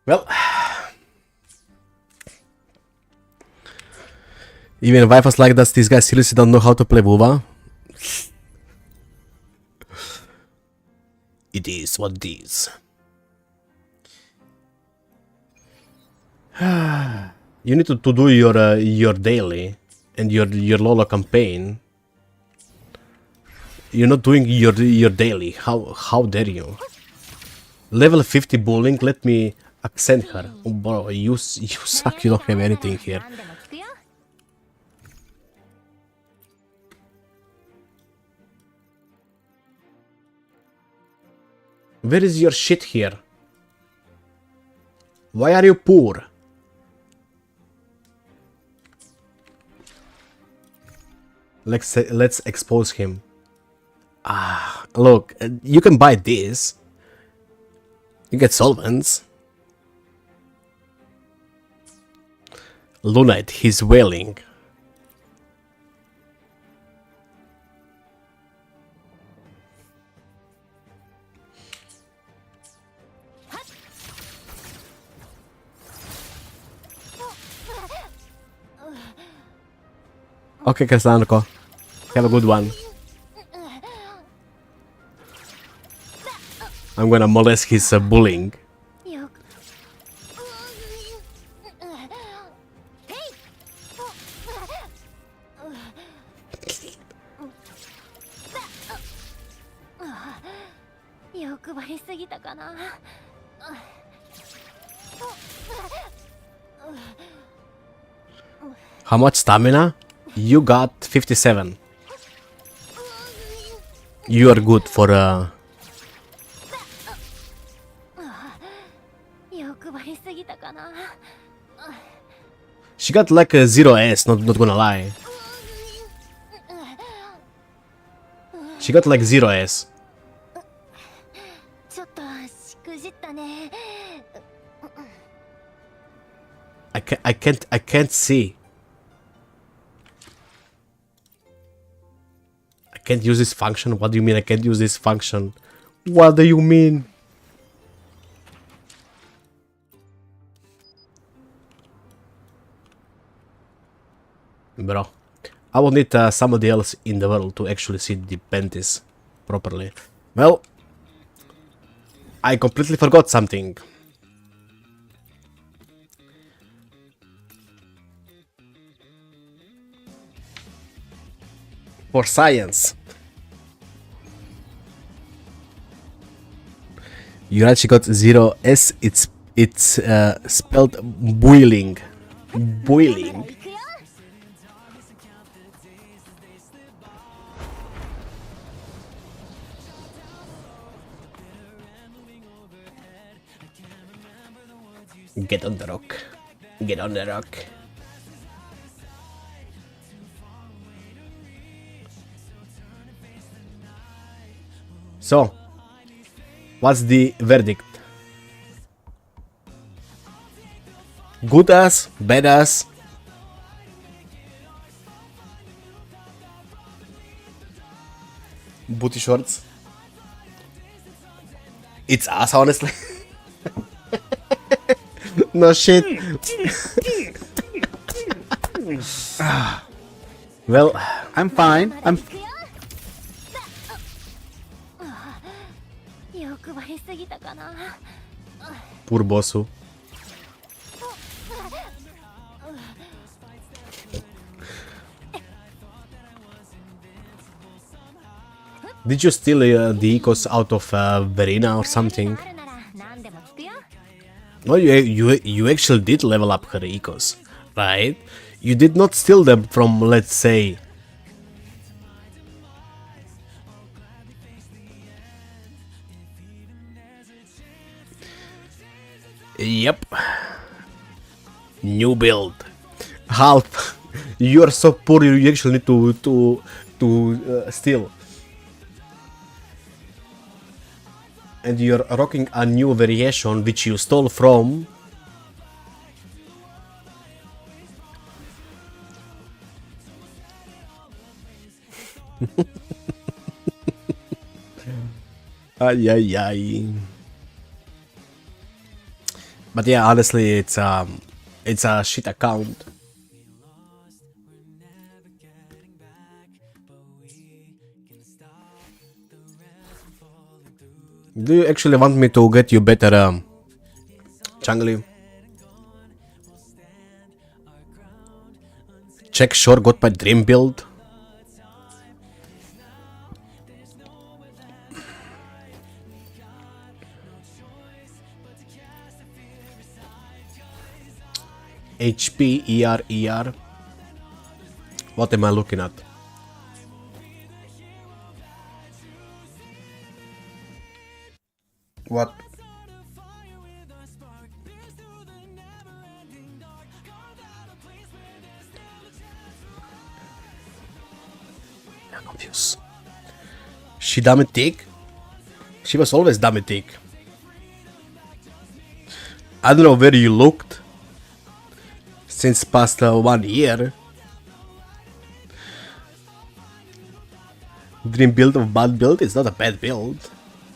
Well, even wife was like, does this guy seriously don't know how to play WoWa? It is what it is. You need to do your daily and your HoLo campaign. You're not doing your daily. How dare you? Level 50 bullying. Let me accent her. Oh, bro, you suck. You don't have anything here. Where is your shit here? Why are you poor? Let's expose him. Look, you can buy this. You get solvents. Lunite, he's wailing. Okay, Casanco. Have a good one. I'm gonna molest his bullying. How much stamina? You got 57. You are good for She got like a 0S, not gonna lie. She got like 0S. I can't see. I can't use this function. What do you mean I can't use this function? What do you mean? Bro, I will need somebody else in the world to actually see the panties properly. Well, I completely forgot something. For science. You actually got 0S. It's spelled boiling. Boiling. Get on the rock. Get on the rock. So, what's the verdict? Good ass, bad ass? Booty shorts? It's ass, honestly. No shit. Well, I'm fine. I'm. Poor Bossu. Did you steal the ecos out of Verena or something? No, you actually did level up her ecos, right? You did not steal them from, let's say... Yep. New build. Half. You are so poor, you actually need to steal. And you're rocking a new variation which you stole from... Ay, ay, ay. But yeah, honestly, it's a shit account. Do you actually want me to get you better jungly? Check sure got my dream build. HP, ER, ER. What am I looking at? What? I'm confused. She Dametic? She was always Dametic. I don't know where you looked since past 1 year. Dream build of bad build? It's not a bad build.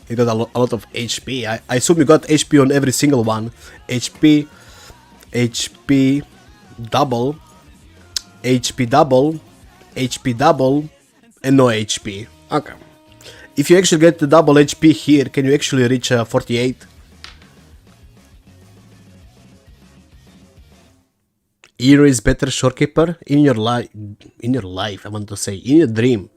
It got a lot of HP. I assume you got HP on every single one. HP, HP double, HP double, HP double, and no HP. Okay. If you actually get the double HP here, can you actually reach 48? Hero is better shorekeeper in your life. In your life, I want to say, in your dream.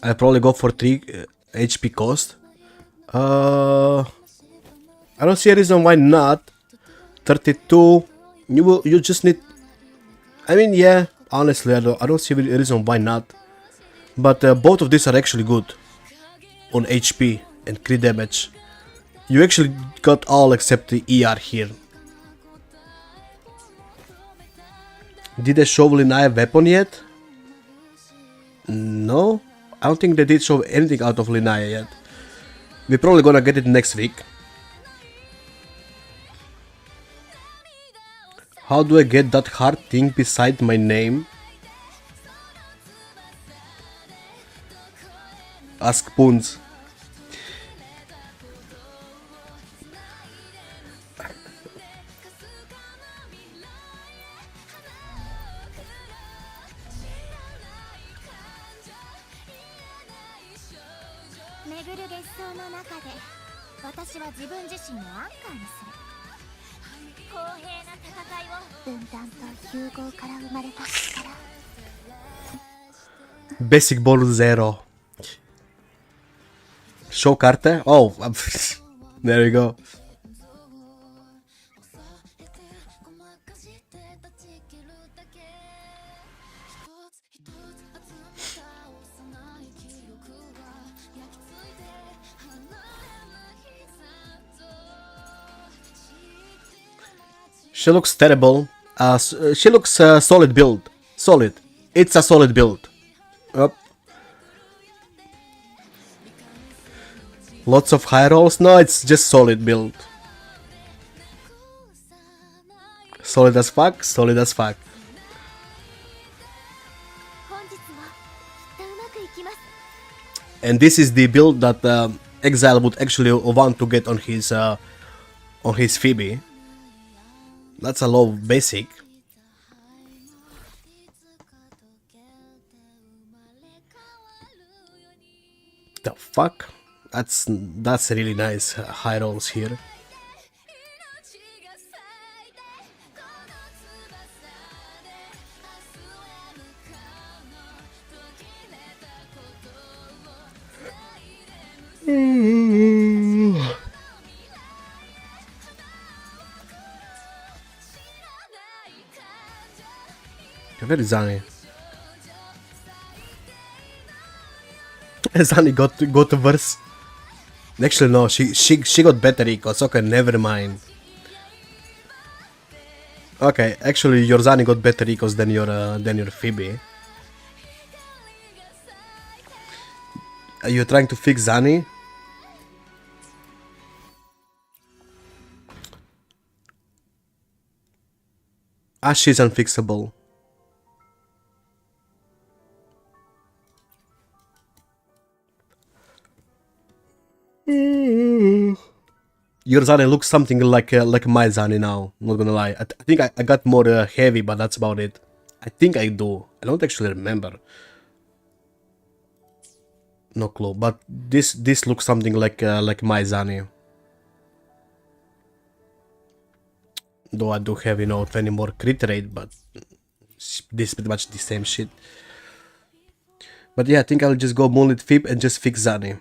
I'll probably go for 3 HP cost. I don't see a reason why not. 32. You just need. I mean, yeah. Honestly, I don't see a reason why not. But both of these are actually good on HP and crit damage. You actually got all except the ER here. Did they show Linnea weapon yet? No. I don't think they did show anything out of Linnea yet. We're probably gonna get it next week. How do I get that hard thing beside my name? Ask Poons. 私は自分自身のアンカーにする。公平な戦いを。分断と融合から生まれた力。 Basic ball 0. Show carte? Oh, there we go. She looks terrible. She looks solid build. Solid. It's a solid build. Yep. Lots of high rolls? No, it's just solid build. Solid as fuck, solid as fuck. And this is the build that Exile would actually want to get on his Phoebe. That's a low basic. The fuck? That's really nice high rolls here. Where is Zani? Zani got worse. Actually no, she got better ecos. Okay, never mind. Okay, actually your Zani got better ecos than your Phoebe. Are you trying to fix Zani? She's unfixable. Your Zani looks something like my Zani now, not gonna lie. I think I got more heavy, but that's about it. I think I do. I don't actually remember. No clue, but this looks something like my Zani. Though I do have, 20 more crit rate, but this is pretty much the same shit. But yeah, I think I'll just go Moonlit Fib and just fix Zani.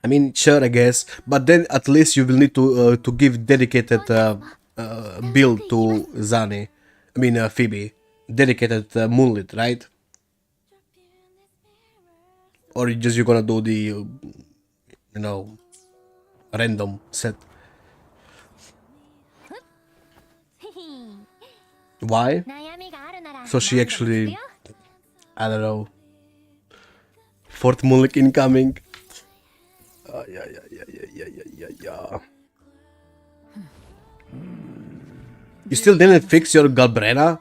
I mean, sure, I guess, but then at least you will need to give dedicated build to Zani. I mean, Phoebe. Dedicated Moonlit, right? Or you're gonna do the, random set. Why? So she actually, I don't know. Fourth Moonlit incoming. Yeah. You still didn't fix your Galbrena?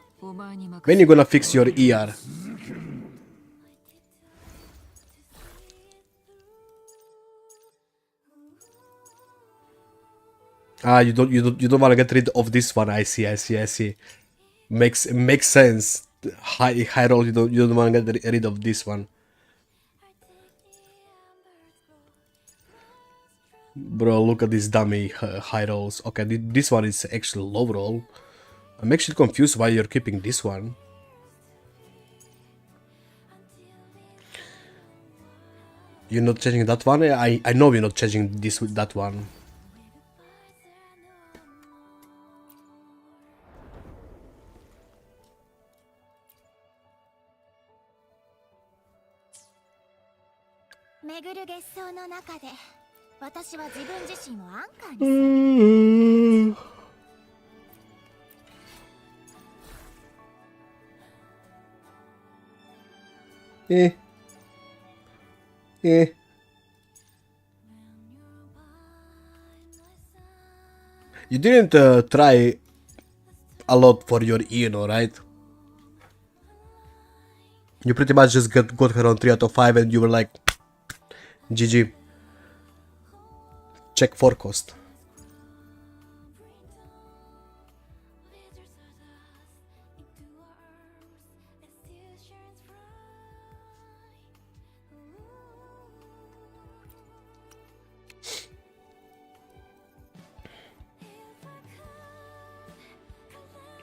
When you gonna fix your ER? You don't wanna get rid of this one. I see. Makes sense. High roll. You don't wanna get rid of this one. Bro, look at this dummy high rolls. Okay, this one is actually low roll. I'm actually confused why you're keeping this one. You're not changing that one? I know you're not changing this with that one. You didn't try a lot for your Eno, right? You pretty much just got her on 3 out of 5 and you were like, GG. Check forecast.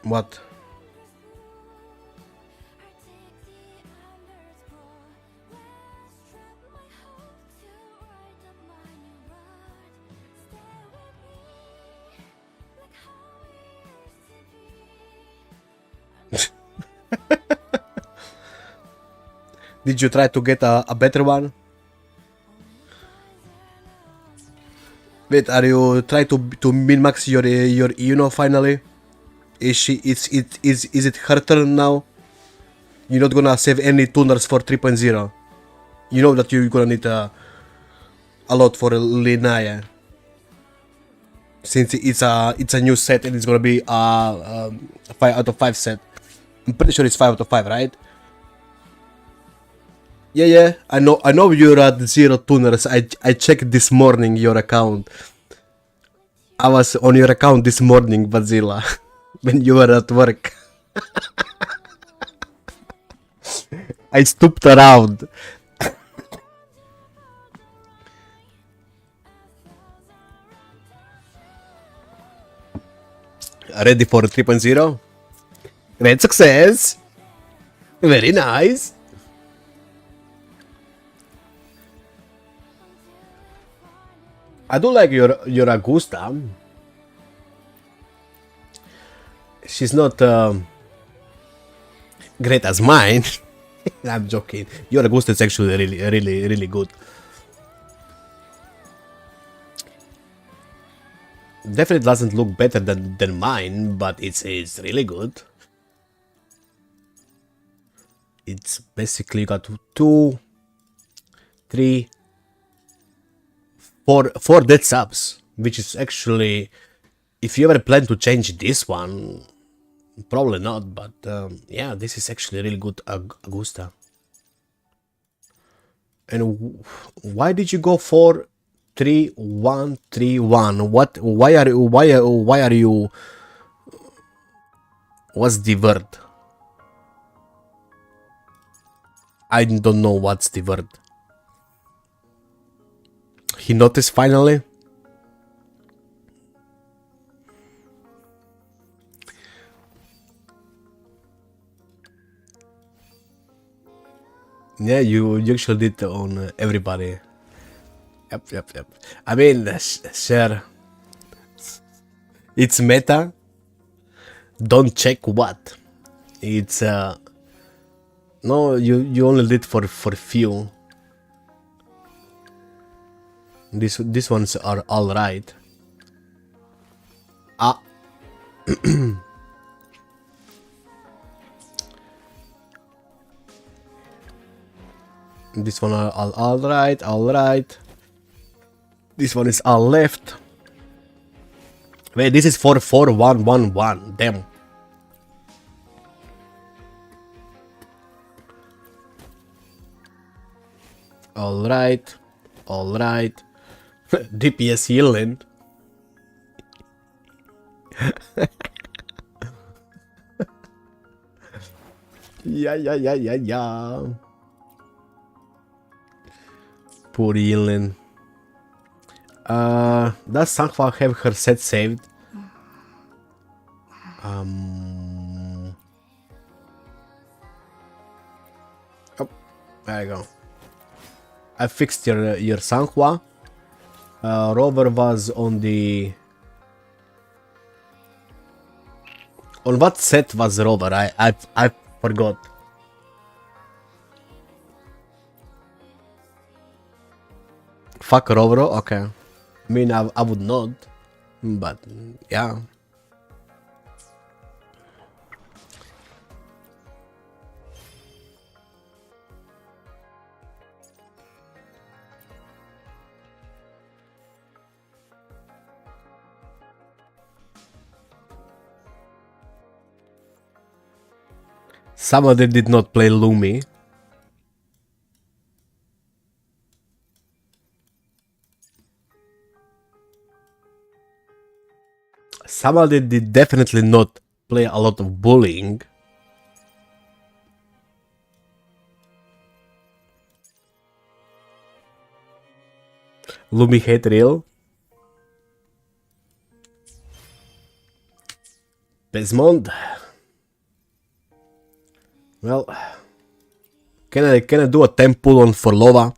What? Did you try to get a better one? Wait, are you trying to min-max your Uno finally? Is it her turn now? You're not gonna save any tuners for 3.0. You know that you're gonna need a lot for Linnea. Since it's a new set and it's gonna be a 5 out of 5 set. I'm pretty sure it's 5 out of 5, right? Yeah, I know you're at 0 tuners. I checked this morning your account. I was on your account this morning, Bazilla, when you were at work. I stooped around. Ready for 3.0? Great success! Very nice! I do like your Augusta. She's not great as mine. I'm joking. Your Augusta is actually really good. Definitely doesn't look better than mine, but it's really good. It's basically got 2, 3, 4 dead subs, which is actually, if you ever plan to change this one, probably not, but yeah, this is actually really good Augusta. And why did you go for 3-1-3-1? What? Why are you? What's the word? I don't know what's the word. He noticed finally. Yeah, you actually did on everybody. Yep. I mean, sure. It's meta. Don't check what. It's no, you only did for few. These ones are all right. Ah. This one are all right. This one is all left. Wait, this is 4-4-1-1-1. Damn. All right. DPS healing. Yeah. Poor healing. Does Sanghua have her set saved? Oh, there you go. I fixed your Sanghua. Rover was on the... On what set was Rover? I forgot. Fuck Rover, okay. I mean, I would not, but yeah. Somebody did not play Lumi. Somebody did definitely not play a lot of bullying. Lumi hate real. Desmond. Well, can I do a temple on Forlova?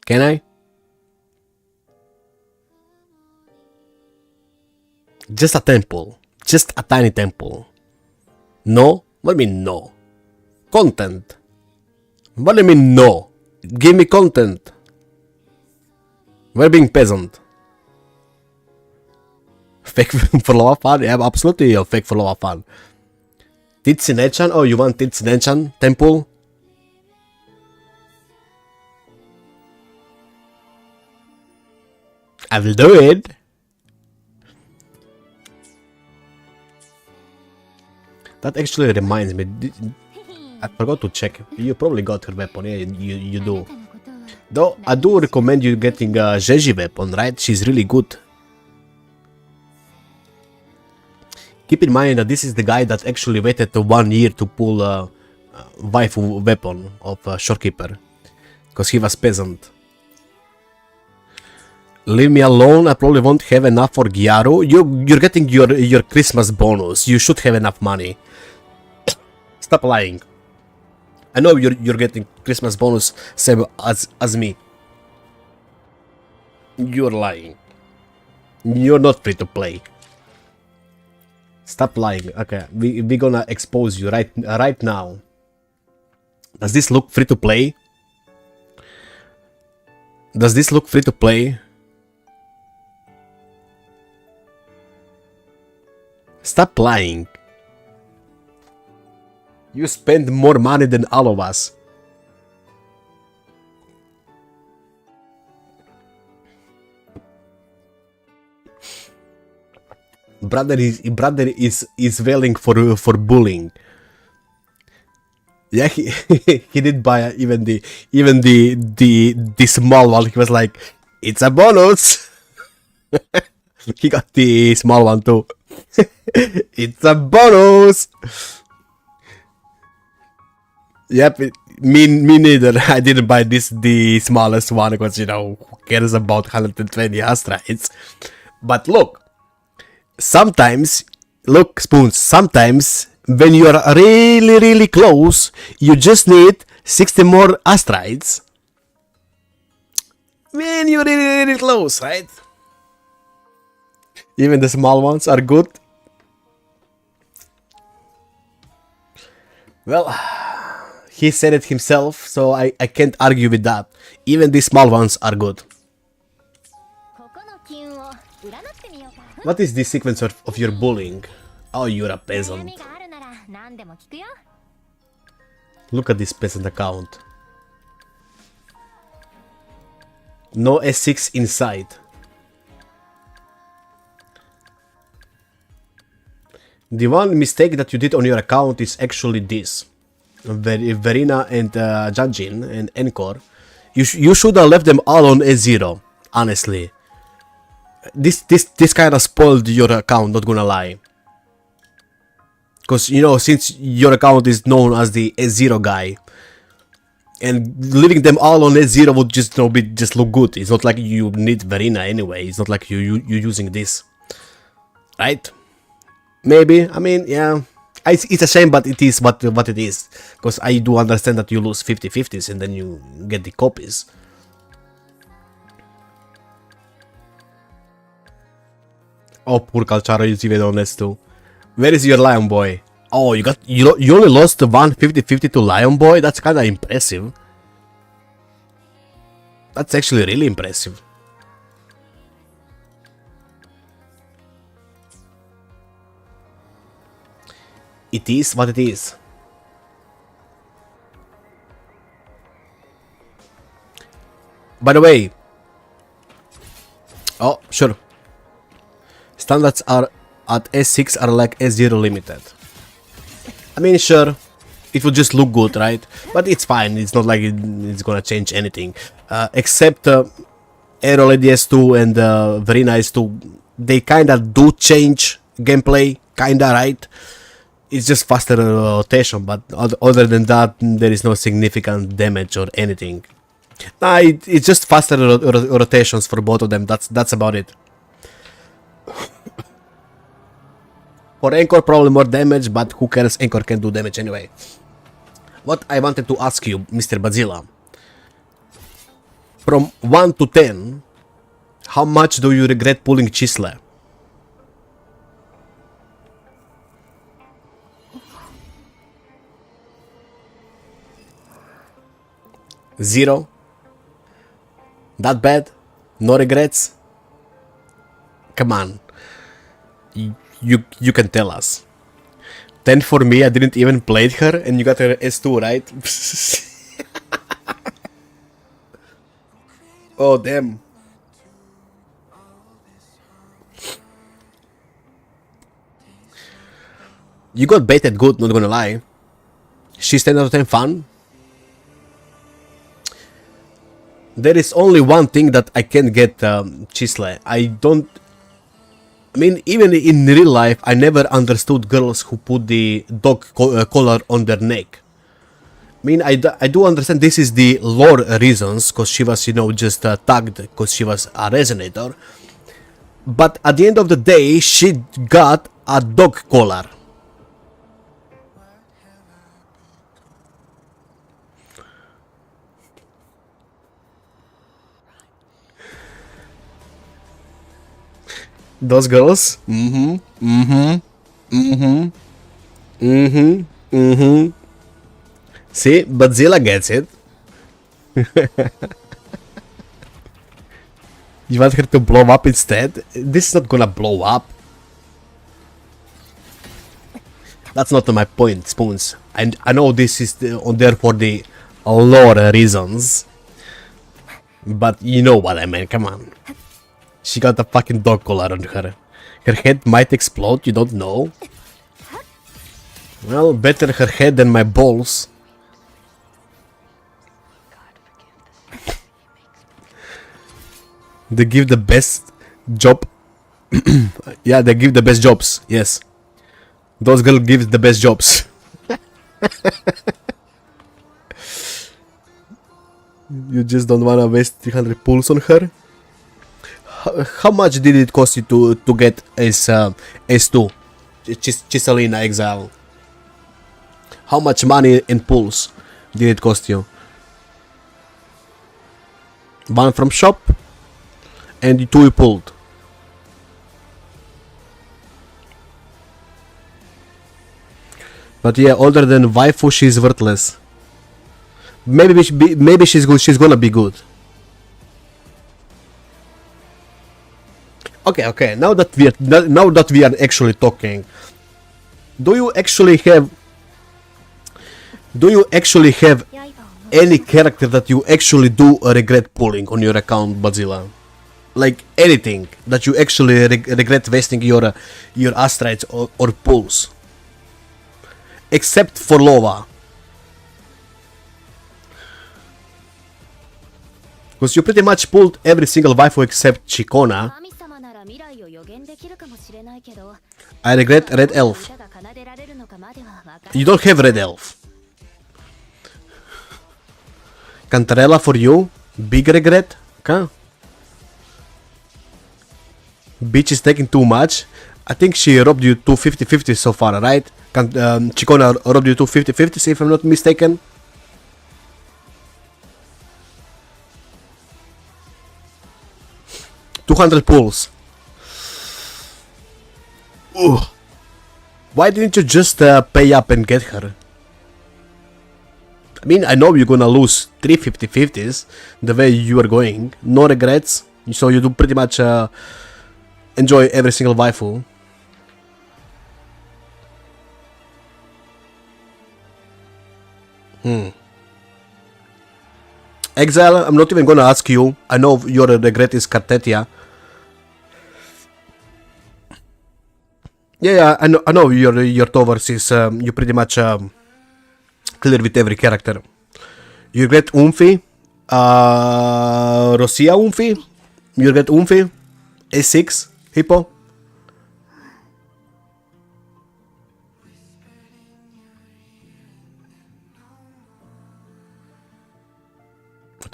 Can I? Just a temple. Just a tiny temple. No? What do you mean no? Content. What do you mean no? Give me content. We're being peasant. Fake for love fun? Yeah, absolutely a fake for love fun. Titsinechan? Oh, you want Titsinechan temple? I will do it. That actually reminds me. I forgot to check. You probably got her weapon. Yeah, you do. Though I do recommend you getting a Jeji weapon, right? She's really good. Keep in mind that this is the guy that actually waited 1 year to pull a waifu weapon of Shorekeeper. Because he was peasant. Leave me alone, I probably won't have enough for Gyaru. You're getting your Christmas bonus. You should have enough money. Stop lying. I know you're getting Christmas bonus same as me. You're lying. You're not free to play. Stop lying. Okay, we're gonna expose you right now. Does this look free to play? Does this look free to play? Stop lying. You spend more money than all of us. Brother is wailing for bullying. Yeah, he did buy even the small one. He was like, it's a bonus. He got the small one too. It's a bonus. Yep, me neither. I didn't buy the smallest one because, you know, who cares about 120 astrites. But look, sometimes, look, Spoons, sometimes when you are really close, you just need 60 more astrites. When you're really close, right? Even the small ones are good. Well, he said it himself, so I can't argue with that. Even the small ones are good. What is the sequence of your bullying? Oh, you're a peasant. Look at this peasant account. No S6 inside. The one mistake that you did on your account is actually this. Verina and Janjin and Encore. You should have left them all on S0, honestly. This kind of spoiled your account, not gonna lie. Because, you know, since your account is known as the S0 guy, and leaving them all on S0 would just, you know, just look good. It's not like you need Verina anyway. It's not like you're using this. Right? Maybe. I mean, yeah. It's a shame, but it is what it is. Because I do understand that you lose 50/50s and then you get the copies. Oh, poor Calcharo is even on S2. Where is your Lion Boy? Oh, you only lost one 50/50 to Lion Boy? That's kinda impressive. That's actually really impressive. It is what it is. By the way, oh sure, standards are at S6 are like S0 limited. I mean, sure, it will just look good, right? But it's fine. It's not like it's gonna change anything, except Aero Lady S2 and Verina S2. They kinda do change gameplay, kinda, right? It's just faster rotation, but other than that, there is no significant damage or anything. Nah, it's just faster rotations for both of them. That's about it. For Anchor, probably more damage, but who cares? Anchor can do damage anyway. What I wanted to ask you, Mr. Bazilla, from 1 to 10, how much do you regret pulling Chisle? 0? That bad? No regrets? Come on. You can tell us. 10 for me, I didn't even play her, and you got her S2, right? Oh, damn. You got baited good, not gonna lie. She's 10 out of 10 fun. There is only one thing that I can get Chisle. I mean, even in real life, I never understood girls who put the dog collar on their neck. I mean, I do understand this is the lore reasons, because she was, just tagged because she was a resonator. But at the end of the day, she got a dog collar. Those girls? See, but Zilla gets it. You want her to blow up instead? This is not gonna blow up. That's not my point, Spoons. And I know this is on there for the lore reasons. But you know what I mean, come on. She got a fucking dog collar on her. Her head might explode, you don't know. Well, better her head than my balls. They give the best job. Yeah, they give the best jobs, yes. Those girls give the best jobs. You just don't wanna waste 300 pulls on her? How much did it cost you to get S2? Chiselina Exile. How much money in pulls did it cost you? One from shop and 2 you pulled. But yeah, older than waifu, she's worthless. Maybe she's good. She's gonna be good. Okay. Now that we are actually talking, do you actually have any character that you actually do regret pulling on your account, Bazilla? Like anything that you actually regret wasting your astrites or pulls, except for Lova, because you pretty much pulled every single waifu except Chikona. I regret Red Elf. You don't have Red Elf. Cantarella for you? Big regret? Okay. Bitch is taking too much. I think she robbed you 250-50 so far, right? Chikona robbed you 250-50, if I'm not mistaken. $200 pulls. Ugh. Why didn't you just pay up and get her? I mean, I know you're gonna lose 350-50s the way you are going. No regrets. So you do pretty much enjoy every single waifu. Exile, I'm not even gonna ask you. I know your regret is Cartetia. Yeah, I know your Tovers is you pretty much clear with every character. You regret Umfi, Rosia Umfi, you regret Umfi, A6, Hippo.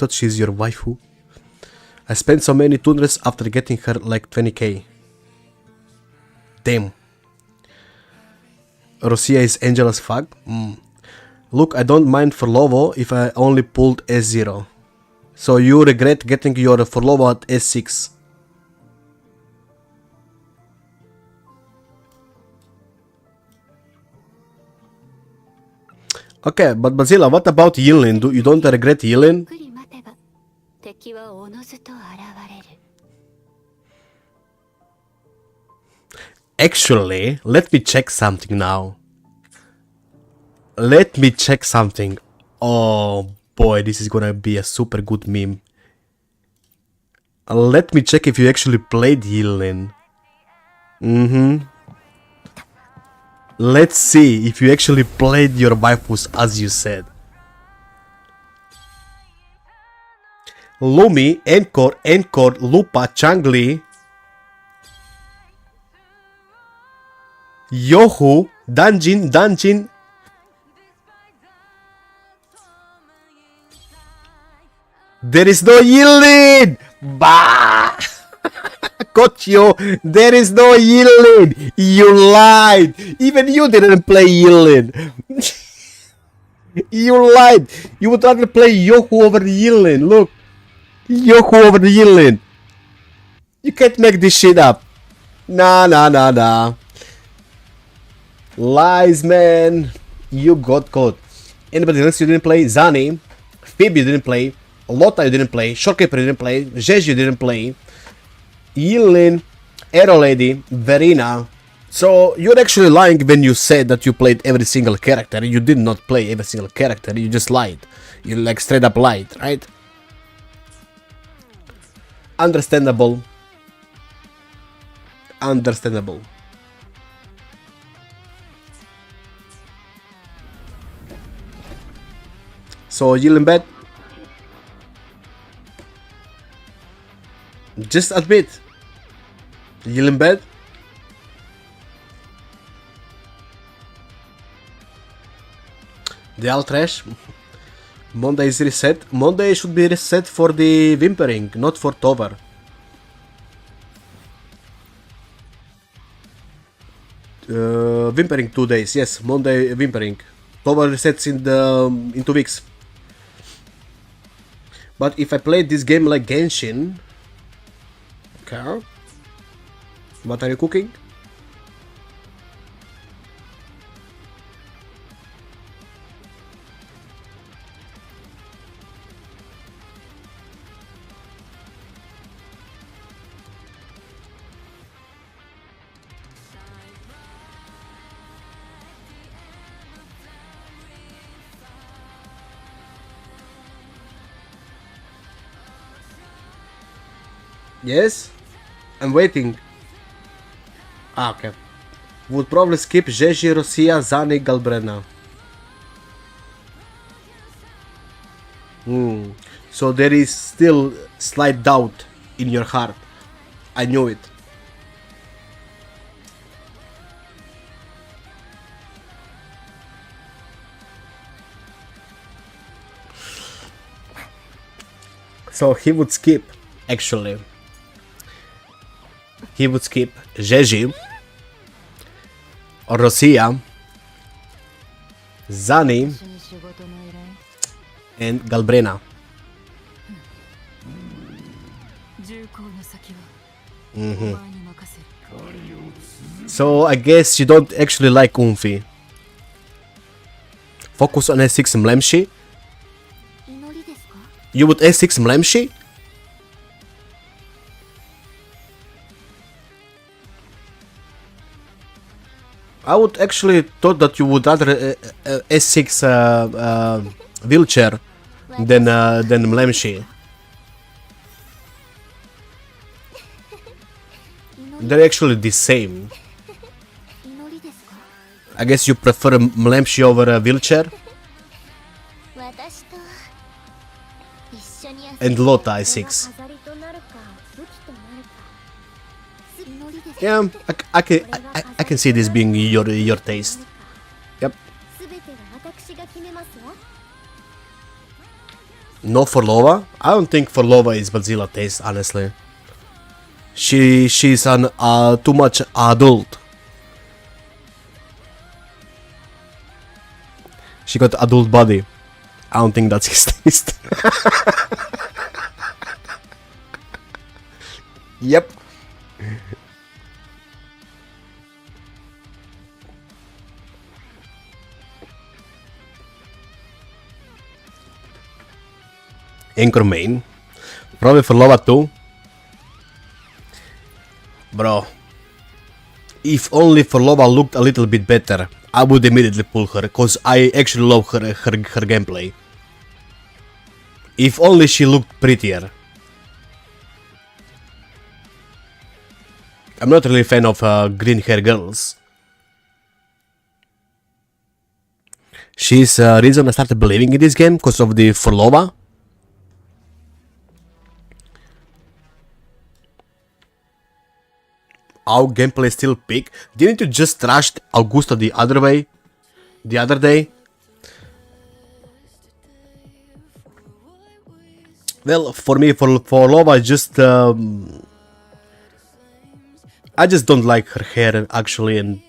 thought she's your waifu. I spent so many tundras after getting her like 20k. Damn. Rosia is angel as fuck. Look, I don't mind for Lovo if I only pulled S0. So you regret getting your for Lovo at S6. Okay, but Bazilla, what about Yilin? You don't regret Yilin? Actually, let me check something now. Let me check something. Oh boy, this is gonna be a super good meme. Let me check if you actually played Yilin. Let's see if you actually played your waifus as you said. Lumi, Encore, Lupa, Changli, Yohu, Danjin. There is no Yilin! Bah! Got you! There is no Yilin! You lied! Even you didn't play Yilin! You lied! You would rather play Yohu over Yilin! Look! Yohu over Yilin! You can't make this shit up! Nah. Lies, man! You got caught. Anybody else you didn't play? Zani, Phoebe you didn't play, Lotta you didn't play, Shopkeeper you didn't play, Jeju you didn't play, Yilin, Arrow Lady, Verena. So you're actually lying when you said that you played every single character. You did not play every single character, you just lied. You like straight up lied, right? Understandable. So Yilin bad? Just admit. Yilin bad? They all trash. Monday is reset. Monday should be reset for the Whimpering, not for Tovar. Whimpering 2 days, yes, Monday Whimpering. Tovar resets in 2 weeks. But if I play this game like Genshin... Okay. What are you cooking? Yes? I'm waiting. Ah, okay. Would probably skip Jeji, Rosia, Zani, Galbrena. So there is still slight doubt in your heart. I knew it. So he would skip, actually. He would skip Jeji, Rosia, Zani, and Galbrena. So I guess you don't actually like Umfi. Focus on S6 Mlemshi. You would S6 Mlemshi? I would actually thought that you would rather S6 wheelchair than Mlemshi. They're actually the same. I guess you prefer Mlemshi over a wheelchair? And Lotta I6. Yeah, I can see this being your taste. Yep. No Forlova? I don't think Forlova is Godzilla taste, honestly. She's an too much adult. She got adult body. I don't think that's his taste. Yep. Anchor main. Probably for Lova too. Bro. If only for Lova looked a little bit better, I would immediately pull her, cause I actually love her gameplay. If only she looked prettier. I'm not really a fan of green hair girls. She's the reason I started believing in this game, because of the Forlova. Our gameplay still peak. Didn't you just trash Augusta the other way? The other day? Well, for me, for Forlova, I just don't like her hair actually, and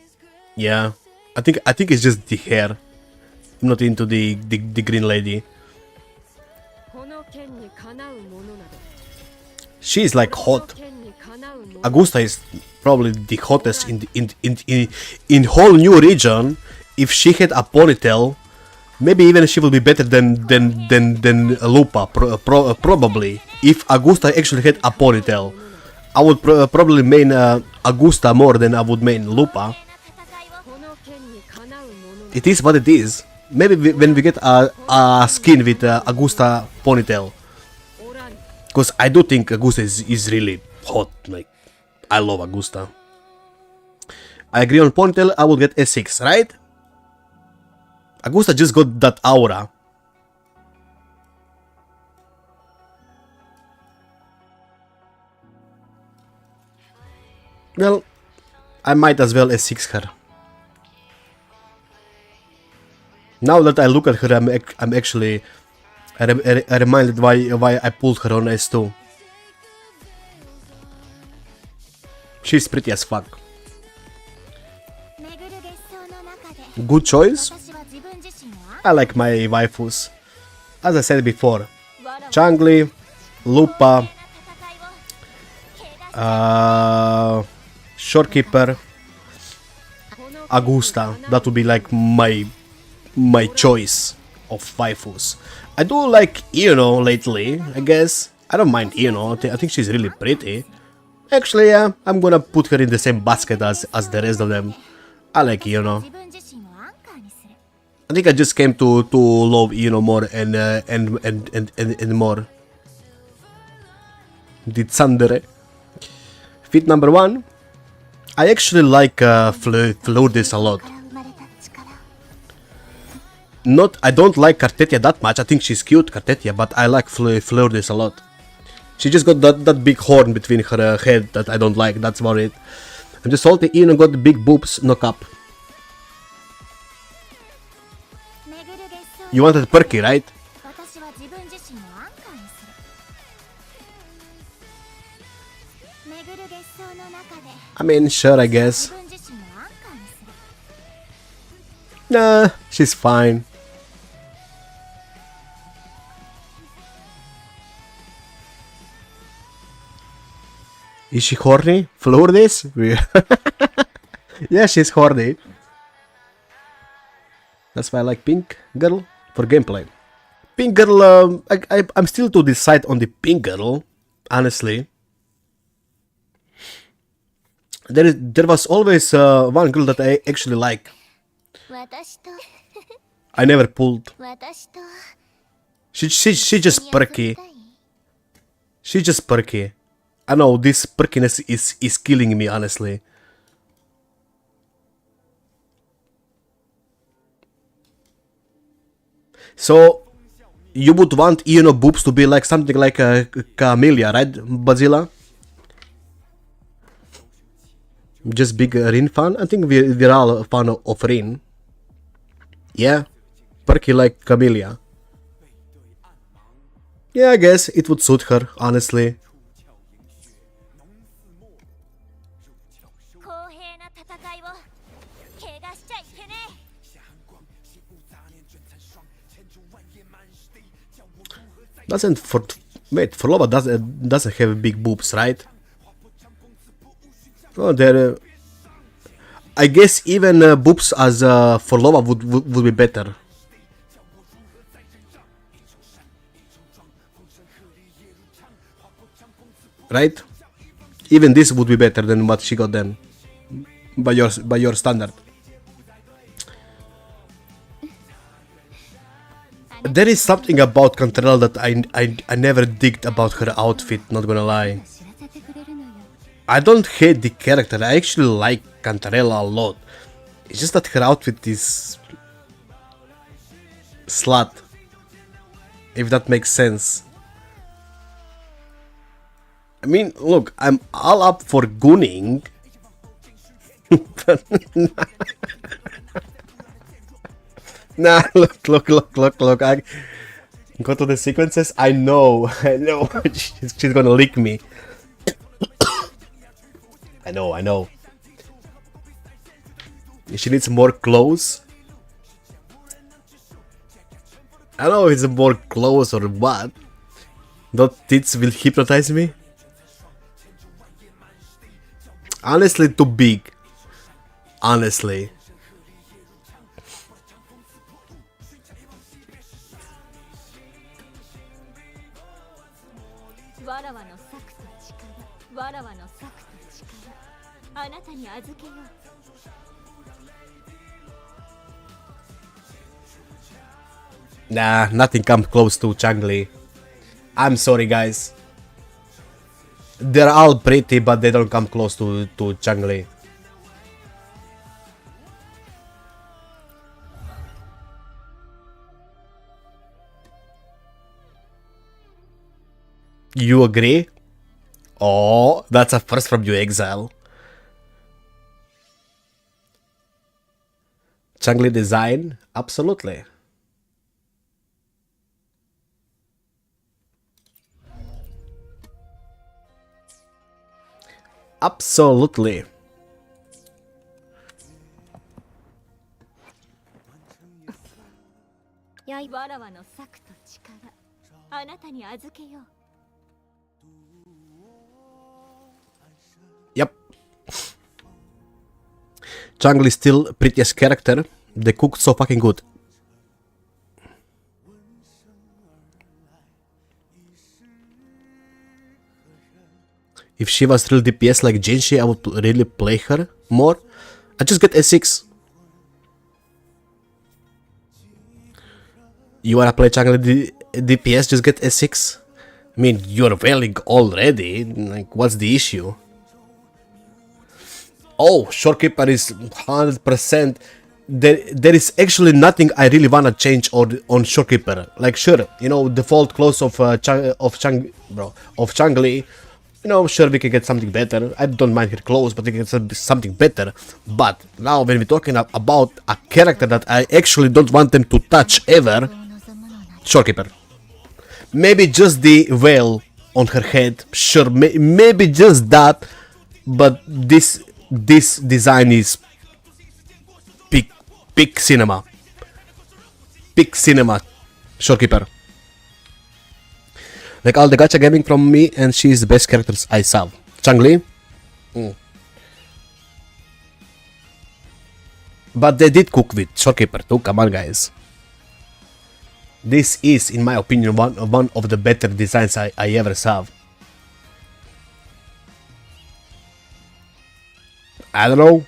yeah, I think it's just the hair. I'm not into the green lady. She's like hot. Augusta is probably the hottest in whole new region. If she had a ponytail, maybe even she will be better than Lupa. Probably, if Augusta actually had a ponytail, I would probably main Augusta more than I would main Lupa. It is what it is. Maybe when we get a skin with Augusta ponytail, because I do think Augusta is really hot. Like, I love Augusta. I agree on ponytail. I will get S6, right? Augusta just got that aura. Well, I might as well S6 her. Now that I look at her, I'm actually reminded why I pulled her on S2. She's pretty as fuck. Good choice. I like my waifus. As I said before, Changli, Lupa, Shorekeeper, Augusta. That would be like my choice of waifus. I do like Ino lately, I guess. I don't mind Ino. I think she's really pretty. Actually, yeah, I'm gonna put her in the same basket as the rest of them. I like Ino. I think I just came to love Ino more and more. The Tsundere. Fit number 1. I actually like Flourdis a lot. I don't like Cartetia that much. I think she's cute, Cartetia, but I like Flourdis a lot. She just got that big horn between her head that I don't like. That's about it. I'm just salty. Ino got the big boobs, no cap. You wanted perky, right? I mean, sure, I guess. Nah, she's fine. Is she horny? Flourdis? Yeah, she's horny. That's why I like Pink Girl for gameplay. Pink Girl, I'm still to decide on the Pink Girl, honestly. There was always one girl that I actually like. I never pulled. She just perky. She just perky. I know this perkiness is killing me, honestly. So you would want boobs to be like something like a Camellia, right, Bazilla? Just big Rin fan? I think we're all a fan of Rin. Yeah, perky like Camellia. Yeah, I guess it would suit her, honestly. 公平な戦いを怪我しちゃいけねえ。 Doesn't for wait Forlova doesn't have big boobs, right? Oh, there. I guess even boobs as Forlova would be better. Right? Even this would be better than what she got then, by your standard. There is something about Cantarell that I never digged about her outfit, not gonna lie. I don't hate the character, I actually like Cantarell a lot. It's just that her outfit is slut, if that makes sense. I mean, look, I'm all up for gooning. Nah, look, I go to the sequences, I know, she's gonna lick me. I know. She needs more clothes. I don't know if it's more clothes or what. Those tits will hypnotize me. Honestly, too big. Honestly. Nah, nothing comes close to Changli. I'm sorry, guys. They're all pretty, but they don't come close to Changli. You agree? Oh, that's a first from you, Exile. Changli design? Absolutely. Absolutely. Yep. Changli is still prettiest character. They cooked so fucking good. If she was real DPS like Jinshi, I would really play her more. I just get S6. You wanna play Changli DPS, just get S6? I mean, you're wailing already, like, what's the issue? Oh, Shorekeeper is 100%. There is actually nothing I really wanna change on Shorekeeper. Like, sure, you know, default clothes of Changli. You know, sure, we can get something better. I don't mind her clothes, but we can get something better. But now, when we're talking about a character that I actually don't want them to touch ever, Shorekeeper. Maybe just the veil on her head, sure, maybe just that. But this design is peak cinema. Peak cinema, Shorekeeper. Like all the gacha gaming from me, and she is the best characters I saw. Changli? But they did cook with Shorekeeper too, come on guys. This is, in my opinion, one of the better designs I ever saw. I don't know.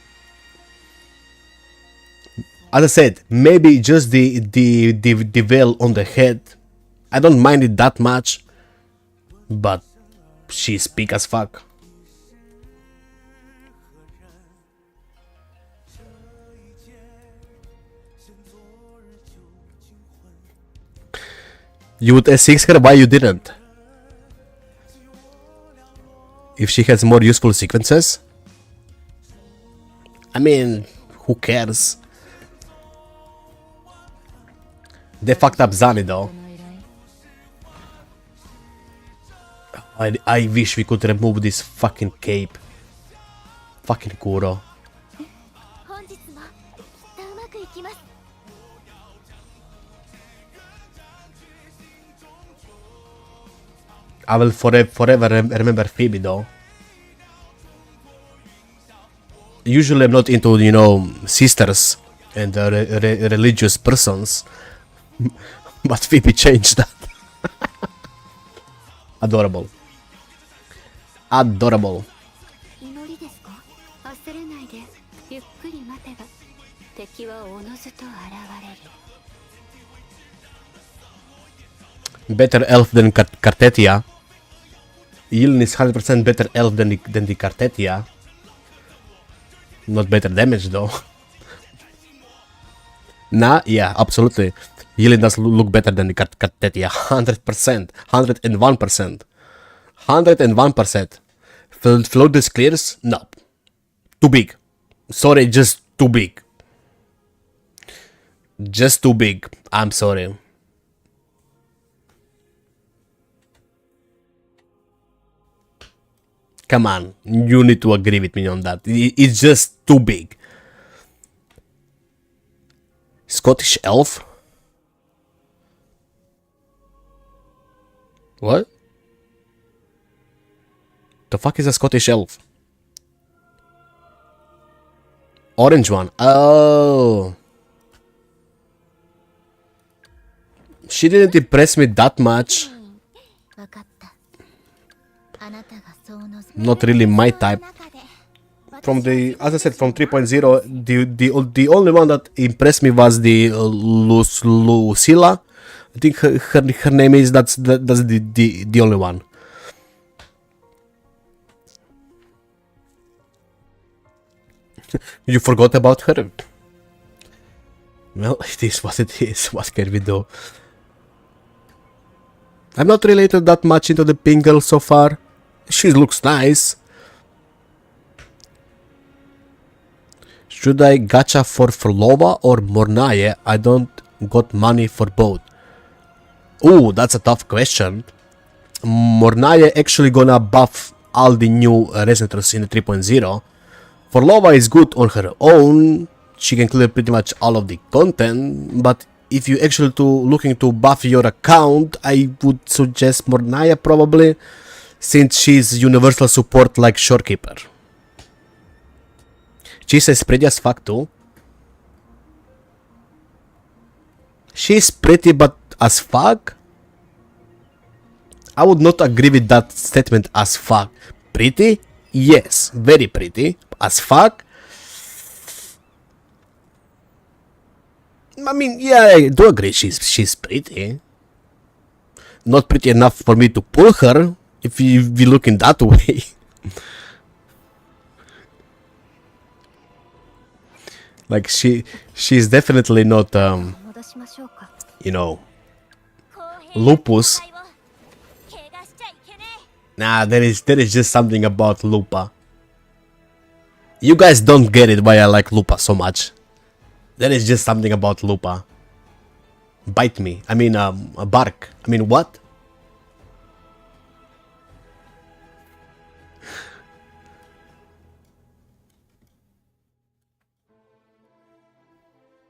As I said, maybe just the veil on the head. I don't mind it that much. But she's big as fuck. You would S6 her, why you didn't? If she has more useful sequences? I mean, who cares? They fucked up Zani though. I wish we could remove this fucking cape. Fucking Kuro. 本日もきっとうまくいきます。 I will forever remember Phoebe though. Usually I'm not into, you know, sisters and religious persons. But Phoebe changed that. Adorable. Adorable. 祈りですか？焦れないで、ゆっくり待てば敵はおのずと現れる。 Better elf than Cartetia. Yilin is 100% better elf than the Cartetia. Not better damage though. Nah, yeah, absolutely. Yilin does look better than the Cartetia. 100%. 101%. 101%. Float this clears? No. Too big. Sorry, just too big. Just too big. I'm sorry. Come on, you need to agree with me on that. It's just too big. Scottish elf? What? The fuck is a Scottish elf? Orange one. Oh. She didn't impress me that much. Not really my type. From the, as I said, from 3.0, the only one that impressed me was the Lucilla. I think her name is, that's the only one. You forgot about her? Well, it is what it is. What can we do? I'm not related that much into the pink girl so far. She looks nice. Should I gacha for Frolova or Mornaye? I don't got money for both. Ooh, that's a tough question. Mornaye actually gonna buff all the new Resonators in the 3.0. Frolova is good on her own. She can clear pretty much all of the content, but if you actually looking to buff your account, I would suggest Mornaye probably, since she's universal support like Shorekeeper. She's as pretty as fuck too. She's pretty but as fuck? I would not agree with that statement as fuck. Pretty? Yes, very pretty. As fuck? I mean, yeah, I do agree she's pretty. Not pretty enough for me to pull her, if you look in that way. Like, she's definitely not, you know, Lupus. Nah, there is just something about Lupa. You guys don't get it why I like Lupa so much. There is just something about Lupa. Bite me. I mean, bark. I mean, what?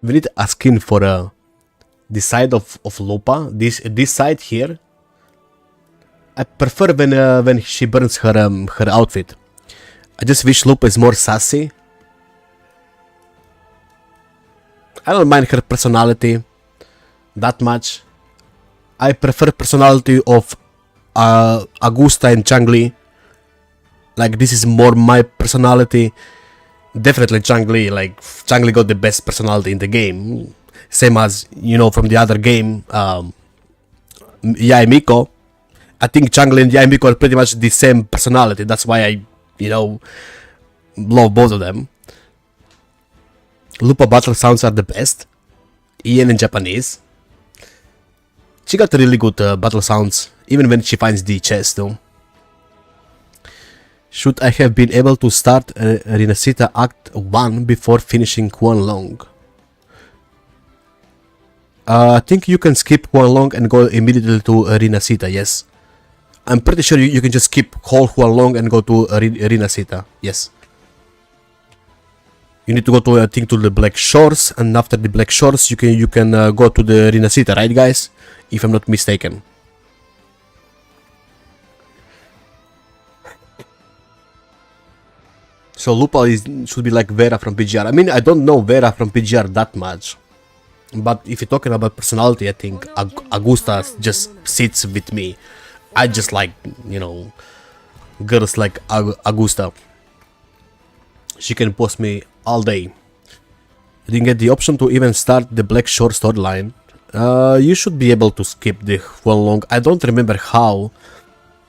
We need a skin for the side of Lupa. This side here. I prefer when she burns her her outfit. I just wish Lupa is more sassy. I don't mind her personality that much. I prefer personality of Augusta and Changli. Like, this is more my personality. Definitely Changli, like, Changli got the best personality in the game. Same as, you know, from the other game, Yae Miko. I think Changli and Yae Miko are pretty much the same personality. That's why I, you know, love both of them. Lupa battle sounds are the best. Even in Japanese. She got really good battle sounds, even when she finds the chest though. Should I have been able to start Rinasita Act 1 before finishing Quanlong? I think you can skip Quanlong and go immediately to Rinasita, yes. I'm pretty sure you can just skip whole Huanglong and go to Rinasita. Yes. You need to go to, I think, to the Black Shores, and after the Black Shores you can go to the Rinasita, right guys? If I'm not mistaken. So Lupa should be like Vera from PGR. I mean, I don't know Vera from PGR that much. But if you're talking about personality, I think Augusta just sits with me. I just like, you know, girls like Augusta. She can post me all day. You didn't get the option to even start the Black Shore storyline. You should be able to skip the Huanglong. I don't remember how,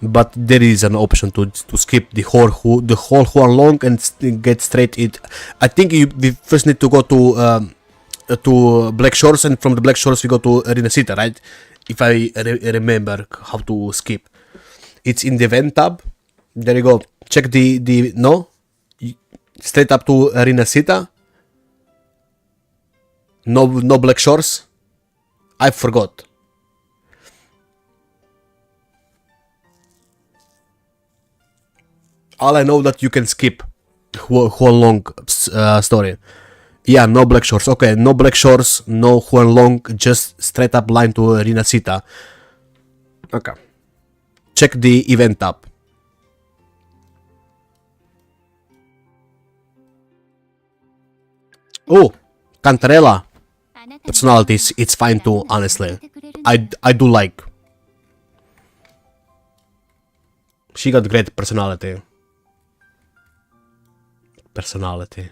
but there is an option to skip the whole Huanglong and get straight it. I think we first need to go to Black Shores, and from the Black Shores we go to Rinasita, right? If I remember how to skip. It's in the event tab. There you go. Check the no. Straight up to Rinasita. No Black Shores. I forgot. All I know that you can skip Huanglong story. Yeah, no Black Shores. Okay, no Black Shores, no Huanglong, just straight up line to Rinasita. Okay. Check the event tab. Oh, Cantarella. Personalities, it's fine too, honestly. I do like. She got great personality. Personality.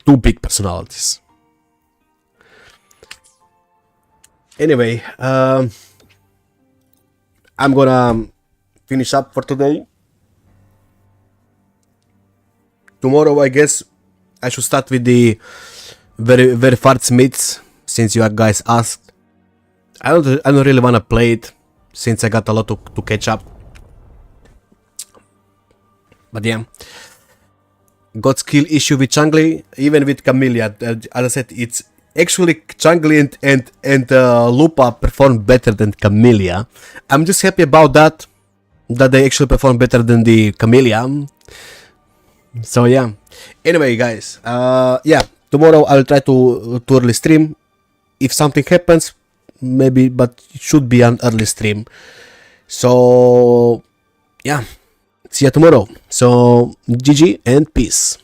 Two big personalities. Anyway, I'm gonna finish up for today. Tomorrow, I guess, I should start with the very fast Smiths, since you guys asked. I don't really wanna play it, since I got a lot to catch up. But yeah, got skill issue with Changli, even with Camellia. As I said, it's actually Changli and Lupa perform better than Camellia. I'm just happy about that they actually perform better than the Camellia. So yeah. Anyway, guys, yeah, tomorrow I'll try to early stream. If something happens, maybe, but it should be an early stream. So yeah. See you tomorrow. So, GG and peace.